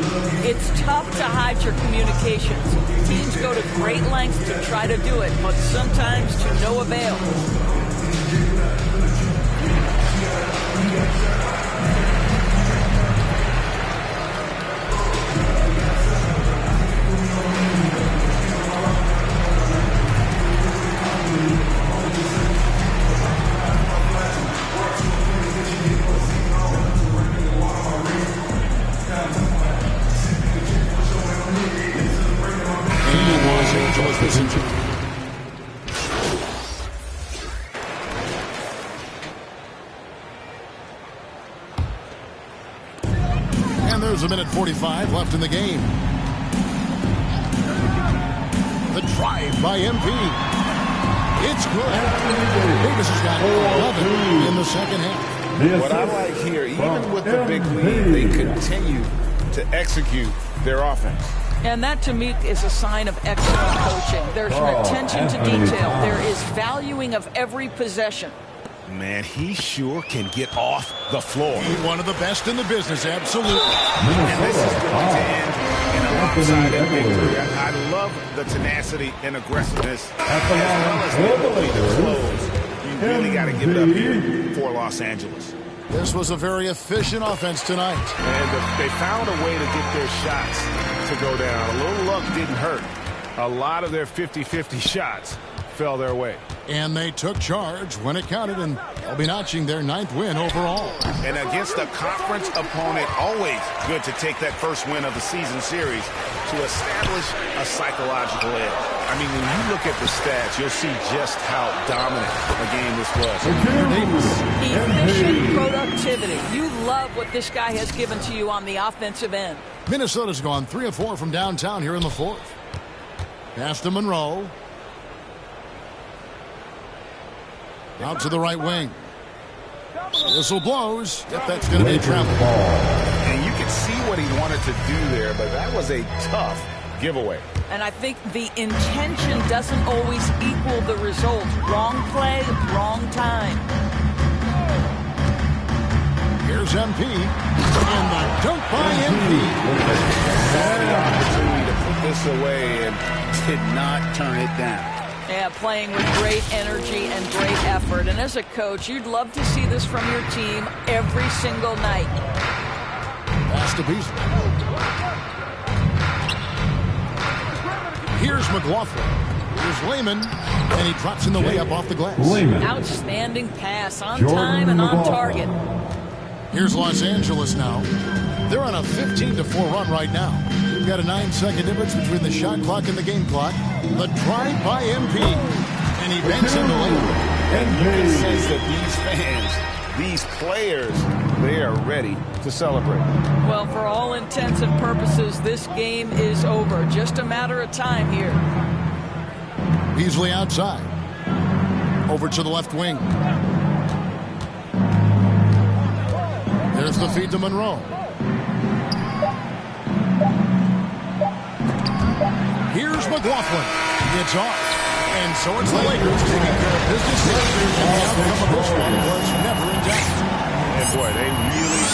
It's tough to hide your communications. Teams go to great lengths to try to do it, but sometimes to no avail. And there's a minute 45 left in the game. The drive by MP. It's good. Davis has got 11 in the second half. What I like here, even with the big lead, they continue to execute their offense. And that, to me, is a sign of excellent coaching. There's an attention to detail. There is valuing of every possession. Man, he sure can get off the floor. He's one of the best in the business, absolutely. And this is going to end in a lopsided victory. I love the tenacity and aggressiveness, as well as the ability to close. You really got to give it up here for Los Angeles. This was a very efficient offense tonight. And they found a way to get their shots to go down. A little luck didn't hurt. A lot of their 50-50 shots fell their way. And they took charge when it counted, and they'll be notching their 9th win overall. And against a conference opponent, always good to take that first win of the season series to establish a psychological edge. I mean, when you look at the stats, you'll see just how dominant a game this was. Efficient productivity. You love what this guy has given to you on the offensive end. Minnesota's gone 3 of 4 from downtown here in the fourth. Pass to Monroe. Out to the right wing. Whistle blows. If that's going to be a travel ball. And you can see what he wanted to do there, but that was a tough giveaway. And I think the intention doesn't always equal the result. Wrong play, wrong time. Here's MP. And the dunk by MP. Had the opportunity to put this away and did not turn it down. Yeah, playing with great energy and great effort. And as a coach, you'd love to see this from your team every single night. Pass to Beasley. Here's McLaughlin. Here's Lehman. And he drops in the layup off the glass. Outstanding pass on time and on target. Here's Los Angeles now. They're on a 15-4 run right now. We've got a 9-second difference between the shot clock and the game clock. The drive by MP. And he banks in the lane. And you can sense that these fans, these players, they are ready to celebrate. Well, for all intents and purposes, this game is over. Just a matter of time here. Beasley outside. Over to the left wing. There's the feed to Monroe. Here's McLaughlin. It's off. And so it's the Lakers taking care of business here, and the outcome of this one was never in doubt. And boy, they really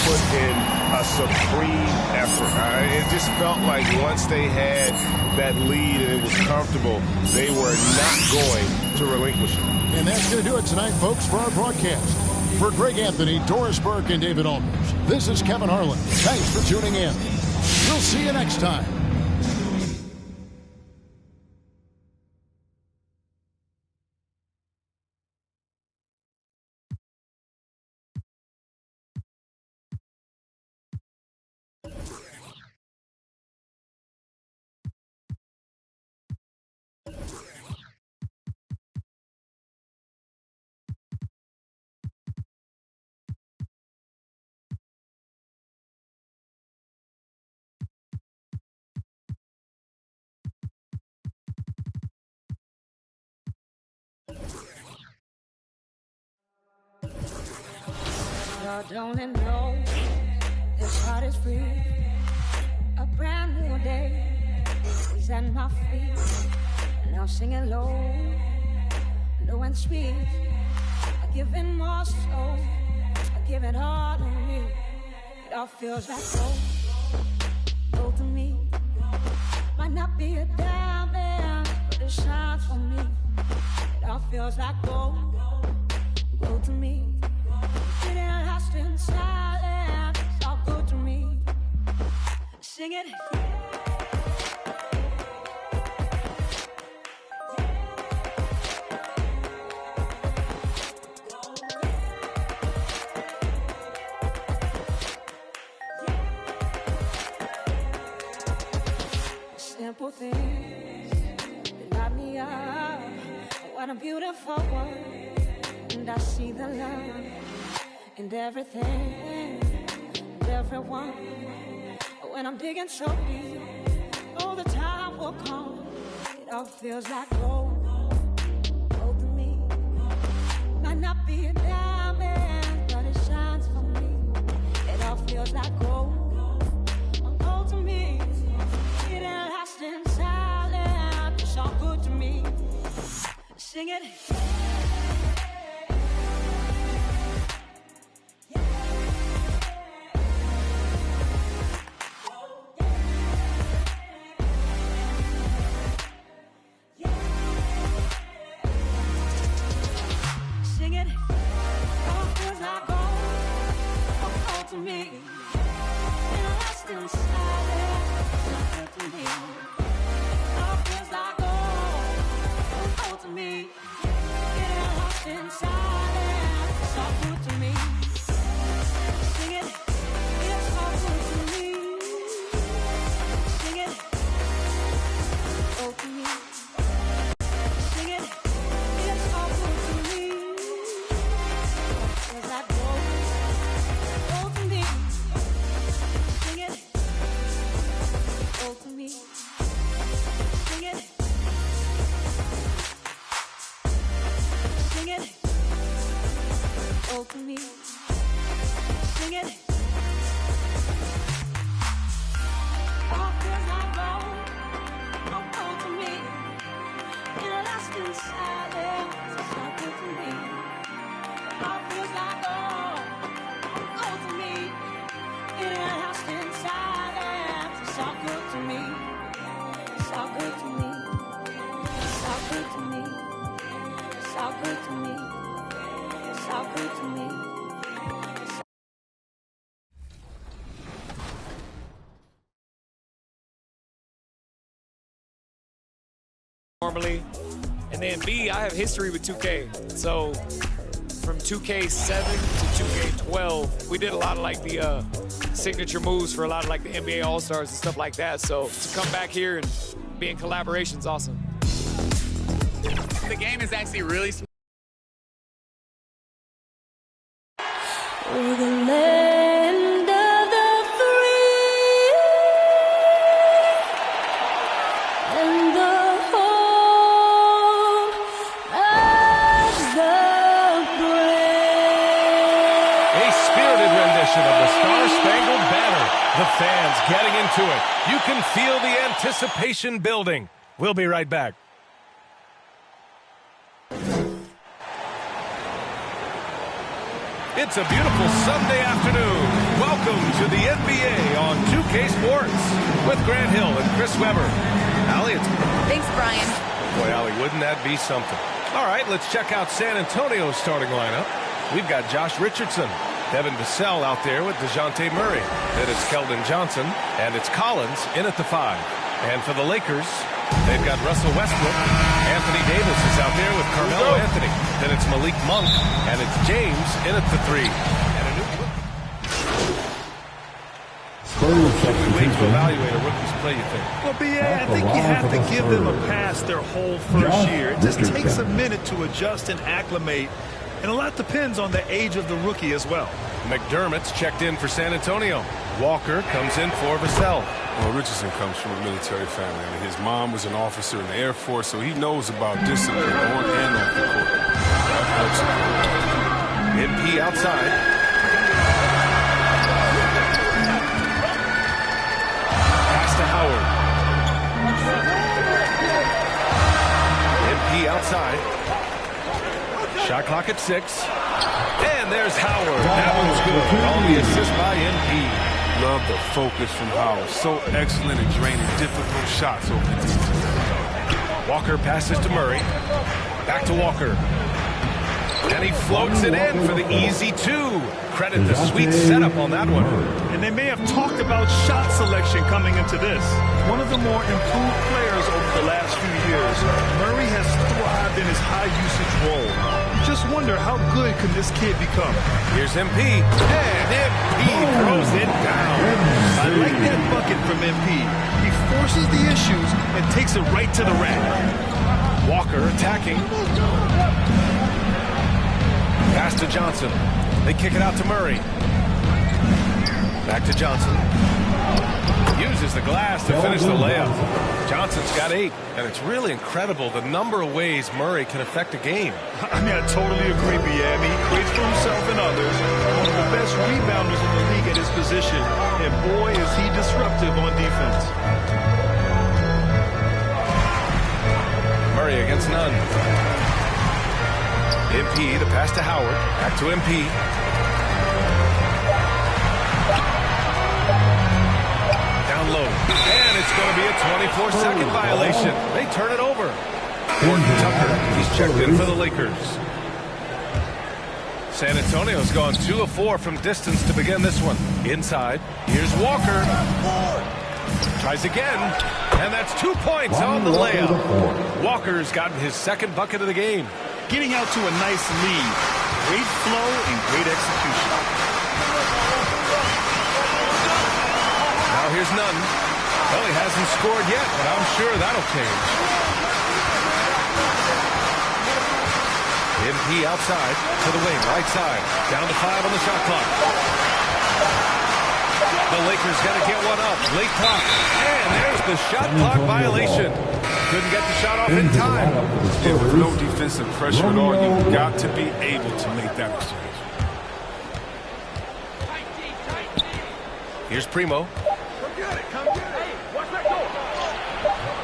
put in a supreme effort. It just felt like once they had that lead and it was comfortable, they were not going to relinquish it. And that's going to do it tonight, folks, for our broadcast. For Greg Anthony, Doris Burke, and David Aldridge, this is Kevin Harlan. Thanks for tuning in. We'll see you next time. Don't let know this heart is free. A brand new day is at my feet. Now singing low and sweet. I give it more so. I give it all to me. It all feels like gold to me. Might not be a diamond, but it shines for me. It all feels like gold to me. It ain't lost in silence. It's all good to me. Sing it. Simple things that light me up. What a beautiful world. And I see the love and everything and everyone. When I'm digging so deep, oh, the time will come. It all feels like gold to me. Might not be a diamond, but it shines for me. It all feels like gold to me. It ain't lost in silence. It's all good to me. Sing it. To me, and lost in silence, something to me. All feels like gold to me, and lost in silence, it's all good to me. Sing it, it's all good to me. Sing it, oh to me. Sing it, it's all good to me. Feels like gold. To me, sing it. All feels like gold to me. In a lasting silence, it's all good to me. All feels like gold to me. In a lasting silence, it's all good to me. It's all good to me. It's all good to me. It's all good to me. It's all good to me. Normally, and then B, I have history with 2K. So from 2K7 to 2K12, we did a lot of like the signature moves for a lot of like the NBA All-Stars and stuff like that. So to come back here and be in collaboration is awesome. The game is actually really smart. We're the land of the free and the home of the brave. A spirited rendition of the Star-Spangled Banner. The fans getting into it. You can feel the anticipation building. We'll be right back. It's a beautiful Sunday afternoon. Welcome to the NBA on 2K Sports with Grant Hill and Chris Webber. Allie, Thanks, Brian. Boy, Allie, wouldn't that be something? All right, let's check out San Antonio's starting lineup. We've got Josh Richardson, Devin Vassell out there with DeJounte Murray. Then it's Keldon Johnson, and it's Collins in at the 5. And for the Lakers, they've got Russell Westbrook. Anthony Davis is out there with Carmelo Anthony. Then it's Malik Monk, and it's James in at the 3. And a new we wait to evaluate a rookie's play, you think? Well, BA, I think you have to give them a pass their whole first year. It just takes a minute to adjust and acclimate, and a lot depends on the age of the rookie as well. McDermott's checked in for San Antonio. Walker comes in for Vassell. Well, Richardson comes from a military family. I mean, his mom was an officer in the Air Force, so he knows about discipline on and off the court. MP outside. Pass to Howard. MP outside. Shot clock at 6. And there's Howard. That one's good. On the assist by MP. Love the focus from Howard. So excellent at draining difficult shots over the defense. Walker passes to Murray. Back to Walker. And he floats it in for the easy 2. Credit the sweet setup on that one. And they may have talked about shot selection coming into this. One of the more improved players over the last few years. Murray has thrived in his high-usage role. Just wonder how good could this kid become. Here's MP. And MP throws it down. I like that bucket from MP. He forces the issues and takes it right to the rack. Walker attacking. Pass to Johnson. They kick it out to Murray. Back to Johnson. Uses the glass to finish the layup. Johnson's got 8, and it's really incredible the number of ways Murray can affect a game. I mean, I totally agree, B.A. He creates for himself and others. One of the best rebounders in the league at his position, and boy, is he disruptive on defense. Murray against none. MP, the pass to Howard. Back to MP. Down low. And it's going to be a 24-second violation. They turn it over. Gordon Tucker, he's checked in for the Lakers. San Antonio's gone 2 of 4 from distance to begin this one. Inside, here's Walker. Tries again, and that's 2 points on the layup. Walker's gotten his second bucket of the game. Getting out to a nice lead. Great flow and great execution. Now here's none. Well, he hasn't scored yet, but I'm sure that'll change. MP outside to the wing, right side. Down to 5 on the shot clock. The Lakers got to get one up. Late clock. And there's the shot clock violation. Couldn't get the shot off in time. Yeah, with no defensive pressure at all, you've got to be able to make that exchange. Here's Primo.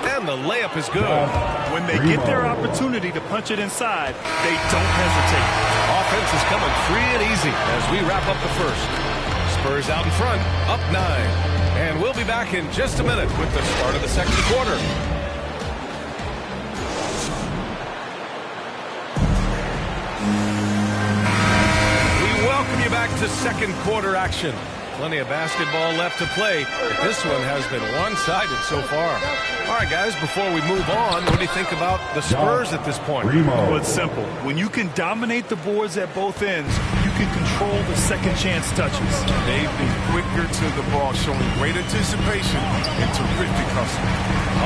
And the layup is good. When they get their opportunity to punch it inside, they don't hesitate. Offense is coming free and easy as we wrap up the first. Spurs out in front, up 9. And we'll be back in just a minute with the start of the second quarter. We welcome you back to second quarter action. Plenty of basketball left to play, but this one has been one-sided so far. All right, guys, before we move on, what do you think about the Spurs at this point? Well, it's simple. When you can dominate the boards at both ends, you can control the second chance touches. They've been quicker to the ball, showing great anticipation and terrific hustle.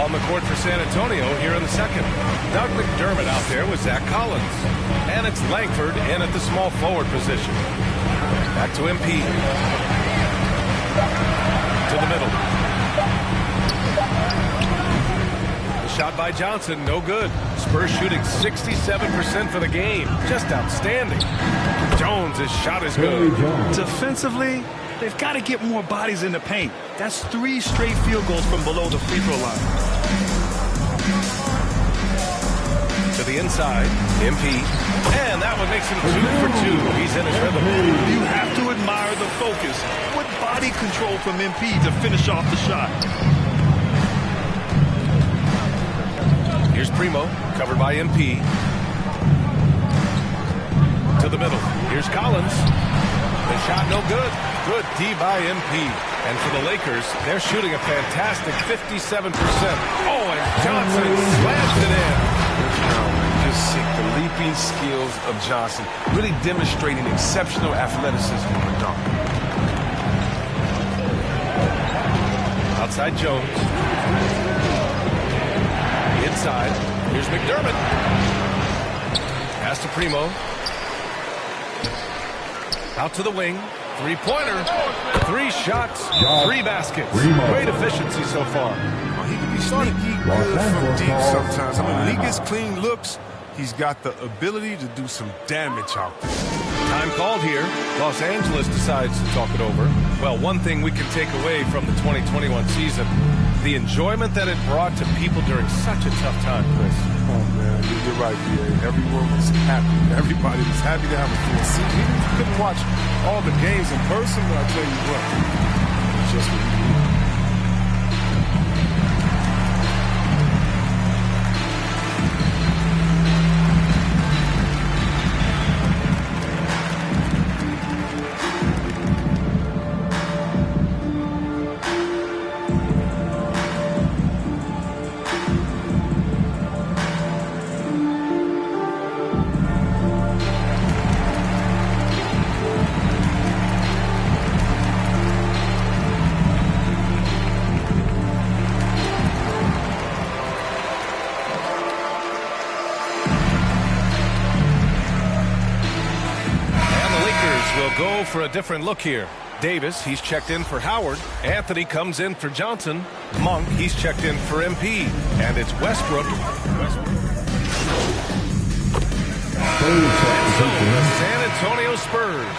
On the court for San Antonio here in the second. Doug McDermott out there with Zach Collins. And it's Langford in at the small forward position. Back to MP. To the middle. The shot by Johnson, no good. Spurs shooting 67% for the game. Just outstanding. Jones' shot is good. Defensively, they've got to get more bodies in the paint. That's 3 straight field goals from below the free throw line. To the inside. MP. And that one makes him 2 for 2. He's in his rhythm. You have to admire the focus. What body control from MP to finish off the shot. Here's Primo, covered by MP. To the middle. Here's Collins. The shot no good. Good D by MP. And for the Lakers, they're shooting a fantastic 57%. Oh, and Johnson slams it in. Just see the leaping skills of Johnson, really demonstrating exceptional athleticism on the dunk. Outside Jones. Inside. Here's McDermott. Pass to Primo. Out to the wing. Three-pointer. 3 shots, 3 baskets. Great efficiency so far. He can be sneaky good from deep sometimes. I mean, when he gets clean looks, he's got the ability to do some damage out there. Time called here. Los Angeles decides to talk it over. Well, one thing we can take away from the 2021 season, the enjoyment that it brought to people during such a tough time, Chris. Oh, man, you're right, B.A. Everyone was happy. Everybody was happy to have a full season. Even if you couldn't watch all the games in person, but I tell you what, it's just what you do. Go for a different look here. Davis, he's checked in for Howard. Anthony comes in for Johnson. Monk, he's checked in for MP. And it's Westbrook. And so the San Antonio Spurs,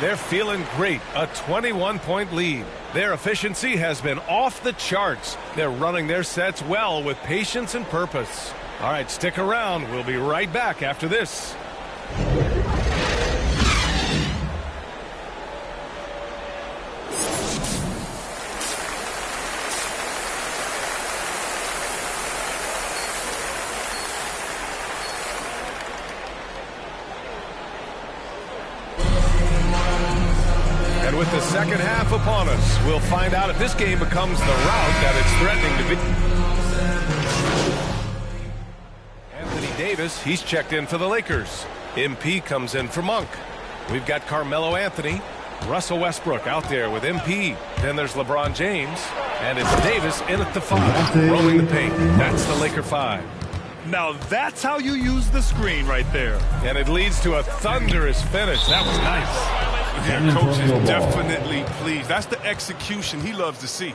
they're feeling great. A 21-point lead. Their efficiency has been off the charts. They're running their sets well with patience and purpose. All right, stick around. We'll be right back after this. With the second half upon us, we'll find out if this game becomes the route that it's threatening to be. Anthony Davis, he's checked in for the Lakers. MP comes in for Monk. We've got Carmelo Anthony, Russell Westbrook out there with MP. Then there's LeBron James, and it's Davis in at the 5, rolling the paint. That's the Laker 5. Now that's how you use the screen right there. And it leads to a thunderous finish. That was nice. Yeah, coach is definitely pleased. That's the execution he loves to see.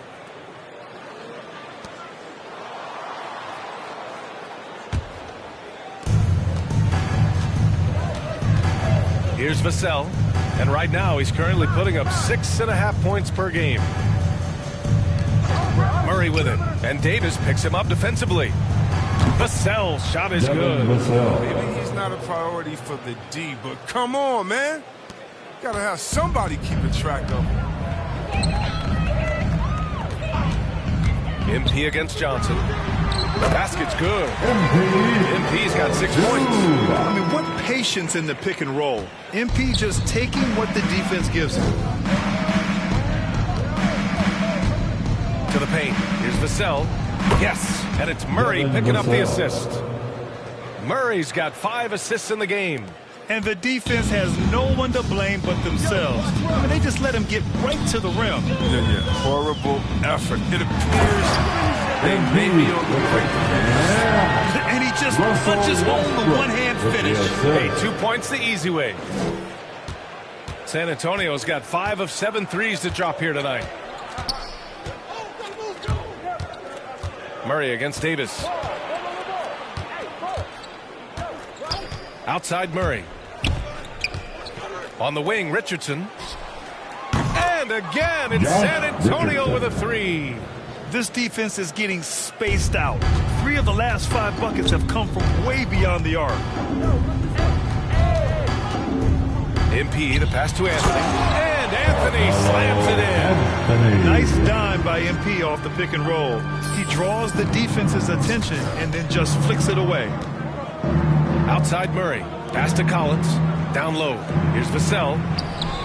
Here's Vassell, and right now he's currently putting up 6.5 points per game. Murray with it, and Davis picks him up defensively. Vassell's shot is good. Maybe he's not a priority for the D, but come on, man. Gotta have somebody keeping track of him. MP against Johnson. The basket's good. MP's got 6 points. I mean, what patience in the pick and roll. MP just taking what the defense gives him. To the paint. Here's Vassell. Yes, and it's Murray picking up the assist. Murray's got 5 assists in the game. And the defense has no one to blame but themselves. I mean, they just let him get right to the rim. Yeah. Horrible effort. It appears they may be on the way to finish. And he just punches home the one-hand finish. Hey, 2 points the easy way. San Antonio's got 5 of 7 threes to drop here tonight. Murray against Davis. Outside Murray. On the wing, Richardson. And again, it's San Antonio with a 3. This defense is getting spaced out. 3 of the last 5 buckets have come from way beyond the arc. MP, the pass to Anthony. And Anthony slams it in. Nice dime by MP off the pick and roll. He draws the defense's attention and then just flicks it away. Outside Murray. Pass to Collins. Down low. Here's Vassell.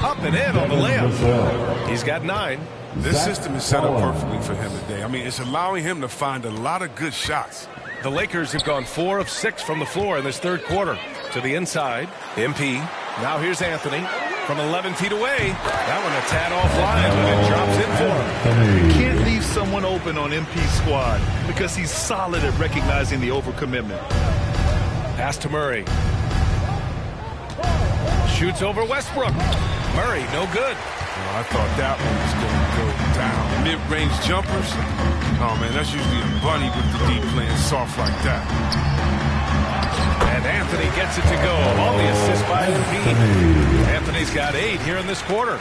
Up and in on the layup. He's got 9. This system is set up perfectly for him today. I mean, it's allowing him to find a lot of good shots. The Lakers have gone 4 of 6 from the floor in this third quarter. To the inside. MP. Now here's Anthony. From 11 feet away. That one a tad offline, but it drops in for him. You can't leave someone open on MP's squad because he's solid at recognizing the overcommitment. Pass to Murray. Shoots over Westbrook. Murray, no good. Well, I thought that one was going to go down. Mid-range jumpers. Oh, man, that's usually a bunny with the deep playing soft like that. And Anthony gets it to go on the assist by MP. Anthony's got 8 here in this quarter.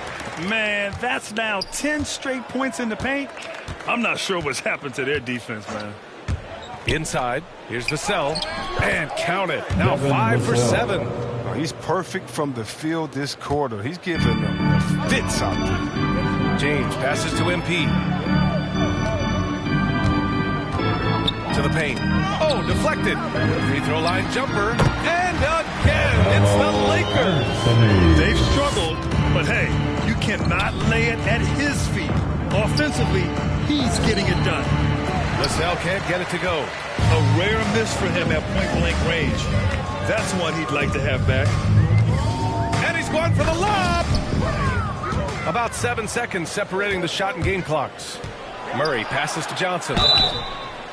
Man, that's now 10 straight points in the paint. I'm not sure what's happened to their defense, man. Inside, here's Vassell. And count it. Now 5 for 7. Oh, he's perfect from the field this quarter. He's giving them fits out there. James passes to MP. To the paint. Oh, deflected. Free throw line jumper. And again, it's the Lakers. They've struggled, but hey, you cannot lay it at his feet. Offensively, he's getting it done. Vassell can't get it to go. A rare miss for him at point-blank range. That's one he'd like to have back. And he's going for the lob. About 7 seconds separating the shot and game clocks. Murray passes to Johnson.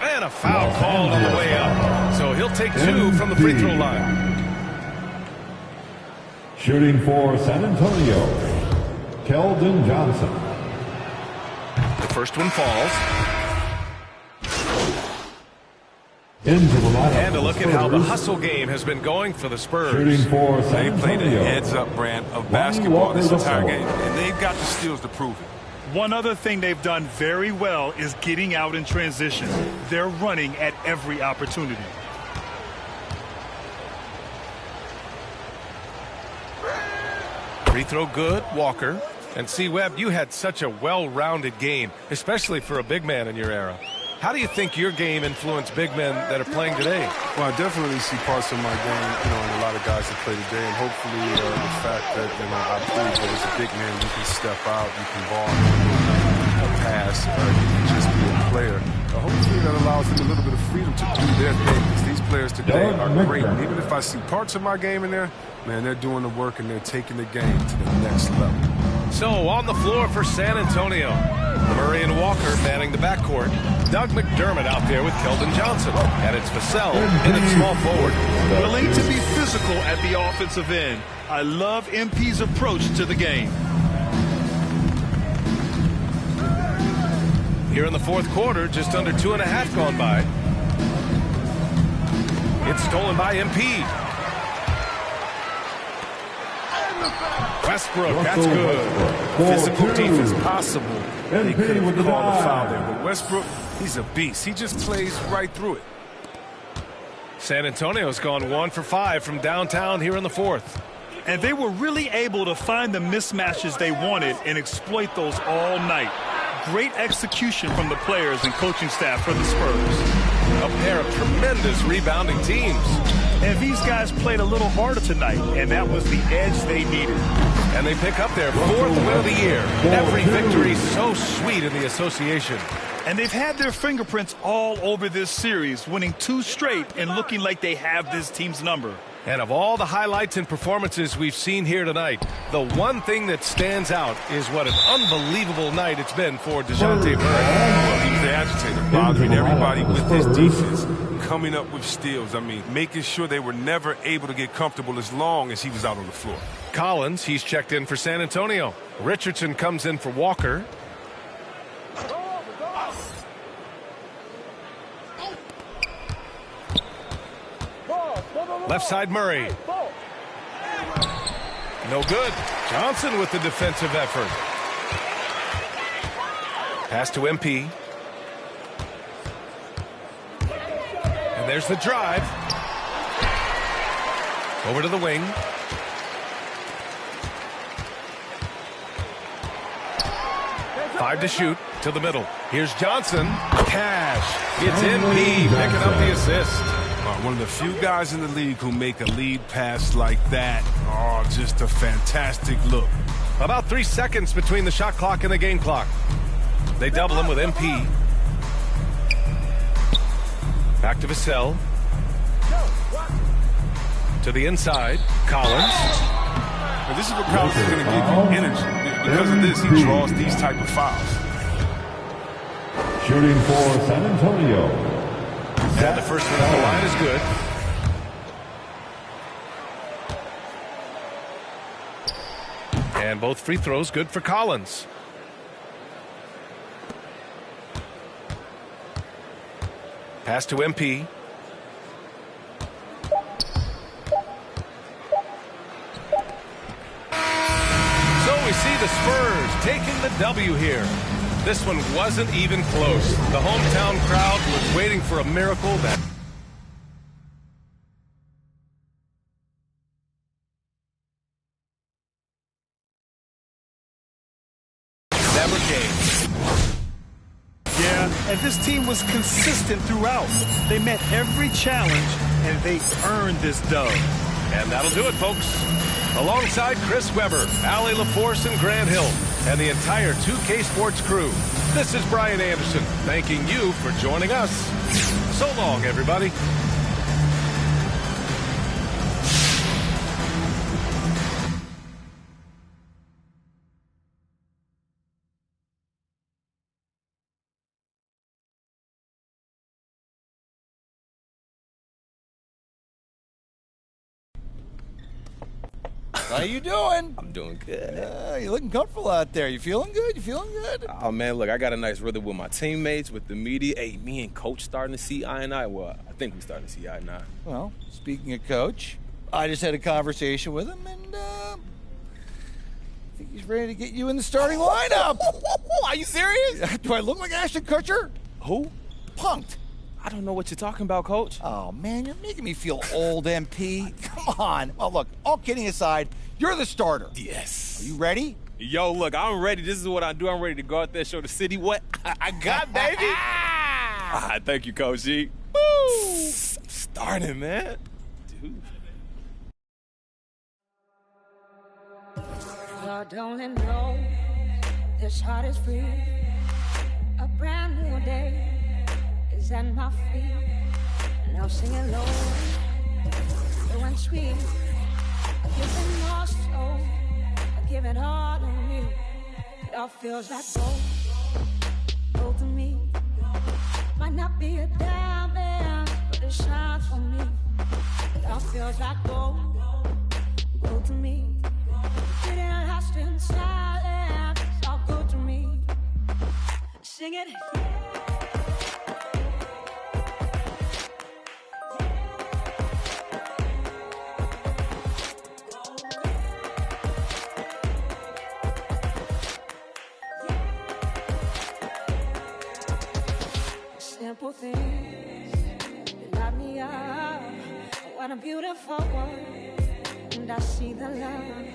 And a foul called on the way up. So he'll take 2 from the free throw line. Shooting for San Antonio, Keldon Johnson. The first one falls. Into the lineup. And a look at how the hustle game has been going for the Spurs. Shooting for San They played a Antonio. heads-up brand of basketball this entire game, and they've got the skills to prove it. One other thing they've done very well is getting out in transition. They're running at every opportunity. Free throw good, Walker. And see, Webb, you had such a well-rounded game, especially for a big man in your era. How do you think your game influenced big men that are playing today? Well, I definitely see parts of my game, in a lot of guys that play today, and hopefully the fact that, I prove that as a big man, you can step out, you can ball, pass, you can just be a player. Hopefully that allows them a little bit of freedom to do their thing, because these players today are great. And even if I see parts of my game in there, man, they're doing the work and they're taking the game to the next level. So on the floor for San Antonio, Murray and Walker manning the backcourt. Doug McDermott out there with Keldon Johnson. And it's Vassell in at small forward. Willing to be physical at the offensive end. I love MP's approach to the game. Here in the fourth quarter, just under 2.5 gone by. It's stolen by MP. Westbrook, that's good. Physical defense possible. They could have called a foul there. But Westbrook, he's a beast. He just plays right through it. San Antonio's gone 1 for 5 from downtown here in the fourth. And they were really able to find the mismatches they wanted and exploit those all night. Great execution from the players and coaching staff for the Spurs. A pair of tremendous rebounding teams. And these guys played a little harder tonight, and that was the edge they needed. And they pick up their 4th win of the year. Every victory so sweet in the association. And they've had their fingerprints all over this series, winning 2 straight and looking like they have this team's number. And of all the highlights and performances we've seen here tonight, the one thing that stands out is what an unbelievable night it's been for DeJounte Murray. Well, he was the agitator, bothering everybody with his defense, coming up with steals. Making sure they were never able to get comfortable as long as he was out on the floor. Collins, he's checked in for San Antonio. Richardson comes in for Walker. Left side Murray. No good. Johnson with the defensive effort. Pass to MP. there's the drive. Over to the wing. Five to shoot to the middle. Here's Johnson. Cash. It's MP picking up the assist. One of the few guys in the league who make a lead pass like that. Oh, just a fantastic look. About 3 seconds between the shot clock and the game clock. They double him with MP. Back to Vassell. To the inside. Collins. Now, this is what Collins is going to give you energy. Because of this, he draws these type of fouls. Shooting for San Antonio. And the first one at the line is good. And both free throws good for Collins. Pass to MP. So we see the Spurs taking the W here. This one wasn't even close. The hometown crowd was waiting for a miracle that never came. Yeah, and this team was consistent throughout. They met every challenge, and they earned this dub. And that'll do it, folks. Alongside Chris Webber, Allie LaForce, and Grant Hill, and the entire 2K Sports crew, this is Brian Anderson, thanking you for joining us. So long, everybody. How you doing? I'm doing good. You're looking comfortable out there. You feeling good? You feeling good? Oh, man, look, I got a nice rhythm with my teammates, with the media. Hey, me and Coach starting to see eye and eye. Well, I think we're starting to see eye and eye. Well, speaking of Coach, I just had a conversation with him, and I think he's ready to get you in the starting lineup. Are you serious? Do I look like Ashton Kutcher? Who? Punked. I don't know what you're talking about, Coach. Oh, man, you're making me feel old, MP. Come on. Well, look, all kidding aside, you're the starter. Yes. Are you ready? Yo, look, I'm ready. This is what I do. I'm ready to go out there, show the city what I got, baby. Thank you, Coach G. Woo! I'm starting, man. Dude. Lord, don't let know this heart is free. A brand new day is at my feet. Now singing low, low and sweet. I give it more soul, I give it all to me. It all feels like gold to me. Might not be a diamond, but it shines for me. It all feels like gold to me. It ain't lost in silence, it's all good to me. Sing it. Simple things that light me up. What a beautiful world. And I see the love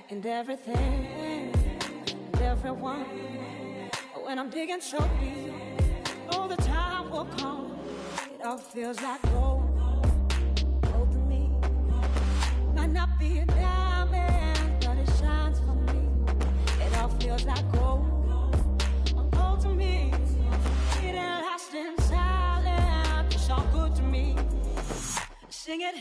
in everything and everyone. When I'm digging so deep, oh, the time will come. It all feels like gold to me. Might not be a diamond, but it shines for me. It all feels like gold to me. It ain't lost in silence, it's all good to me. Sing it.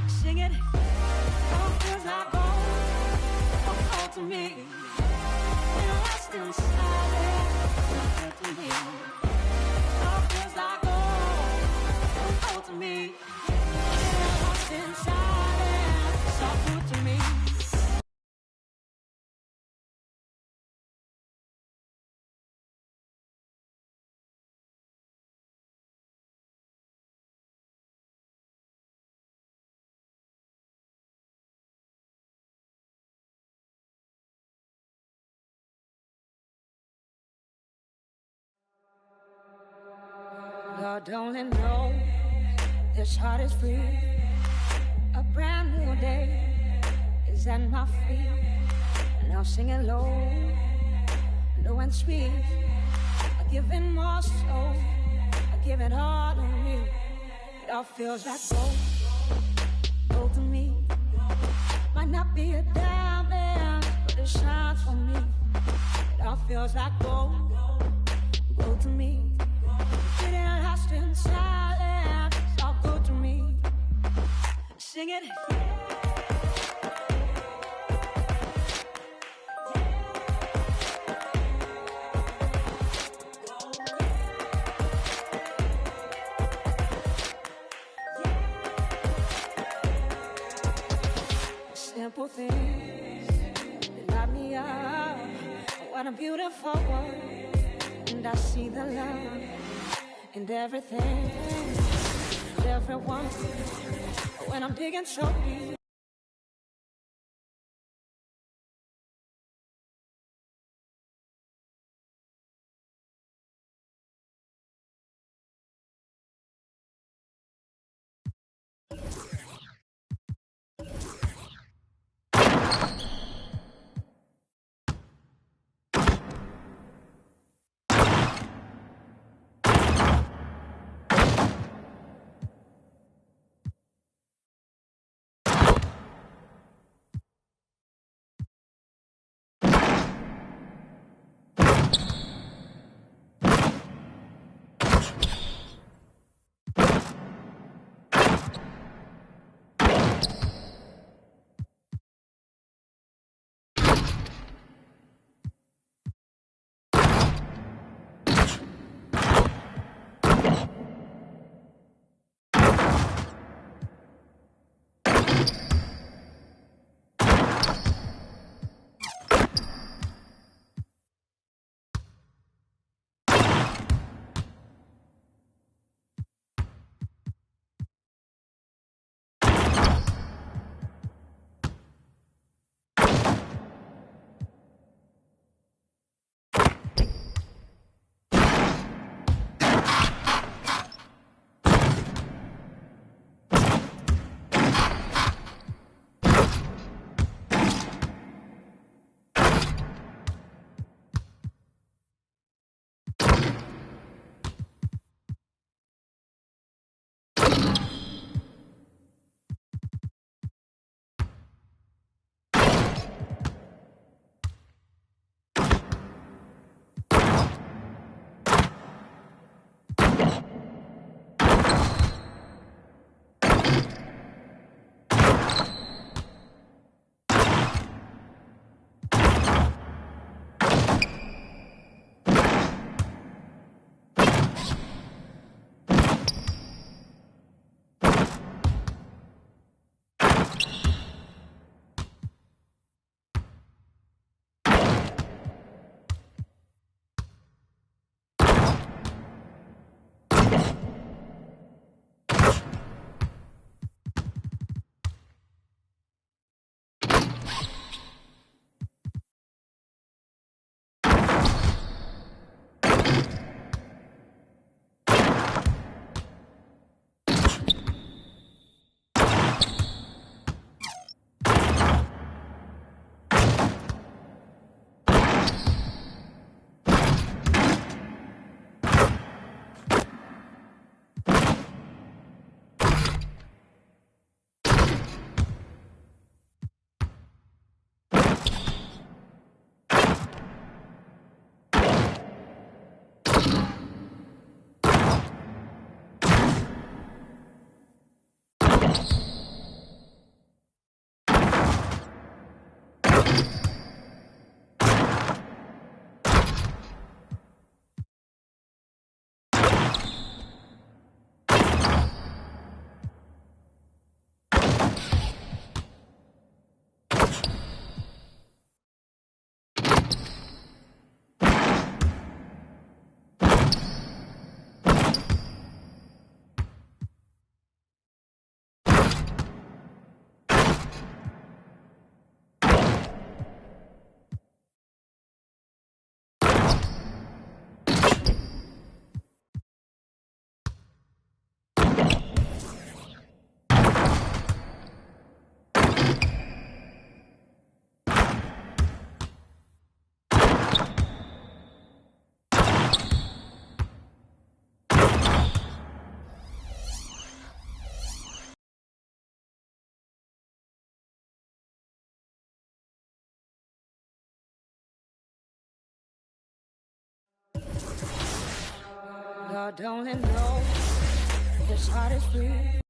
Sing it. All feels like gold to me. It ain't lost in silence. To me, all feels like gold to me. God only knows this heart is free. A brand new day is at my feet. And I'll sing it low and sweet. I give it more so, I give it all to me. It all feels like gold to me. Might not be a diamond, but it shines for me. It all feels like gold to me. Getting lost in silence, it's all good to me. Sing it. Simple things that light me up. What a beautiful world. And I see the love in everything, everyone. When I'm digging so deep. God only knows his heart is free.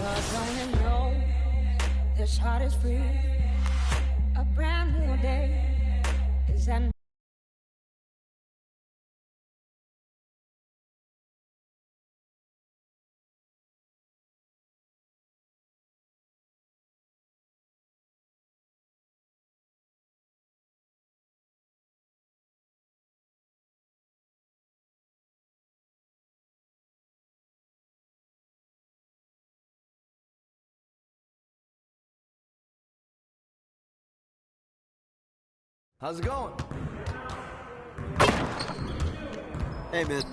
But don't you know this heart is free? A brand new day is in. How's it going? Hey, man.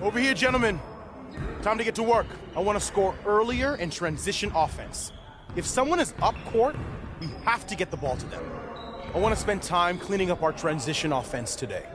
Over here, gentlemen. Time to get to work. I want to score earlier and transition offense. If someone is up court, we have to get the ball to them. I want to spend time cleaning up our transition offense today.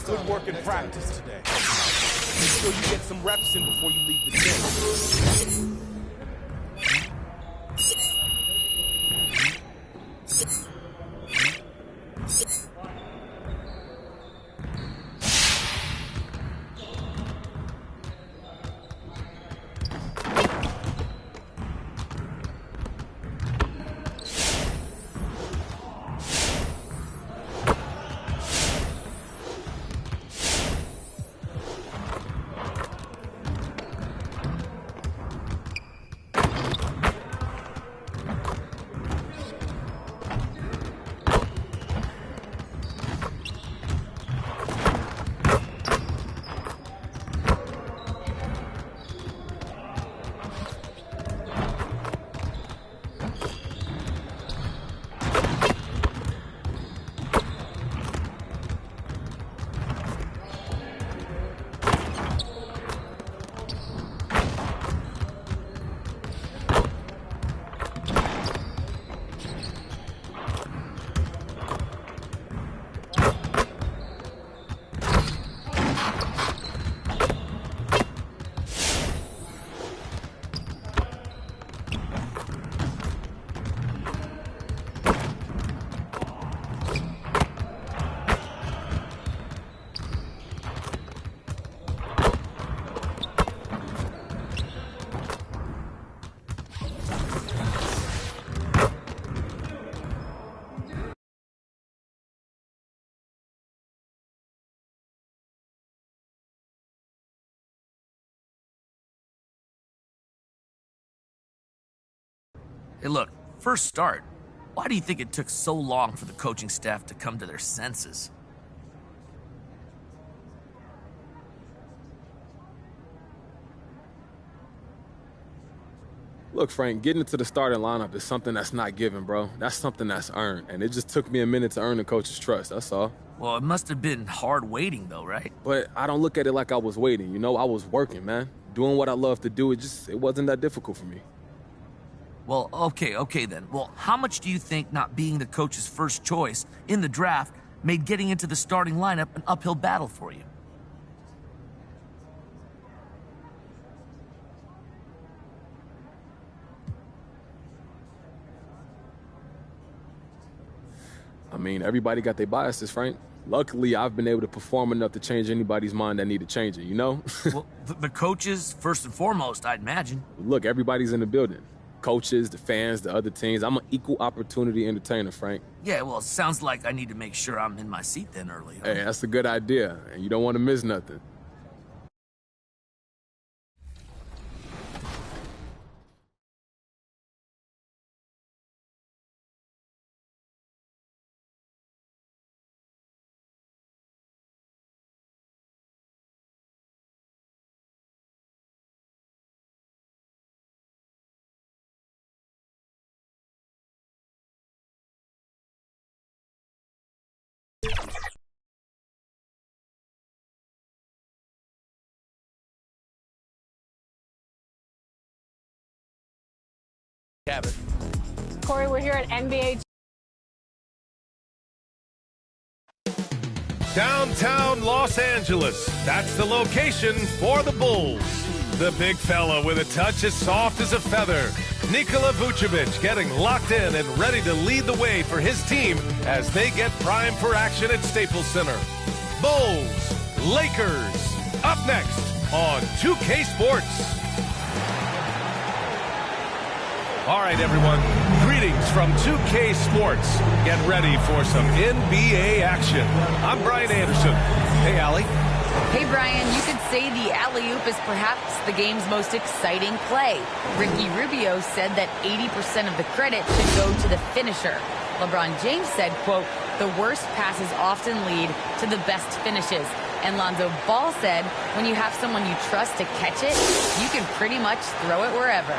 Good work in practice today. Make sure you get some reps in before you leave the gym. Hey, look, first start. Why do you think it took so long for the coaching staff to come to their senses? Look, Frank, getting into the starting lineup is something that's not given, bro. That's something that's earned, and it just took me a minute to earn the coach's trust, that's all. Well, it must have been hard waiting, though, right? But I don't look at it like I was waiting, you know? I was working, man. Doing what I love to do, it wasn't that difficult for me. Well, okay then. Well, how much do you think not being the coach's first choice in the draft made getting into the starting lineup an uphill battle for you? I mean, everybody got their biases, Frank. Luckily, I've been able to perform enough to change anybody's mind that needed changing, you know? Well, the coaches, first and foremost, I'd imagine. Look, everybody's in the building. Coaches, the fans, the other teams. I'm an equal opportunity entertainer, Frank. Yeah, well, it sounds like I need to make sure I'm in my seat then early. Hey, that's a good idea, and you don't want to miss nothing. Kevin. Corey, we're here at NBA. Downtown Los Angeles. That's the location for the Bulls. The big fella with a touch as soft as a feather. Nikola Vucevic getting locked in and ready to lead the way for his team as they get primed for action at Staples Center. Bulls, Lakers, up next on 2K Sports. All right, everyone. Greetings from 2K Sports. Get ready for some NBA action. I'm Brian Anderson. Hey, Allie. Hey, Brian, you could say the alley-oop is perhaps the game's most exciting play. Ricky Rubio said that 80% of the credit should go to the finisher. LeBron James said, quote, the worst passes often lead to the best finishes. And Lonzo Ball said, when you have someone you trust to catch it, you can pretty much throw it wherever.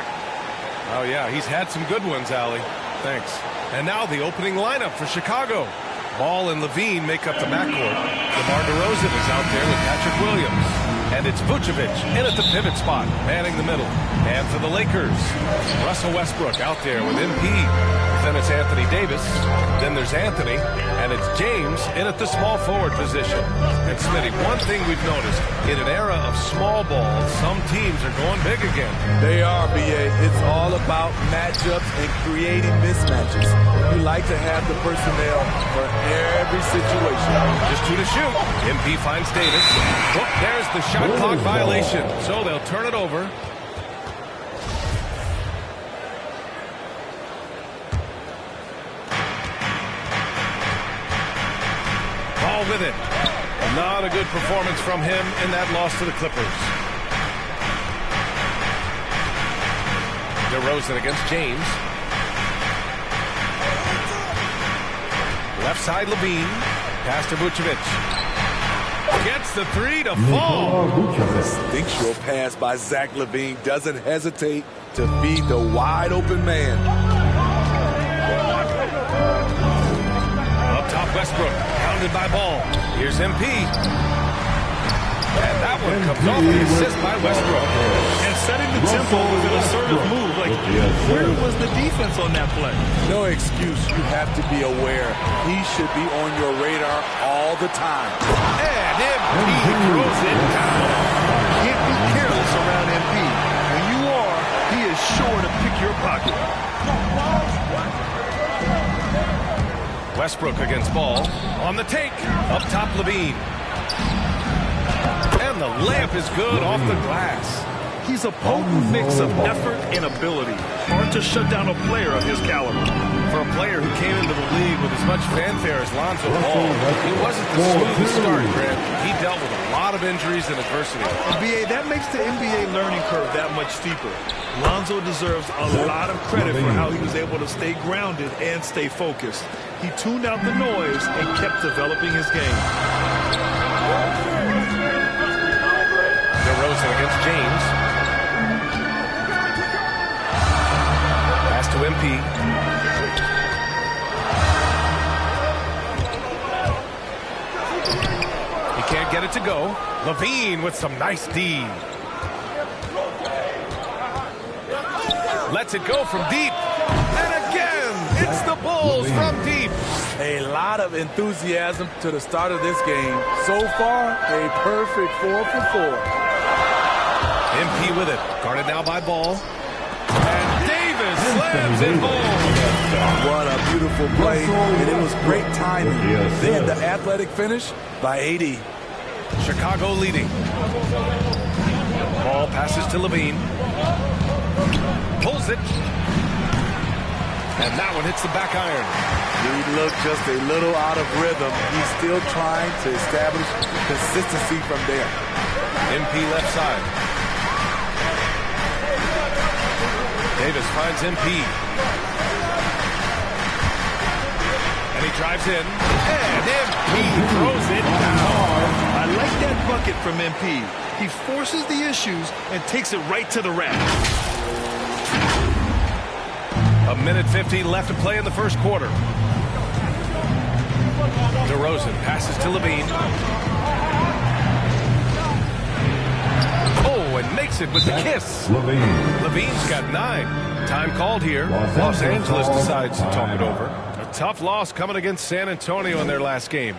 Oh, yeah, he's had some good ones, Allie. Thanks. And now the opening lineup for Chicago. Ball and Levine make up the backcourt. DeMar DeRozan is out there with Patrick Williams. And it's Vucevic in at the pivot spot, manning the middle. And for the Lakers, Russell Westbrook out there with MP. Then it's That's Anthony Davis. Then there's Anthony, and it's James in at the small forward position. And Smitty, one thing we've noticed, in an era of small ball, some teams are going big again. They are, BA. It's all about matchups and creating mismatches. You like to have the personnel for every situation. Just 2 to shoot. MP finds Davis. Oh, there's the shot clock violation. So they'll turn it over. Ball with it. Not a good performance from him in that loss to the Clippers. DeRozan against James. Left side Levine. Pass to Vucevic. Gets the 3 to fall. Instinctual pass by Zach LaVine. Doesn't hesitate to feed the wide open man. Up top Westbrook. Pounded by Ball. Here's MP. And that one comes off the assist by Westbrook. And setting the tempo with an assertive move. Like, where was the defense on that play? No excuse. You have to be aware. He should be on your radar all the time. And MP throws it down. Can't be careless around MP. When you are, he is sure to pick your pocket. Westbrook against Ball. On the take. Up top Levine. And the layup is good off the glass. He's a potent mix of effort and ability. Hard to shut down a player of his caliber. For a player who came into the league with as much fanfare as Lonzo Ball, he wasn't the smoothest start, Grant. He dealt with a lot of injuries and adversity. BA, that makes the NBA learning curve that much steeper. Lonzo deserves a lot of credit for how he was able to stay grounded and stay focused. He tuned out the noise and kept developing his game. DeRozan against James. Pass to MP. He can't get it to go. Levine with some nice D. Lets it go from deep. And again, it's the Bulls from deep. A lot of enthusiasm to the start of this game. So far, a perfect 4 for 4. MP with it. Guarded now by Ball. And Davis slams it home. What a beautiful play. And it was great timing. Then the athletic finish by AD. Chicago leading. Ball passes to Levine. Pulls it. And that one hits the back iron. He looked just a little out of rhythm. He's still trying to establish consistency from there. MP left side. Davis finds MP. And he drives in. And MP throws it down. I like that bucket from MP. He forces the issues and takes it right to the rack. A minute 15 left to play in the first quarter. DeRozan passes to Levine. Oh, and makes it with the kiss. Levine's got 9. Time called here. Los Angeles decides to talk it over. A tough loss coming against San Antonio in their last game.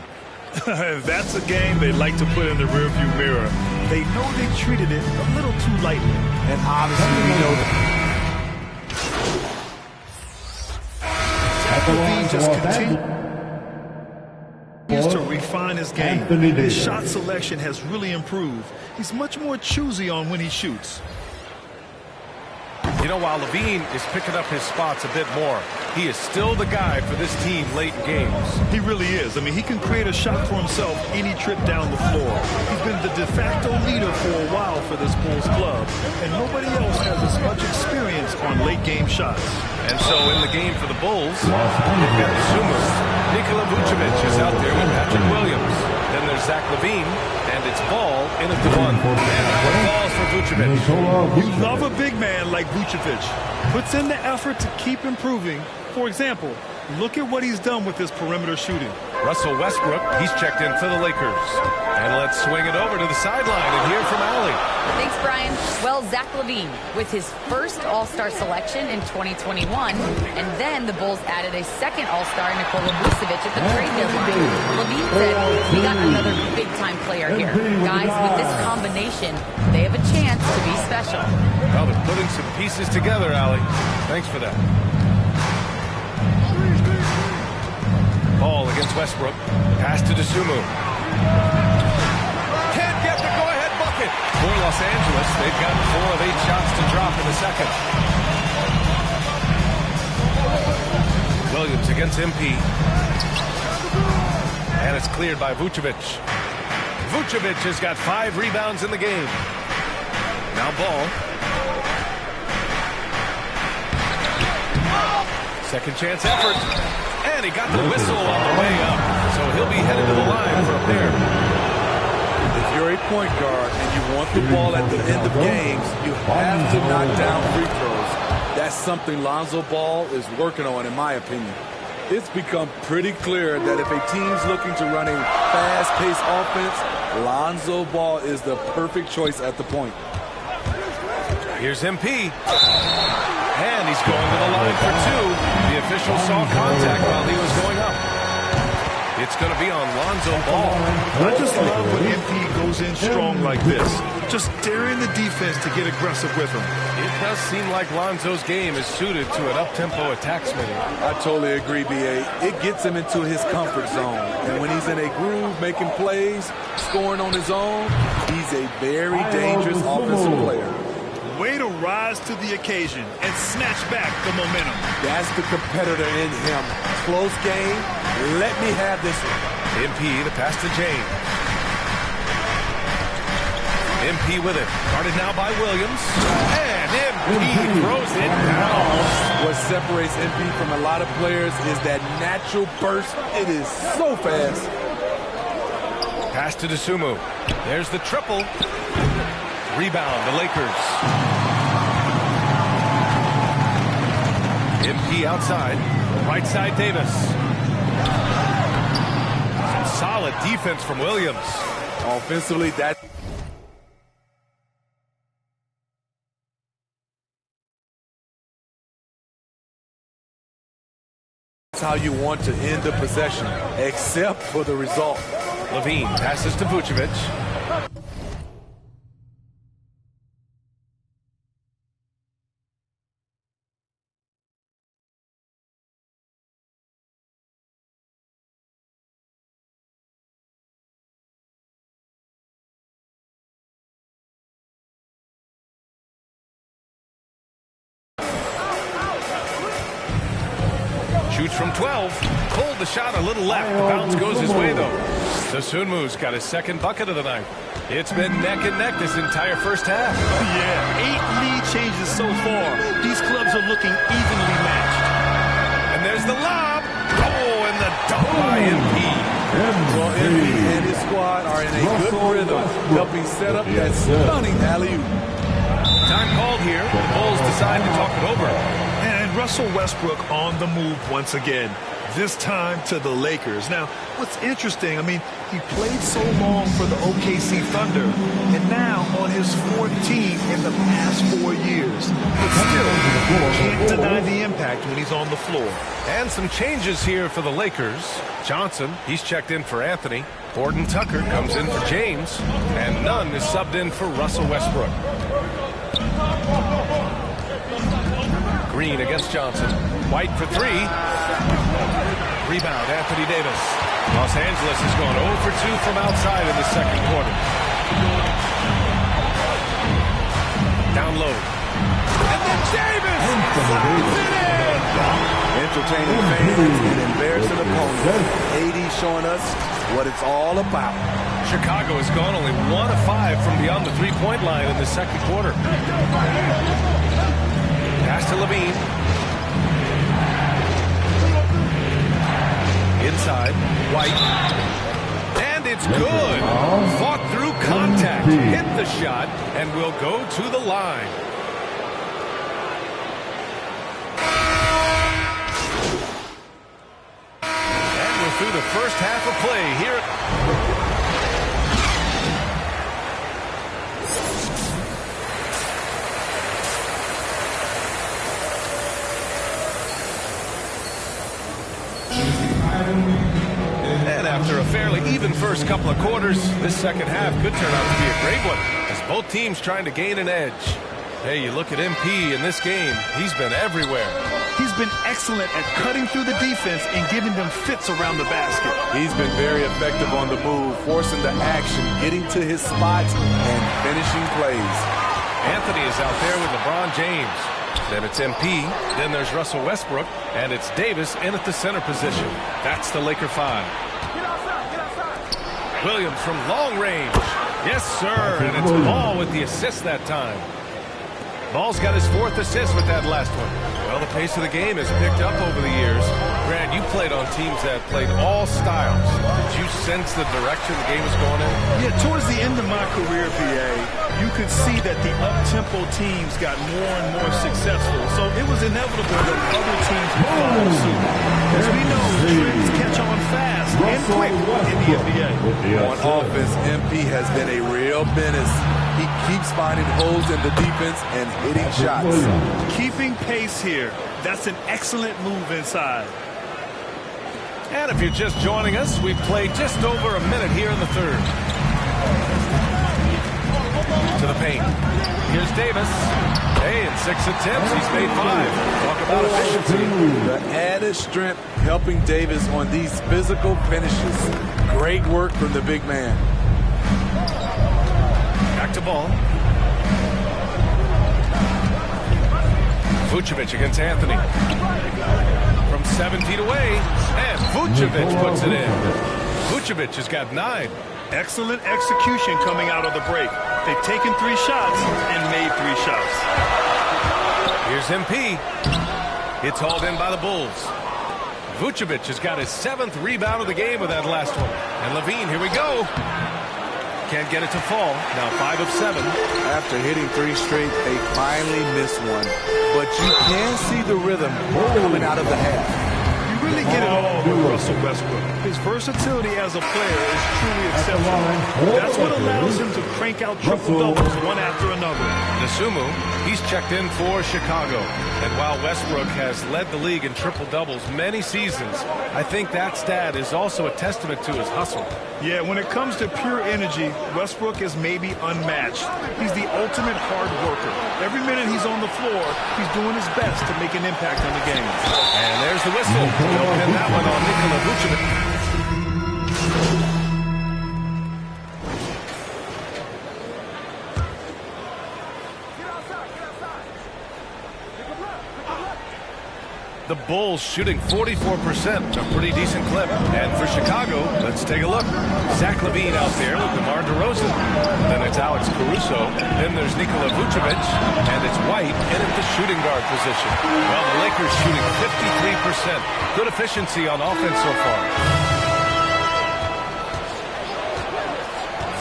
That's a game they like to put in the rearview mirror. They know they treated it a little too lightly. And obviously we know that. Levine just continues to refine his game. His shot selection has really improved. He's much more choosy on when he shoots. You know, while Levine is picking up his spots a bit more, he is still the guy for this team late in games. He really is. I mean, he can create a shot for himself any trip down the floor. He's been the de facto leader for a while for this Bulls club, and nobody else has as much experience on late game shots. And so in the game for the Bulls, they've got Zuma. Nikola Vucevic is out there with Patrick Williams. Then there's Zach LaVine, and it's Ball in at the 1. And that one falls for Vucevic. You love a big man like Vucevic. Puts in the effort to keep improving. For example, Look at what he's done with his perimeter shooting. Russell Westbrook, he's checked in for the Lakers. And let's swing it over to the sideline and hear from Allie. Thanks, Brian. Well, Zach LaVine with his first All-Star selection in 2021, and then the Bulls added a second All-Star, Nikola Vucevic, at the trade deadline. LaVine said, "We got another big-time player here. Guys, with this combination, they have a chance to be special." Well, they're putting some pieces together, Allie. Thanks for that. Ball against Westbrook. Pass to DeSumo. Can't get the go-ahead bucket. For Los Angeles, they've got 4 of 8 shots to drop in the second. Williams against MP. And it's cleared by Vucevic. Vucevic has got 5 rebounds in the game. Now Ball. Second chance effort. And he got the whistle on the way up. So he'll be headed to the line for a pair. If you're a point guard and you want the ball at the end of games, you have to knock down free throws. That's something Lonzo Ball is working on, in my opinion. It's become pretty clear that if a team's looking to run a fast-paced offense, Lonzo Ball is the perfect choice at the point. Here's MP. And he's going to the line for 2. The official saw contact while he was going up. It's going to be on Lonzo Ball. I just love when MP goes in strong like this. Just daring the defense to get aggressive with him. It does seem like Lonzo's game is suited to an up-tempo attack, Smitty. I totally agree, B.A. It gets him into his comfort zone. And when he's in a groove, making plays, scoring on his own, he's a very dangerous offensive player. Way to rise to the occasion and snatch back the momentum. That's the competitor in him. Close game. Let me have this one. MP, the pass to James. MP with it. Guarded now by Williams. And MP throws it down. What separates MP from a lot of players is that natural burst. It is so fast. Pass to DeSumo. There's the triple. Rebound, the Lakers. MP outside. Right side, Davis. Some solid defense from Williams. Offensively, that's how you want to end the possession, except for the result. LaVine passes to Vucevic. Shoots from 12. Pulled the shot a little left. The bounce goes his way, though. DeSumo's got his second bucket of the night. It's been neck and neck this entire first half. Yeah, 8 lead changes so far. These clubs are looking evenly matched. And there's the lob. Oh, and the dunk by MP. Well, MP and his squad are in a good rhythm, helping set up that stunning alley-oop. Time called here. The Bulls decide to talk it over. And Russell Westbrook on the move once again, this time to the Lakers. Now, what's interesting, I mean, he played so long for the OKC Thunder, and now on his 4th team in the past 4 years. But still, can't deny the impact when he's on the floor. And some changes here for the Lakers. Johnson, he's checked in for Anthony. Gordon Tucker comes in for James. And Nunn is subbed in for Russell Westbrook. Green against Johnson. White for 3. Rebound, Anthony Davis. Los Angeles has gone 0 for 2 from outside in the second quarter. Down low. And then Davis slides it in. Entertaining fans and embarrassing opponents. AD showing us what it's all about. Chicago has gone only 1 of 5 from beyond the three-point line in the second quarter. Pass to LaVine. Inside, White. And it's good. Fought through contact. Hit the shot and will go to the line. first half of play here. And after a fairly even first couple of quarters, this second half could turn out to be a great one, as both teams trying to gain an edge. Hey, you look at MP in this game, he's been everywhere. He's been excellent at cutting through the defense and giving them fits around the basket. He's been very effective on the move, forcing the action, getting to his spots, and finishing plays. Anthony is out there with LeBron James. Then it's MP, then there's Russell Westbrook, and it's Davis in at the center position. That's the Laker 5. Williams from long range. Yes, sir, and it's Ball with the assist that time. Ball's got his 4th assist with that last one. Well, the pace of the game has picked up over the years. Grant, you played on teams that played all styles. Did you sense the direction the game was going in? Yeah, towards the end of my career, BA, you could see that the up-tempo teams got more and more successful. So it was inevitable that other teams would follow suit. As we know, trends catch on fast and quick in the NBA. On offense, MP has been a real menace. He keeps finding holes in the defense and hitting shots. Keeping pace here. That's an excellent move inside. And if you're just joining us, we've played just over a minute here in the third. To the paint. Here's Davis. Hey, in 6 attempts, he's made 5. Talk about efficiency. The added strength helping Davis on these physical finishes. Great work from the big man. Back to Ball. Vucevic against Anthony. From 7 feet away, and Vucevic puts it in. Vucevic has got 9. Excellent execution coming out of the break. They've taken 3 shots and made 3 shots. Here's MP. It's hauled in by the Bulls. Vucevic has got his 7th rebound of the game with that last one. And Levine, here we go. Can't get it to fall. Now 5 of 7. After hitting 3 straight, they finally missed one. But you can see the rhythm coming out of the half. You really get it all with Russell Westbrook. His versatility as a player is truly exceptional. That's what allows him to crank out triple-doubles one after another. Nasumu, he's checked in for Chicago. And while Westbrook has led the league in triple-doubles many seasons, I think that stat is also a testament to his hustle. Yeah, when it comes to pure energy, Westbrook is maybe unmatched. He's the ultimate hard worker. Every minute he's on the floor, he's doing his best to make an impact on the game. And there's the whistle. They'll pin that one on Nikola Vucevic. The Bulls shooting 44%, a pretty decent clip. And for Chicago, let's take a look. Zach LaVine out there with DeMar DeRozan. Then it's Alex Caruso. Then there's Nikola Vucevic. And it's White in at the shooting guard position. Well, the Lakers shooting 53%. Good efficiency on offense so far.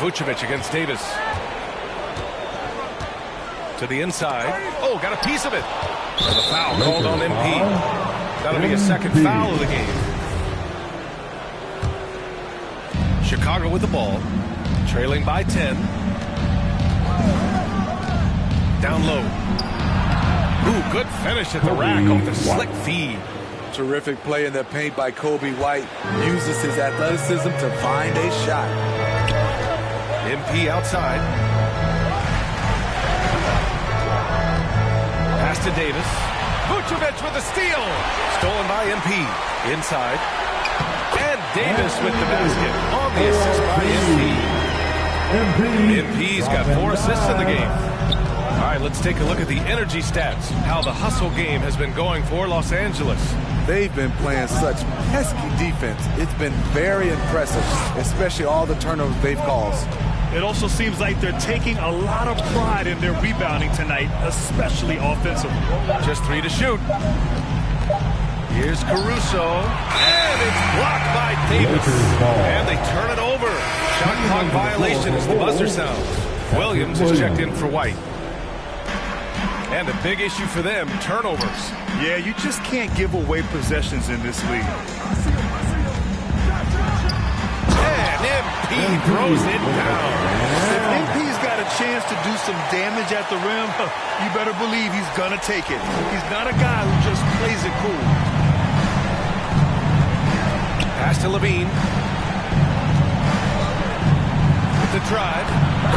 Vucevic against Davis. To the inside. Oh, got a piece of it. And the foul called on MP. That'll be a second foul of the game. Chicago with the ball. Trailing by 10. Down low. Ooh, good finish at the rack off the slick feed. Terrific play in the paint by Kobe White. Uses his athleticism to find a shot. MP outside. Pass to Davis. Vucevic with a steal. Stolen by MP. Inside. And Davis with the basket. On the assist by MP. MP's got 4 assists in the game. All right, let's take a look at the energy stats. How the hustle game has been going for Los Angeles. They've been playing such pesky defense. It's been very impressive, especially all the turnovers they've caused. It also seems like they're taking a lot of pride in their rebounding tonight, especially offensively. Just 3 to shoot. Here's Caruso. And it's blocked by Davis. And they turn it over. Shot clock violation as the buzzer sounds. Williams is checked in for White. And a big issue for them, turnovers. Yeah, you just can't give away possessions in this league. MP throws it down. If MP's got a chance to do some damage at the rim, you better believe he's going to take it. He's not a guy who just plays it cool. Pass to Levine. With the drive.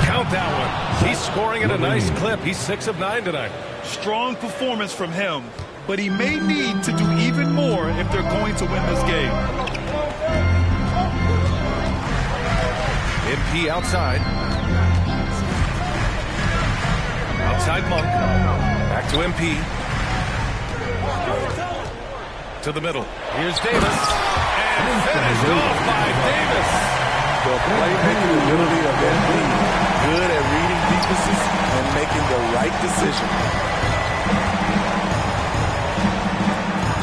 Count that one. He's scoring at a nice clip. He's 6 of 9 tonight. Strong performance from him, but he may need to do even more if they're going to win this game. MP outside. Outside Monk. Back to MP. To the middle. Here's Davis. And finished off by Davis. The playmaking ability of MP. Good at reading defenses and making the right decision.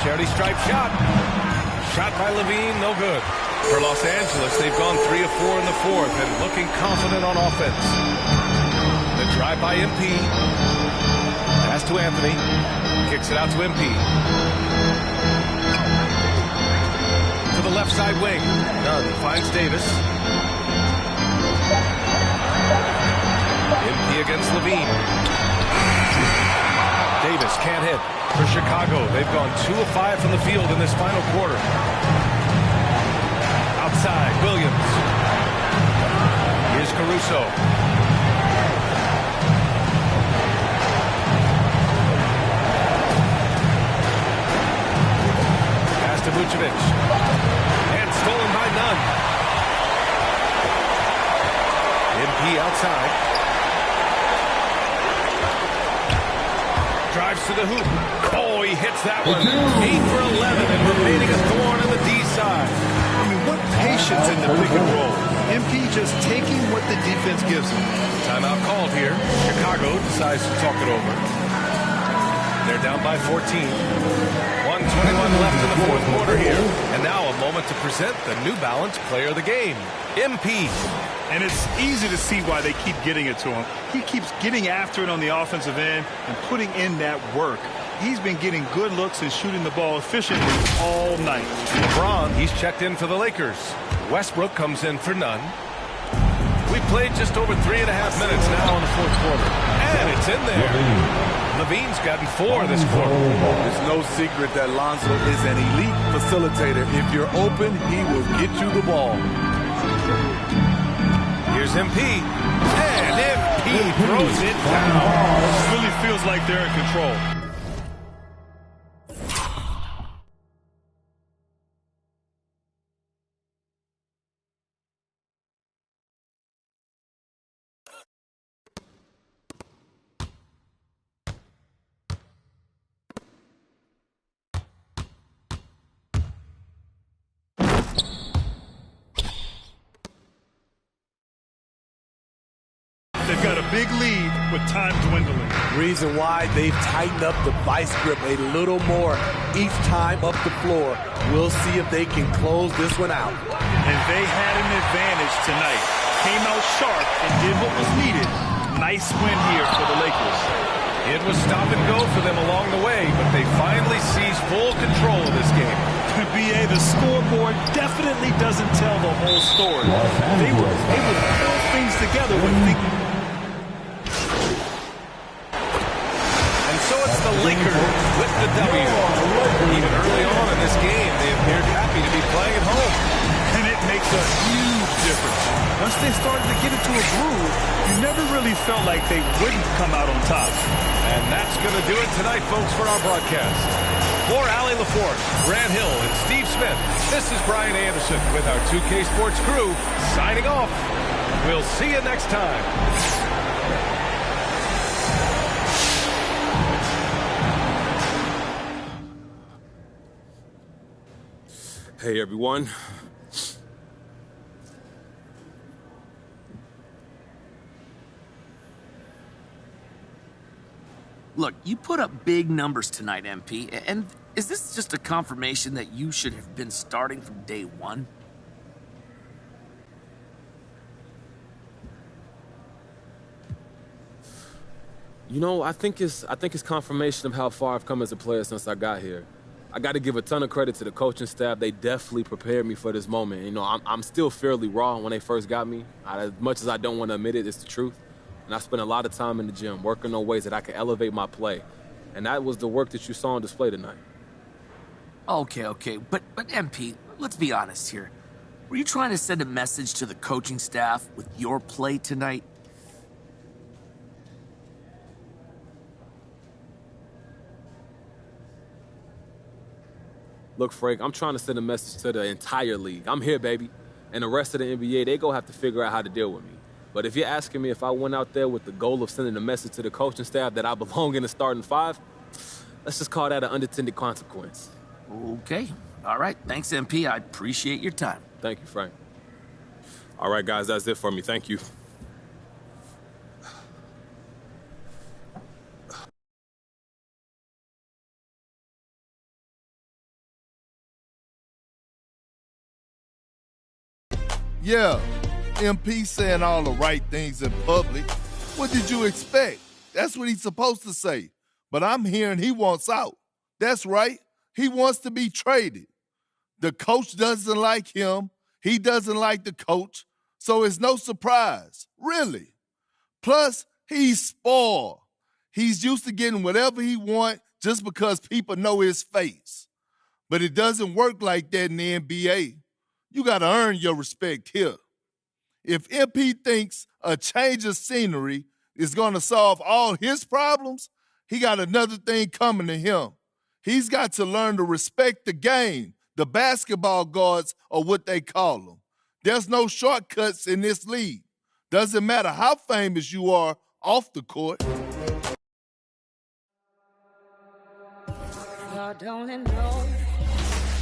Charity stripe shot. Shot by Levine, no good. For Los Angeles, they've gone 3 of 4 in the fourth and looking confident on offense. The drive by MP. Pass to Anthony. Kicks it out to MP. To the left side wing. Nunn finds Davis. MP against Levine. Davis can't hit. For Chicago, they've gone 2 of 5 from the field in this final quarter. Outside, Williams. Here's Caruso. Pass to Vucevic. And stolen by Nunn. MP outside. Drives to the hoop. Oh, he hits that one. 8 for 11 and remaining a thorn on the D side. I mean, what patience in the pick and roll. MP just taking what the defense gives him. Timeout called here. Chicago decides to talk it over. They're down by 14. 1:21 left in the fourth quarter here. And now a moment to present the New Balance player of the game, MP. And it's easy to see why they keep getting it to him. He keeps getting after it on the offensive end and putting in that work. He's been getting good looks and shooting the ball efficiently all night. LeBron, he's checked in for the Lakers. Westbrook comes in for Nunn. We played just over 3.5 minutes now in the fourth quarter. And it's in there. Levine's gotten 4 this quarter. It's no secret that Lonzo is an elite facilitator. If you're open, he will get you the ball. Here's MP. And MP throws it down. It really feels like they're in control. They've got a big lead with time dwindling. Reason why they've tightened up the vice grip a little more each time up the floor. We'll see if they can close this one out. And they had an advantage tonight. Came out sharp and did what was needed. Nice win here for the Lakers. It was stop and go for them along the way, but they finally seized full control of this game. BA, the scoreboard definitely doesn't tell the whole story. They were able to pull things together when thinking. So it's the Lakers with the W. Even early on in this game, they appeared happy to be playing at home. And it makes a huge difference. Once they started to get into a groove, you never really felt like they wouldn't come out on top. And that's going to do it tonight, folks, for our broadcast. For Allie LaForce, Grant Hill, and Steve Smith, this is Brian Anderson with our 2K Sports crew signing off. We'll see you next time. Hey, everyone. Look, you put up big numbers tonight, MP, and is this just a confirmation that you should have been starting from day one? You know, I think it's confirmation of how far I've come as a player since I got here. I got to give a ton of credit to the coaching staff. They definitely prepared me for this moment. You know, I'm still fairly raw when they first got me. As much as I don't want to admit it, it's the truth. And I spent a lot of time in the gym working on ways that I could elevate my play. And that was the work that you saw on display tonight. Okay. But MP, let's be honest here. Were you trying to send a message to the coaching staff with your play tonight? Look, Frank, I'm trying to send a message to the entire league. I'm here, baby. And the rest of the NBA, they go have to figure out how to deal with me. But if you're asking me if I went out there with the goal of sending a message to the coaching staff that I belong in the starting five, let's just call that an unintended consequence. Okay. All right. Thanks, MP. I appreciate your time. Thank you, Frank. All right, guys, that's it for me. Thank you. Yeah, MP saying all the right things in public. What did you expect? That's what he's supposed to say. But I'm hearing he wants out. That's right. He wants to be traded. The coach doesn't like him. He doesn't like the coach. So it's no surprise, really. Plus, he's spoiled. He's used to getting whatever he wants just because people know his face. But it doesn't work like that in the NBA. You got to earn your respect here. If MP thinks a change of scenery is going to solve all his problems, he got another thing coming to him. He's got to learn to respect the game. The basketball gods are what they call them. There's no shortcuts in this league. Doesn't matter how famous you are off the court. Oh, don't it know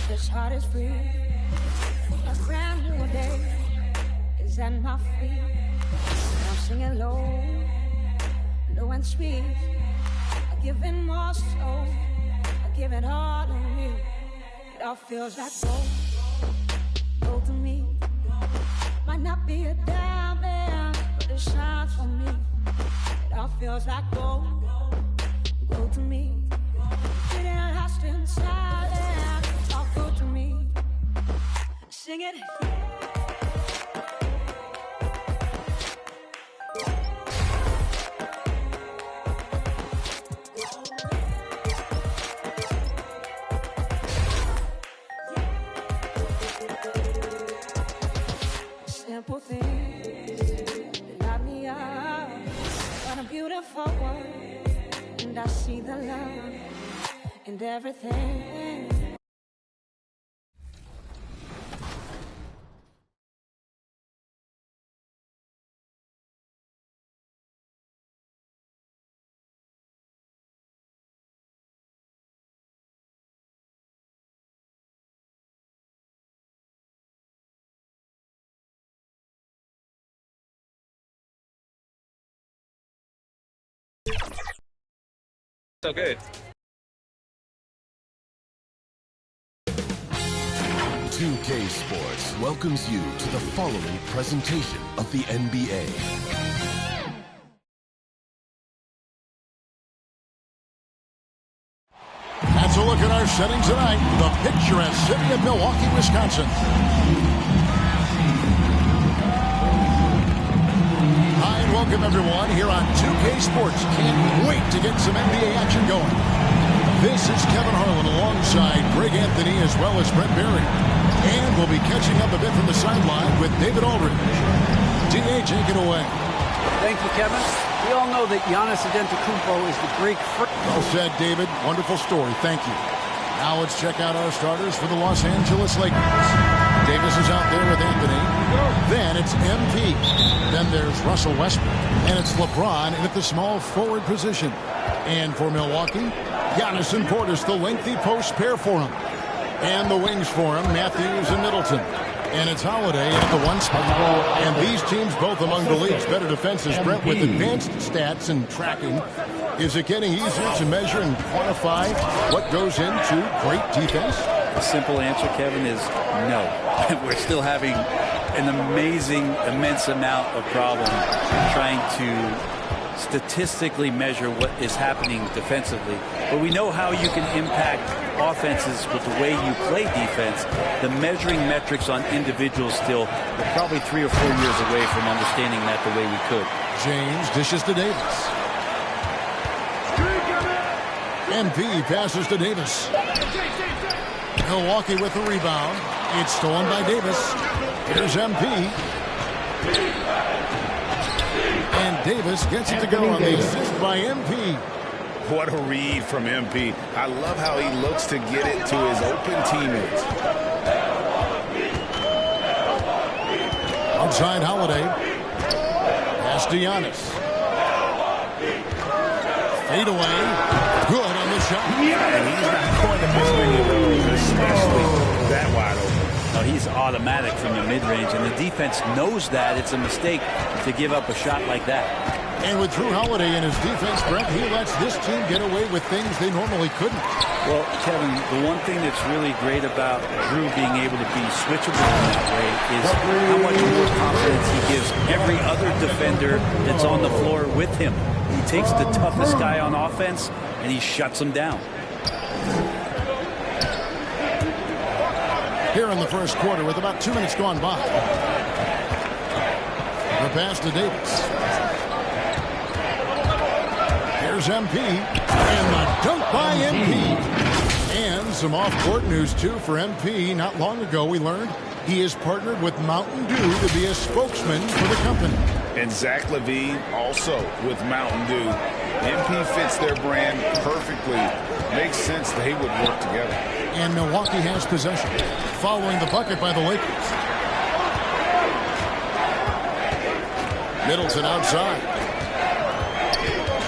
this heart is free? A brand new day is at my feet. I'm singing low, low and sweet. I'm giving more soul, I give it all to me. It all feels like gold to me. Might not be a diamond, but it shines for me. It all feels like gold to me. Getting lost in silence, it's all good to me. Sing it. Simple things that light me up. What a beautiful world, and I see the love in everything. So good. 2K Sports welcomes you to the following presentation of the NBA. That's a look at our setting tonight. The picturesque city of Milwaukee, Wisconsin. Hi, and welcome everyone here on 2K Sports. Can't wait to get some NBA action going. This is Kevin Harlan alongside Greg Anthony as well as Brett Berry. And we'll be catching up a bit from the sideline with David Aldridge. D.A., take it away. Thank you, Kevin. We all know that Giannis Antetokounmpo is the Greek freak. Well said, David. Wonderful story. Thank you. Now let's check out our starters for the Los Angeles Lakers. Davis is out there with Anthony. Then it's MP. Then there's Russell Westbrook. And it's LeBron in at the small forward position. And for Milwaukee, Giannis and Portis, the lengthy post pair for him. And the wings for him, Matthews and Middleton. And it's Holiday at the one spot. And these teams both among the league's better defenses, Brett, with advanced stats and tracking. Is it getting easier to measure and quantify what goes into great defense? The simple answer, Kevin, is no. We're still having an amazing, immense amount of problem trying to statistically measure what is happening defensively, but we know how you can impact offenses with the way you play defense. The measuring metrics on individuals still, we're probably 3 or 4 years away from understanding that the way we could. James dishes to Davis. MP passes to Davis. Milwaukee with the rebound. It's stolen by Davis. Here's MP. And Davis gets it to go on the assist by MP. What a read from MP. I love how he looks to get it to his open teammates. Outside Holiday. Pass to Giannis. Fade away. Good on the shot. And he's not going to miss many of those, especially that wide open. No, he's automatic from the mid-range, and the defense knows that it's a mistake to give up a shot like that. And with Drew Holiday in his defense, Brent, he lets this team get away with things they normally couldn't. Well, Kevin, the one thing that's really great about Drew being able to be switchable in that way is how much more confidence he gives every other defender that's on the floor with him. He takes the toughest guy on offense, and he shuts him down. Here in the first quarter with about 2 minutes gone by. The pass to Davis. Here's MP. And the dunk by MP. And some off-court news, too, for MP. Not long ago, we learned he is partnered with Mountain Dew to be a spokesman for the company. And Zach LaVine also with Mountain Dew. MP fits their brand perfectly. Makes sense they would work together. And Milwaukee has possession, following the bucket by the Lakers. Middleton outside.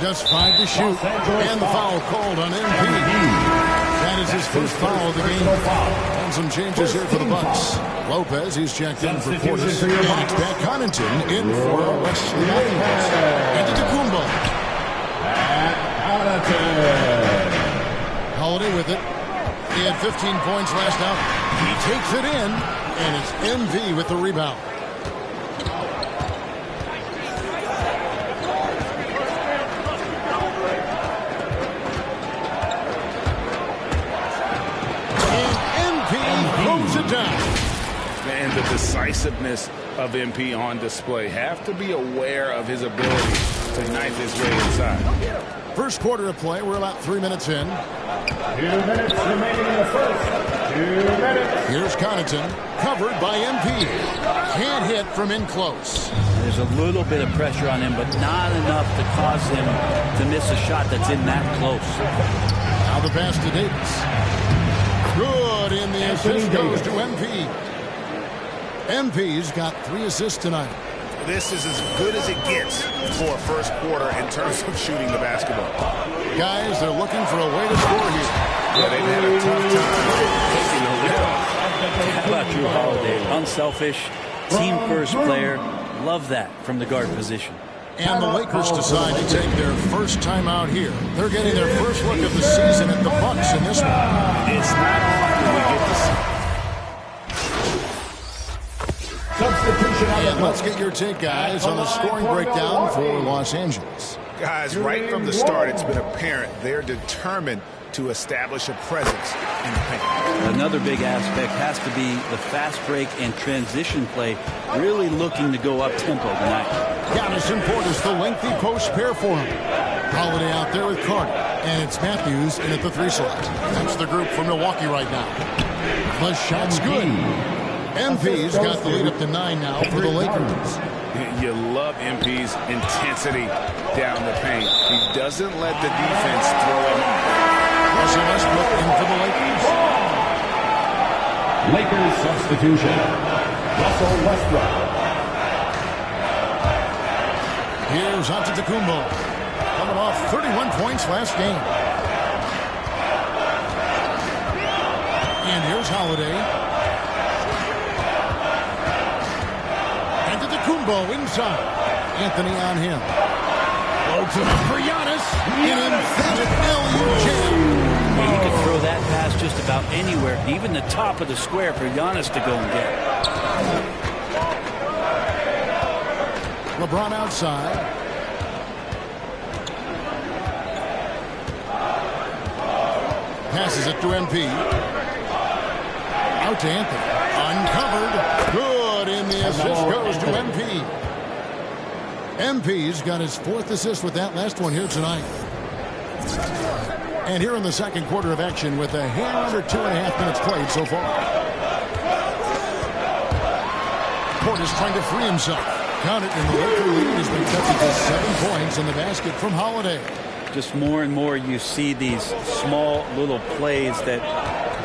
Just 5 to shoot. And the foul called on MP. That is his first foul of the game. And some changes here for the Bucks. Lopez, he's checked in for Portis. And it's Pat Connaughton in for Wesley Matthews. Antetokounmpo. Holiday with it. He had 15 points last out. He takes it in, and it's MV with the rebound. And MP throws it down. And the decisiveness of MP on display. Have to be aware of his ability to knife his way inside. First quarter of play, we're about 3 minutes in. 2 minutes remaining in the first. 2 minutes. Here's Connaughton, covered by MP. Can't hit from in close. There's a little bit of pressure on him, but not enough to cause him to miss a shot that's in that close. Now the pass to Davis. Good, and the assist goes to MP. MP's got 3 assists tonight. This is as good as it gets for a first quarter in terms of shooting the basketball. Guys, they're looking for a way to score here. Yeah, they've had a tough time taking the lid off. How about Drew Holiday? Unselfish, team-first player. Love that from the guard position. And the Lakers decide to take their first time out here. They're getting their first look of the season at the Bucks in this one. It's not often we get to see. And let's get your take, guys, on the scoring breakdown for Los Angeles. Guys, right from the start, it's been apparent they're determined to establish a presence in the paint. Another big aspect has to be the fast break and transition play, really looking to go up-tempo tonight. Giannis and Portis, the lengthy post pair for him. Holiday out there with Carter, and it's Matthews in at the 3 slot. That's the group for Milwaukee right now. The shot's good. MP's got the lead up to 9 now for the Lakers. You love MP's intensity down the paint. He doesn't let the defense throw him off. Russell Westbrook in for the Lakers. Lakers substitution. Russell Westbrook. Here's Antetokounmpo, coming off 31 points last game. And here's Holiday. Antetokounmpo inside. Anthony on him. Floats it up for Giannis. An emphatic LU jam. Well, you can throw that pass just about anywhere, even the top of the square for Giannis to go and get. LeBron outside. Passes it to MP. Out to Anthony. Uncovered. Good, and the assist goes to MP. MP's got his 4th assist with that last one here tonight. And here in the second quarter of action with a hair under 2.5 minutes played so far. Portis trying to free himself. Count it, and the Laker lead has been cut to just 7 points in the basket from Holiday. Just more and more you see these small little plays that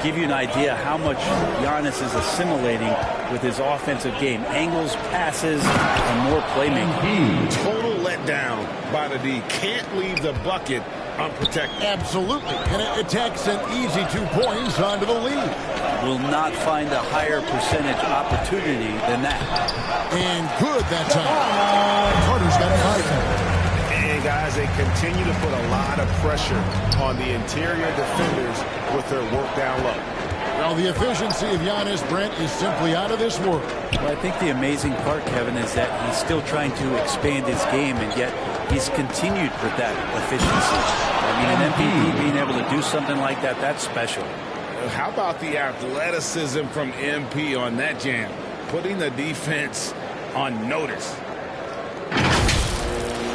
give you an idea how much Giannis is assimilating with his offensive game. Angles, passes, and more playmaking. Total letdown by the D. Can't leave the bucket unprotected. Absolutely. And it takes an easy 2 points onto the lead. Will not find a higher percentage opportunity than that. And good that time. Carter's got 5. And guys, they continue to put a lot of pressure on the interior defenders with their work down low. Well, the efficiency of Giannis, Brent, is simply out of this world. Well, I think the amazing part, Kevin, is that he's still trying to expand his game, and yet he's continued with that efficiency. I mean, an MVP being able to do something like that, that's special. How about the athleticism from MP on that jam? Putting the defense on notice.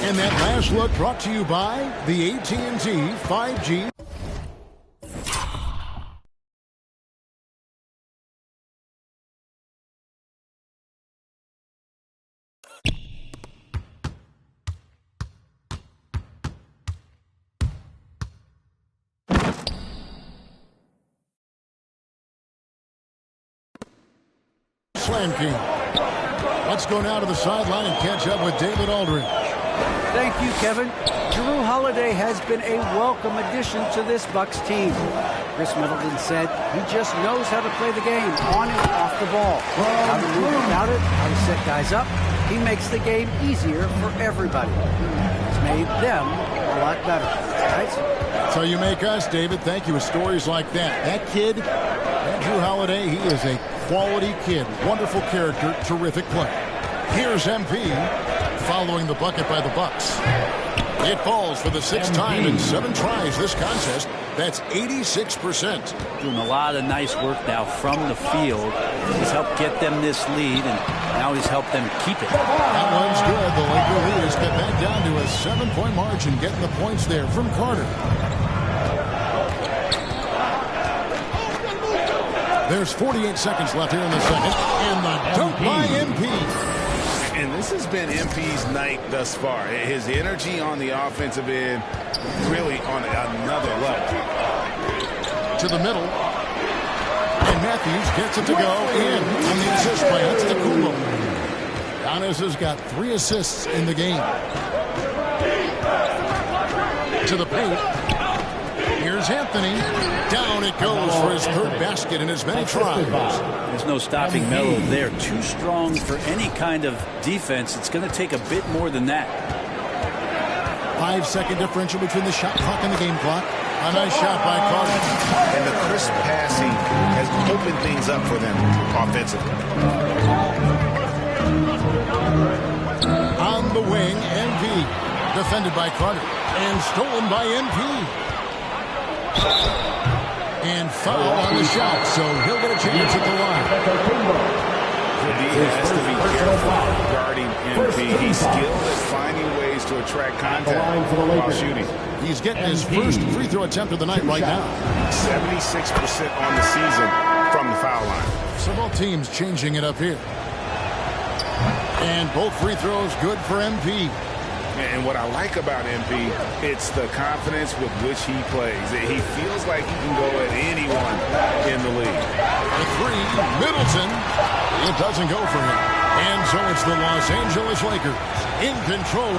And that last look brought to you by the AT&T 5G. Slam King. Let's go now to the sideline and catch up with David Aldridge. Thank you, Kevin. Jrue Holiday has been a welcome addition to this Bucks team. Chris Middleton said he just knows how to play the game on and off the ball. How to move without it, how to set guys up. He makes the game easier for everybody. It's made them a lot better. Right? That's how you make us, David. Thank you with stories like that. That kid, that Jrue Holiday, he is a quality kid. Wonderful character, terrific play. Here's MP following the bucket by the Bucks. It falls for the 6th time in 7 tries this contest. That's 86%. Doing a lot of nice work now from the field. He's helped get them this lead, and now he's helped them keep it. That one's good. The Laker lead has got back down to a 7-point margin, getting the points there from Carter. There's 48 seconds left here in the second, and the dunk by MP. And this has been MP's night thus far. His energy on the offensive end really on another level. To the middle. And Matthews gets it to go in on the assist by Antetokounmpo. Giannis has got 3 assists in the game. To the paint. Here's Anthony. Down it goes for his 3rd basket in as many tries. There's no stopping Melo there. Too strong for any kind of defense. It's going to take a bit more than that. 5-second differential between the shot clock and the game clock. A nice shot by Carter. And the crisp passing has opened things up for them offensively. On the wing, MP. Defended by Carter. And stolen by MP. And foul on the shot, so he'll get a chance at the line. He has to be careful guarding MP. He's skilled at finding ways to attract contact while shooting. He's getting his first free throw attempt of the night right now. 76% on the season from the foul line. Several teams changing it up here. And both free throws good for MP. And what I like about MP, it's the confidence with which he plays. He feels like he can go at anyone in the league. The 3, Middleton. It doesn't go for him. And so it's the Los Angeles Lakers in control.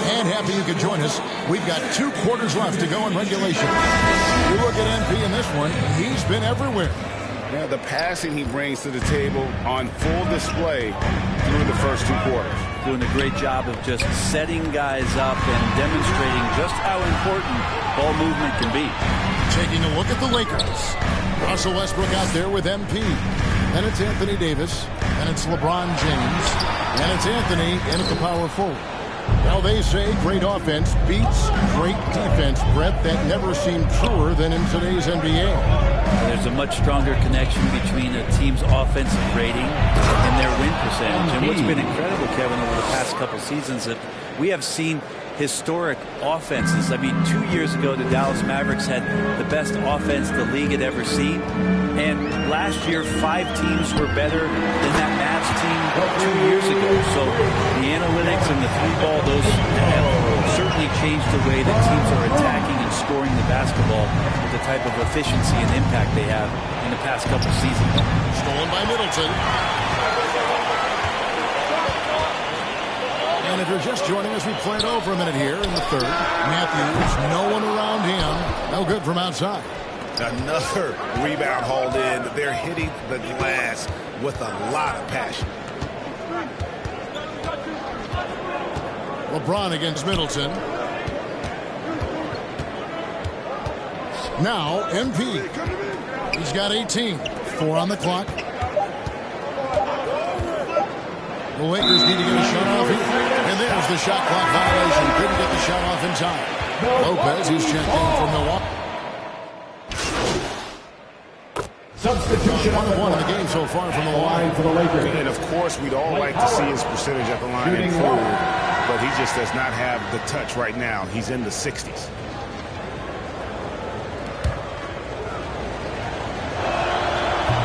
And happy you could join us. We've got 2 quarters left to go in regulation. You look at MP in this one, he's been everywhere. Yeah, the passing he brings to the table on full display through the first 2 quarters. Doing a great job of just setting guys up and demonstrating just how important ball movement can be. Taking a look at the Lakers. Russell Westbrook out there with MP. Then it's Anthony Davis. Then it's LeBron James. And it's Anthony in at the power forward. Well, they say great offense beats great defense, Brett. That never seemed truer than in today's NBA. There's a much stronger connection between a team's offensive rating and their win percentage. And what's been incredible, Kevin, over the past couple seasons, that we have seen historic offenses. I mean, 2 years ago, the Dallas Mavericks had the best offense the league had ever seen. And last year, 5 teams were better than that Mavs team 2 years ago. So the analytics and the three ball, those have certainly changed the way that teams are attacking and scoring the basketball with the type of efficiency and impact they have in the past couple seasons. Stolen by Middleton. And if you're just joining us, we played over a minute here in the third. Matthews, no one around him. No good from outside. Another rebound hauled in. They're hitting the glass with a lot of passion. LeBron against Middleton. Now, MP. He's got 18. 4 on the clock. The Lakers need to get a shot off here. And there's the shot clock violation. Couldn't get the shot off in time. Lopez, who's checked in for Milwaukee. Substitution 1-1 in the game so far from the line for the Lakers. And of course, we'd all like to see his percentage at the line improve, but he just does not have the touch right now. He's in the 60s.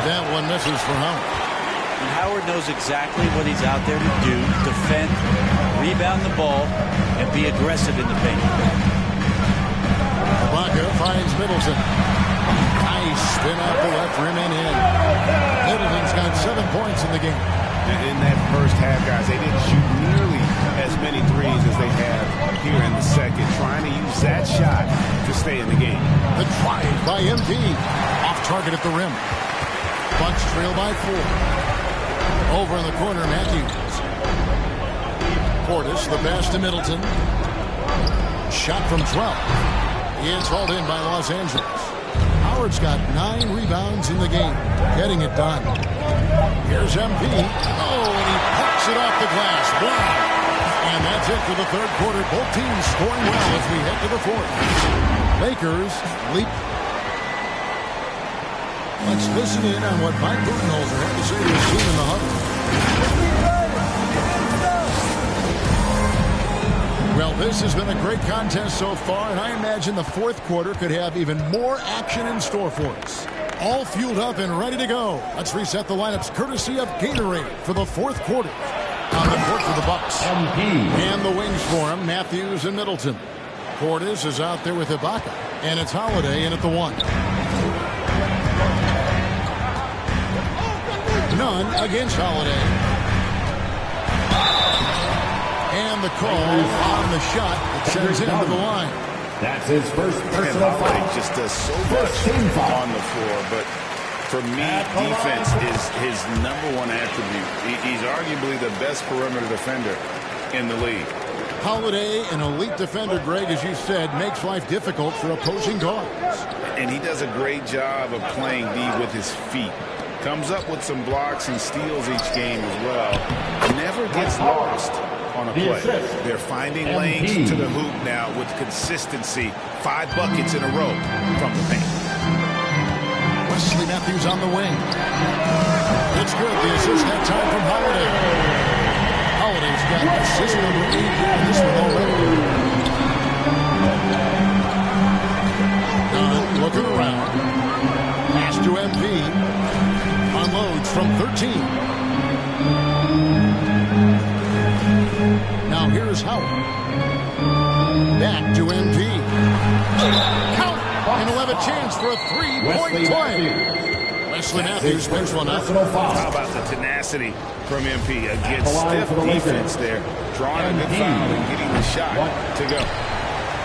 That one misses for Howard. And Howard knows exactly what he's out there to do: defend, rebound the ball, and be aggressive in the paint. Ibaka finds Middleton. Nice spin off the left rim and in. Middleton's got 7 points in the game. In that first half, guys, they didn't shoot nearly as many threes as they have here in the second, trying to use that shot to stay in the game. The drive by MP. Off target at the rim. Bucks trail by 4. Over in the corner, Matthews. Portis, the pass to Middleton. Shot from 12. It's hauled in by Los Angeles. Howard's got 9 rebounds in the game. Getting it done. Here's MP. Oh, and he pokes it off the glass. Wow. And that's it for the third quarter. Both teams scoring well as we head to the fourth. Lakers leap. Let's listen in on what Mike Budenholzer had to say to his team in the huddle. Well, this has been a great contest so far, and I imagine the fourth quarter could have even more action in store for us. All fueled up and ready to go. Let's reset the lineups courtesy of Gatorade for the fourth quarter. On the court for the Bucks. And the wings for him, Matthews and Middleton. Portis is out there with Ibaka, and it's Holiday in at the 1. None against Holiday. And the call on the shot that sends him to the line. That's his first personal foul. He just does so much on the floor, but for me, defense is his #1 attribute. He's arguably the best perimeter defender in the league. Holiday, an elite defender, Greg, as you said, makes life difficult for opposing guards. And he does a great job of playing D with his feet. Comes up with some blocks and steals each game as well. Never gets lost on a play. They're finding lanes to the hoop now with consistency. 5 buckets in a row from the paint. Wesley Matthews on the wing. It's good. The assist that time from Holiday. Holiday's got assist number 8 here in this one already. Looking around. Pass to MP. Unloads from 13. Now here's Howard. Back to MP. Count! And he'll have a chance for a 3-point play. Wesley Matthews picks one up. How about the tenacity from MP against stiff defense there. Drawing a good foul and getting the shot to go.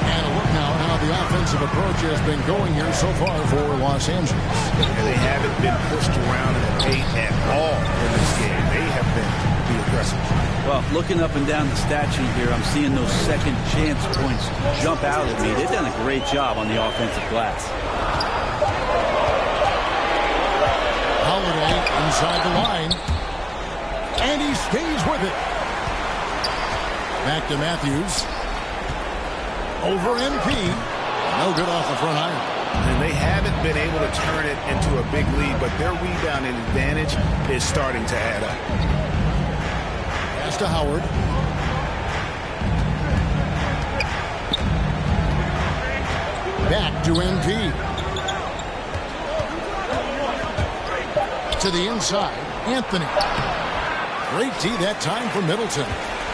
And a look now at how the offensive approach has been going here so far for Los Angeles. And they haven't been pushed around in the paint at all in this game. They have been the aggressors. Well, looking up and down the stat sheet here, I'm seeing those second chance points jump out at me. They've done a great job on the offensive glass. inside the line. And he stays with it. Back to Matthews. Over MP. No good off the front iron. And they haven't been able to turn it into a big lead, but their rebounding advantage is starting to add up. Pass to Howard. Back to MP. To the inside. Anthony. Great D that time for Middleton.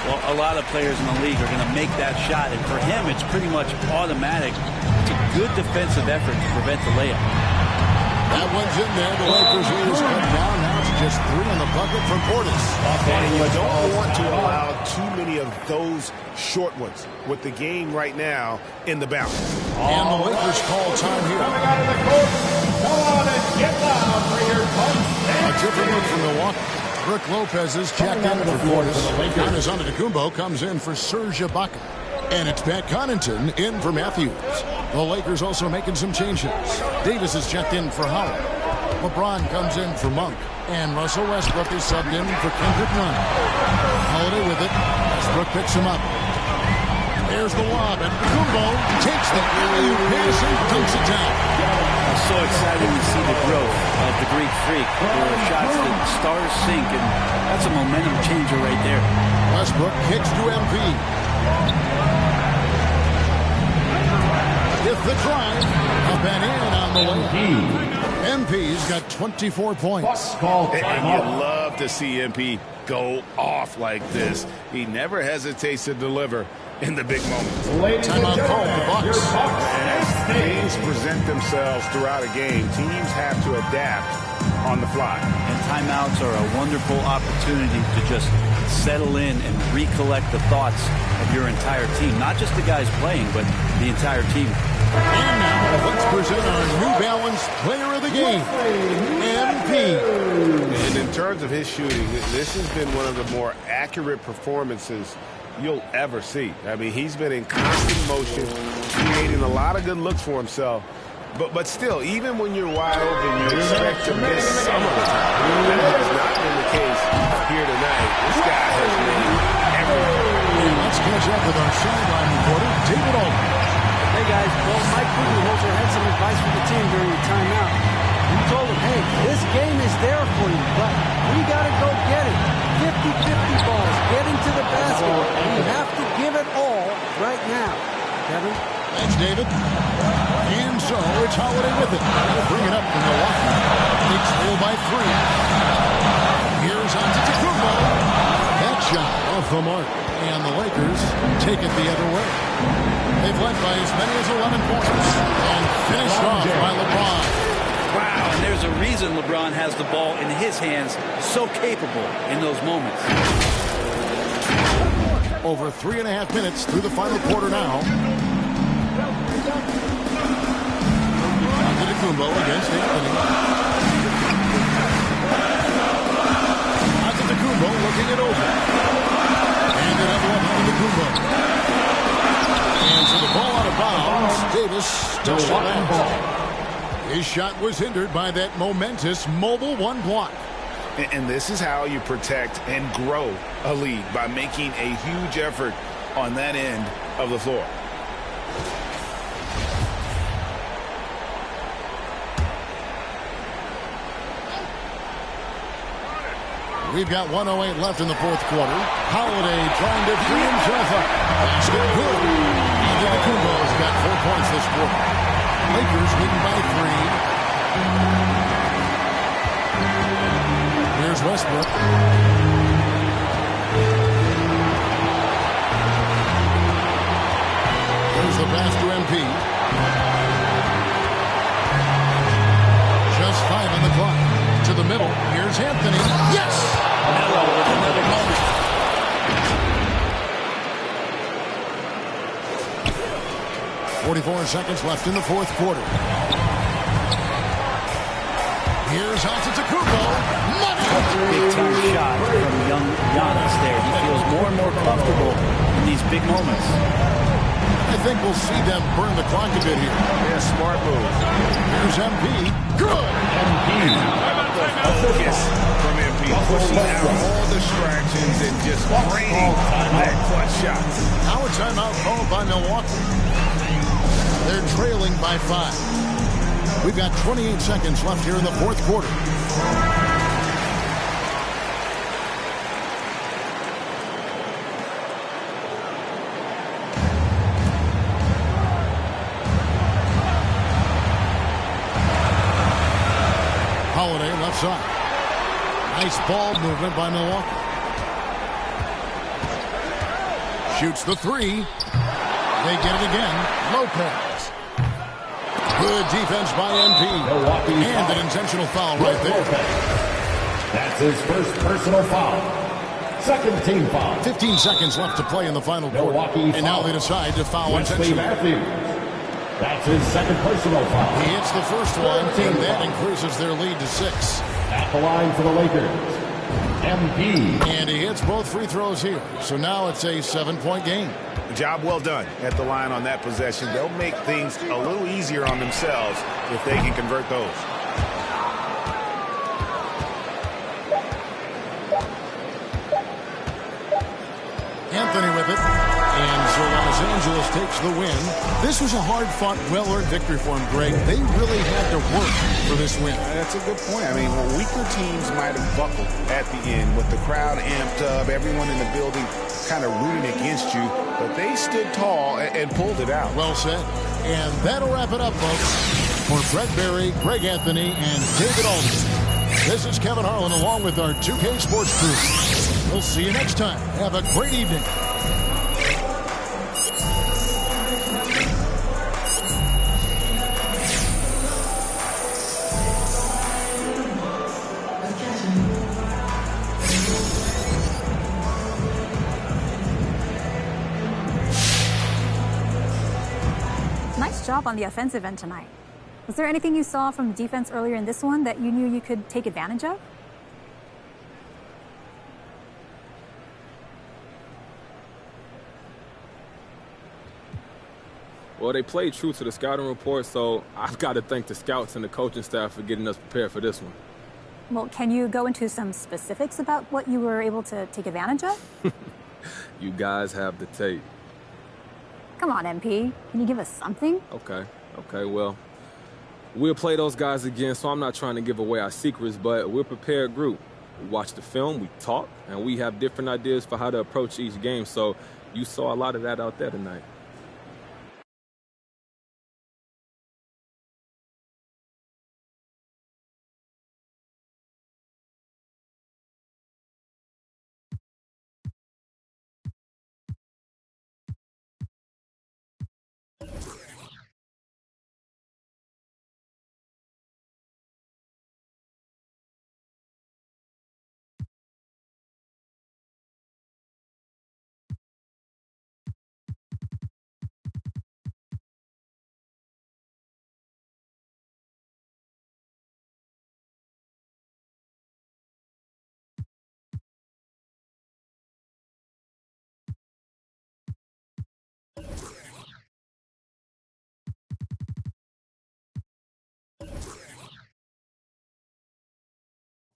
Well, a lot of players in the league are going to make that shot, and for him, it's pretty much automatic. It's a good defensive effort to prevent the layup. That one's in there. The Lakers lead is cut down. Now it's just 3 on the bucket from Portis. And you don't want to allow too many of those short ones with the game right now in the balance. And the Lakers call time here. Come on and get loud for your punch. A different look from Milwaukee. Brook Lopez is checked in for Portis. Giannis Antetokounmpo comes in for Serge Ibaka. And it's Pat Connaughton in for Matthews. The Lakers also making some changes. Davis is checked in for Howard. LeBron comes in for Monk. And Russell Westbrook is subbed in for Kendrick Nunn. Holiday with it. Westbrook picks him up. There's the lob. And Kumbo takes the alley-oop pass and dunks it down. It's so exciting to see the growth of the Greek Freak. There are shots that stars sink, and that's a momentum changer right there. Westbrook kicks to MP. With the drive, up and in on the way. MP's got 24 points. And you love to see MP go off like this. He never hesitates to deliver in the big moments. Timeout call the Bucks. As things present themselves throughout a game, teams have to adapt on the fly. And timeouts are a wonderful opportunity to just settle in and recollect the thoughts of your entire team. Not just the guys playing, but the entire team. And now, let's present our New Balance Player of the Game, MP. And in terms of his shooting, this has been one of the more accurate performances you'll ever see. I mean, he's been in constant motion, creating a lot of good looks for himself. But still, even when you're wide open, you expect to miss some of the time. That has not been the case here tonight. This guy has made everything. And let's catch up with our sideline reporter, David Aldridge. Hey, guys. Well, Mike Budenholzer had some advice for the team during the timeout. He told them, hey, this game is there for you, but we got to go get it. 50-50 balls, get into the basket. You have to give it all right now. Kevin? Thanks, David. And so it's Holiday with it. They'll bring it up from Milwaukee. Knicks full by 3. Here's Antetokounmpo. That shot off the mark. And the Lakers take it the other way. They've led by as many as 11 points. And finished off by LeBron. Wow, and there's a reason LeBron has the ball in his hands, so capable in those moments. Over 3.5 minutes through the final quarter now. Antetokounmpo against Anthony. Antetokounmpo looking it over. And another one Antetokounmpo. And so the ball out of bounds. Davis touched the ball. His shot was hindered by that momentous mobile one block. And this is how you protect and grow a lead, by making a huge effort on that end of the floor. We've got 1:08 left in the fourth quarter. Holiday trying to free himself up. Basket good. Antetokounmpo's got 4 points this quarter. Lakers leading by 3. Here's Westbrook. Here's the pass to MP. Just 5 on the clock. To the middle. Here's Anthony. Yes! Melo with another moment. 44 seconds left in the fourth quarter. Here's Antetokounmpo. Money! Big-time shot from young Giannis there. He feels more and more comfortable in these big moments. I think we'll see them burn the clock a bit here. Yeah, smart move. Here's MP. Good! The focus pushing out all distractions and just draining that clutch shot. Now a timeout called by Milwaukee. They're trailing by 5. We've got 28 seconds left here in the fourth quarter. Holiday left side. Nice ball movement by Milwaukee. Shoots the 3. They get it again. Lopez. Good defense by MP. And an intentional foul right there. That's his first personal foul. Second team foul. 15 seconds left to play in the final quarter. And now they decide to foul intentionally. That's his second personal foul. He hits the first one, and that increases their lead to 6. At the line for the Lakers, MP. And he hits both free throws here. So now it's a 7-point game. Job well done at the line on that possession. They'll make things a little easier on themselves if they can convert those. Anthony with it. And so Los Angeles takes the win. This was a hard-fought, well-earned victory for him, Greg. They really had to work for this win. That's a good point. I mean, weaker teams might have buckled at the end with the crowd amped up, everyone in the building kind of rooting against you, but they stood tall and pulled it out. Well said. And that'll wrap it up, folks. For Brett Berry, Greg Anthony, and David Aldridge, this is Kevin Harlan along with our 2K Sports crew. We'll see you next time. Have a great evening. Nice job on the offensive end tonight. Was there anything you saw from defense earlier in this one that you knew you could take advantage of? Well, they played true to the scouting report, so I've got to thank the scouts and the coaching staff for getting us prepared for this one. Well, can you go into some specifics about what you were able to take advantage of? You guys have the tape. Come on, MP. Can you give us something? Okay, well, we'll play those guys again, so I'm not trying to give away our secrets, but we're a prepared group. We watch the film, we talk, and we have different ideas for how to approach each game, so you saw a lot of that out there tonight.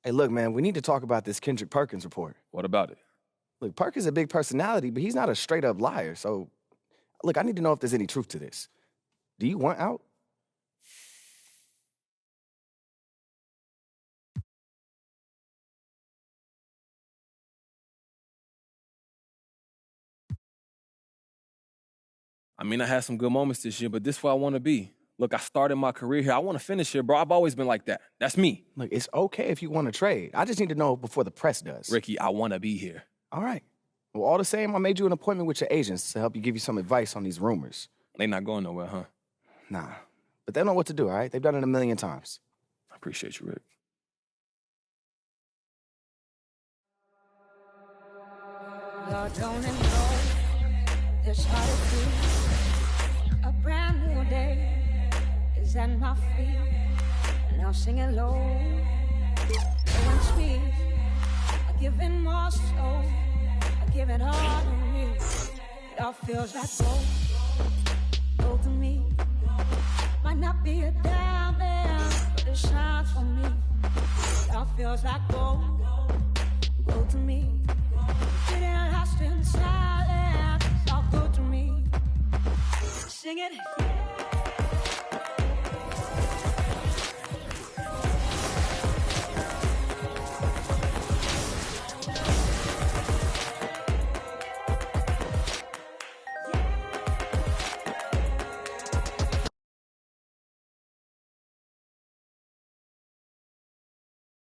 Hey, look, man, we need to talk about this Kendrick Perkins report. What about it? Look, Perkins is a big personality, but he's not a straight-up liar. So, look, I need to know if there's any truth to this. Do you want out? I mean, I had some good moments this year, but this is where I want to be. Look, I started my career here. I want to finish here, bro. I've always been like that. That's me. Look, it's okay if you want to trade. I just need to know before the press does. Ricky, I want to be here. All right. Well, all the same, I made you an appointment with your agents to help you give you some advice on these rumors. They not going nowhere, huh? Nah. But they know what to do, all right? They've done it a million times. I appreciate you, Rick. Lord, don't it know this heart is free? A brand new day is at my feet. And I'll sing it low and sweet. I give it more so. I give it all to me. It all feels like gold to me. Might not be a diamond, but it shines for me. It all feels like gold to me. Getting lost in the silence, all good to me. Sing it.